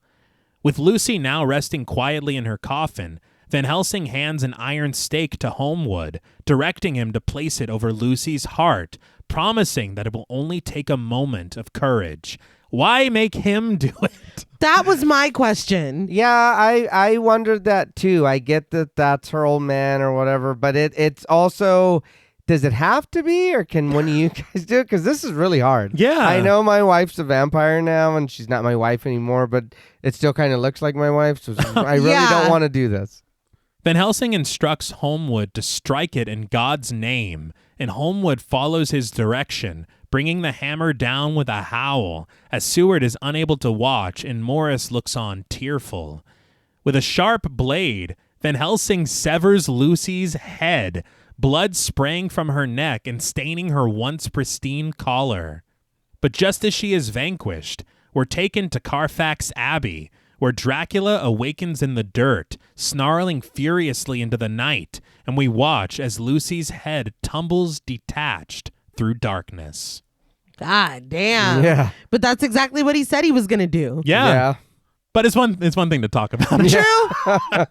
With Lucy now resting quietly in her coffin, Van Helsing hands an iron stake to Homewood, directing him to place it over Lucy's heart, promising that it will only take a moment of courage. Why make him do it? That was my question. Yeah, I wondered that too. I get that that's her old man or whatever, but it's also, does it have to be, or can one of you guys do it? Because this is really hard. Yeah. I know my wife's a vampire now, and she's not my wife anymore, but it still kind of looks like my wife, so I really Yeah. don't want to do this. Van Helsing instructs Homewood to strike it in God's name, and Homewood follows his direction, bringing the hammer down with a howl, as Seward is unable to watch and Morris looks on tearful. With a sharp blade, Van Helsing severs Lucy's head, blood spraying from her neck and staining her once pristine collar. But just as she is vanquished, we're taken to Carfax Abbey, where Dracula awakens in the dirt, snarling furiously into the night, and we watch as Lucy's head tumbles detached through darkness. God damn. Yeah. But that's exactly what he said he was going to do. Yeah. But it's one thing to talk about. True.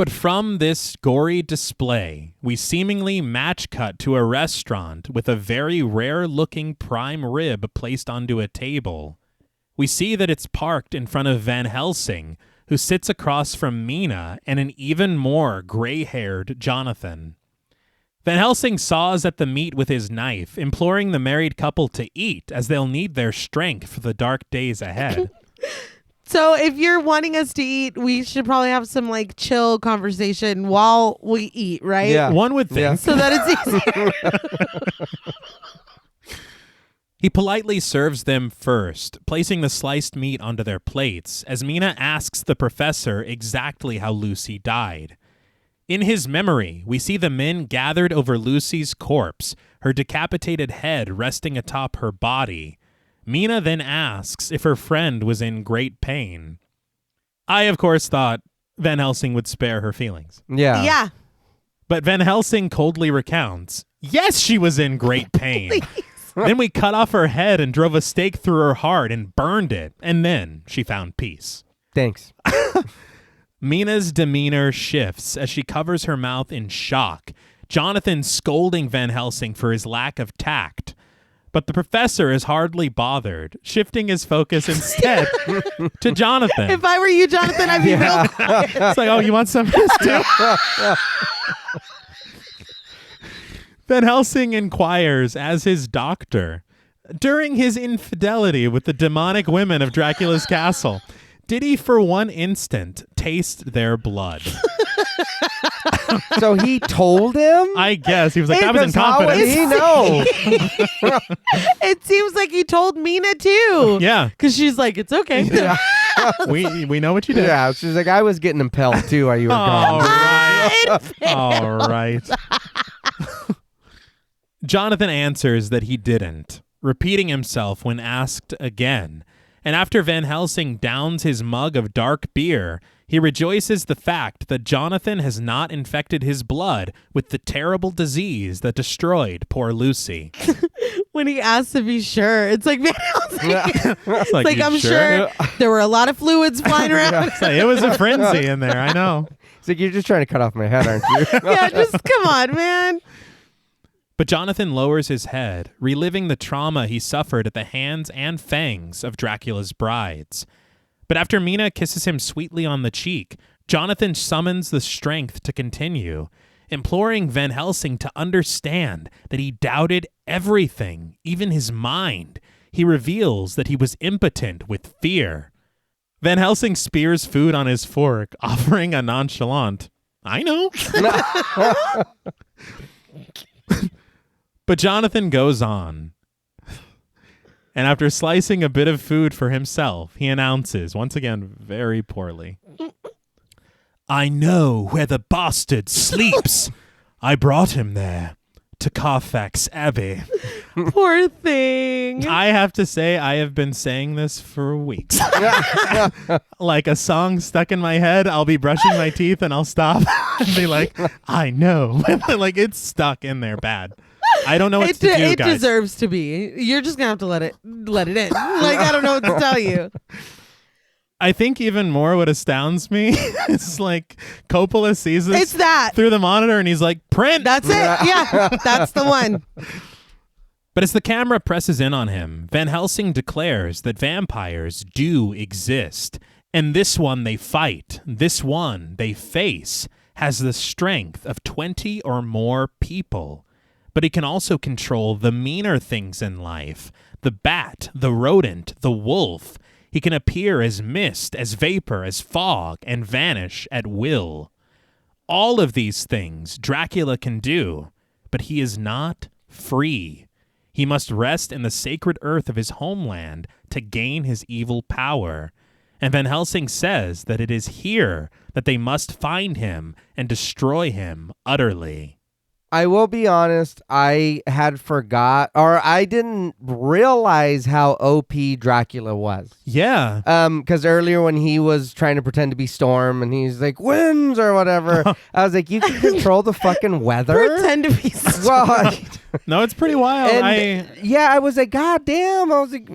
But from this gory display, we seemingly match cut to a restaurant with a very rare-looking prime rib placed onto a table. We see that it's parked in front of Van Helsing, who sits across from Mina and an even more gray-haired Jonathan. Van Helsing saws at the meat with his knife, imploring the married couple to eat as they'll need their strength for the dark days ahead. So if you're wanting us to eat, we should probably have some like chill conversation while we eat, right? Yeah. One would think. Yeah. So that it's easy. He politely serves them first, placing the sliced meat onto their plates, as Mina asks the professor exactly how Lucy died. In his memory, we see the men gathered over Lucy's corpse, her decapitated head resting atop her body. Mina then asks if her friend was in great pain. I, of course, thought Van Helsing would spare her feelings. Yeah. Yeah. But Van Helsing coldly recounts, yes, she was in great pain. Then we cut off her head and drove a stake through her heart and burned it, and then she found peace. Thanks. Mina's demeanor shifts as she covers her mouth in shock, Jonathan scolding Van Helsing for his lack of tact. But the professor is hardly bothered, shifting his focus instead to Jonathan. If I were you, Jonathan, I'd be real quiet. It's like, oh, you want some of this too? Van Helsing inquires as his doctor, during his infidelity with the demonic women of Dracula's castle, did he for one instant taste their blood? So he told him? I guess. He was like, that was Because how would incompetence. he know? It seems like he told Mina too. Yeah. Because she's like, it's okay. Yeah. We know what you did. Yeah, she's like, I was getting impelled too while you were All gone. right. All right. Jonathan answers that he didn't, repeating himself when asked again. And after Van Helsing downs his mug of dark beer, he rejoices the fact that Jonathan has not infected his blood with the terrible disease that destroyed poor Lucy. When he asks if he's sure, it's like, Van Helsing. It's Like, "You I'm sure there were a lot of fluids flying around. It's like, it was a frenzy in there, I know. It's like, you're just trying to cut off my head, aren't you? Yeah, just come on, man. But Jonathan lowers his head, reliving the trauma he suffered at the hands and fangs of Dracula's brides. But after Mina kisses him sweetly on the cheek, Jonathan summons the strength to continue, imploring Van Helsing to understand that he doubted everything, even his mind. He reveals that he was impotent with fear. Van Helsing spears food on his fork, offering a nonchalant, I know. But Jonathan goes on. And after slicing a bit of food for himself, he announces, once again, very poorly, I know where the bastard sleeps. I brought him there, to Carfax Abbey. Poor thing. I have to say, I have been saying this for weeks. Like a song stuck in my head, I'll be brushing my teeth and I'll stop and be like, I know. Like, it's stuck in there bad. I don't know what to do, It guys. deserves to be. You're just gonna have to let it in. Like, I don't know what to tell you. I think even more what astounds me is like Coppola sees this It's that. through the monitor and he's like, print! That's it. Yeah, that's the one. But as the camera presses in on him, Van Helsing declares that vampires do exist. And this one they fight, this one they face, has the strength of 20 or more people. But he can also control the meaner things in life, the bat, the rodent, the wolf. He can appear as mist, as vapor, as fog, and vanish at will. All of these things Dracula can do, but he is not free. He must rest in the sacred earth of his homeland to gain his evil power. And Van Helsing says that it is here that they must find him and destroy him utterly. I will be honest, I had forgot, or I didn't realize how OP Dracula was. Yeah. Because earlier when he was trying to pretend to be Storm and he's like, winds or whatever, I was like, you can control the fucking weather? Pretend to be. Well, No, it's pretty wild. and yeah, I was like, God damn. I was like,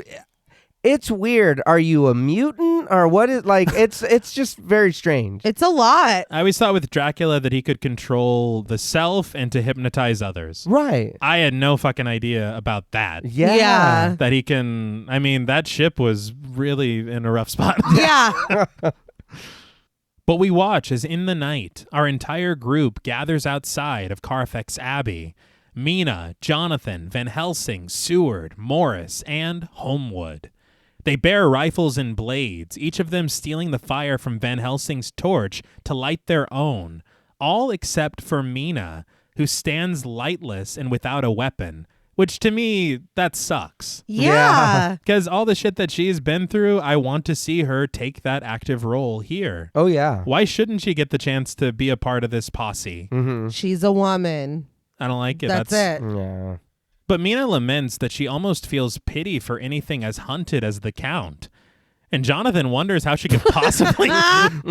It's weird. Are you a mutant or what is like? It's just very strange. It's a lot. I always thought with Dracula that he could control the self and to hypnotize others. Right. I had no fucking idea about that. Yeah. That he can. I mean, that ship was really in a rough spot. Yeah. But we watch as in the night, our entire group gathers outside of Carfax Abbey. Mina, Jonathan, Van Helsing, Seward, Morris, and Homewood. They bear rifles and blades, each of them stealing the fire from Van Helsing's torch to light their own, all except for Mina, who stands lightless and without a weapon, which to me, that sucks. Yeah. Because all the shit that she's been through, I want to see her take that active role here. Oh, yeah. Why shouldn't she get the chance to be a part of this posse? Mm-hmm. She's a woman. I don't like it. That's it. Yeah. But Mina laments that she almost feels pity for anything as hunted as the Count. And Jonathan wonders how she could possibly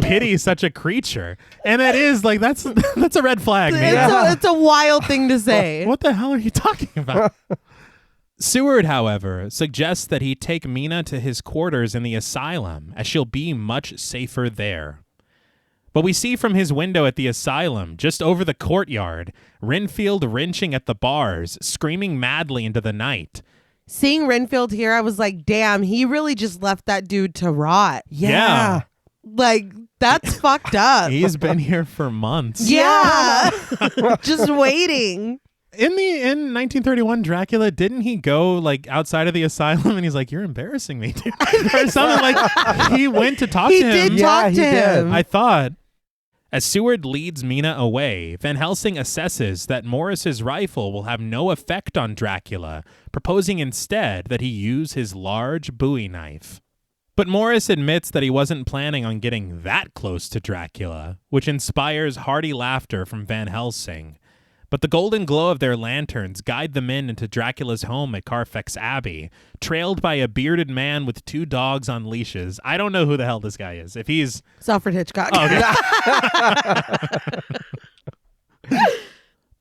pity such a creature. And it is like, that's a red flag, Mina. It's a wild thing to say. What the hell are you talking about? Seward, however, suggests that he take Mina to his quarters in the asylum, as she'll be much safer there. But we see from his window at the asylum, just over the courtyard, Renfield wrenching at the bars, screaming madly into the night. Seeing Renfield here, I was like, damn, he really just left that dude to rot. Yeah. Like, that's fucked up. He's been here for months. Yeah. Just waiting. In 1931, Dracula, didn't he go like outside of the asylum and he's like, "You're embarrassing me," dude. Or something like. He went to talk He to him. did talk he to did. him. I thought. As Seward leads Mina away, Van Helsing assesses that Morris's rifle will have no effect on Dracula, proposing instead that he use his large Bowie knife. But Morris admits that he wasn't planning on getting that close to Dracula, which inspires hearty laughter from Van Helsing. But the golden glow of their lanterns guide the men into Dracula's home at Carfax Abbey, trailed by a bearded man with 2 dogs on leashes. I don't know who the hell this guy is. If he's... Alfred Hitchcock. Oh, okay.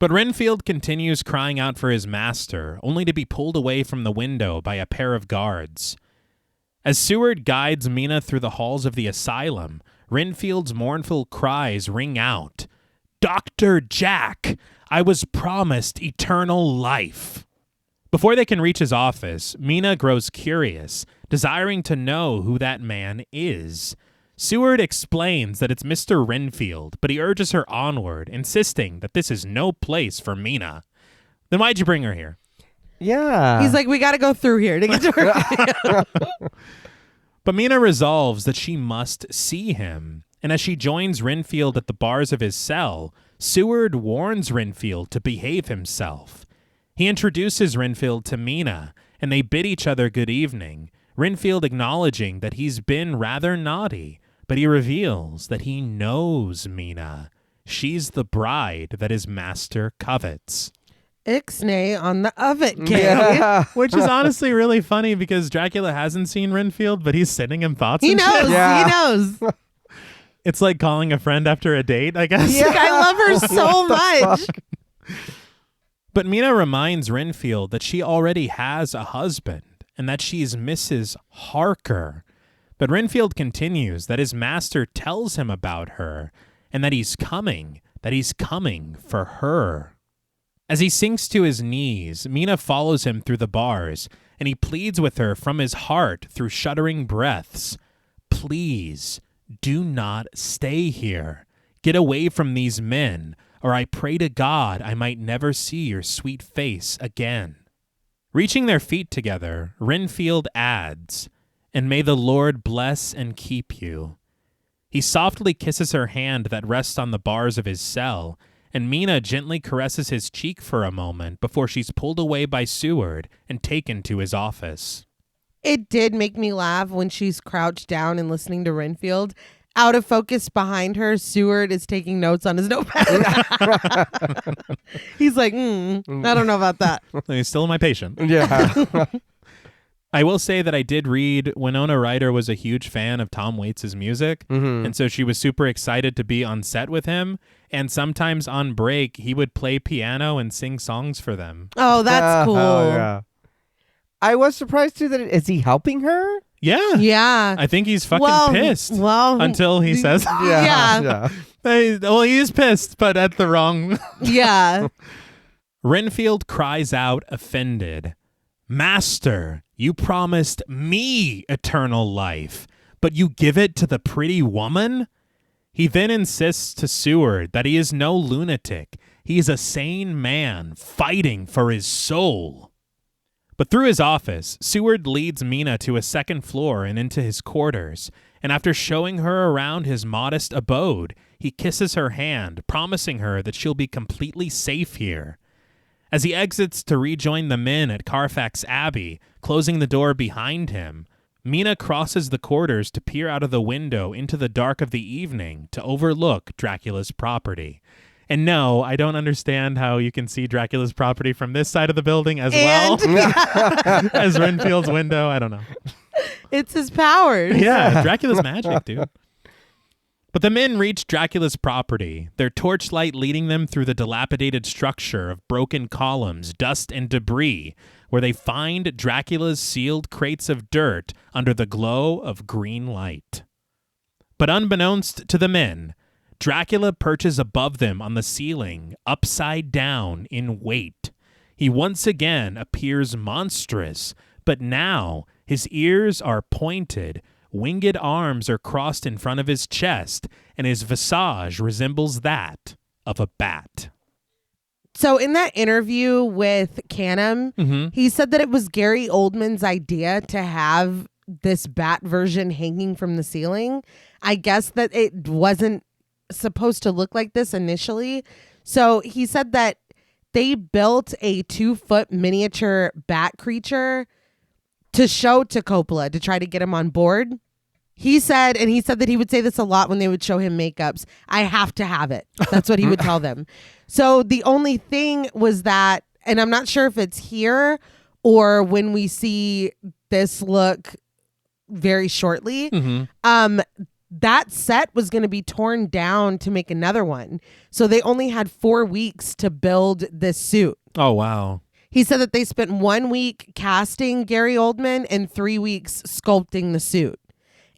But Renfield continues crying out for his master, only to be pulled away from the window by a pair of guards. As Seward guides Mina through the halls of the asylum, Renfield's mournful cries ring out. "Dr. Jack! I was promised eternal life." Before they can reach his office, Mina grows curious, desiring to know who that man is. Seward explains that it's Mr. Renfield, but he urges her onward, insisting that this is no place for Mina. Then why'd you bring her here? Yeah. He's like, we got to go through here to get to her. But Mina resolves that she must see him, and as she joins Renfield at the bars of his cell, Seward warns Renfield to behave himself. He introduces Renfield to Mina, and they bid each other good evening, Renfield acknowledging that he's been rather naughty, but he reveals that he knows Mina. She's the bride that his master covets. Ixnay on the oven cake. Yeah. Which is honestly really funny because Dracula hasn't seen Renfield, but he's sending him thoughts He and knows. shit. Yeah. He knows. It's like calling a friend after a date, I guess. Yeah. Like, I love her so much. But Mina reminds Renfield that she already has a husband and that she's Mrs. Harker. But Renfield continues that his master tells him about her and that he's coming for her. As he sinks to his knees, Mina follows him through the bars, and he pleads with her from his heart through shuddering breaths. Please, do not stay here. Get away from these men, or I pray to God I might never see your sweet face again. Reaching their feet together, Renfield adds, and may the Lord bless and keep you. He softly kisses her hand that rests on the bars of his cell, and Mina gently caresses his cheek for a moment before she's pulled away by Seward and taken to his office. It did make me laugh when she's crouched down and listening to Renfield. Out of focus behind her, Seward is taking notes on his notepad. He's like, I don't know about that. He's still my patient. Yeah. I will say that I did read Winona Ryder was a huge fan of Tom Waits' music, and so she was super excited to be on set with him, and sometimes on break, he would play piano and sing songs for them. Oh, that's cool. Oh, yeah. I was surprised too that is he helping her? Yeah. Yeah. I think he's fucking pissed. Well, until he says, Yeah. well, he is pissed, but at the wrong. Yeah. Renfield cries out, offended, "Master, you promised me eternal life, but you give it to the pretty woman?" He then insists to Seward that he is no lunatic. He is a sane man fighting for his soul. But through his office, Seward leads Mina to a second floor and into his quarters, and after showing her around his modest abode, he kisses her hand, promising her that she'll be completely safe here. As he exits to rejoin the men at Carfax Abbey, closing the door behind him, Mina crosses the quarters to peer out of the window into the dark of the evening to overlook Dracula's property. And no, I don't understand how you can see Dracula's property from this side of the building as well as Renfield's window. I don't know. It's his powers. Yeah, Dracula's magic, dude. But the men reach Dracula's property, their torchlight leading them through the dilapidated structure of broken columns, dust, and debris, where they find Dracula's sealed crates of dirt under the glow of green light. But unbeknownst to the men, Dracula perches above them on the ceiling, upside down in weight. He once again appears monstrous, but now his ears are pointed, winged arms are crossed in front of his chest, and his visage resembles that of a bat. So in that interview with Canham, he said that it was Gary Oldman's idea to have this bat version hanging from the ceiling. I guess that it wasn't supposed to look like this initially. So he said that they built a 2-foot miniature bat creature to show to Coppola to try to get him on board. He said that he would say this a lot when they would show him makeups. I have to have it. That's what he would tell them. So the only thing was that, and I'm not sure if it's here or when we see this look very shortly, that set was going to be torn down to make another one. So they only had 4 weeks to build this suit. Oh, wow. He said that they spent 1 week casting Gary Oldman and 3 weeks sculpting the suit.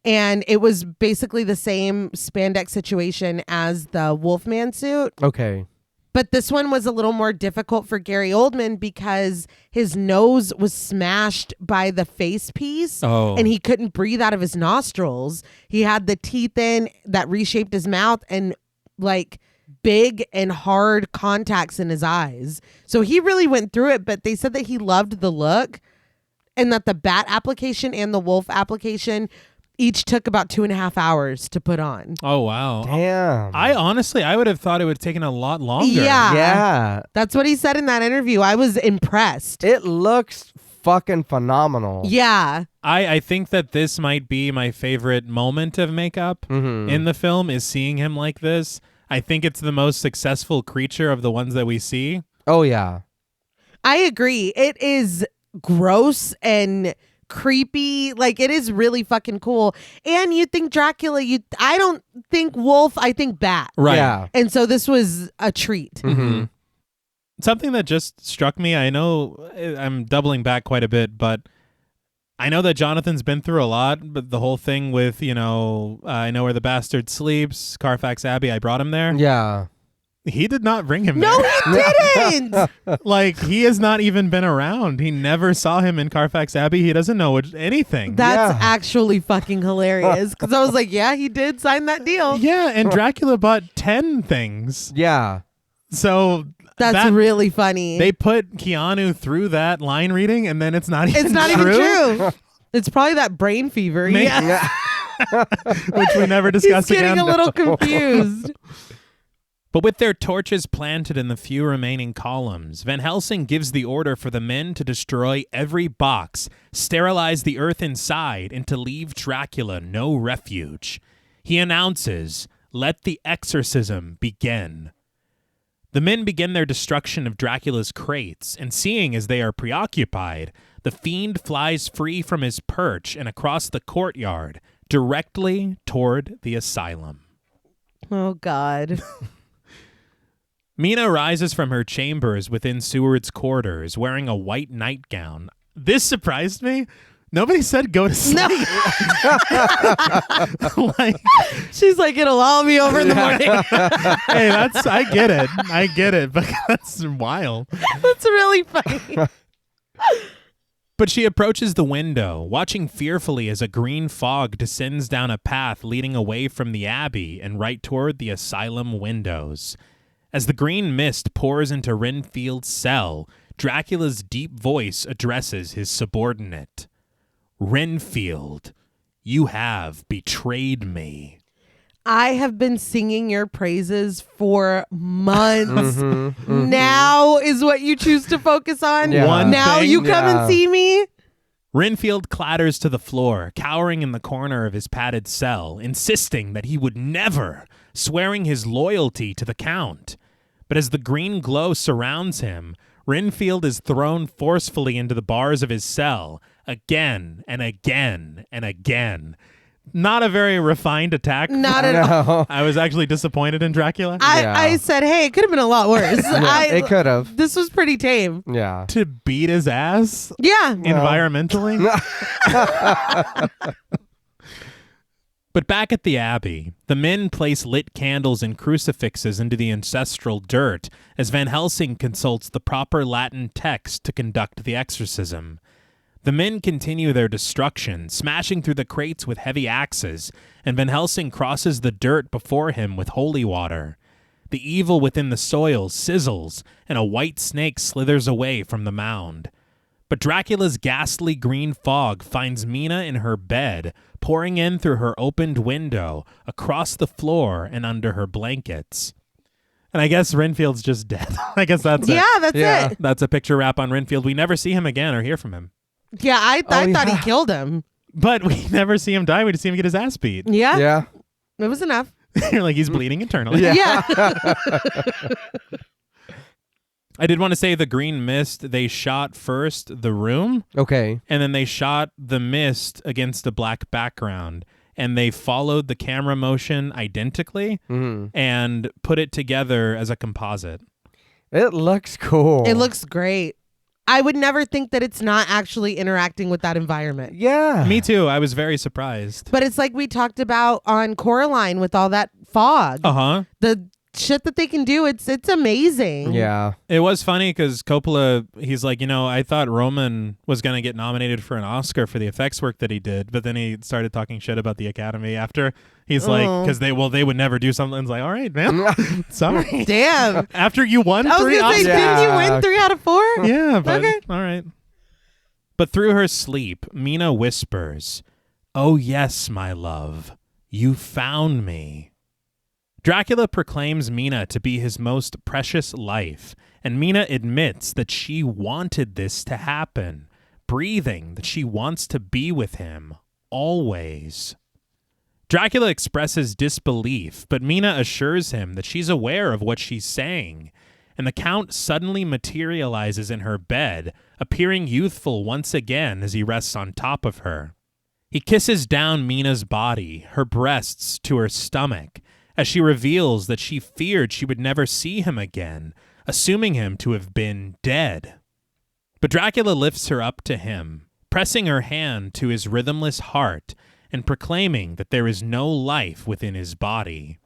And it was basically the same spandex situation as the Wolfman suit. Okay. But this one was a little more difficult for Gary Oldman because his nose was smashed by the face piece and he couldn't breathe out of his nostrils. He had the teeth in that reshaped his mouth and like big and hard contacts in his eyes. So he really went through it, but they said that he loved the look and that the bat application and the wolf application each took about 2.5 hours to put on. Oh, wow. Damn. I would have thought it would have taken a lot longer. Yeah. That's what he said in that interview. I was impressed. It looks fucking phenomenal. Yeah. I think that this might be my favorite moment of makeup in the film is seeing him like this. I think it's the most successful creature of the ones that we see. Oh, yeah. I agree. It is gross and creepy. Like, it is really fucking cool. And you think Dracula, I don't think wolf, I think bat. Right. Yeah. And so this was a treat. Something that just struck me, I know I'm doubling back quite a bit, but I know that Jonathan's been through a lot, but the whole thing with, I know where the bastard sleeps, Carfax Abbey, I brought him there. Yeah. He did not bring him there. No, he didn't. Like, he has not even been around. He never saw him in Carfax Abbey. He doesn't know anything. That's actually fucking hilarious. Because I was like, yeah, he did sign that deal. Yeah, and Dracula bought 10 things. Yeah. So that's really funny. They put Keanu through that line reading, and then it's not even It's not even true. It's probably that brain fever. Yeah. Which we never discussed He's again. getting a little confused. But with their torches planted in the few remaining columns, Van Helsing gives the order for the men to destroy every box, sterilize the earth inside, and to leave Dracula no refuge. He announces, "Let the exorcism begin." The men begin their destruction of Dracula's crates, and seeing as they are preoccupied, the fiend flies free from his perch and across the courtyard, directly toward the asylum. Oh, God. Mina rises from her chambers within Seward's quarters, wearing a white nightgown. This surprised me. Nobody said go to sleep. No. Like, She's like, it'll all be over in the morning. hey, I get it, but that's wild. That's really funny. But she approaches the window, watching fearfully as a green fog descends down a path leading away from the abbey and right toward the asylum windows. As the green mist pours into Renfield's cell, Dracula's deep voice addresses his subordinate. Renfield, you have betrayed me. I have been singing your praises for months. Now is what you choose to focus on? Yeah. One now thing- you come and see me? Renfield clatters to the floor, cowering in the corner of his padded cell, insisting that he would never, swearing his loyalty to the Count. But as the green glow surrounds him, Renfield is thrown forcefully into the bars of his cell, again and again and again. Not a very refined attack. Not at all. I was actually disappointed in Dracula. I said, hey, it could have been a lot worse. It could have. This was pretty tame. Yeah. To beat his ass Yeah. environmentally. But back at the abbey, the men place lit candles and crucifixes into the ancestral dirt as Van Helsing consults the proper Latin text to conduct the exorcism. The men continue their destruction, smashing through the crates with heavy axes, and Van Helsing crosses the dirt before him with holy water. The evil within the soil sizzles, and a white snake slithers away from the mound. But Dracula's ghastly green fog finds Mina in her bed, pouring in through her opened window, across the floor, and under her blankets. And I guess Renfield's just dead. I guess that's it. Yeah, that's it. That's a picture wrap on Renfield. We never see him again or hear from him. Yeah, I thought he killed him. But we never see him die. We just see him get his ass beat. Yeah. Yeah. It was enough. You're like, he's bleeding eternally. Yeah. I did want to say the green mist, they shot first the room, Okay. and then they shot the mist against a black background. And they followed the camera motion identically and put it together as a composite. It looks cool. It looks great. I would never think that it's not actually interacting with that environment. Yeah. Me too. I was very surprised. But it's like we talked about on Coraline with all that fog. Uh-huh. The shit that they can do, it's amazing. Yeah. It was funny because Coppola, he's like, I thought Roman was going to get nominated for an Oscar for the effects work that he did, but then he started talking shit about the Academy after. He's like, because they would never do something. It's like, all right, man. Sorry. Damn. After you won I was 3 going to say, Oscars. didn't you win 3 out of 4? Yeah, but Okay. all right. But through her sleep, Mina whispers, "Oh yes, my love, you found me." Dracula proclaims Mina to be his most precious life, and Mina admits that she wanted this to happen, breathing that she wants to be with him, always. Dracula expresses disbelief, but Mina assures him that she's aware of what she's saying, and the Count suddenly materializes in her bed, appearing youthful once again as he rests on top of her. He kisses down Mina's body, her breasts to her stomach, as she reveals that she feared she would never see him again, assuming him to have been dead. But Dracula lifts her up to him, pressing her hand to his rhythmless heart and proclaiming that there is no life within his body.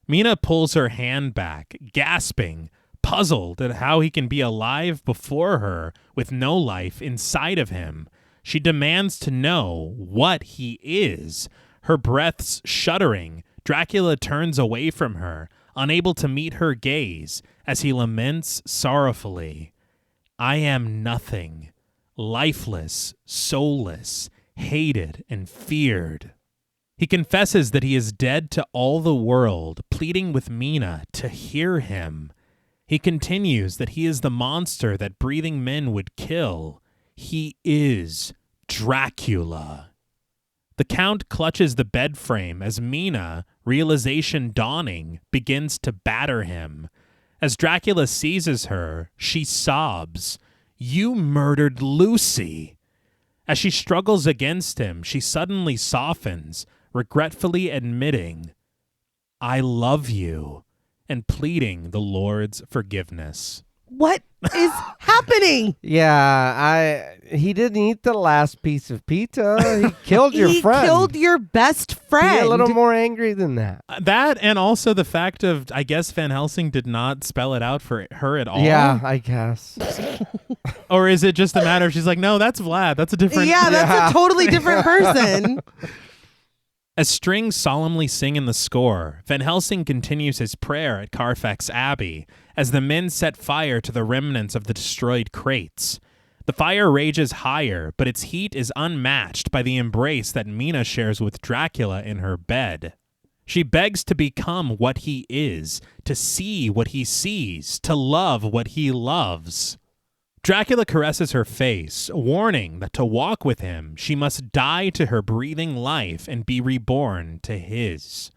Mina pulls her hand back, gasping, puzzled at how he can be alive before her with no life inside of him. She demands to know what he is. Her breaths shuddering, Dracula turns away from her, unable to meet her gaze, as he laments sorrowfully, "I am nothing, lifeless, soulless, hated and feared." He confesses that he is dead to all the world, pleading with Mina to hear him. He continues that he is the monster that breathing men would kill. He is Dracula. The Count clutches the bed frame as Mina, realization dawning, begins to batter him. As Dracula seizes her, she sobs, "You murdered Lucy." As she struggles against him, she suddenly softens, regretfully admitting, "I love you," and pleading the Lord's forgiveness. What is happening? Yeah, he didn't eat the last piece of pizza. He killed your friend. He killed your best friend. Be a little more angry than that. That, and also the fact of, I guess Van Helsing did not spell it out for her at all. Yeah, I guess. Or is it just a matter of she's like, no, that's Vlad. That's a different. Yeah, that's a totally different person. As strings solemnly sing in the score, Van Helsing continues his prayer at Carfax Abbey as the men set fire to the remnants of the destroyed crates. The fire rages higher, but its heat is unmatched by the embrace that Mina shares with Dracula in her bed. She begs to become what he is, to see what he sees, to love what he loves. Dracula caresses her face, warning that to walk with him, she must die to her breathing life and be reborn to his.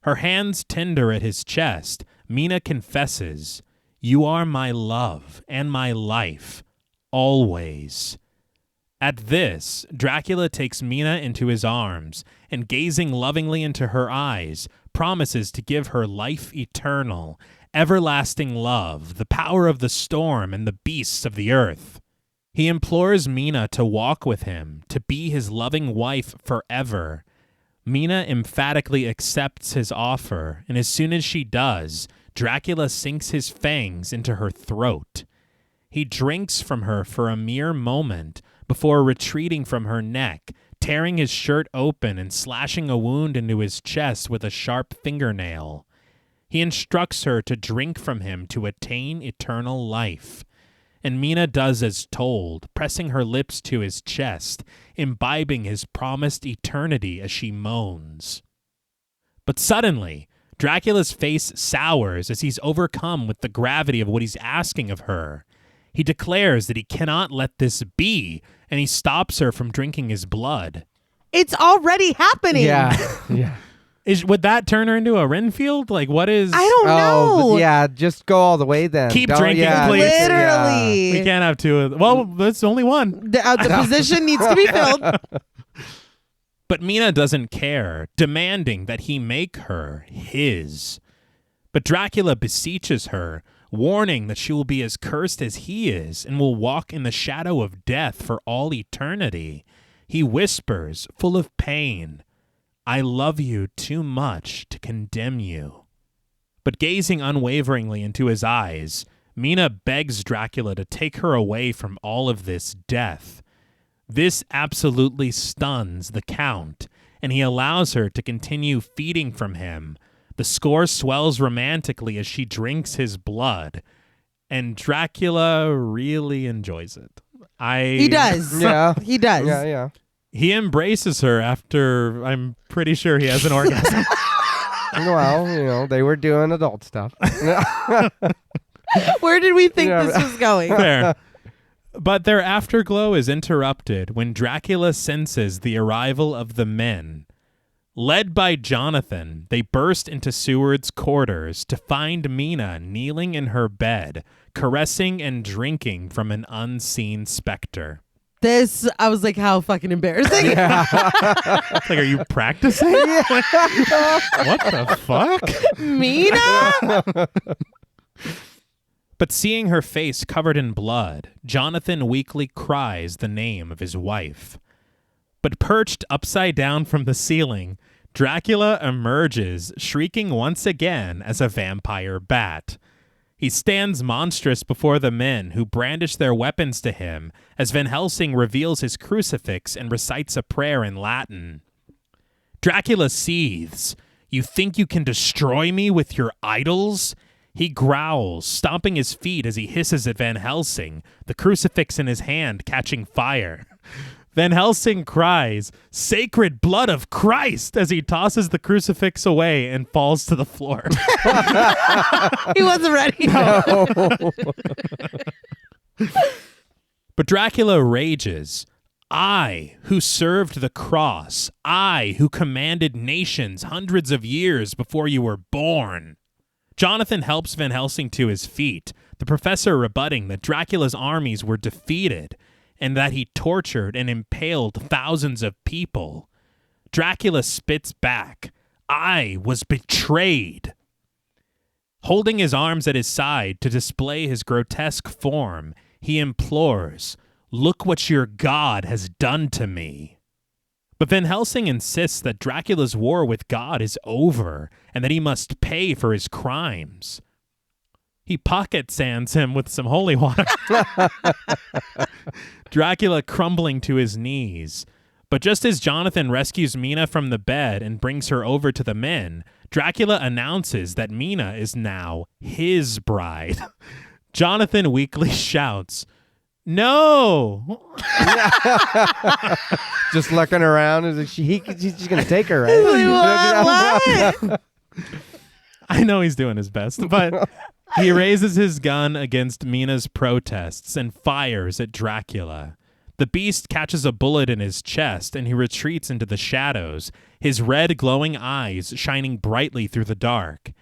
Her hands tender at his chest, Mina confesses, "You are my love and my life, always." At this, Dracula takes Mina into his arms and, gazing lovingly into her eyes, promises to give her life eternal, everlasting love, the power of the storm and the beasts of the earth. He implores Mina to walk with him, to be his loving wife forever. Mina emphatically accepts his offer, and as soon as she does, Dracula sinks his fangs into her throat. He drinks from her for a mere moment before retreating from her neck, tearing his shirt open and slashing a wound into his chest with a sharp fingernail. He instructs her to drink from him to attain eternal life. And Mina does as told, pressing her lips to his chest, imbibing his promised eternity as she moans. But suddenly, Dracula's face sours as he's overcome with the gravity of what he's asking of her. He declares that he cannot let this be, and he stops her from drinking his blood. It's already happening. Yeah. Would that turn her into a Renfield? Like, what is... I don't know. Yeah, just go all the way then. Keep drinking, please. Literally. We can't have two of them. Well, there's only one. The position needs to be filled. But Mina doesn't care, demanding that he make her his. But Dracula beseeches her, warning that she will be as cursed as he is and will walk in the shadow of death for all eternity. He whispers, full of pain, "I love you too much to condemn you." But gazing unwaveringly into his eyes, Mina begs Dracula to take her away from all of this death. This absolutely stuns the Count, and he allows her to continue feeding from him. The score swells romantically as she drinks his blood, and Dracula really enjoys it. He does. Yeah. He does. Yeah. He embraces her after, I'm pretty sure he has an orgasm. Well, they were doing adult stuff. Where did we think this was going? Fair. But their afterglow is interrupted when Dracula senses the arrival of the men. Led by Jonathan, they burst into Seward's quarters to find Mina kneeling in her bed, caressing and drinking from an unseen specter. I was like, how fucking embarrassing. Yeah. Like, are you practicing? Yeah. What the fuck? Mina? But seeing her face covered in blood, Jonathan weakly cries the name of his wife. But perched upside down from the ceiling, Dracula emerges, shrieking once again as a vampire bat. He stands monstrous before the men, who brandish their weapons to him, as Van Helsing reveals his crucifix and recites a prayer in Latin. Dracula seethes. "You think you can destroy me with your idols?" He growls, stomping his feet as he hisses at Van Helsing, the crucifix in his hand catching fire. Van Helsing cries, "Sacred blood of Christ," as he tosses the crucifix away and falls to the floor. He wasn't ready. No. But Dracula rages. "I, who served the cross, I, who commanded nations hundreds of years before you were born." Jonathan helps Van Helsing to his feet, the professor rebutting that Dracula's armies were defeated and that he tortured and impaled thousands of people. Dracula spits back, "I was betrayed." Holding his arms at his side to display his grotesque form, he implores, "Look what your God has done to me." But Van Helsing insists that Dracula's war with God is over and that he must pay for his crimes. He pocket sands him with some holy water. Dracula crumbling to his knees. But just as Jonathan rescues Mina from the bed and brings her over to the men, Dracula announces that Mina is now his bride. Jonathan weakly shouts, "No!" Just looking around, is like she's gonna take her, right? What? I know he's doing his best, but he raises his gun against Mina's protests and fires at Dracula. The beast catches a bullet in his chest and he retreats into the shadows, his red glowing eyes shining brightly through the dark.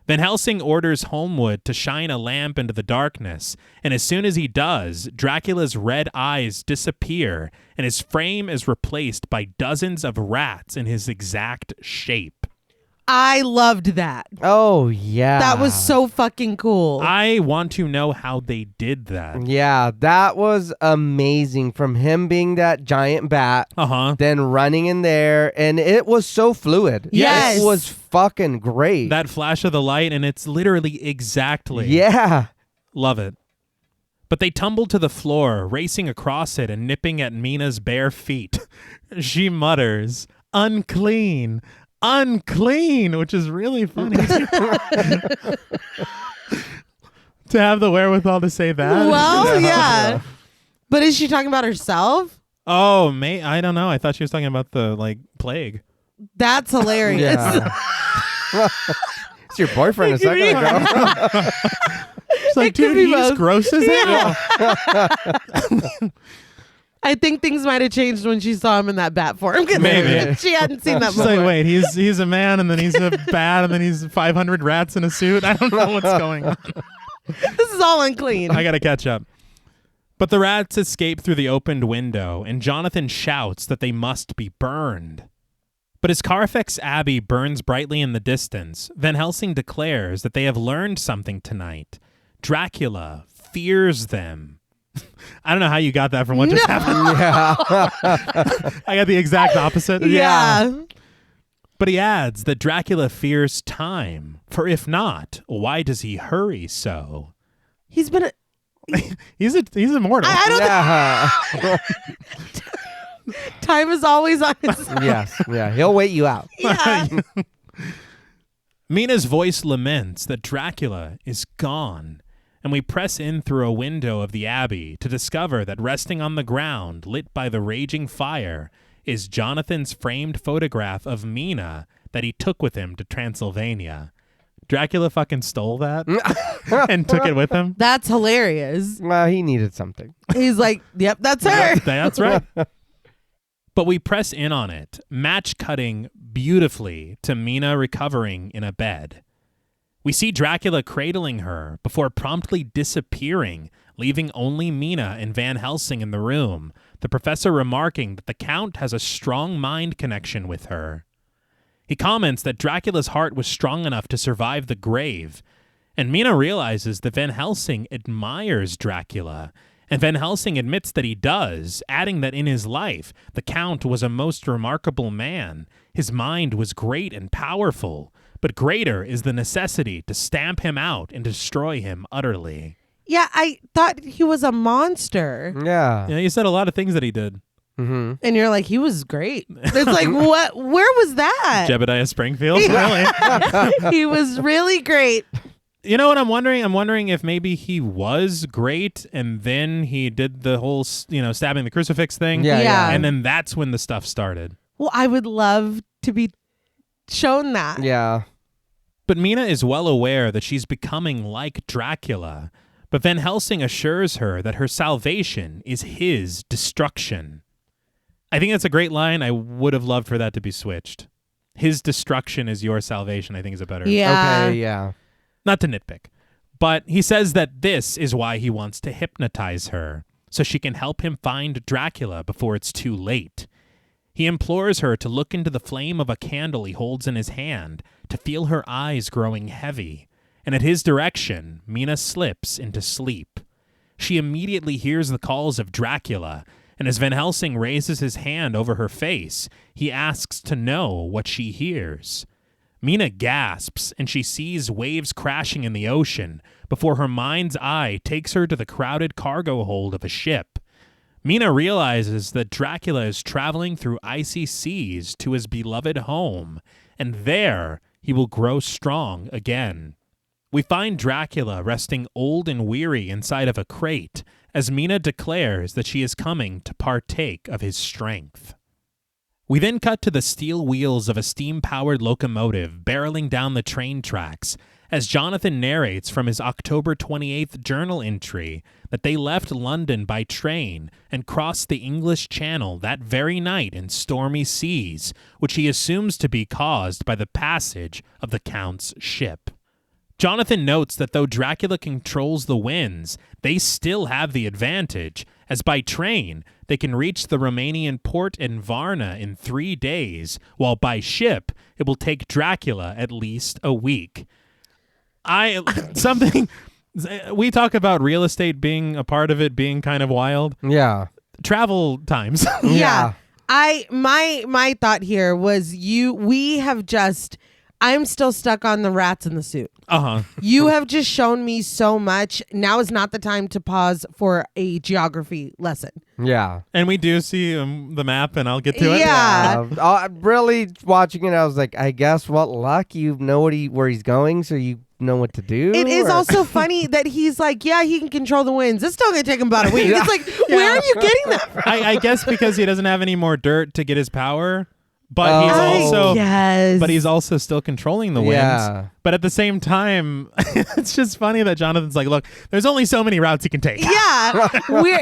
Van Helsing orders Holmwood to shine a lamp into the darkness, and as soon as he does, Dracula's red eyes disappear and his frame is replaced by dozens of rats in his exact shape. I loved that. Oh, yeah. That was so fucking cool. I want to know how they did that. Yeah, that was amazing. From him being that giant bat, then running in there, and it was so fluid. Yes. It was fucking great. That flash of the light, and it's literally exactly. Yeah. Love it. But they tumble to the floor, racing across it and nipping at Mina's bare feet. She mutters, "Unclean. Unclean," which is really funny. To have the wherewithal to say that. Well, yeah. But is she talking about herself? Oh, I don't know. I thought she was talking about the plague. That's hilarious. Yeah. It's your boyfriend a second ago. She's like, dude, he's gross as hell. I think things might have changed when she saw him in that bat form. Maybe. She hadn't seen that She's before. like, wait, he's a man, and then he's a bat, and then he's 500 rats in a suit. I don't know what's going on. This is all unclean. I gotta catch up. But the rats escape through the opened window, and Jonathan shouts that they must be burned. But as Carfax Abbey burns brightly in the distance, Van Helsing declares that they have learned something tonight. Dracula fears them. I don't know how you got that from what just happened. Yeah. I got the exact opposite. Yeah. But he adds that Dracula fears time, for if not, why does he hurry so? He's been He's immortal. I don't Time is always on his side. Yes. Yeah. He'll wait you out. Yeah. Mina's voice laments that Dracula is gone, and we press in through a window of the abbey to discover that resting on the ground, lit by the raging fire, is Jonathan's framed photograph of Mina that he took with him to Transylvania. Dracula fucking stole that and took it with him. That's hilarious. Well, he needed something. He's like, yep, that's her. That's right. But we press in on it, match cutting beautifully to Mina recovering in a bed. We see Dracula cradling her before promptly disappearing, leaving only Mina and Van Helsing in the room, the professor remarking that the Count has a strong mind connection with her. He comments that Dracula's heart was strong enough to survive the grave, and Mina realizes that Van Helsing admires Dracula, and Van Helsing admits that he does, adding that in his life, the Count was a most remarkable man. His mind was great and powerful, but greater is the necessity to stamp him out and destroy him utterly. Yeah, I thought he was a monster. Yeah. Yeah, you said a lot of things that he did. Mm-hmm. And you're like, he was great. It's like, what? Where was that? Jebediah Springfield? Really? He was really great. You know what I'm wondering? I'm wondering if maybe he was great and then he did the whole, stabbing the crucifix thing. Yeah. And then that's when the stuff started. Well, I would love to be shown that. Yeah. But Mina is well aware that she's becoming like Dracula. But Van Helsing assures her that her salvation is his destruction. I think that's a great line. I would have loved for that to be switched. His destruction is your salvation, I think is a better. Yeah. Okay, yeah. Not to nitpick. But he says that this is why he wants to hypnotize her, so she can help him find Dracula before it's too late. He implores her to look into the flame of a candle he holds in his hand, to feel her eyes growing heavy, and at his direction, Mina slips into sleep. She immediately hears the calls of Dracula, and as Van Helsing raises his hand over her face, he asks to know what she hears. Mina gasps, and she sees waves crashing in the ocean before her mind's eye takes her to the crowded cargo hold of a ship. Mina realizes that Dracula is traveling through icy seas to his beloved home, and there he will grow strong again. We find Dracula resting old and weary inside of a crate as Mina declares that she is coming to partake of his strength. We then cut to the steel wheels of a steam-powered locomotive barreling down the train tracks as Jonathan narrates from his October 28th journal entry that they left London by train and crossed the English Channel that very night in stormy seas, which he assumes to be caused by the passage of the Count's ship. Jonathan notes that though Dracula controls the winds, they still have the advantage, as by train, they can reach the Romanian port in Varna in 3 days, while by ship, it will take Dracula at least a week. We talk about real estate being a part of it being kind of wild. Yeah. Travel times. Yeah. My thought here was I'm still stuck on the rats in the suit. Uh-huh. You have just shown me so much. Now is not the time to pause for a geography lesson. Yeah. And we do see the map, and I'll get to it. Yeah. Really watching it, I was like, I guess what luck. You know where he's going, so you know what to do. It is also funny that he's like, yeah, he can control the winds. It's still going to take him about a week. Yeah. It's like, where are you getting that from? I guess because he doesn't have any more dirt to get his power. But he's also still controlling the winds. Yeah. But at the same time, it's just funny that Jonathan's like, look, there's only so many routes he can take. Yeah.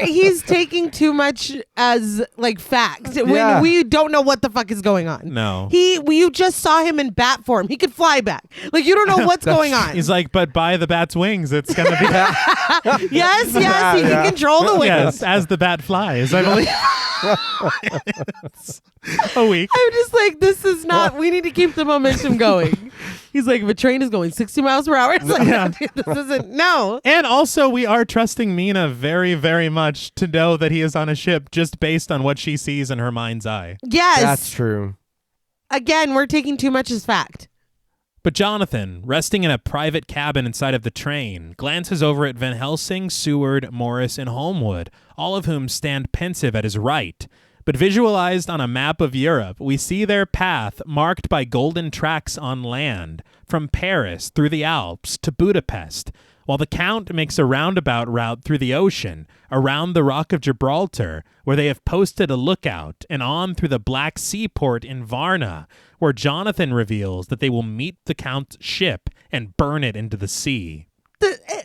He's taking too much as like fact when Yeah. we don't know what the fuck is going on. No. You just saw him in bat form. He could fly back. Like, you don't know what's going on. He's like, but by the bat's wings, it's going to be... Yes, he can control the winds. Yes, as the bat flies, I believe. A week. I'm just like, this is not, we need to keep the momentum going. He's like, if a train is going 60 miles per hour, it's like, this isn't, no. And also, we are trusting Mina very, very much to know that he is on a ship just based on what she sees in her mind's eye. Yes. That's true. Again, we're taking too much as fact. But Jonathan, resting in a private cabin inside of the train, glances over at Van Helsing, Seward, Morris, and Holmwood, all of whom stand pensive at his right. But visualized on a map of Europe, we see their path marked by golden tracks on land, from Paris through the Alps to Budapest, while the Count makes a roundabout route through the ocean, around the Rock of Gibraltar, where they have posted a lookout, and on through the Black Sea port in Varna, where Jonathan reveals that they will meet the Count's ship and burn it into the sea.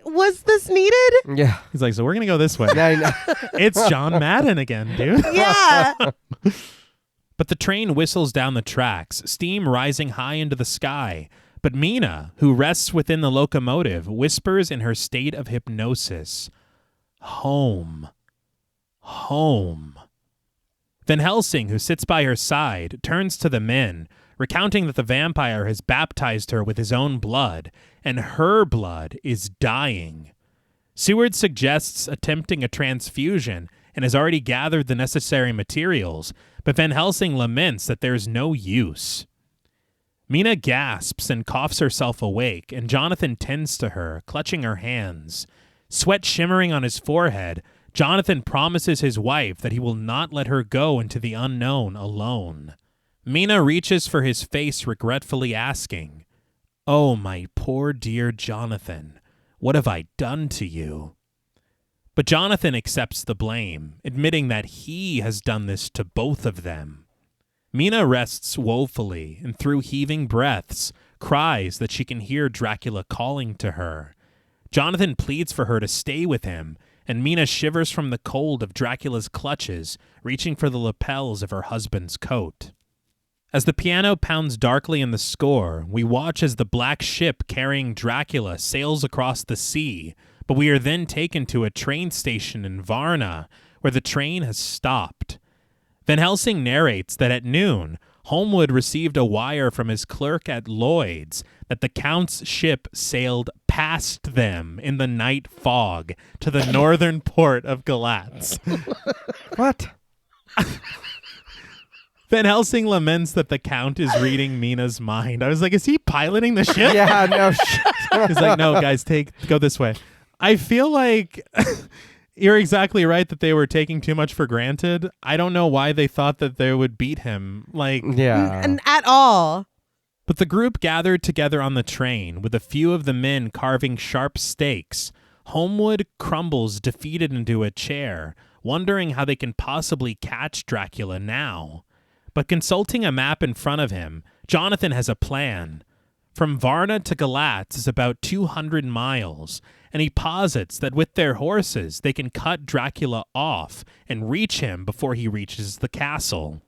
Was this needed? Yeah. He's like, so we're going to go this way. Yeah, I know. It's John Madden again, dude. Yeah. But the train whistles down the tracks, steam rising high into the sky. But Mina, who rests within the locomotive, whispers in her state of hypnosis, "Home. Home." Van Helsing, who sits by her side, turns to the men, recounting that the vampire has baptized her with his own blood, and her blood is dying. Seward suggests attempting a transfusion and has already gathered the necessary materials, but Van Helsing laments that there's no use. Mina gasps and coughs herself awake, and Jonathan tends to her, clutching her hands. Sweat shimmering on his forehead, Jonathan promises his wife that he will not let her go into the unknown alone. Mina reaches for his face, regretfully asking, "Oh, my poor dear Jonathan, what have I done to you?" But Jonathan accepts the blame, admitting that he has done this to both of them. Mina rests woefully, and through heaving breaths, cries that she can hear Dracula calling to her. Jonathan pleads for her to stay with him, and Mina shivers from the cold of Dracula's clutches, reaching for the lapels of her husband's coat. As the piano pounds darkly in the score, we watch as the black ship carrying Dracula sails across the sea, but we are then taken to a train station in Varna, where the train has stopped. Van Helsing narrates that at noon, Holmwood received a wire from his clerk at Lloyd's that the Count's ship sailed past them in the night fog to the northern port of Galatz. What? Van Helsing laments that the Count is reading Mina's mind. I was like, is he piloting the ship? Yeah, no shit. He's like, no, guys, go this way. I feel like you're exactly right that they were taking too much for granted. I don't know why they thought that they would beat him. And at all. But the group gathered together on the train, with a few of the men carving sharp stakes. Homewood crumbles defeated into a chair, wondering how they can possibly catch Dracula now. But consulting a map in front of him, Jonathan has a plan. From Varna to Galatz is about 200 miles, and he posits that with their horses they can cut Dracula off and reach him before he reaches the castle.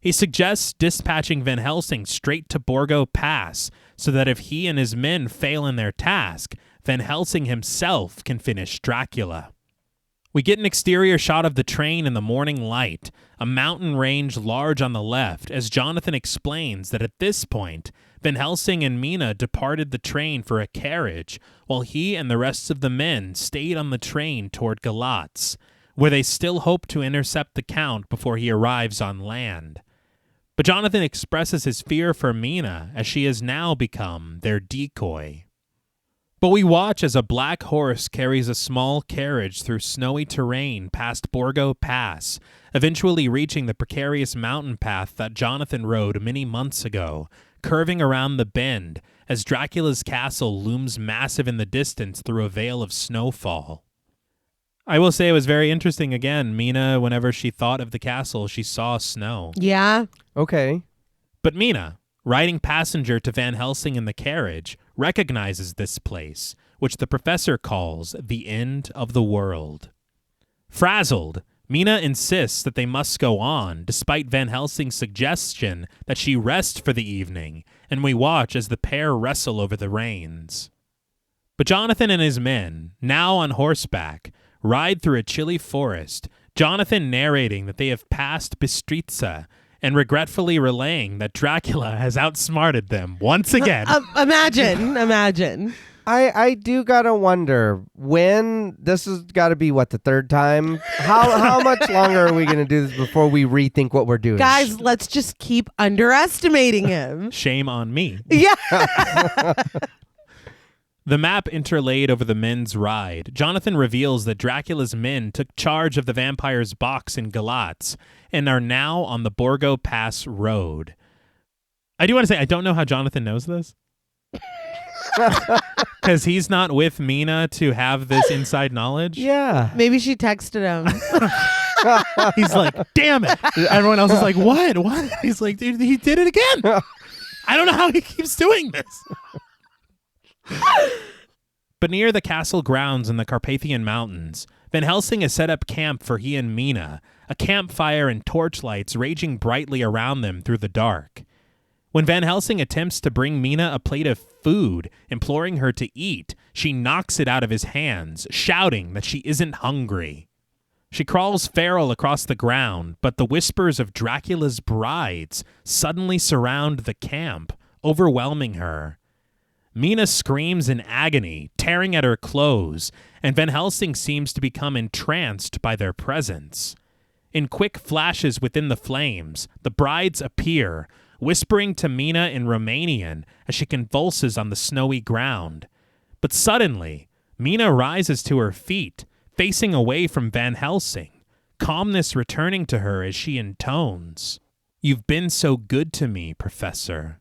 He suggests dispatching Van Helsing straight to Borgo Pass so that if he and his men fail in their task, Van Helsing himself can finish Dracula. We get an exterior shot of the train in the morning light, a mountain range large on the left, as Jonathan explains that at this point, Van Helsing and Mina departed the train for a carriage, while he and the rest of the men stayed on the train toward Galatz, where they still hope to intercept the Count before he arrives on land. But Jonathan expresses his fear for Mina, as she has now become their decoy. But we watch as a black horse carries a small carriage through snowy terrain past Borgo Pass, eventually reaching the precarious mountain path that Jonathan rode many months ago, curving around the bend as Dracula's castle looms massive in the distance through a veil of snowfall. I will say it was very interesting again. Mina, whenever she thought of the castle, she saw snow. Yeah. Okay. But Mina, riding passenger to Van Helsing in the carriage, recognizes this place, which the professor calls the end of the world. Frazzled, Mina insists that they must go on, despite Van Helsing's suggestion that she rest for the evening, and we watch as the pair wrestle over the reins. But Jonathan and his men, now on horseback, ride through a chilly forest, Jonathan narrating that they have passed Bistritza, and regretfully relaying that Dracula has outsmarted them once again. Imagine. I do gotta wonder when this has got to be the third time. How much longer are we gonna do this before we rethink what we're doing? Guys, let's just keep underestimating him. Shame on me. Yeah. The map interlaid over the men's ride, Jonathan reveals that Dracula's men took charge of the vampire's box in Galatz and are now on the Borgo Pass road. I do want to say, I don't know how Jonathan knows this. Because he's not with Mina to have this inside knowledge. Yeah. Maybe she texted him. He's like, damn it. Everyone else is like, what? He's like, dude, he did it again. I don't know how he keeps doing this. But near the castle grounds in the Carpathian Mountains, Van Helsing has set up camp for he and Mina, a campfire and torchlights raging brightly around them through the dark. When Van Helsing attempts to bring Mina a plate of food, imploring her to eat, she knocks it out of his hands, shouting that she isn't hungry. She crawls feral across the ground, but the whispers of Dracula's brides suddenly surround the camp, overwhelming her. Mina screams in agony, tearing at her clothes, and Van Helsing seems to become entranced by their presence. In quick flashes within the flames, the brides appear, whispering to Mina in Romanian as she convulses on the snowy ground. But suddenly, Mina rises to her feet, facing away from Van Helsing, calmness returning to her as she intones, "You've been so good to me, Professor."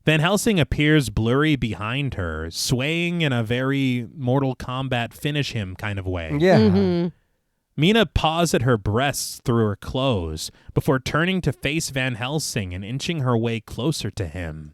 Van Helsing appears blurry behind her, swaying in a very Mortal Kombat finish him kind of way. Yeah. Mm-hmm. Mina paws at her breasts through her clothes before turning to face Van Helsing and inching her way closer to him.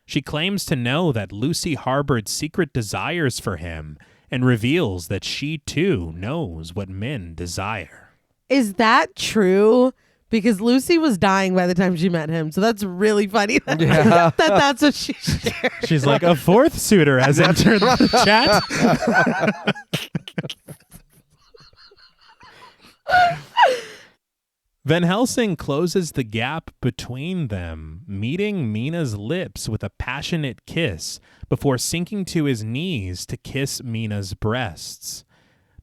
She claims to know that Lucy harbored secret desires for him and reveals that she too knows what men desire. Is that true? Because Lucy was dying by the time she met him, so that's really funny that's what she shared. She's like, a fourth suitor has entered the chat. Van Helsing closes the gap between them, meeting Mina's lips with a passionate kiss before sinking to his knees to kiss Mina's breasts.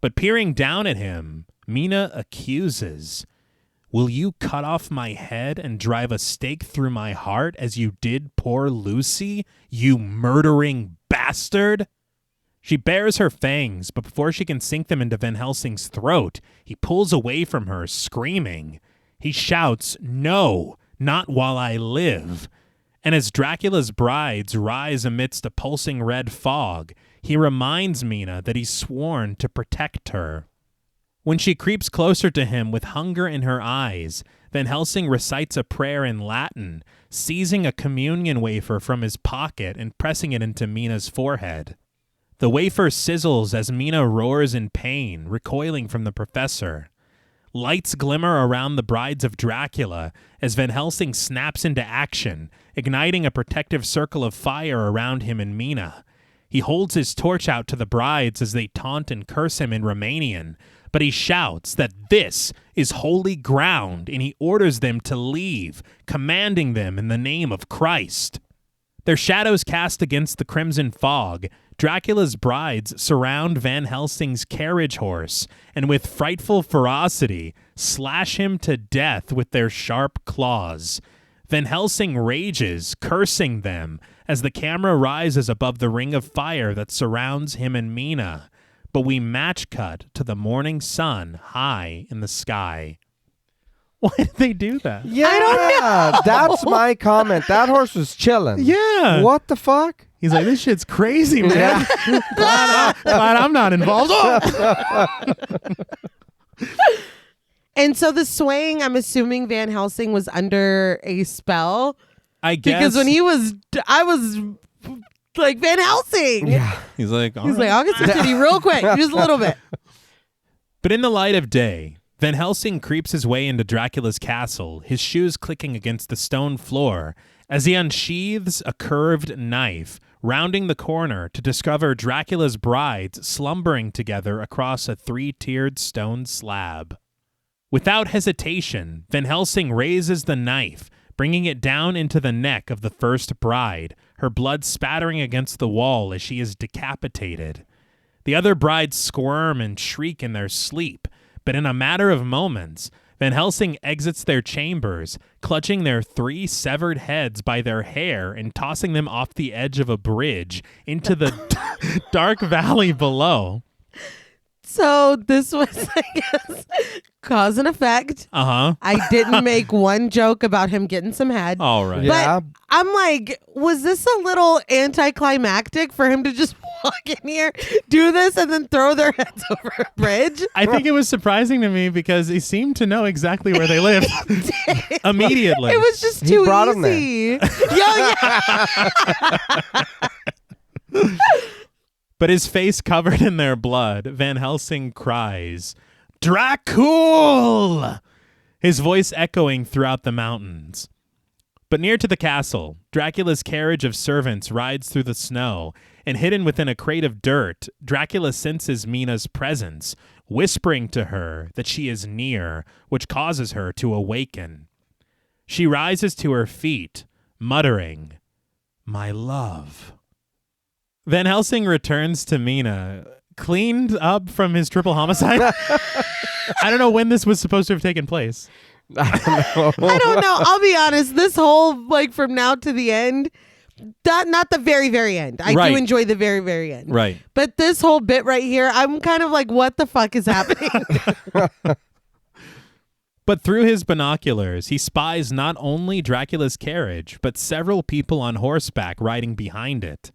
But peering down at him, Mina accuses, "Will you cut off my head and drive a stake through my heart as you did poor Lucy, you murdering bastard?" She bares her fangs, but before she can sink them into Van Helsing's throat, he pulls away from her, screaming. He shouts, "No, not while I live." And as Dracula's brides rise amidst a pulsing red fog, he reminds Mina that he's sworn to protect her. When she creeps closer to him with hunger in her eyes, Van Helsing recites a prayer in Latin, seizing a communion wafer from his pocket and pressing it into Mina's forehead. The wafer sizzles as Mina roars in pain, recoiling from the professor. Lights glimmer around the brides of Dracula as Van Helsing snaps into action, igniting a protective circle of fire around him and Mina. He holds his torch out to the brides as they taunt and curse him in Romanian, but he shouts that this is holy ground and he orders them to leave, commanding them in the name of Christ. Their shadows cast against the crimson fog, Dracula's brides surround Van Helsing's carriage horse and with frightful ferocity slash him to death with their sharp claws. Van Helsing rages, cursing them, as the camera rises above the ring of fire that surrounds him and Mina. But we match cut to the morning sun high in the sky. Why did they do that? Yeah, I don't know. That's my comment. That horse was chilling. Yeah. What the fuck? He's like, this shit's crazy, man. Yeah. glad I'm not involved. And so the swaying, I'm assuming Van Helsing was under a spell. I guess. Because when I was like, Van Helsing. Yeah. He's like, He's like, I'll get some titty real quick. Just a little bit. But in the light of day, Van Helsing creeps his way into Dracula's castle, his shoes clicking against the stone floor, as he unsheathes a curved knife, rounding the corner to discover Dracula's brides slumbering together across a 3-tiered stone slab. Without hesitation, Van Helsing raises the knife, bringing it down into the neck of the first bride, her blood spattering against the wall as she is decapitated. The other brides squirm and shriek in their sleep, but in a matter of moments, Van Helsing exits their chambers, clutching their 3 severed heads by their hair and tossing them off the edge of a bridge into the dark valley below. So this was, I guess, cause and effect. Uh-huh. I didn't make one joke about him getting some head. All right. Yeah. But I'm like, was this a little anticlimactic for him to just walk in here, do this, and then throw their heads over a bridge? I think it was surprising to me because he seemed to know exactly where they lived immediately. It was just He too brought 'em easy. Yeah. But his face covered in their blood, Van Helsing cries, "Dracula!" His voice echoing throughout the mountains. But near to the castle, Dracula's carriage of servants rides through the snow, and hidden within a crate of dirt, Dracula senses Mina's presence, whispering to her that she is near, which causes her to awaken. She rises to her feet, muttering, "My love." Van Helsing returns to Mina, cleaned up from his triple homicide. I don't know when this was supposed to have taken place. I don't know. I don't know. I'll be honest. This whole, like, from now to the end, not the very, very end. I Right. do enjoy the very, very end. Right. But this whole bit right here, I'm kind of like, what the fuck is happening? But through his binoculars, he spies not only Dracula's carriage, but several people on horseback riding behind it.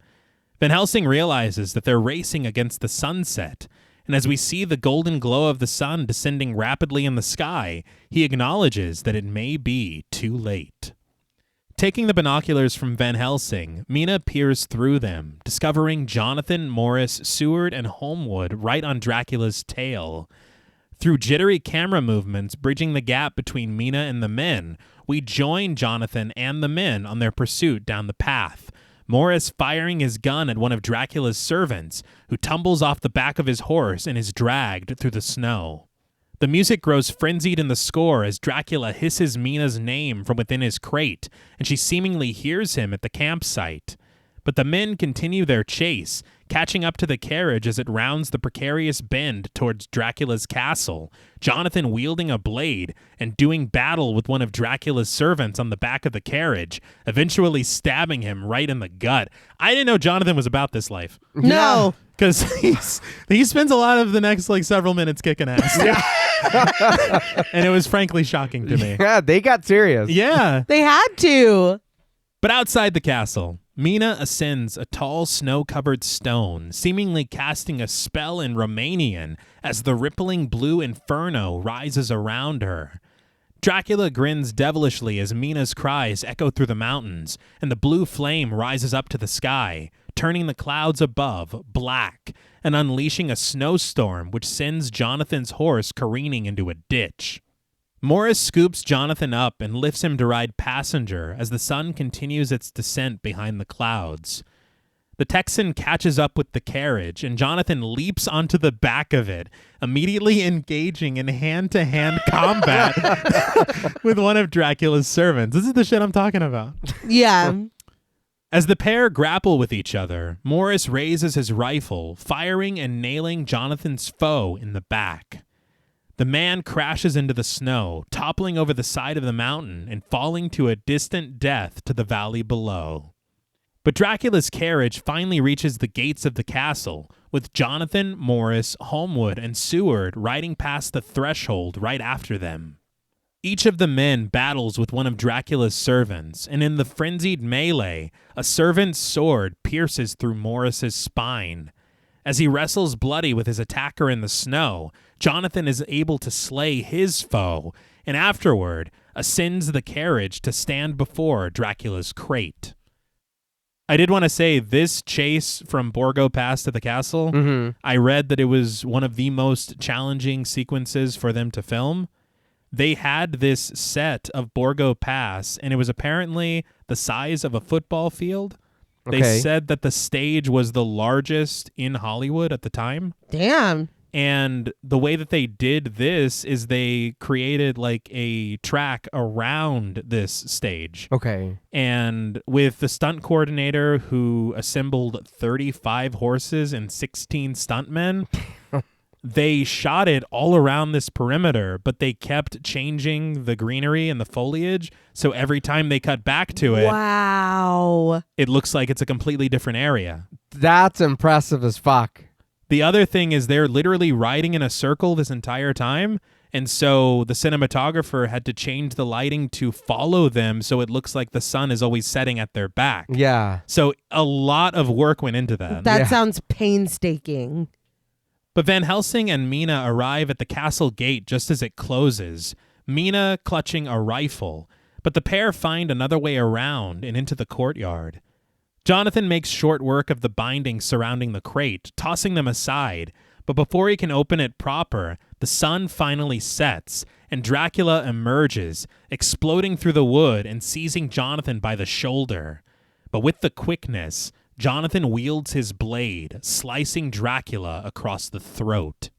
Van Helsing realizes that they're racing against the sunset, and as we see the golden glow of the sun descending rapidly in the sky, he acknowledges that it may be too late. Taking the binoculars from Van Helsing, Mina peers through them, discovering Jonathan, Morris, Seward, and Holmwood right on Dracula's tail. Through jittery camera movements bridging the gap between Mina and the men, we join Jonathan and the men on their pursuit down the path, Morris firing his gun at one of Dracula's servants, who tumbles off the back of his horse and is dragged through the snow. The music grows frenzied in the score as Dracula hisses Mina's name from within his crate, and she seemingly hears him at the campsite. But the men continue their chase, catching up to the carriage as it rounds the precarious bend towards Dracula's castle, Jonathan wielding a blade and doing battle with one of Dracula's servants on the back of the carriage, eventually stabbing him right in the gut. I didn't know Jonathan was about this life. No. Because he spends a lot of the next several minutes kicking ass. And it was frankly shocking to me. Yeah, they got serious. Yeah. They had to. But outside the castle, Mina ascends a tall snow-covered stone, seemingly casting a spell in Romanian as the rippling blue inferno rises around her. Dracula grins devilishly as Mina's cries echo through the mountains, and the blue flame rises up to the sky, turning the clouds above black and unleashing a snowstorm which sends Jonathan's horse careening into a ditch. Morris scoops Jonathan up and lifts him to ride passenger as the sun continues its descent behind the clouds. The Texan catches up with the carriage, and Jonathan leaps onto the back of it, immediately engaging in hand-to-hand combat with one of Dracula's servants. This is the shit I'm talking about. Yeah. As the pair grapple with each other, Morris raises his rifle, firing and nailing Jonathan's foe in the back. The man crashes into the snow, toppling over the side of the mountain and falling to a distant death to the valley below. But Dracula's carriage finally reaches the gates of the castle, with Jonathan, Morris, Holmwood, and Seward riding past the threshold right after them. Each of the men battles with one of Dracula's servants, and in the frenzied melee, a servant's sword pierces through Morris's spine. As he wrestles bloody with his attacker in the snow, Jonathan is able to slay his foe, and afterward ascends the carriage to stand before Dracula's crate. I did want to say this chase from Borgo Pass to the castle, I read that it was one of the most challenging sequences for them to film. They had this set of Borgo Pass, and it was apparently the size of a football field. They said that the stage was the largest in Hollywood at the time. Damn. And the way that they did this is they created a track around this stage. Okay. And with the stunt coordinator who assembled 35 horses and 16 stuntmen, they shot it all around this perimeter, but they kept changing the greenery and the foliage. So every time they cut back to it, wow, it looks like it's a completely different area. That's impressive as fuck. The other thing is they're literally riding in a circle this entire time. And so the cinematographer had to change the lighting to follow them so it looks like the sun is always setting at their back. Yeah. So a lot of work went into that. That sounds painstaking. But Van Helsing and Mina arrive at the castle gate just as it closes, Mina clutching a rifle, but the pair find another way around and into the courtyard. Jonathan makes short work of the bindings surrounding the crate, tossing them aside, but before he can open it proper, the sun finally sets, and Dracula emerges, exploding through the wood and seizing Jonathan by the shoulder. But with the quickness, Jonathan wields his blade, slicing Dracula across the throat.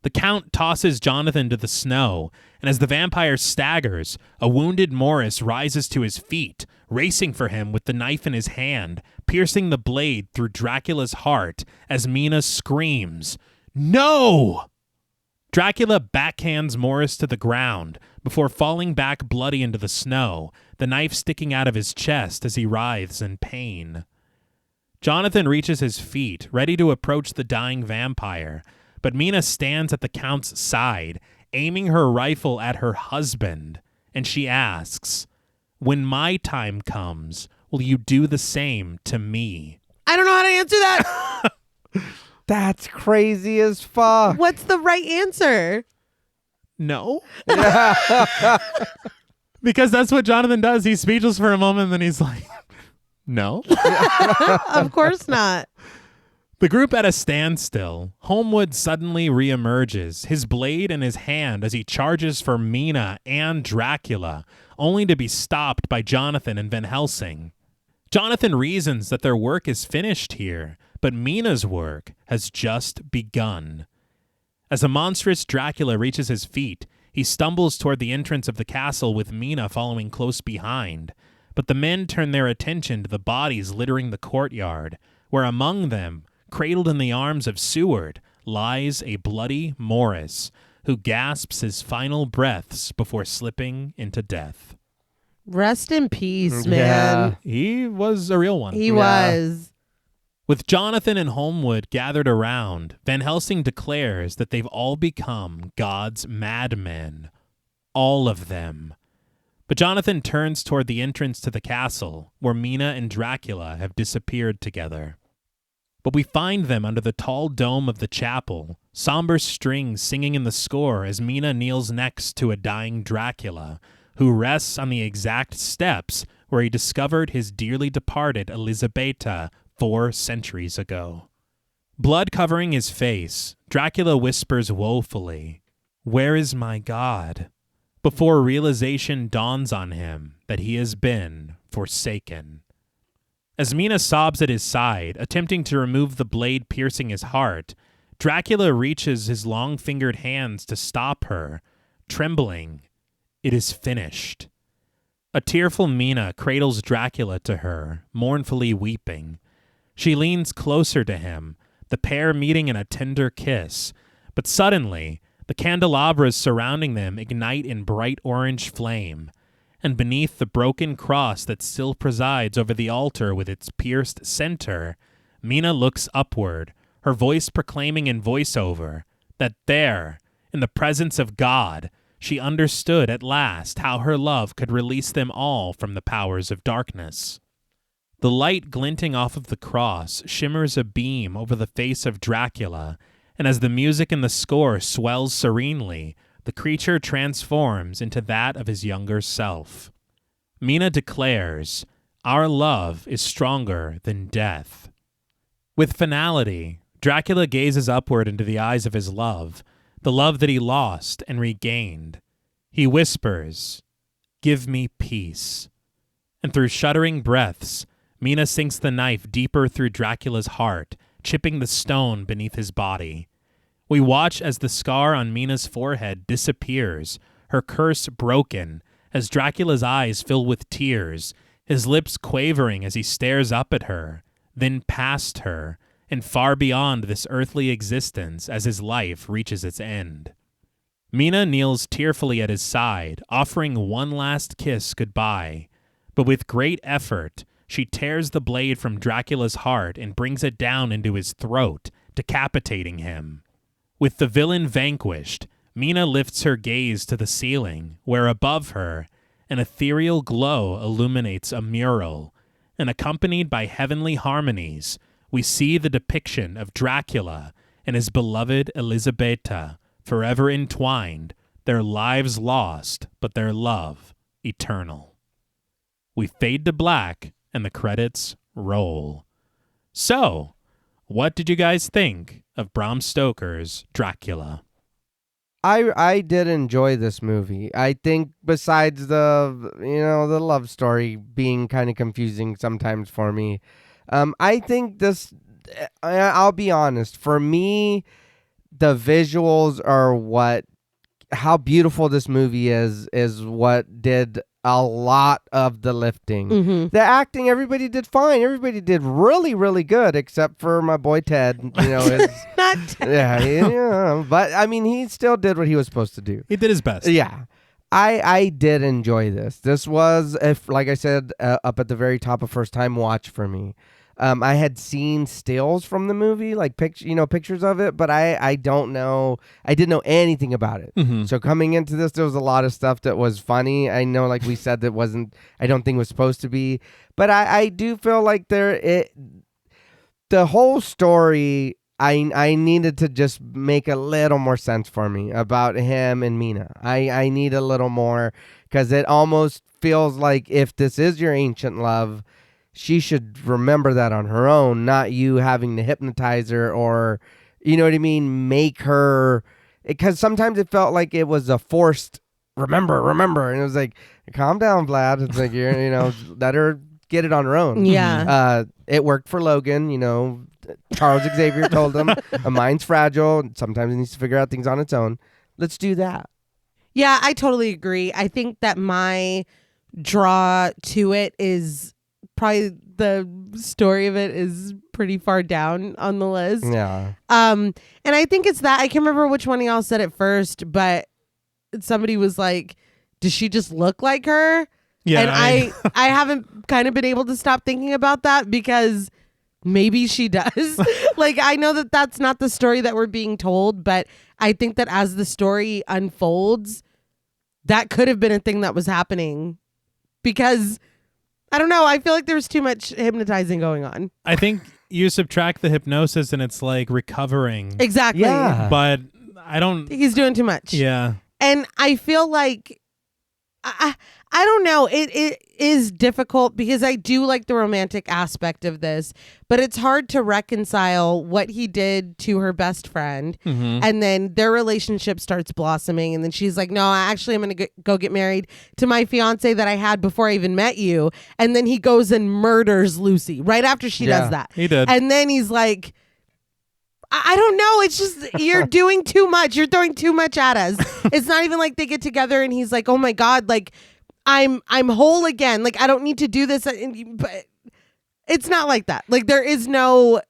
The Count tosses Jonathan to the snow, and as the vampire staggers, a wounded Morris rises to his feet, racing for him with the knife in his hand, piercing the blade through Dracula's heart as Mina screams, "No!" Dracula backhands Morris to the ground before falling back bloody into the snow, the knife sticking out of his chest as he writhes in pain. Jonathan reaches his feet, ready to approach the dying vampire, but Mina stands at the Count's side, aiming her rifle at her husband, and she asks, "When my time comes, will you do the same to me?" I don't know how to answer that. That's crazy as fuck. What's the right answer? No. Because that's what Jonathan does. He's speechless for a moment, and then he's like, no. Of course not. The group at a standstill. Holmwood suddenly reemerges, his blade in his hand as he charges for Mina and Dracula, only to be stopped by Jonathan and Van Helsing. Jonathan reasons that their work is finished here, but Mina's work has just begun. As a monstrous Dracula reaches his feet, he stumbles toward the entrance of the castle with Mina following close behind. But the men turn their attention to the bodies littering the courtyard, where among them, cradled in the arms of Seward, lies a bloody Morris, who gasps his final breaths before slipping into death. Rest in peace, Yeah. man. He was a real one. He was. With Jonathan and Holmwood gathered around, Van Helsing declares that they've all become God's madmen. All of them. But Jonathan turns toward the entrance to the castle, where Mina and Dracula have disappeared together. But we find them under the tall dome of the chapel, somber strings singing in the score as Mina kneels next to a dying Dracula, who rests on the exact steps where he discovered his dearly departed Elisabetta 4 centuries ago. Blood covering his face, Dracula whispers woefully, "Where is my God?" before realization dawns on him that he has been forsaken. As Mina sobs at his side, attempting to remove the blade piercing his heart, Dracula reaches his long-fingered hands to stop her, trembling. It is finished. A tearful Mina cradles Dracula to her, mournfully weeping. She leans closer to him, the pair meeting in a tender kiss, but suddenly, the candelabras surrounding them ignite in bright orange flame, and beneath the broken cross that still presides over the altar with its pierced center, Mina looks upward, her voice proclaiming in voiceover that there, in the presence of God, she understood at last how her love could release them all from the powers of darkness. The light glinting off of the cross shimmers a beam over the face of Dracula, and as the music in the score swells serenely, the creature transforms into that of his younger self. Mina declares, "Our love is stronger than death." With finality, Dracula gazes upward into the eyes of his love, the love that he lost and regained. He whispers, "Give me peace." And through shuddering breaths, Mina sinks the knife deeper through Dracula's heart, chipping the stone beneath his body. We watch as the scar on Mina's forehead disappears, her curse broken, as Dracula's eyes fill with tears, his lips quavering as he stares up at her, then past her, and far beyond this earthly existence as his life reaches its end. Mina kneels tearfully at his side, offering one last kiss goodbye, but with great effort, she tears the blade from Dracula's heart and brings it down into his throat, decapitating him. With the villain vanquished, Mina lifts her gaze to the ceiling, where above her, an ethereal glow illuminates a mural, and accompanied by heavenly harmonies, we see the depiction of Dracula and his beloved Elisabetta, forever entwined, their lives lost, but their love eternal. We fade to black, and the credits roll. So, what did you guys think of Bram Stoker's Dracula? I did enjoy this movie. I think besides the love story being kind of confusing sometimes for me, I think this, I'll be honest, for me, the visuals are how beautiful this movie is what did a lot of the lifting. Mm-hmm. The acting, everybody did fine. Everybody did really, really good, except for my boy Ted. Not Yeah. But I mean, he still did what he was supposed to do. He did his best. Yeah. I did enjoy this. This was, like I said, up at the very top, a first time watch for me. I had seen stills from the movie, like pictures of it, but I didn't know anything about it. Mm-hmm. So coming into this, there was a lot of stuff that was funny. I know, like we said, I don't think was supposed to be, but I do feel like the whole story, I needed to just make a little more sense for me about him and Mina. I need a little more, because it almost feels like if this is your ancient love, she should remember that on her own, not you having to hypnotize her or, you know what I mean, make her, because sometimes it felt like it was a forced remember, and it was like, calm down, Vlad. It's like, let her get it on her own. Yeah. It worked for Logan. Charles Xavier told him a mind's fragile. Sometimes it needs to figure out things on its own. Let's do that. Yeah, I totally agree. I think that my draw to it is probably the story of it is pretty far down on the list. Yeah. And I think it's that I can't remember which one of y'all said it first, but somebody was like, does she just look like her? Yeah, and I haven't kind of been able to stop thinking about that because maybe she does. Like, I know that that's not the story that we're being told, but I think that as the story unfolds, that could have been a thing that was happening because I don't know. I feel like there's too much hypnotizing going on. I think you subtract the hypnosis and it's like recovering. Exactly. Yeah. But I don't. He's doing too much. Yeah. And I feel like I don't know. It is difficult because I do like the romantic aspect of this, but it's hard to reconcile what he did to her best friend. Mm-hmm. And then their relationship starts blossoming. And then she's like, no, actually, I'm going to go get married to my fiance that I had before I even met you. And then he goes and murders Lucy right after she does that. He did. And then he's like, I don't know. It's just you're doing too much. You're throwing too much at us. It's not even like they get together and he's like, oh my God, like I'm whole again. Like I don't need to do this. But it's not like that. Like there is no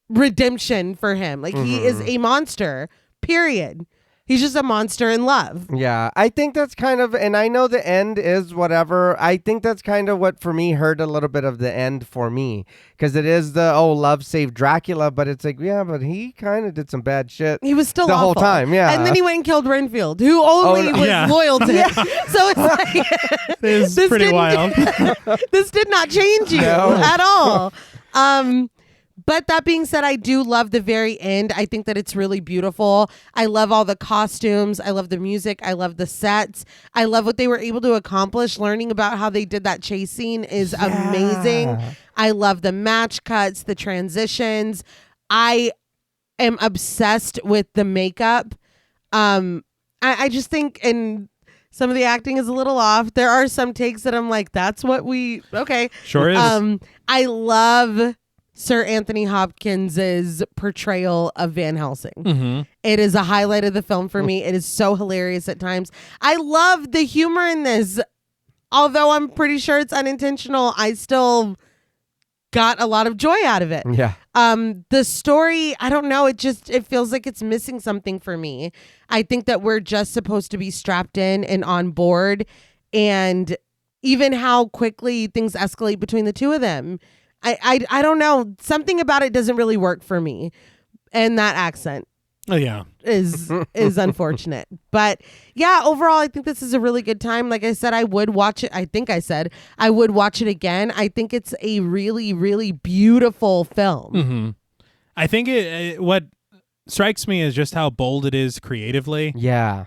redemption for him. Like he is a monster, period. He's just a monster in love. Yeah, I think that's kind of, and I know the end is whatever. I think that's kind of what for me hurt a little bit of the end for me. Because it is love saved Dracula, but it's like, yeah, but he kind of did some bad shit. He was still the awful. whole time, yeah. And then he went and killed Renfield, who only was loyal to him. So it's like, This is pretty wild. This did not change you at all. But that being said, I do love the very end. I think that it's really beautiful. I love all the costumes. I love the music. I love the sets. I love what they were able to accomplish. Learning about how they did that chase scene is amazing. I love the match cuts, the transitions. I am obsessed with the makeup. I just think, and some of the acting is a little off. There are some takes that I'm like, that's what okay. Sure is. I love Sir Anthony Hopkins' portrayal of Van Helsing. Mm-hmm. It is a highlight of the film for me. It is so hilarious at times. I love the humor in this. Although I'm pretty sure it's unintentional, I still got a lot of joy out of it. Yeah. The story, I don't know. It feels like it's missing something for me. I think that we're just supposed to be strapped in and on board. And even how quickly things escalate between the two of them. I don't know. Something about it doesn't really work for me. And that accent Oh, yeah. is unfortunate. But yeah, overall, I think this is a really good time. Like I said, I would watch it. I think I said I would watch it again. I think it's a really, really beautiful film. Mm-hmm. I think what strikes me is just how bold it is creatively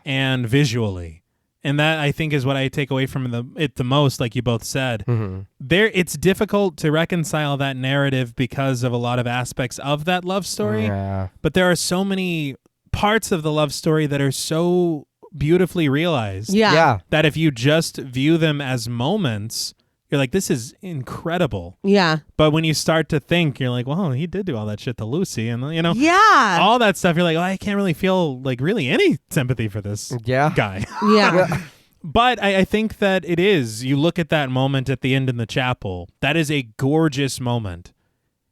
and visually. And that, I think, is what I take away from it the most, like you both said. Mm-hmm. It's difficult to reconcile that narrative because of a lot of aspects of that love story. Yeah. But there are so many parts of the love story that are so beautifully realized Yeah. that if you just view them as moments, you're like, this is incredible. Yeah. But when you start to think, you're like, well, he did do all that shit to Lucy. And, Yeah. all that stuff, you're like, oh, I can't really feel like really any sympathy for this guy. Yeah. But I think that it is. You look at that moment at the end in the chapel. That is a gorgeous moment.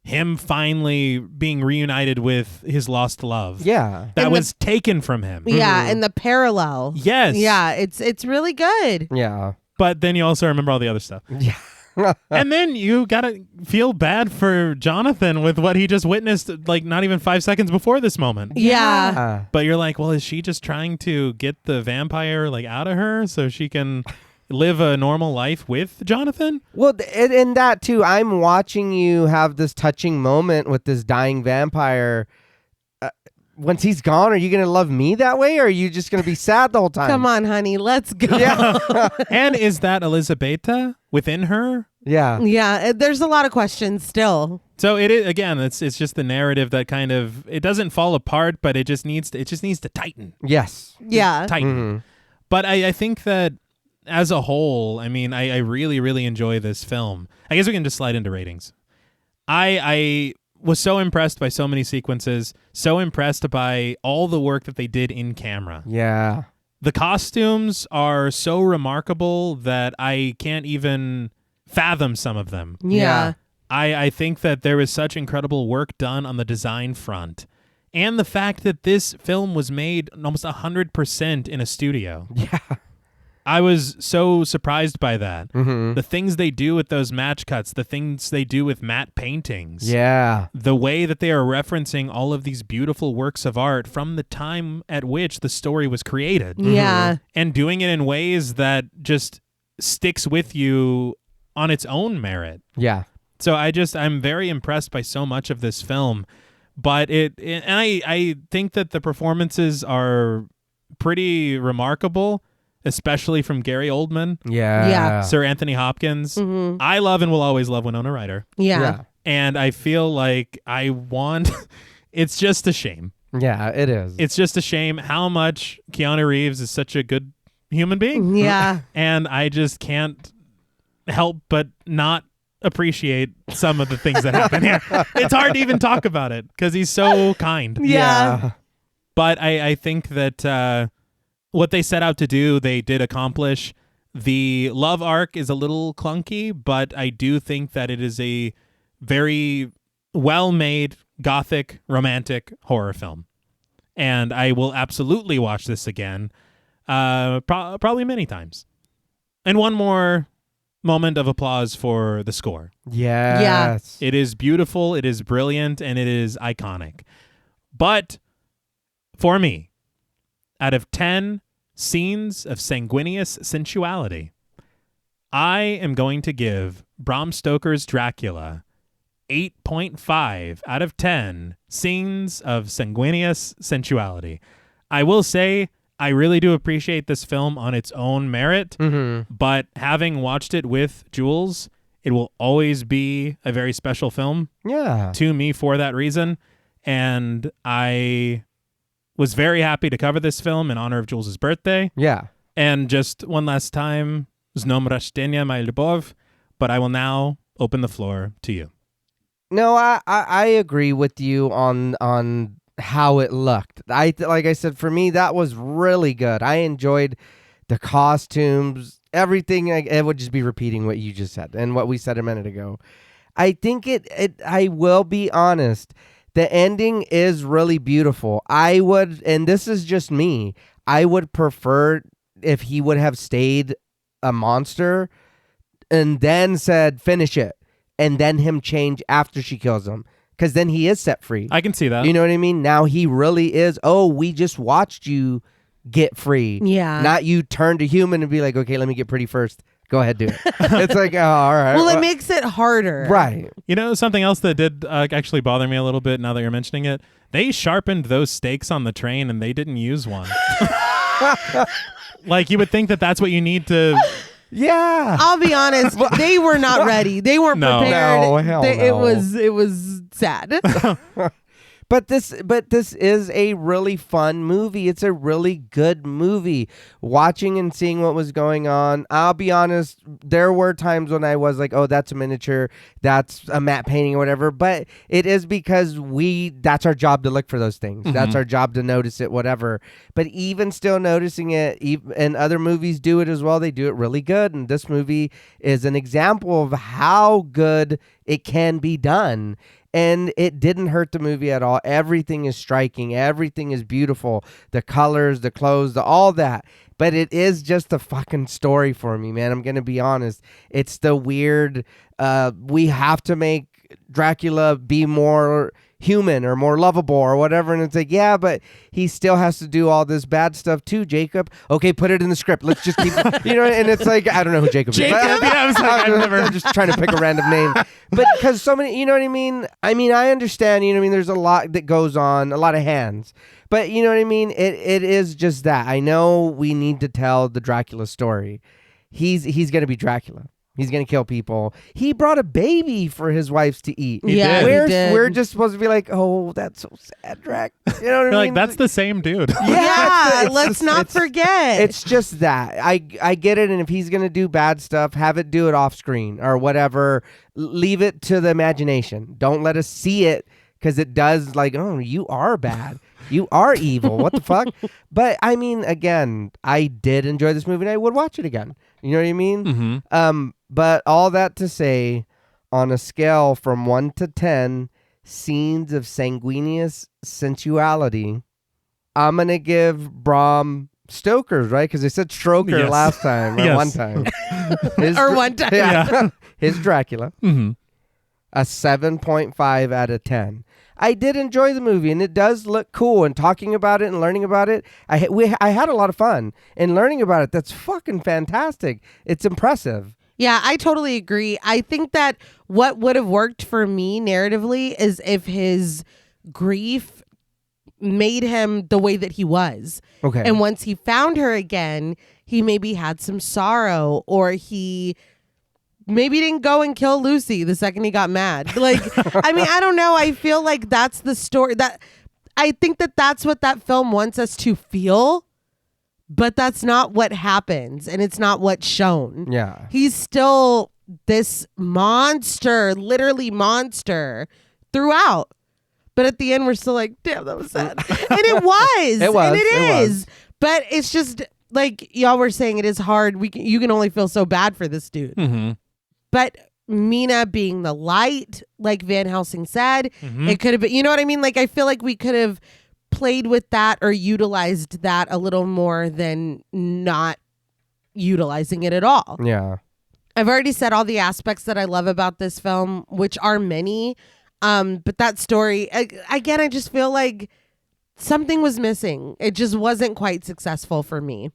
Him finally being reunited with his lost love. Yeah. That was taken from him. Yeah. And the parallel. Yes. Yeah. It's really good. Yeah. But then you also remember all the other stuff. Yeah. And then you gotta feel bad for Jonathan with what he just witnessed, like not even 5 seconds before this moment. Yeah. But you're like, well, is she just trying to get the vampire like out of her so she can live a normal life with Jonathan? Well, in that too, I'm watching you have this touching moment with this dying vampire. Once he's gone, are you going to love me that way, or are you just going to be sad the whole time? Come on, honey. Let's go. Yeah. And is that Elizabeta within her? Yeah. Yeah. There's a lot of questions still. So it is, again, it's just the narrative that kind of, it doesn't fall apart, but it just needs to tighten. Yes. Yeah. Tighten. Mm-hmm. But I think that as a whole, I mean, I really, really enjoy this film. I guess we can just slide into ratings. I was so impressed by so many sequences, so impressed by all the work that they did in camera. Yeah. The costumes are so remarkable that I can't even fathom some of them. Yeah. I think that there was such incredible work done on the design front. And the fact that this film was made almost 100% in a studio. Yeah. I was so surprised by that. Mm-hmm. The things they do with those match cuts, the things they do with matte paintings. Yeah. The way that they are referencing all of these beautiful works of art from the time at which the story was created. Yeah. And doing it in ways that just sticks with you on its own merit. Yeah. So I'm very impressed by so much of this film. But I think that the performances are pretty remarkable, especially from Gary Oldman, Yeah. Sir Anthony Hopkins. Mm-hmm. I love and will always love Winona Ryder. Yeah. And I feel like I want... It's just a shame. Yeah, it is. It's just a shame how much Keanu Reeves is such a good human being. Yeah. And I just can't help but not appreciate some of the things that happen here. It's hard to even talk about it because he's so kind. Yeah. But I think that what they set out to do, they did accomplish. The love arc is a little clunky, but I do think that it is a very well-made gothic romantic horror film. And I will absolutely watch this again, probably many times. And one more moment of applause for the score. Yes. It is beautiful, it is brilliant, and it is iconic. But for me, out of 10 scenes of sanguineous sensuality, I am going to give Bram Stoker's Dracula 8.5 out of 10 scenes of sanguineous sensuality. I will say I really do appreciate this film on its own merit, but having watched it with Jules, it will always be a very special film to me for that reason. And I was very happy to cover this film in honor of Jules' birthday. Yeah. And just one last time, Znom Rashtenja, my Lubov, but I will now open the floor to you. No, I agree with you on how it looked. Like I said, for me, that was really good. I enjoyed the costumes, everything. It would just be repeating what you just said and what we said a minute ago. I think I will be honest, the ending is really beautiful. I would, and this is just me, I would prefer if he would have stayed a monster and then said, finish it. And then him change after she kills him. Because then he is set free. I can see that. You know what I mean? Now he really is, we just watched you get free. Yeah. Not you turn to human and be like, okay, let me get pretty first. Go ahead, do it. It's like, oh, all right. Well, it makes it harder. Right. You know, something else that did actually bother me a little bit now that you're mentioning it, they sharpened those stakes on the train and they didn't use one. Like, you would think that that's what you need to... Yeah. I'll be honest, they were not ready. They weren't prepared. No, hell no. It was sad. But this is a really fun movie. It's a really good movie. Watching and seeing what was going on, I'll be honest, there were times when I was like, oh, that's a miniature, that's a matte painting or whatever. But it is because that's our job to look for those things. Mm-hmm. That's our job to notice it, whatever. But even still noticing it, and other movies do it as well, they do it really good. And this movie is an example of how good it can be done. And it didn't hurt the movie at all. Everything is striking. Everything is beautiful. The colors, the clothes, all that. But it is just a fucking story for me, man. I'm going to be honest. It's the weird, we have to make Dracula be more human or more lovable or whatever. And it's like, yeah, but he still has to do all this bad stuff too, Jacob. Okay, put it in the script. Let's just keep, and it's like, I don't know who Jacob is. Jacob? Yeah, I was like, I'm just trying to pick a random name. But because so many, you know what I mean? I mean, I understand, there's a lot that goes on, a lot of hands. But you know what I mean? It is just that. I know we need to tell the Dracula story. He's going to be Dracula. He's going to kill people. He brought a baby for his wives to eat. He did. We're just supposed to be like, oh, that's so sad, Drac. You know what I You're mean? like, that's the same dude. Yeah, let's not forget. It's just that. I get it, and if he's going to do bad stuff, have it do it off screen or whatever. Leave it to the imagination. Don't let us see it, because it does like, oh, you are bad. You are evil. What the fuck? But I mean, again, I did enjoy this movie, and I would watch it again. You know what I mean? Mm-hmm. But all that to say, on a scale from 1 to 10, scenes of sanguineous sensuality, I'm going to give Bram Stoker's, right? Because they said Stroker Yes. last time, or Yes. one time. One time. Yeah. His Dracula. Mm-hmm. A 7.5 out of 10. I did enjoy the movie, and it does look cool, and talking about it and learning about it, I had a lot of fun. And learning about it, that's fucking fantastic. It's impressive. Yeah, I totally agree. I think that what would have worked for me narratively is if his grief made him the way that he was. Okay. And once he found her again, he maybe had some sorrow, or he maybe didn't go and kill Lucy the second he got mad. Like, I mean, I don't know. I feel like that's the story that I think that that's what that film wants us to feel, but that's not what happens, and it's not what's shown. Yeah. He's still this monster, literally monster throughout. But at the end, we're still like, damn, that was sad. And it was. It was. And It is. was. But it's just like y'all were saying, it is hard. You can only feel so bad for this dude. Mm-hmm. But Mina being the light, like Van Helsing said, Mm-hmm. it could have been, you know what I mean? Like, I feel like we could have played with that or utilized that a little more than not utilizing it at all. Yeah. I've already said all the aspects that I love about this film, which are many. But that story, again, I just feel like something was missing. It just wasn't quite successful for me.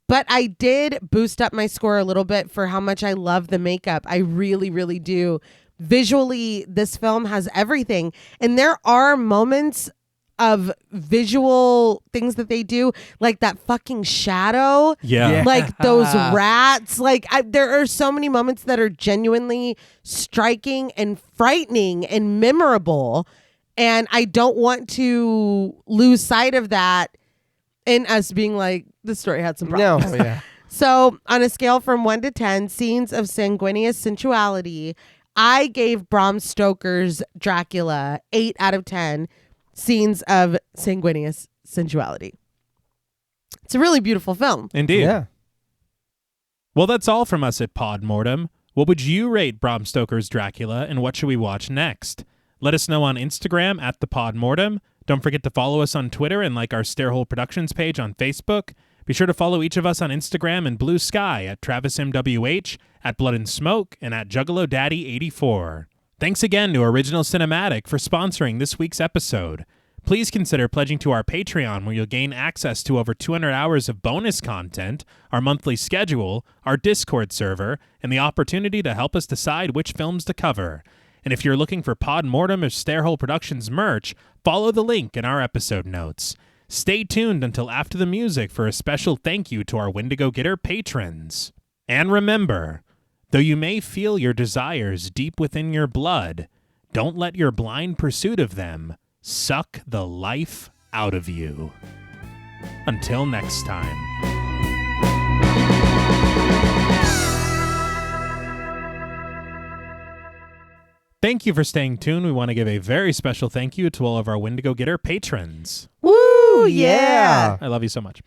But I did boost up my score a little bit for how much I love the makeup. I really, really do. Visually, this film has everything. And there are moments of visual things that they do, like that fucking shadow. Yeah. Like those rats. Like there are so many moments that are genuinely striking and frightening and memorable. And I don't want to lose sight of that in us being like, the story had some problems. No. Yeah. So on a scale from 1 to 10, scenes of sanguineous sensuality, I gave Bram Stoker's Dracula 8 out of 10 scenes of sanguineous sensuality. It's a really beautiful film. Indeed. Yeah. Well, that's all from us at Pod Mortem. What would you rate Bram Stoker's Dracula, and what should we watch next? Let us know on Instagram at the Pod Mortem. Don't forget to follow us on Twitter and like our Stairhole Productions page on Facebook. Be sure to follow each of us on Instagram and Blue Sky at TravisMWH, at Blood and Smoke, and at Juggalo Daddy 84. Thanks again to Original Cinematic for sponsoring this week's episode. Please consider pledging to our Patreon, where you'll gain access to over 200 hours of bonus content, our monthly schedule, our Discord server, and the opportunity to help us decide which films to cover. And if you're looking for Pod Mortem or Stairhole Productions merch, follow the link in our episode notes. Stay tuned until after the music for a special thank you to our Wendigo Getter patrons. And remember, though you may feel your desires deep within your blood, don't let your blind pursuit of them suck the life out of you. Until next time. Thank you for staying tuned. We want to give a very special thank you to all of our Wendigo Getter patrons. Woo, yeah. I love you so much.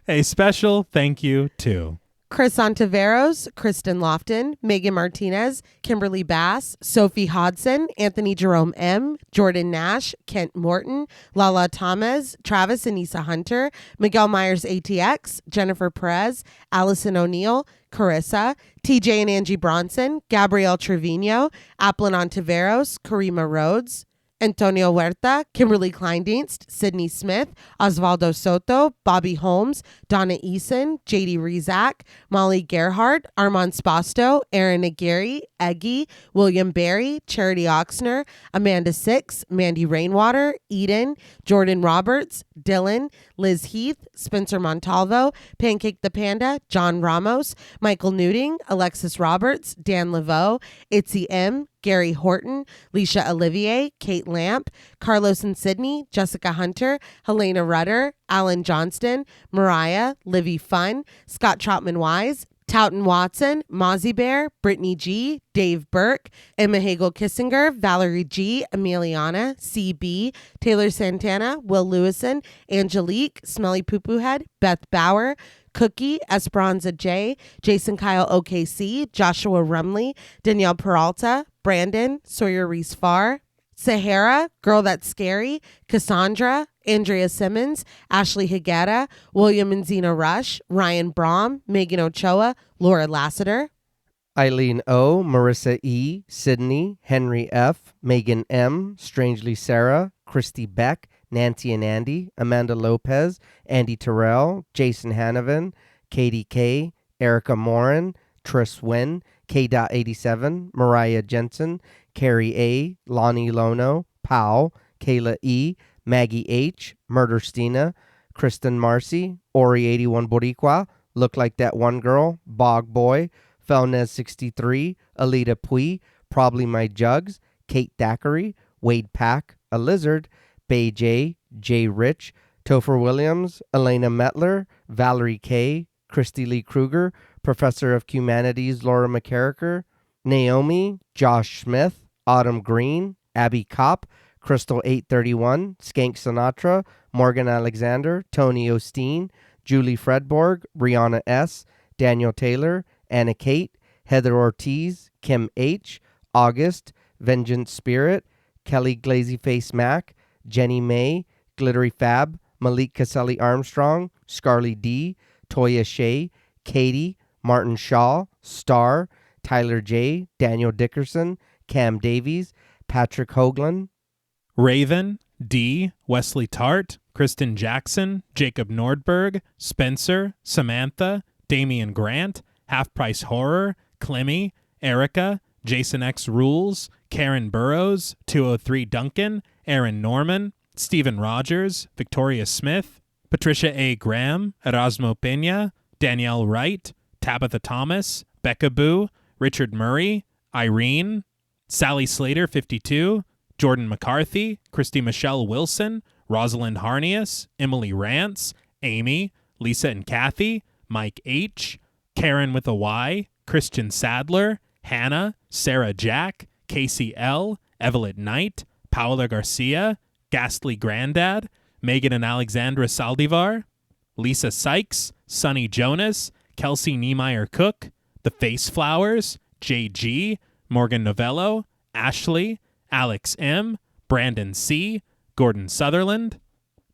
A special thank you to Chris Ontiveros, Kristen Lofton, Megan Martinez, Kimberly Bass, Sophie Hodson, Anthony Jerome M., Jordan Nash, Kent Morton, Lala Thomas, Travis Anissa Hunter, Miguel Myers ATX, Jennifer Perez, Allison O'Neill, Carissa, TJ and Angie Bronson, Gabrielle Trevino, Applin Ontiveros, Karima Rhodes, Antonio Huerta, Kimberly Kleindienst, Sydney Smith, Osvaldo Soto, Bobby Holmes, Donna Eason, JD Rezak, Molly Gerhardt, Armand Spasto, Aaron Aguirre, Eggy, William Barry, Charity Oxner, Amanda Six, Mandy Rainwater, Eden, Jordan Roberts, Dylan, Liz Heath, Spencer Montalvo, Pancake the Panda, John Ramos, Michael Newting, Alexis Roberts, Dan Laveau, Itzy M., Gary Horton, Leisha Olivier, Kate Lamp, Carlos and Sydney, Jessica Hunter, Helena Rudder, Alan Johnston, Mariah, Livy Fun, Scott Troutman-Wise, Towton Watson, Mozzie Bear, Brittany G, Dave Burke, Emma Hagel Kissinger, Valerie G, Emiliana, CB, Taylor Santana, Will Lewison, Angelique, Smelly Poo Poo Head, Beth Bauer, Cookie, Esperanza J, Jason Kyle OKC, Joshua Rumley, Danielle Peralta, Brandon, Sawyer Reese Farr, Sahara, Girl That's Scary, Cassandra, Andrea Simmons, Ashley Higuera, William and Xena Rush, Ryan Brom, Megan Ochoa, Laura Lassiter, Eileen O, Marissa E, Sydney, Henry F, Megan M, Strangely Sarah, Christy Beck, Nancy and Andy, Amanda Lopez, Andy Terrell, Jason Hanovan, Katie K, Erica Morin, Tris Wynn, K.87, Mariah Jensen, Carrie A, Lonnie Lono, Powell, Kayla E, Maggie H, Murder Stina, Kristen Marcy, Ori81 Boricua, Look Like That One Girl, Bog Boy, Felnez63, Alita Pui, Probably My Jugs, Kate Thackeray, Wade Pack, A Lizard, Bay J, Jay Rich, Topher Williams, Elena Metler, Valerie K, Christy Lee Kruger, Professor of Humanities Laura McCarricker, Naomi, Josh Smith, Autumn Green, Abby Kopp, Crystal 831, Skank Sinatra, Morgan Alexander, Tony Osteen, Julie Fredborg, Rihanna S, Daniel Taylor, Anna Kate, Heather Ortiz, Kim H, August, Vengeance Spirit, Kelly Glazyface Mac, Jenny May, Glittery Fab, Malik Caselli Armstrong, Scarly D, Toya Shea, Katie, Martin Shaw, Star, Tyler J, Daniel Dickerson, Cam Davies, Patrick Hoagland, Raven, D, Wesley Tart, Kristen Jackson, Jacob Nordberg, Spencer, Samantha, Damian Grant, Half Price Horror, Clemmy, Erica, Jason X Rules, Karen Burrows, 203 Duncan, Aaron Norman, Stephen Rogers, Victoria Smith, Patricia A. Graham, Erasmo Peña, Danielle Wright, Tabitha Thomas, Becca Boo, Richard Murray, Irene, Sally Slater 52, Jordan McCarthy, Christy Michelle Wilson, Rosalind Harnius, Emily Rance, Amy, Lisa and Kathy, Mike H., Karen with a Y, Christian Sadler, Hannah, Sarah Jack, Casey L., Evelyn Knight, Paola Garcia, Ghastly Grandad, Megan and Alexandra Saldivar, Lisa Sykes, Sonny Jonas, Kelsey Niemeyer Cook, The Face Flowers, JG, Morgan Novello, Ashley, Alex M., Brandon C., Gordon Sutherland,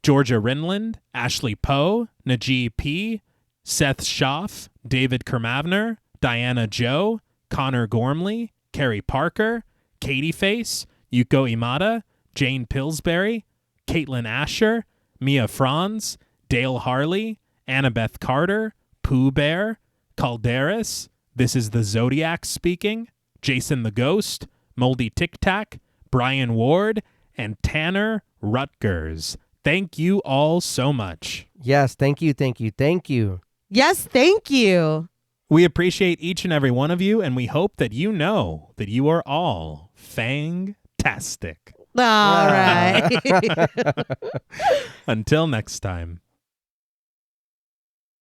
Georgia Renland, Ashley Poe, Najee P., Seth Schaff, David Kermavner, Diana Joe, Connor Gormley, Carrie Parker, Katie Face, Yuko Imada, Jane Pillsbury, Caitlin Asher, Mia Franz, Dale Harley, Annabeth Carter, Pooh Bear, Calderis, This is the Zodiac Speaking, Jason the Ghost, Moldy Tic Tac, Brian Ward, and Tanner Rutgers. Thank you all so much. Yes, thank you, thank you, thank you. Yes, thank you. We appreciate each and every one of you, and we hope that you know that you are all fantastic. All right. Until next time.